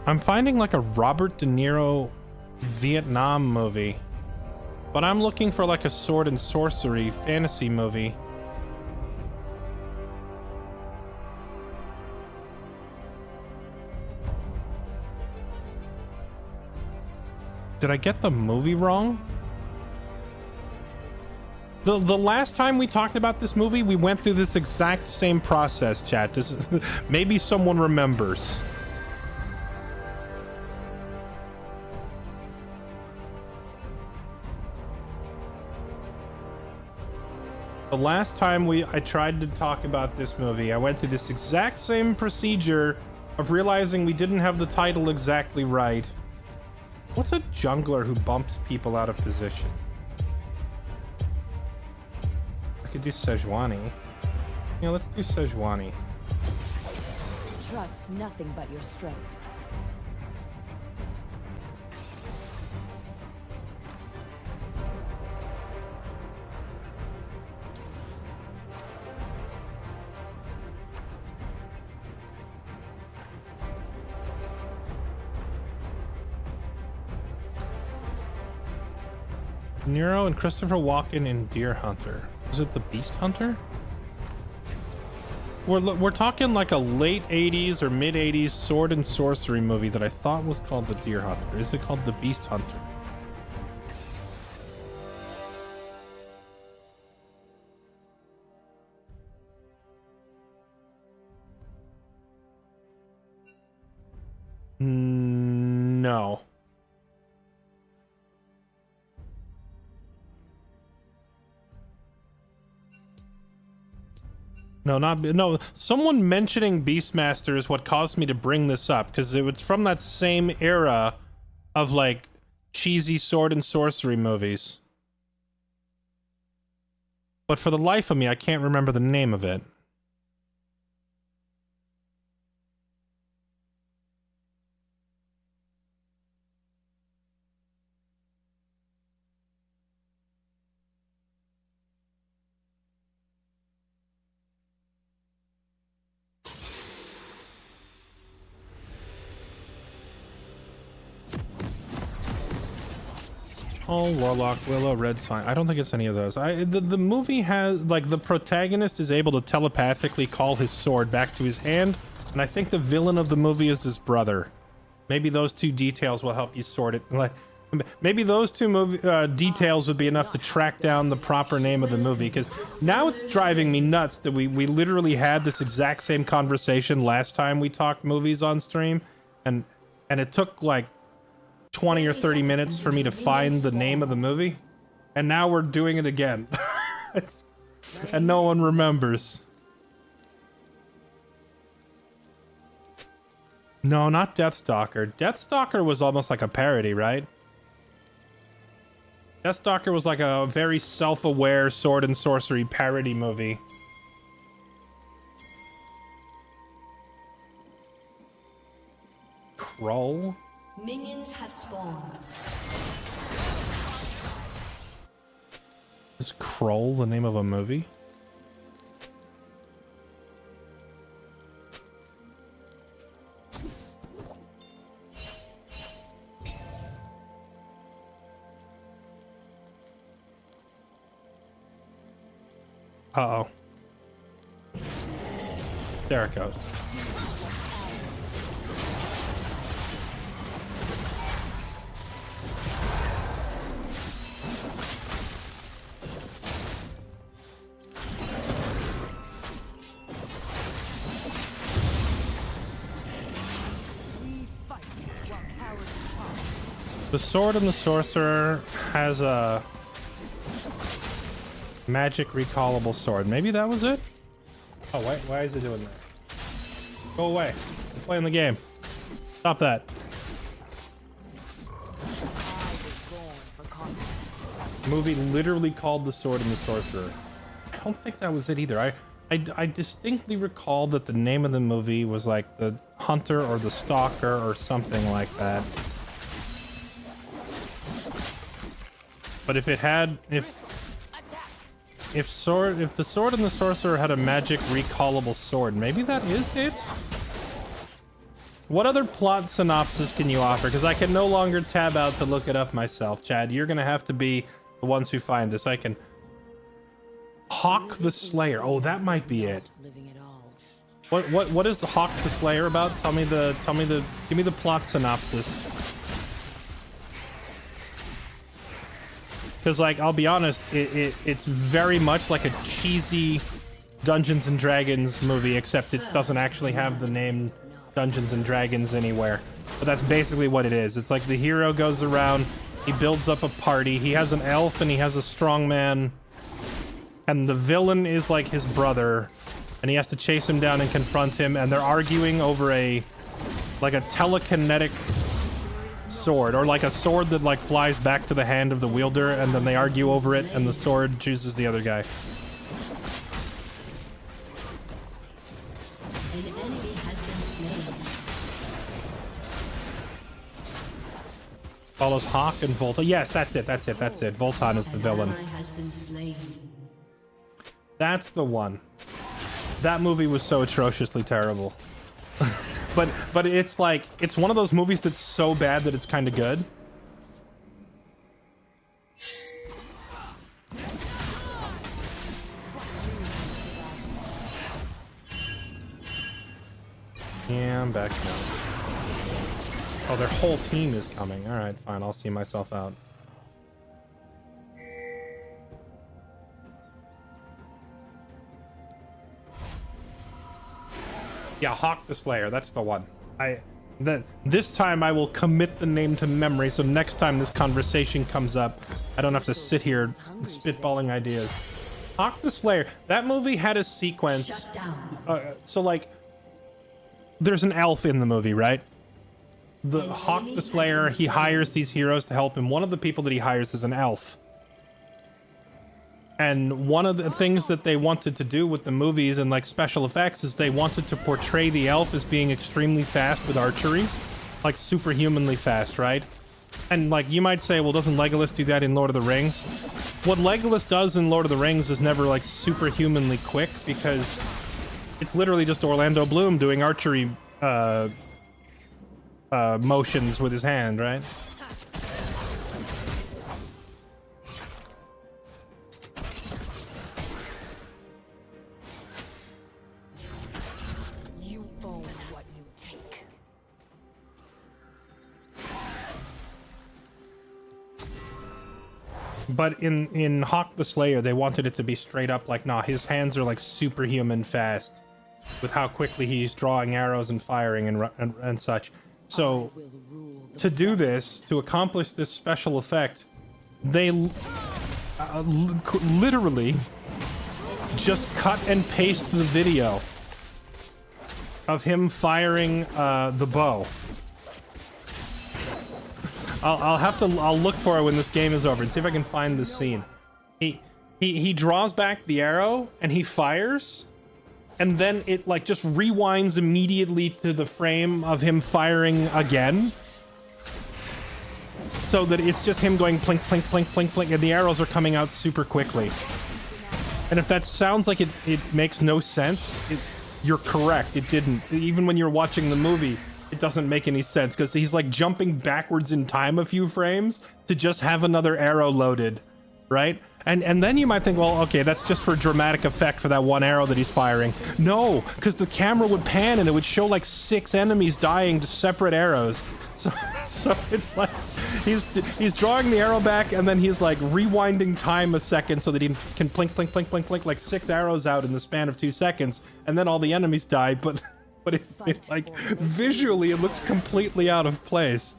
I'm finding like a Robert De Niro Vietnam movie. But I'm looking for like a sword and sorcery fantasy movie. Did I get the movie wrong? The last time we talked about this movie, we went through this exact same process, chat. Maybe someone remembers. The last time I tried to talk about this movie, I went through this exact same procedure of realizing we didn't have the title exactly right. What's a jungler who bumps people out of position? I could do Sejuani. Yeah, let's do Sejuani. Trust nothing but your strength. Nero and Christopher Walken in Deer Hunter. Is it the Beast Hunter? We're talking like a late 80s or mid 80s sword and sorcery movie that I thought was called the Deer Hunter. Is it called the Beast Hunter? No. No. Someone mentioning Beastmaster is what caused me to bring this up, because it was from that same era of like cheesy sword and sorcery movies. But for the life of me, I can't remember the name of it. Oh, Warlock, Willow, Red Sign. I don't think it's any of those. The movie has, like, the protagonist is able to telepathically call his sword back to his hand, and I think the villain of the movie is his brother. Maybe those two details will help you sort it. Like, maybe those two details would be enough to track down the proper name of the movie, because now it's driving me nuts that we literally had this exact same conversation last time we talked movies on stream, and it took, like, 20 or 30 minutes for me to find the name of the movie, and now we're doing it again. And no one remembers. No, not Deathstalker. Deathstalker was almost like a parody, right? Deathstalker was like a very self-aware sword and sorcery parody movie. Krull? Minions have spawned. Is Krull the name of a movie? Uh-oh. There it goes. The Sword and the Sorcerer has a magic recallable sword. Maybe that was it? Oh, why is it doing that? Go away. I'm playing the game. Stop that. The movie literally called The Sword and the Sorcerer. I don't think that was it either. I distinctly recall that the name of the movie was like The Hunter or The Stalker or something like that. But if it had, if the Sword and the Sorcerer had a magic recallable sword, maybe that is it? What other plot synopsis can you offer? Because I can no longer tab out to look it up myself, Chad. You're gonna have to be the ones who find this. I can... Hawk the Slayer. Oh, that might be it. What is Hawk the Slayer about? Give me the plot synopsis. Because, like, I'll be honest, it's very much like a cheesy Dungeons and Dragons movie, except it doesn't actually have the name Dungeons and Dragons anywhere. But that's basically what it is. It's like the hero goes around, he builds up a party, he has an elf and he has a strongman, and the villain is like his brother, and he has to chase him down and confront him, and they're arguing over a telekinetic sword, or like a sword that like flies back to the hand of the wielder, and then they argue over it, and the sword chooses the other guy. An enemy has been slain. Follows Hawk and Volta. Yes, that's it. Voltan is the villain. An ally has been slain. That's the one. That movie was so atrociously terrible. but it's like, it's one of those movies that's so bad that it's kind of good. Yeah, I'm back now. Oh, their whole team is coming. All right, fine. I'll see myself out. Yeah, Hawk the Slayer. That's the one. This time I will commit the name to memory, so next time this conversation comes up, I don't have to sit here spitballing ideas. Hawk the Slayer. That movie had a sequence. Shut down. So like, there's an elf in the movie, right? The Hawk the Slayer, he hires these heroes to help him. One of the people that he hires is an elf. And one of the things that they wanted to do with the movies and like special effects is they wanted to portray the elf as being extremely fast with archery. Like superhumanly fast, right? And like you might say, well, doesn't Legolas do that in Lord of the Rings? What Legolas does in Lord of the Rings is never like superhumanly quick, because it's literally just Orlando Bloom doing archery motions with his hand, right? You own what you take. But in Hawk the Slayer, they wanted it to be straight up like, nah, his hands are like superhuman fast with how quickly he's drawing arrows and firing and such. So to do this, to accomplish this special effect, they literally just cut and paste the video of him firing the bow. I'll look for it when this game is over and see if I can find the scene. He draws back the arrow and he fires, and then it like just rewinds immediately to the frame of him firing again, so that it's just him going plink, plink, plink, plink, plink, and the arrows are coming out super quickly. And if that sounds like it makes no sense, you're correct. It didn't. Even when you're watching the movie, it doesn't make any sense, because he's like jumping backwards in time a few frames to just have another arrow loaded, right? And then you might think, well, okay, that's just for dramatic effect for that one arrow that he's firing. No, because the camera would pan and it would show like 6 enemies dying to separate arrows. So it's like he's drawing the arrow back, and then he's like rewinding time a second so that he can plink, plink, plink, plink, plink, like 6 arrows out in the span of 2 seconds, and then all the enemies die. But it like visually it looks completely out of place.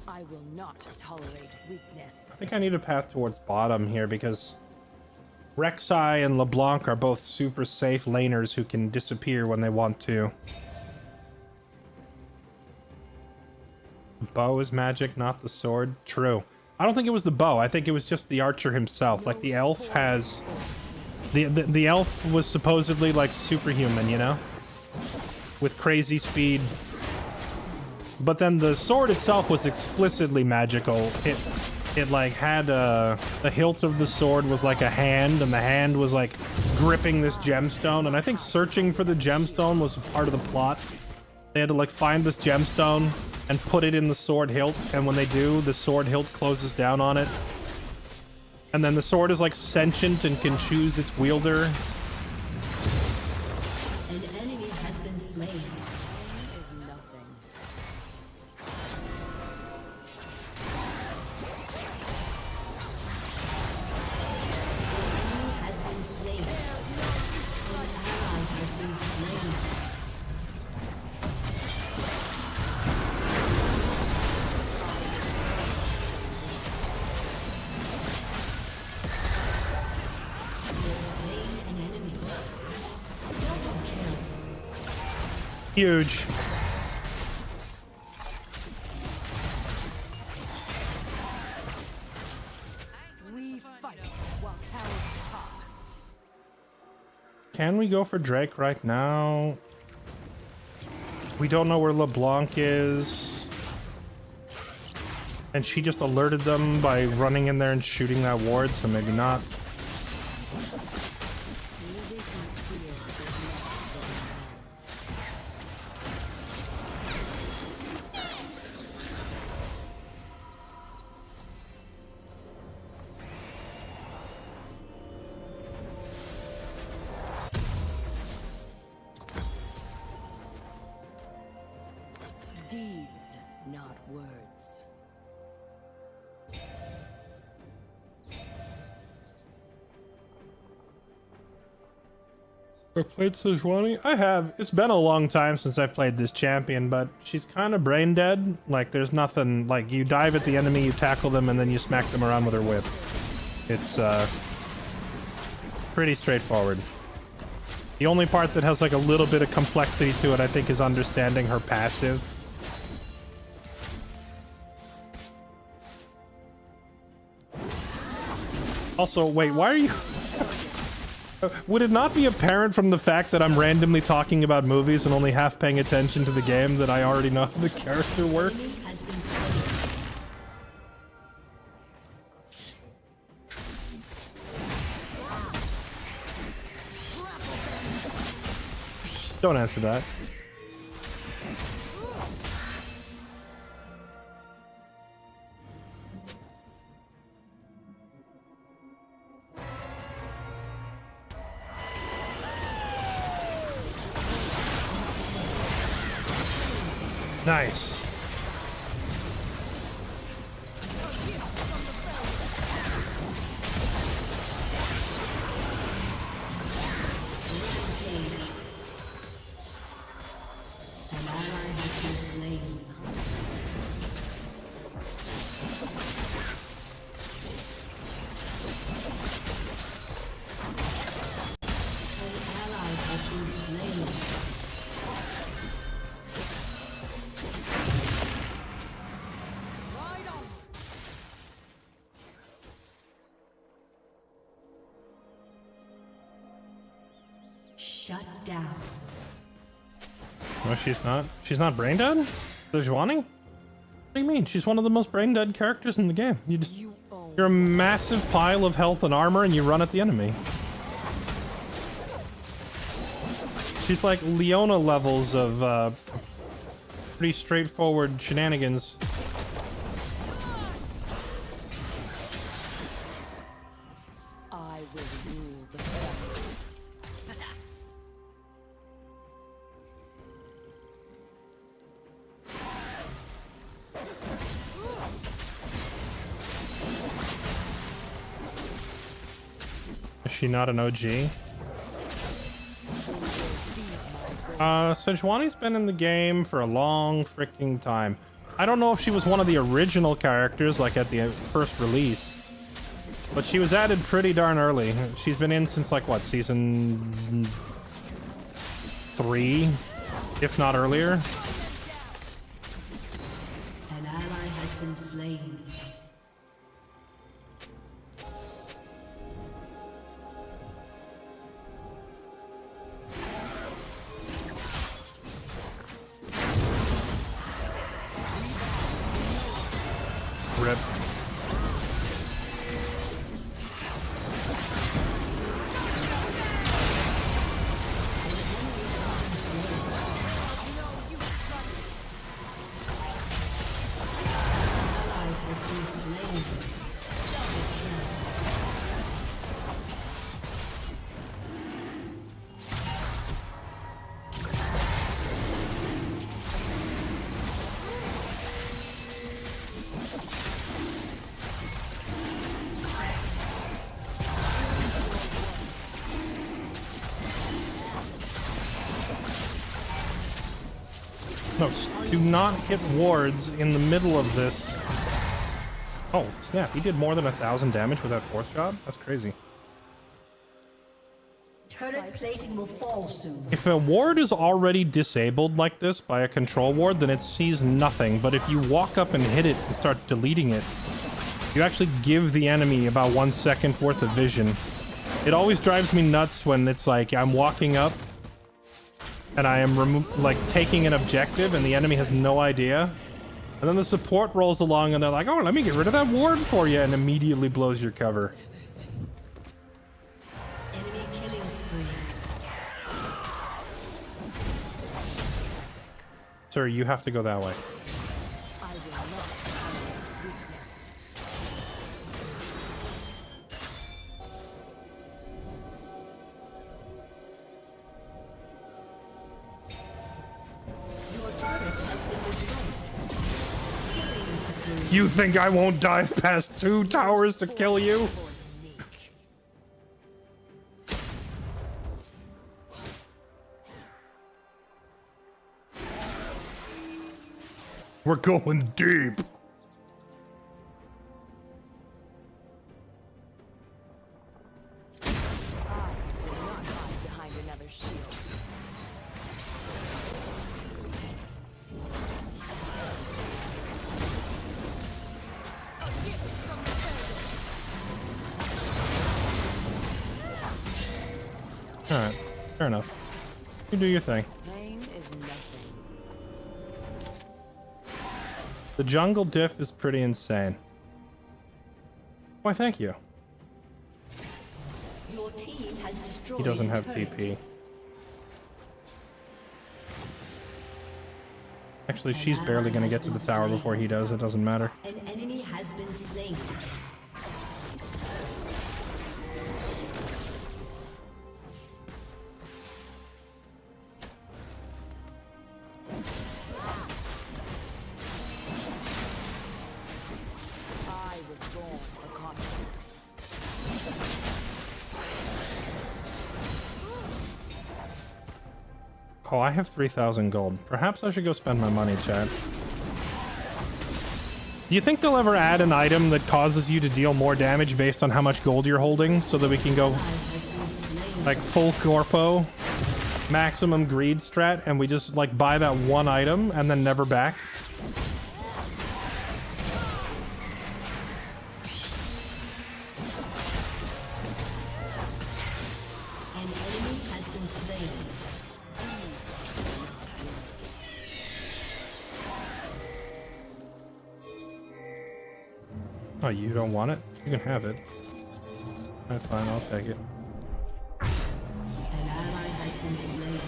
I will not tolerate weakness. I think I need a path towards bottom here, because Rek'Sai and LeBlanc are both super safe laners who can disappear when they want to. The bow is magic, not the sword. True. I don't think it was the bow. I think it was just the archer himself. Like the elf has... The elf was supposedly like superhuman, you know? With crazy speed. But then the sword itself was explicitly magical. It like had the hilt of the sword was like a hand, and the hand was like gripping this gemstone. And I think searching for the gemstone was a part of the plot. They had to like find this gemstone and put it in the sword hilt, and when they do, the sword hilt closes down on it. And then the sword is like sentient and can choose its wielder. An enemy has been slain. Huge. We fight while cowards talk. Can we go for Drake right now? We don't know where LeBlanc is. And she just alerted them by running in there and shooting that ward, so maybe not. Deeds, not words. I played Sejuani? I have. It's been a long time since I've played this champion, but she's kind of brain dead. Like, there's nothing, like, you dive at the enemy, you tackle them, and then you smack them around with her whip. It's, pretty straightforward. The only part that has, like, a little bit of complexity to it, I think, is understanding her passive. Also, wait, why are you... Would it not be apparent from the fact that I'm randomly talking about movies and only half paying attention to the game that I already know how the character works? Has been slain. Don't answer that. Nice. An ally has been slain. An ally has been slain. Shut down. No, she's not. She's not brain dead? Sejuani? What do you mean? She's one of the most brain dead characters in the game. You're a massive pile of health and armor and you run at the enemy. She's like Leona levels of pretty straightforward shenanigans. I will rule the battle. Is she not an OG? Sejuani's been in the game for a long freaking time. I don't know if she was one of the original characters, like at the first release, but she was added pretty darn early. She's been in since, like, what, season 3, if not earlier. An ally has been slain. Rip. Ally has been slain. No, do not hit wards in the middle of this. Oh, snap. He did more than 1,000 damage with that fourth job? That's crazy. Turret plating will fall soon. If a ward is already disabled like this by a control ward, then it sees nothing. But if you walk up and hit it and start deleting it, you actually give the enemy about 1 second worth of vision. It always drives me nuts when it's like I'm walking up and I am like taking an objective and the enemy has no idea. And then the support rolls along and they're like, oh, let me get rid of that ward for you, and immediately blows your cover. Enemy killing spree. Sir, you have to go that way. I will not tolerate weakness. Your turret has been destroyed. Killing spree. You think I won't dive past 2 towers to kill you? We're going deep. I will not hide behind another shield. Alright, fair enough. You do your thing. Pain is nothing. The jungle diff is pretty insane. Why, thank you. Your team has destroyed He doesn't a have turret. TP. Actually, she's barely gonna get to the tower before he does. It doesn't matter. An enemy has been slain. I was born for conquest. Oh, I have 3,000 gold. Perhaps I should go spend my money, Chad. Do you think they'll ever add an item that causes you to deal more damage based on how much gold you're holding, so that we can go Has been slain. like full corpo, maximum greed strat, and we just like buy that one item and then never back? An enemy has been slain. Oh, you don't want it? You can have it. That's fine, I'll take it. An ally has been slain.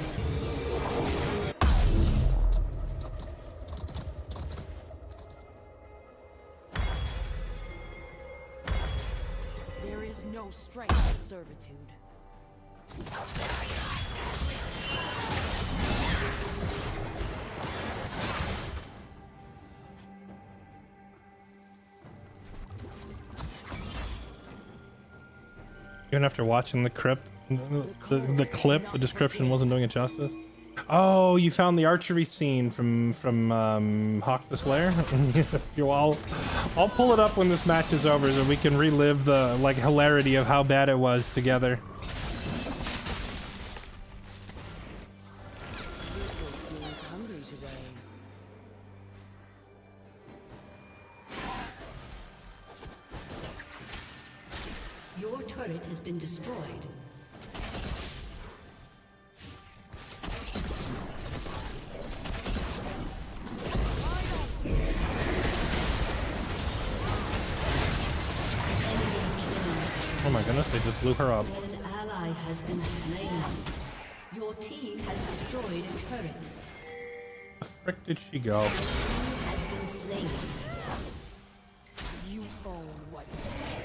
There is no strength in servitude. Even after watching the crypt, the clip, the description wasn't doing it justice. Oh, you found the archery scene from Hawk the Slayer? I'll pull it up when this match is over so we can relive the like hilarity of how bad it was together. Useless seems hungry today. Your turret has been destroyed. Oh my goodness, they just blew her up. An ally has been slain. Your team has destroyed a turret. The frick did she go? Has been slain. You own what you take.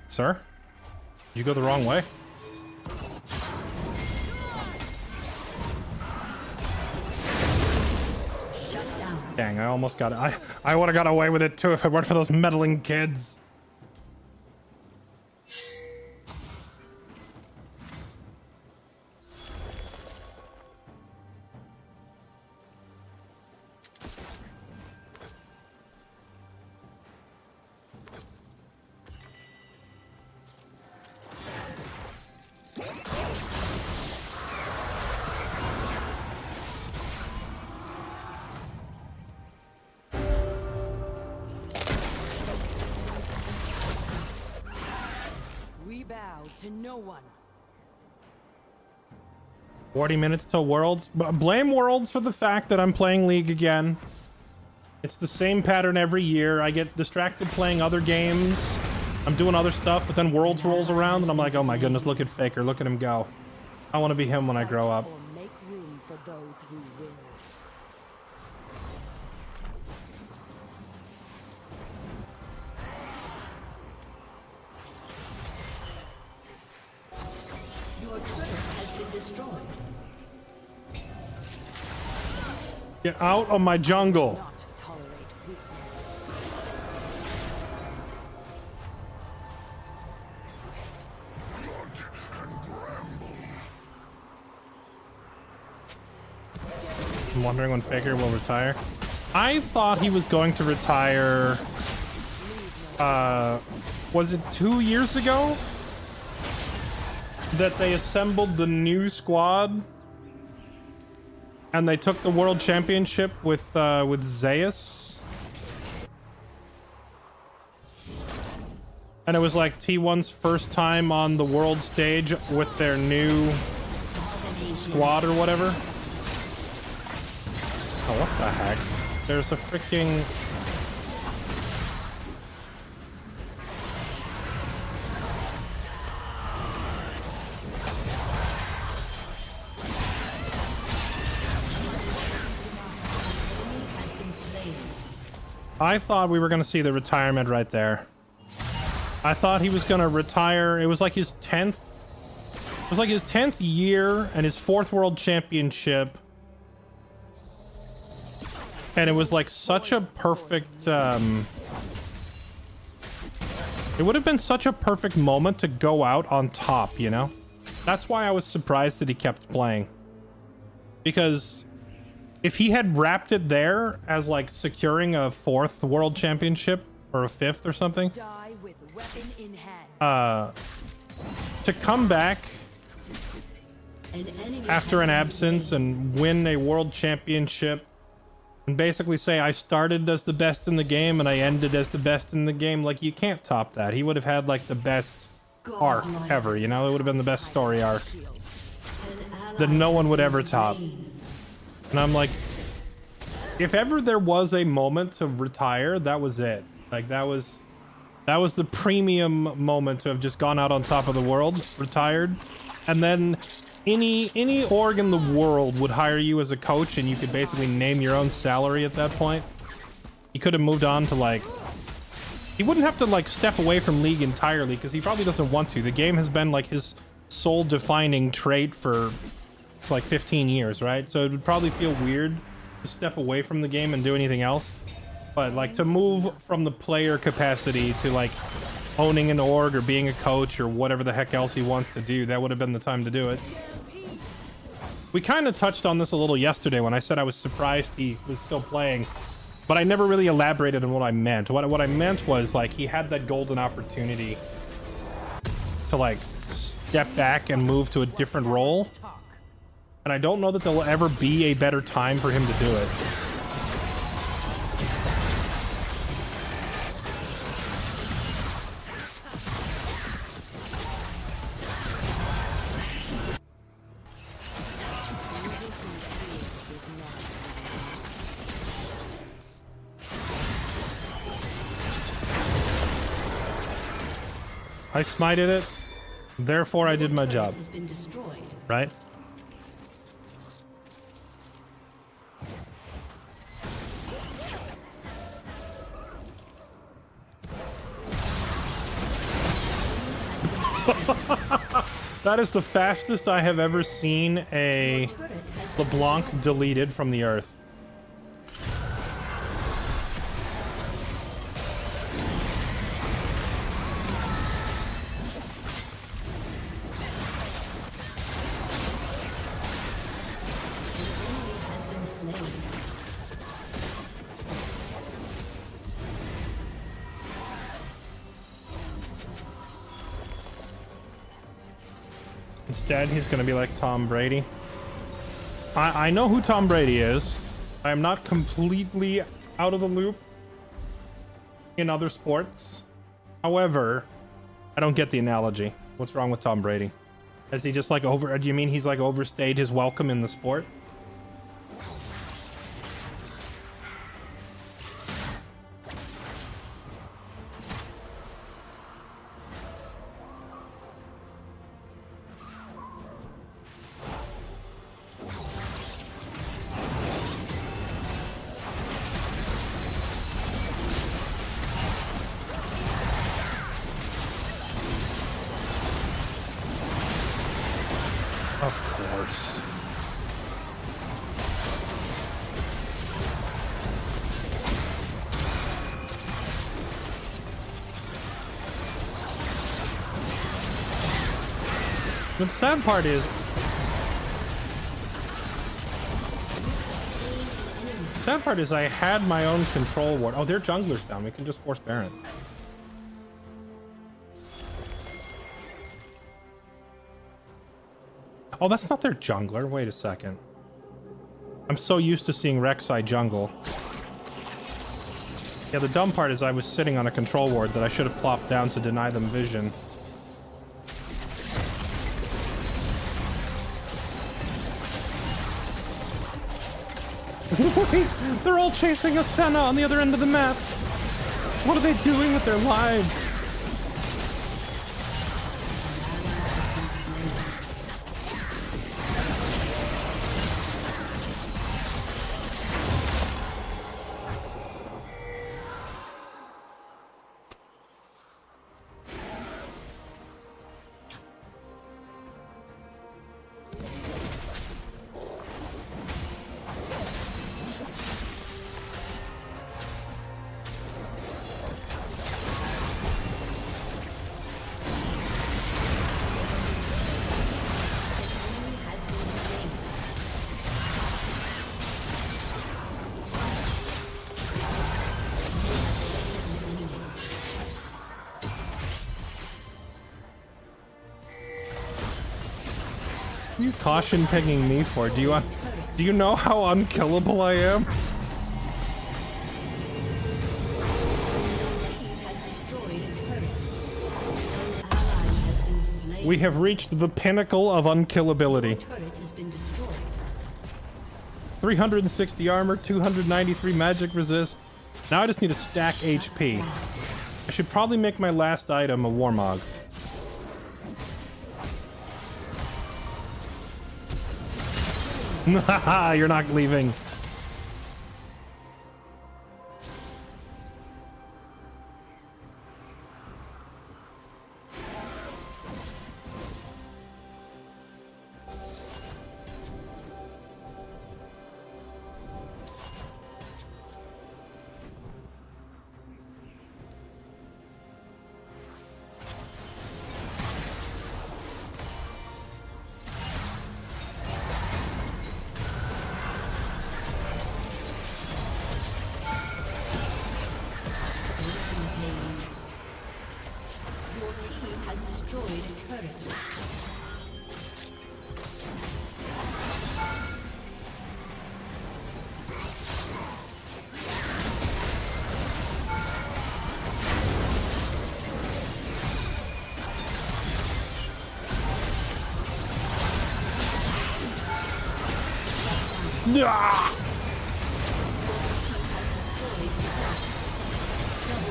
Sir? Did you go the wrong way? I almost got it. I would have got away with it too if it weren't for those meddling kids. We bow to no one. 40 minutes till Worlds. Blame Worlds for the fact that I'm playing League again. It's the same pattern every year. I get distracted playing other games. I'm doing other stuff, but then Worlds rolls around and I'm like, oh my goodness, look at Faker. Look at him go. I want to be him when I grow up. Or make room for those who will. Your turret has been destroyed. Get out of my jungle. Not tolerate weakness. I'm wondering when Faker will retire. I thought he was going to retire. Was it 2 years ago that they assembled the new squad and they took the world championship with Zeus? And it was like T1's first time on the world stage with their new squad or whatever. Oh, what the heck? There's a freaking... Has been slain. I thought we were going to see the retirement right there. I thought he was going to retire. It was like his 10th... It was like his 10th year and his 4th world championship. And it was like such a perfect... It would have been such a perfect moment to go out on top, you know? That's why I was surprised that he kept playing. Because if he had wrapped it there as like securing a 4th world championship or a 5th or something, Die with weapon in hand. to come back An enemy after an has been absence and win a world championship and basically say I started as the best in the game and I ended as the best in the game, like you can't top that. He would have had like the best arc ever, you know? It would have been the best story arc that no one would ever top. And I'm like, if ever there was a moment to retire, that was it. Like that was the premium moment to have just gone out on top of the world, retired, and then any org in the world would hire you as a coach and you could basically name your own salary at that point. He could have moved on to like... He wouldn't have to like step away from League entirely because he probably doesn't want to. The game has been like his sole defining trait for like 15 years, right? So it would probably feel weird to step away from the game and do anything else. But like to move from the player capacity to like owning an org or being a coach or whatever the heck else he wants to do, that would have been the time to do it. We kind of touched on this a little yesterday when I said I was surprised he was still playing, but I never really elaborated on what I meant. What I meant was like he had that golden opportunity to like step back and move to a different role. And I don't know that there will ever be a better time for him to do it. I smited it, therefore I did my job, has been destroyed. right? That is the fastest I have ever seen a LeBlanc deleted from the earth. Instead, he's going to be like Tom Brady. I know who Tom Brady is. I am not completely out of the loop in other sports. However, I don't get the analogy. What's wrong with Tom Brady? Is he just like over... Do you mean he's like overstayed his welcome in the sport? Of course. The sad part is... I had my own control ward. Oh, their jungler's down. We can just force Baron. Oh, that's not their jungler. Wait a second. I'm so used to seeing Rek'Sai jungle. Yeah, the dumb part is I was sitting on a control ward that I should have plopped down to deny them vision. They're all chasing a Senna on the other end of the map. What are they doing with their lives? What are you caution pegging me for? Do you know how unkillable I am? Has destroyed a turret. An ally has been slain. We have reached the pinnacle of unkillability. Turret has been destroyed. 360 armor, 293 magic resist. Now I just need to stack HP. I should probably make my last item a Warmogs. Haha, you're not leaving. Your team has destroyed a turret.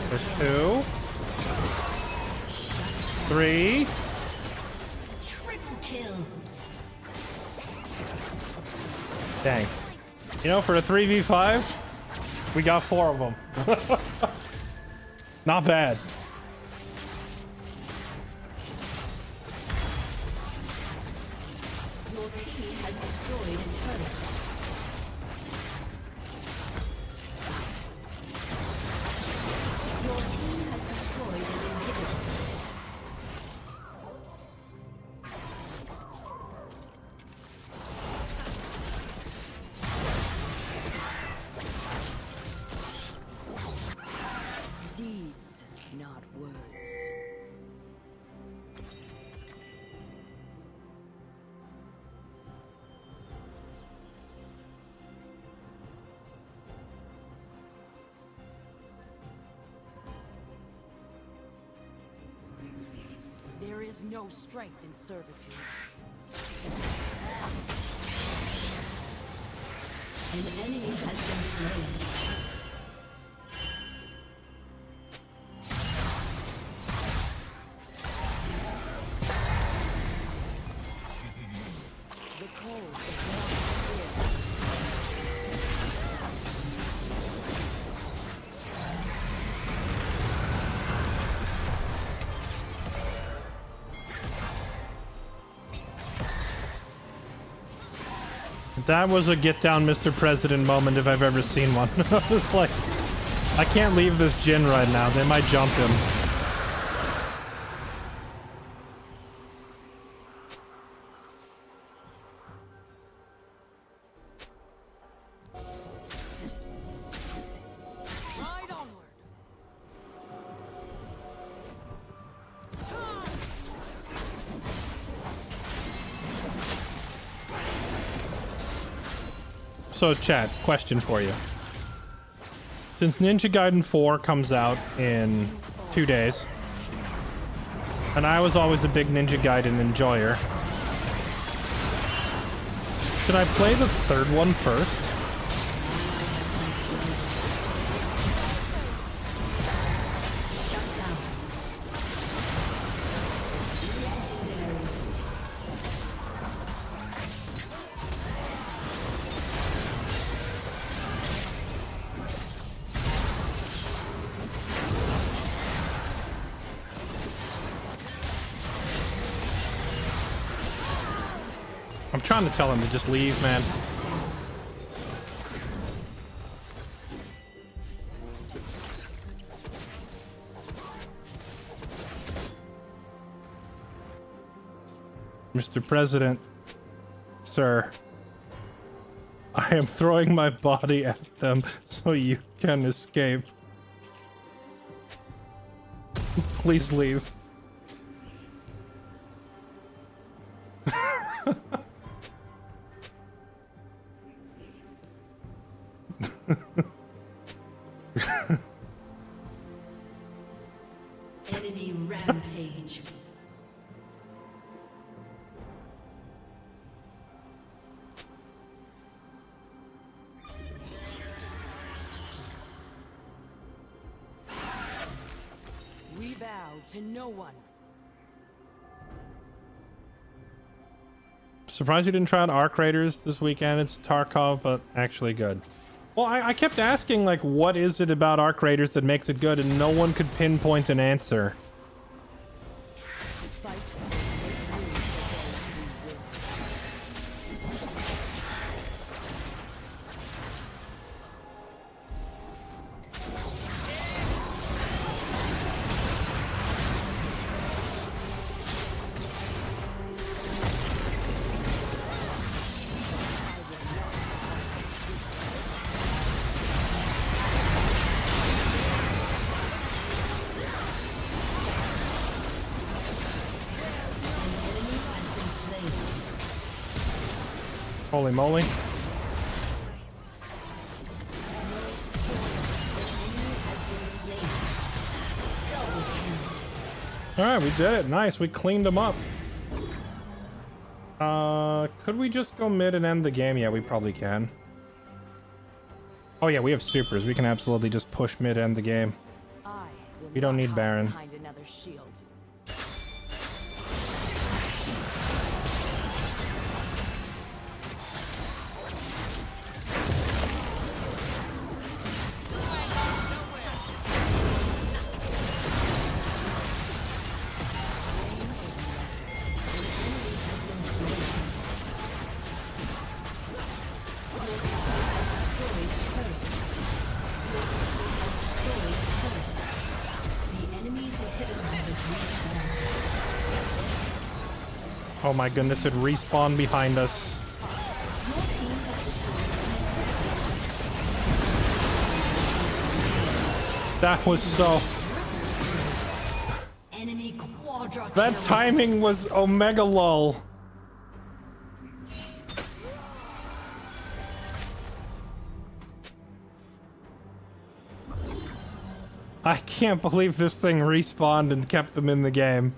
There's 2. 3. Triple kill. Dang. You know, for a 3v5, we got 4 of them. Not bad. Your team has destroyed a turret. Your team has destroyed an inhibitor. Deeds, not words. is no strength in servitude. An enemy has been slain. The cold is not clear. That was a get down, Mr. President moment if I've ever seen one. I was like, I can't leave this Jin right now. They might jump him. Ride onward. So, chat, question for you. Since Ninja Gaiden 4 comes out in 2 days, and I was always a big Ninja Gaiden enjoyer, should I play the third one first? I'm trying to tell him to just leave, man. Mr. President, sir, I am throwing my body at them so you can escape. Please leave. Enemy rampage. We bow to no one. Surprised you didn't try out Arc Raiders this weekend. It's Tarkov, but actually good. Well, I kept asking, like, what is it about Arc Raiders that makes it good, and no one could pinpoint an answer. Fight. Holy moly. Alright, we did it. Nice, we cleaned them up. Could we just go mid and end the game? Yeah, we probably can. Oh yeah, we have supers. We can absolutely just push mid, end the game. We don't need Baron. Behind another shield. Oh my goodness, it respawned behind us. That was so... Enemy quadra That kill. timing was omega lol. I can't believe this thing respawned and kept them in the game.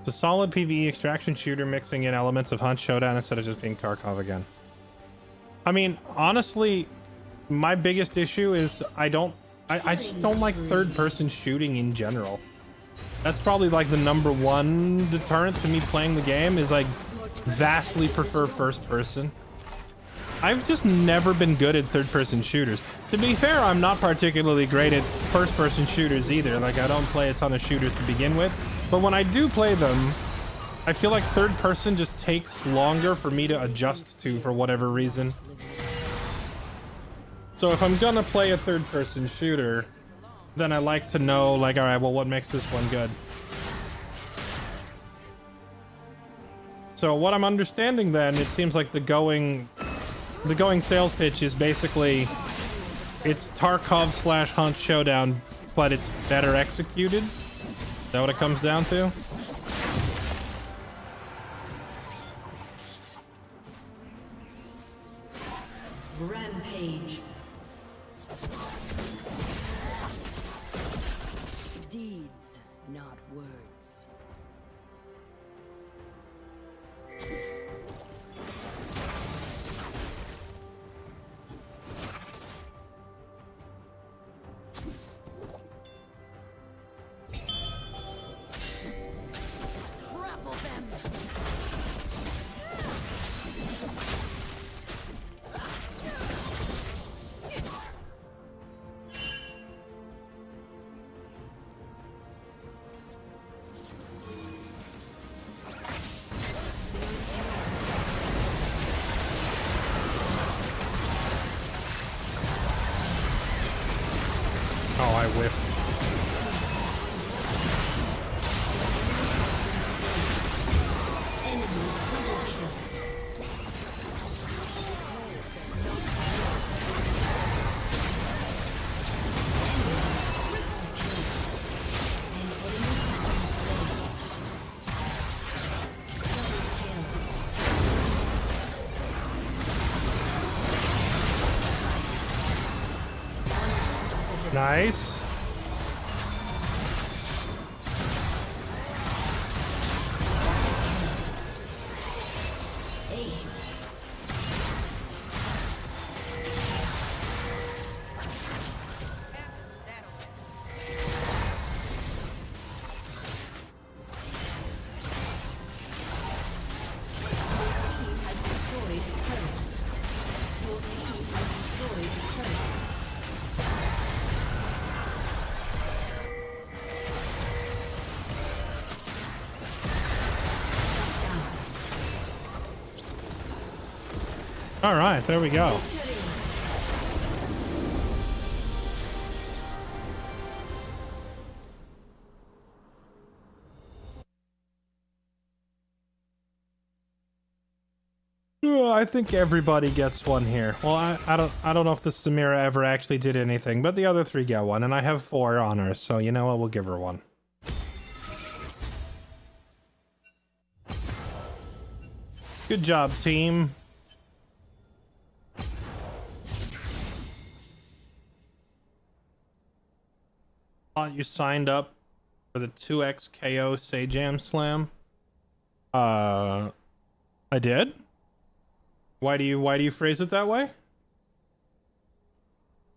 It's a solid PvE extraction shooter mixing in elements of Hunt Showdown instead of just being Tarkov again. I mean, honestly, my biggest issue is I just don't like third-person shooting in general. That's probably like the #1 deterrent to me playing the game is I vastly prefer first-person. I've just never been good at third-person shooters. To be fair, I'm not particularly great at first-person shooters either. Like, I don't play a ton of shooters to begin with. But when I do play them, I feel like third-person just takes longer for me to adjust to for whatever reason. So if I'm gonna play a third-person shooter, then I like to know, like, alright, well, what makes this one good? So what I'm understanding then, it seems like the going sales pitch is basically it's Tarkov / Hunt Showdown, but it's better executed. Is that what it comes down to? Rampage. Deeds, not words. Trample them. Oh, I whiffed. Nice. All right, there we go. I think everybody gets one here. Well, I don't know if the Samira ever actually did anything, but the other 3 get one, and I have 4 honors, so you know what? We'll give her one. Good job, team. Thought you signed up for the 2x KO Sajam Slam. I did? Why do you phrase it that way?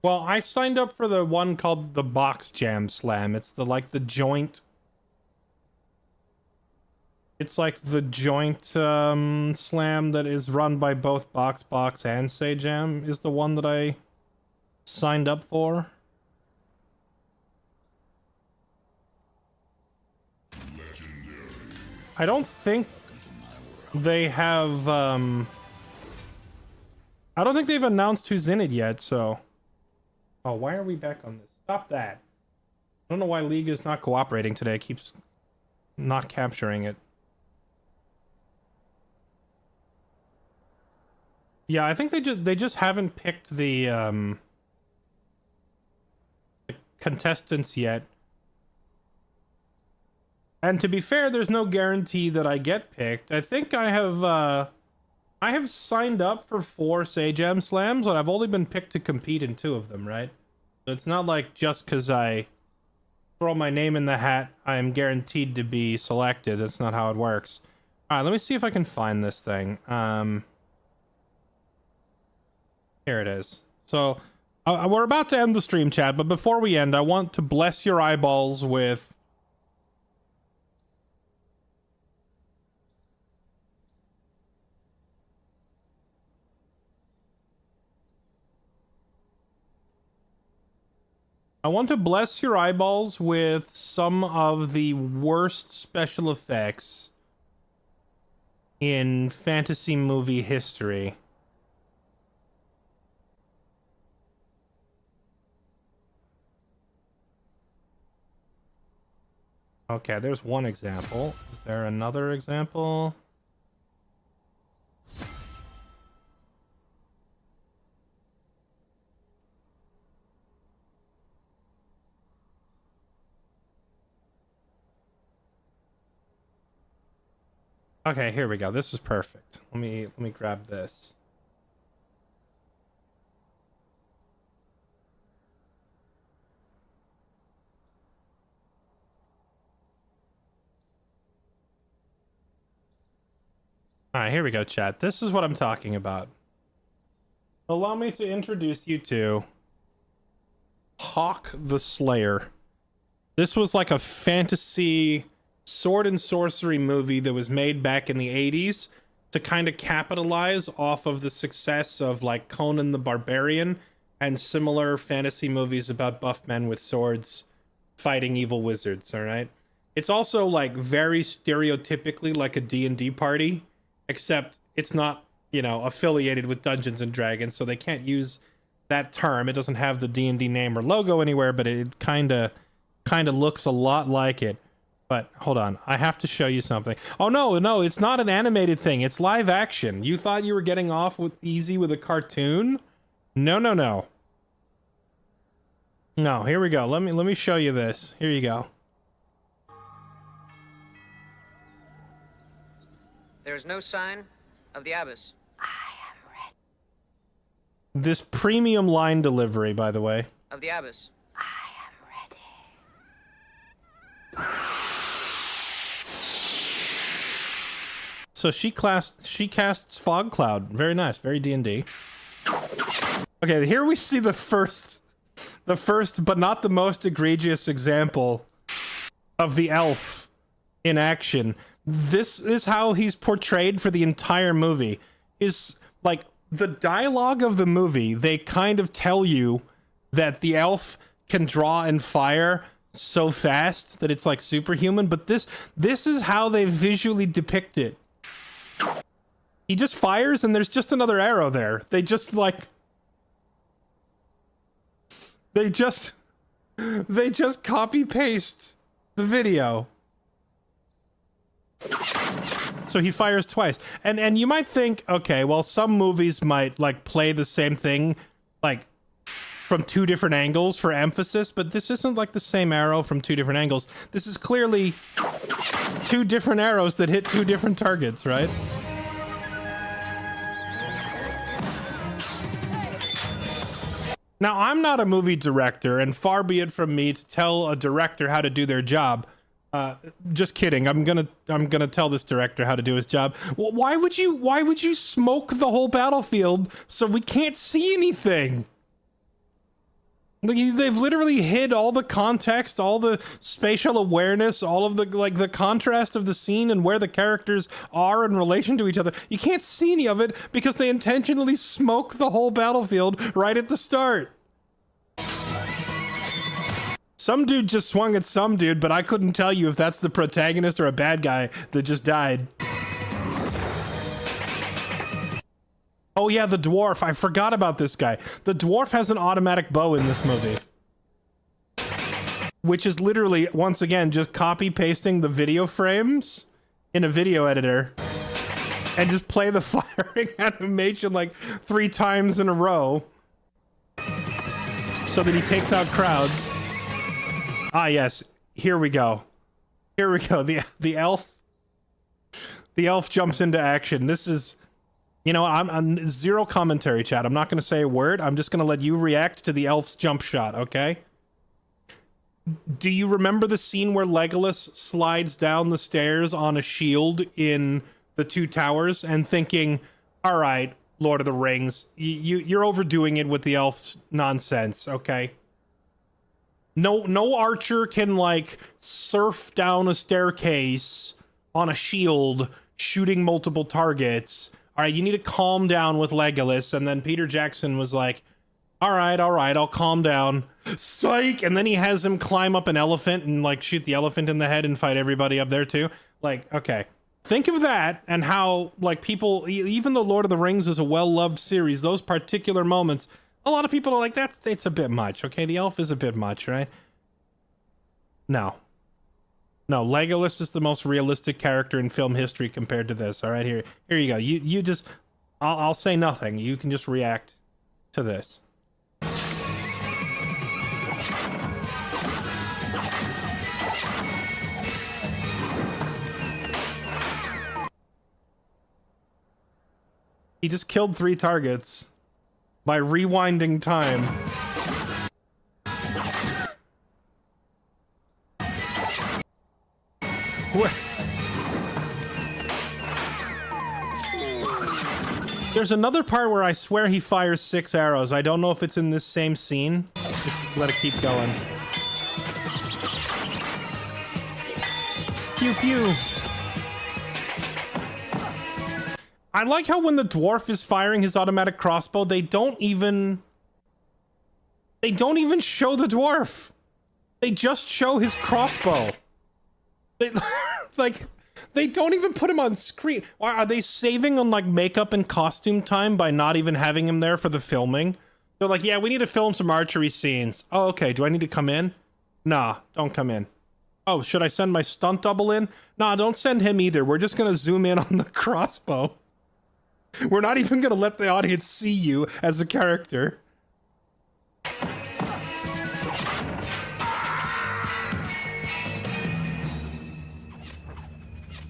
Well, I signed up for the one called the Box Jam Slam. It's the joint. It's like the joint slam that is run by both Box and Sajam is the one that I signed up for. I don't think they have, I don't think they've announced who's in it yet, so... Oh, why are we back on this? Stop that. I don't know why League is not cooperating today. It keeps not capturing it. Yeah, I think they just haven't picked the contestants yet. And to be fair, there's no guarantee that I get picked. I think I have signed up for 4 Sajam Slams, but I've only been picked to compete in 2 of them, right? So it's not like just because I throw my name in the hat, I am guaranteed to be selected. That's not how it works. All right, let me see if I can find this thing. Here it is. So we're about to end the stream, chat, but before we end, I want to bless your eyeballs with... I want to bless your eyeballs with some of the worst special effects in fantasy movie history. Okay, there's one example. Is there another example? Okay, here we go. This is perfect. Let me grab this. All right, here we go, chat. This is what I'm talking about. Allow me to introduce you to Hawk the Slayer. This was like a fantasy sword and sorcery movie that was made back in the 80s to kind of capitalize off of the success of like Conan the Barbarian and similar fantasy movies about buff men with swords fighting evil wizards, all right? It's also like very stereotypically like a D&D party, except it's not, you know, affiliated with Dungeons and Dragons, so they can't use that term. It doesn't have the D&D name or logo anywhere, but it kind of looks a lot like it. But hold on, I have to show you something. Oh no, it's not an animated thing. It's live action. You thought you were getting off with easy with a cartoon? No. No, here we go. Let me show you this. Here you go. There is no sign of the abyss. This premium line delivery, by the way. Of the abyss. So she casts Fog Cloud. Very nice. Very D&D. Okay, here we see the first but not the most egregious example of the elf in action. This is how he's portrayed for the entire movie. Is like the dialogue of the movie, they kind of tell you that the elf can draw and fire so fast that it's like superhuman, but this is how they visually depict it. He just fires and there's just another arrow there. They just copy paste the video. So he fires twice. And you might think, okay, well, some movies might like play the same thing like from two different angles for emphasis, but this isn't like the same arrow from two different angles. This is clearly two different arrows that hit two different targets, right? Now, I'm not a movie director, and far be it from me to tell a director how to do their job. Just kidding. I'm gonna tell this director how to do his job. Well, why would you smoke the whole battlefield so we can't see anything? They've literally hid all the context, all the spatial awareness, all of the contrast of the scene and where the characters are in relation to each other. You can't see any of it because they intentionally smoke the whole battlefield right at the start. Some dude just swung at some dude, but I couldn't tell you if that's the protagonist or a bad guy that just died. Oh yeah, the dwarf. I forgot about this guy. The dwarf has an automatic bow in this movie. Which is literally, once again, just copy pasting the video frames in a video editor and just play the firing animation like 3 times in a row so that he takes out crowds. Ah yes, here we go. Here we go. The elf jumps into action. This is, you know, I'm zero commentary, chat. I'm not going to say a word. I'm just going to let you react to the elf's jump shot, okay? do you remember the scene where Legolas slides down the stairs on a shield in the Two Towers and thinking, all right, Lord of the Rings, you're overdoing it with the elf nonsense, okay? No archer can, like, surf down a staircase on a shield shooting multiple targets. All right, you need to calm down with Legolas. And then Peter Jackson was like, all right, I'll calm down. Psych! And then he has him climb up an elephant and, like, shoot the elephant in the head and fight everybody up there, too. Like, okay. Think of that and how, like, people, even though Lord of the Rings is a well-loved series, those particular moments, a lot of people are like, it's a bit much, okay? The elf is a bit much, right? No, Legolas is the most realistic character in film history compared to this, all right? Here you go. You just, I'll say nothing. You can just react to this. He just killed 3 targets by rewinding time. What? There's another part where I swear he fires 6 arrows. I don't know if it's in this same scene. Just let it keep going. Pew pew. I like how when the dwarf is firing his automatic crossbow, they don't even show the dwarf. They just show his crossbow. They, like, they don't even put him on screen. Are they saving on, like, makeup and costume time by not even having him there for the filming? They're like, yeah, we need to film some archery scenes. Oh, okay. Do I need to come in? Nah, don't come in. Oh, should I send my stunt double in? Nah, don't send him either. We're just gonna zoom in on the crossbow. We're not even gonna let the audience see you as a character.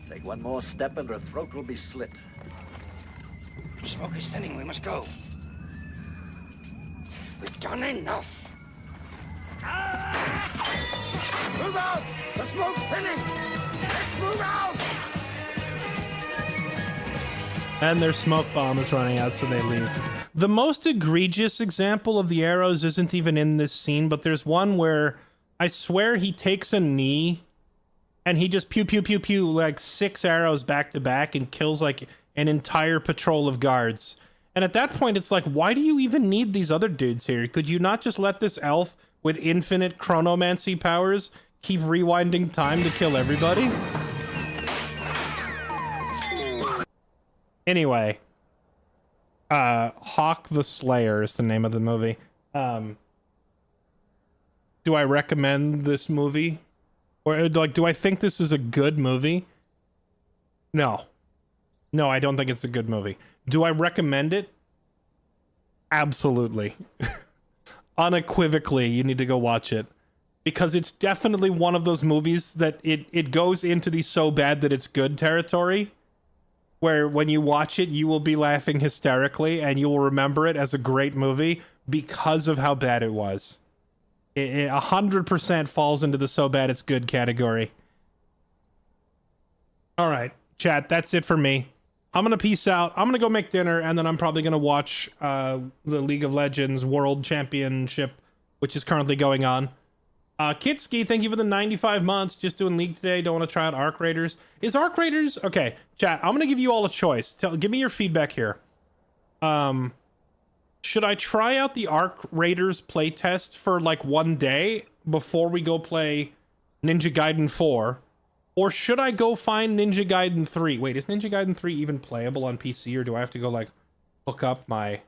Take one more step and her throat will be slit. Smoke is thinning. We must go. We've done enough. Move out! The smoke's thinning! Let's move out! And their smoke bomb is running out, so they leave. The most egregious example of the arrows isn't even in this scene, but there's one where I swear he takes a knee and he just pew pew pew pew like 6 arrows back to back and kills like an entire patrol of guards. And at that point, it's like, why do you even need these other dudes here? Could you not just let this elf with infinite chronomancy powers keep rewinding time to kill everybody? Anyway, Hawk the Slayer is the name of the movie. Do I recommend this movie? Or, like, do I think this is a good movie? No. No, I don't think it's a good movie. Do I recommend it? Absolutely. Unequivocally, you need to go watch it. Because it's definitely one of those movies that it goes into the so bad that it's good territory, where when you watch it, you will be laughing hysterically and you will remember it as a great movie because of how bad it was. It 100% falls into the so bad it's good category. All right, chat, that's it for me. I'm going to peace out. I'm going to go make dinner, and then I'm probably going to watch the League of Legends World Championship, which is currently going on. Kitski, thank you for the 95 months. Just doing League today. Don't want to try out Arc Raiders. Is Arc Raiders... Okay, chat, I'm going to give you all a choice. Give me your feedback here. Should I try out the Arc Raiders playtest for, like, one day before we go play Ninja Gaiden 4? Or should I go find Ninja Gaiden 3? Wait, is Ninja Gaiden 3 even playable on PC, or do I have to go, like, hook up my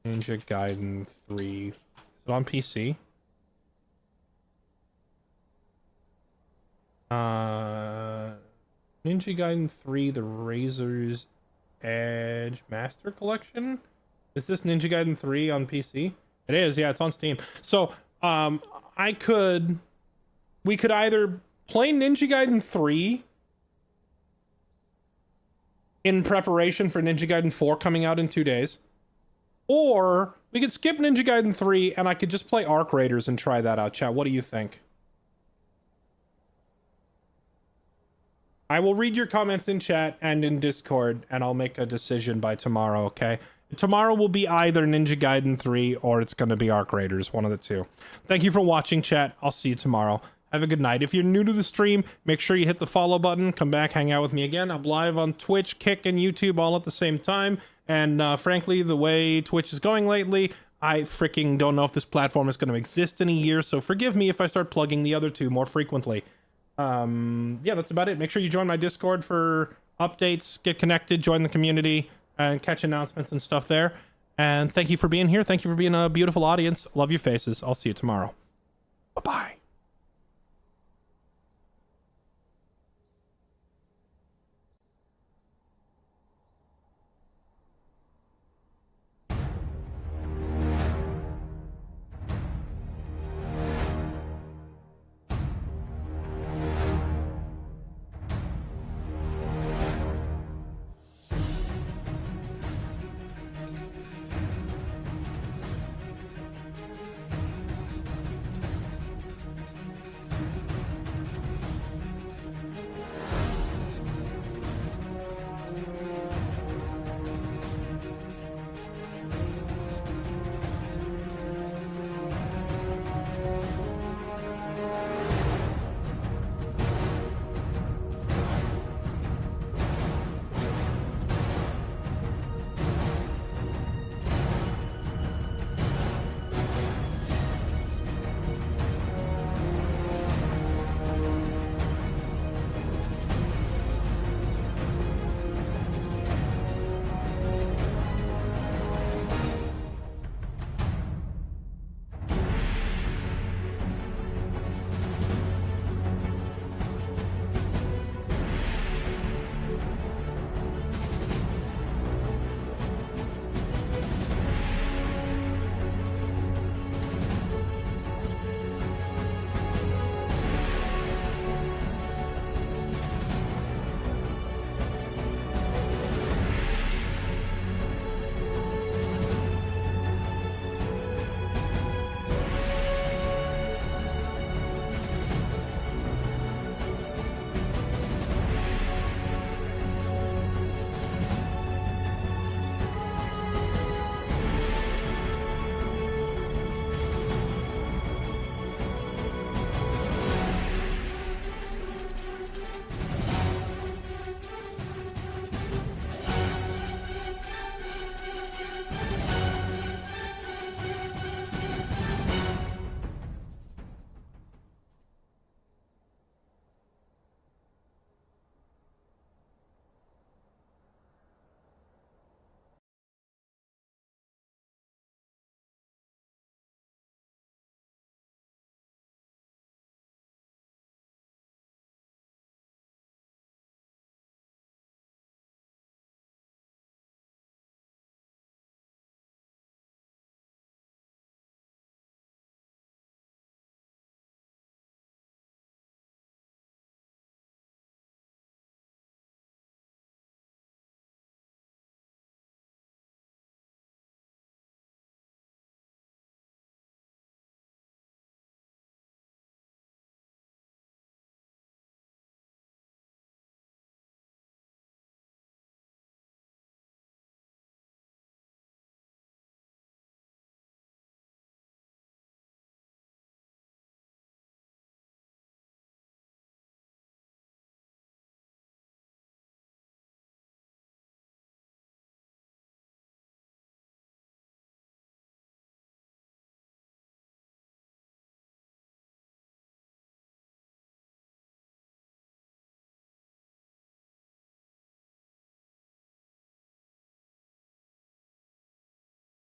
Ninja Gaiden 3? Is it on PC? Ninja Gaiden 3, the Razor's Edge Master Collection? Is this Ninja Gaiden 3 on PC? It is, yeah, it's on Steam. So, we could either play Ninja Gaiden 3 in preparation for Ninja Gaiden 4 coming out in 2 days, Or we could skip Ninja Gaiden 3 and I could just play Arc Raiders and try that out, chat. What do you think? I will read your comments in chat and in Discord, and I'll make a decision by tomorrow, okay? Tomorrow will be either Ninja Gaiden 3 or it's going to be Arc Raiders, one of the two. Thank you for watching, chat. I'll see you tomorrow. Have a good night. If you're new to the stream, make sure you hit the follow button. Come back, hang out with me again. I'm live on Twitch, Kick, and YouTube all at the same time. And frankly, the way Twitch is going lately, I freaking don't know if this platform is going to exist in a year, so forgive me if I start plugging the other two more frequently. Yeah, that's about it. Make sure you join my Discord for updates, get connected, join the community, and catch announcements and stuff there. And thank you for being here. Thank you for being a beautiful audience. Love your faces. I'll see you tomorrow. Bye-bye.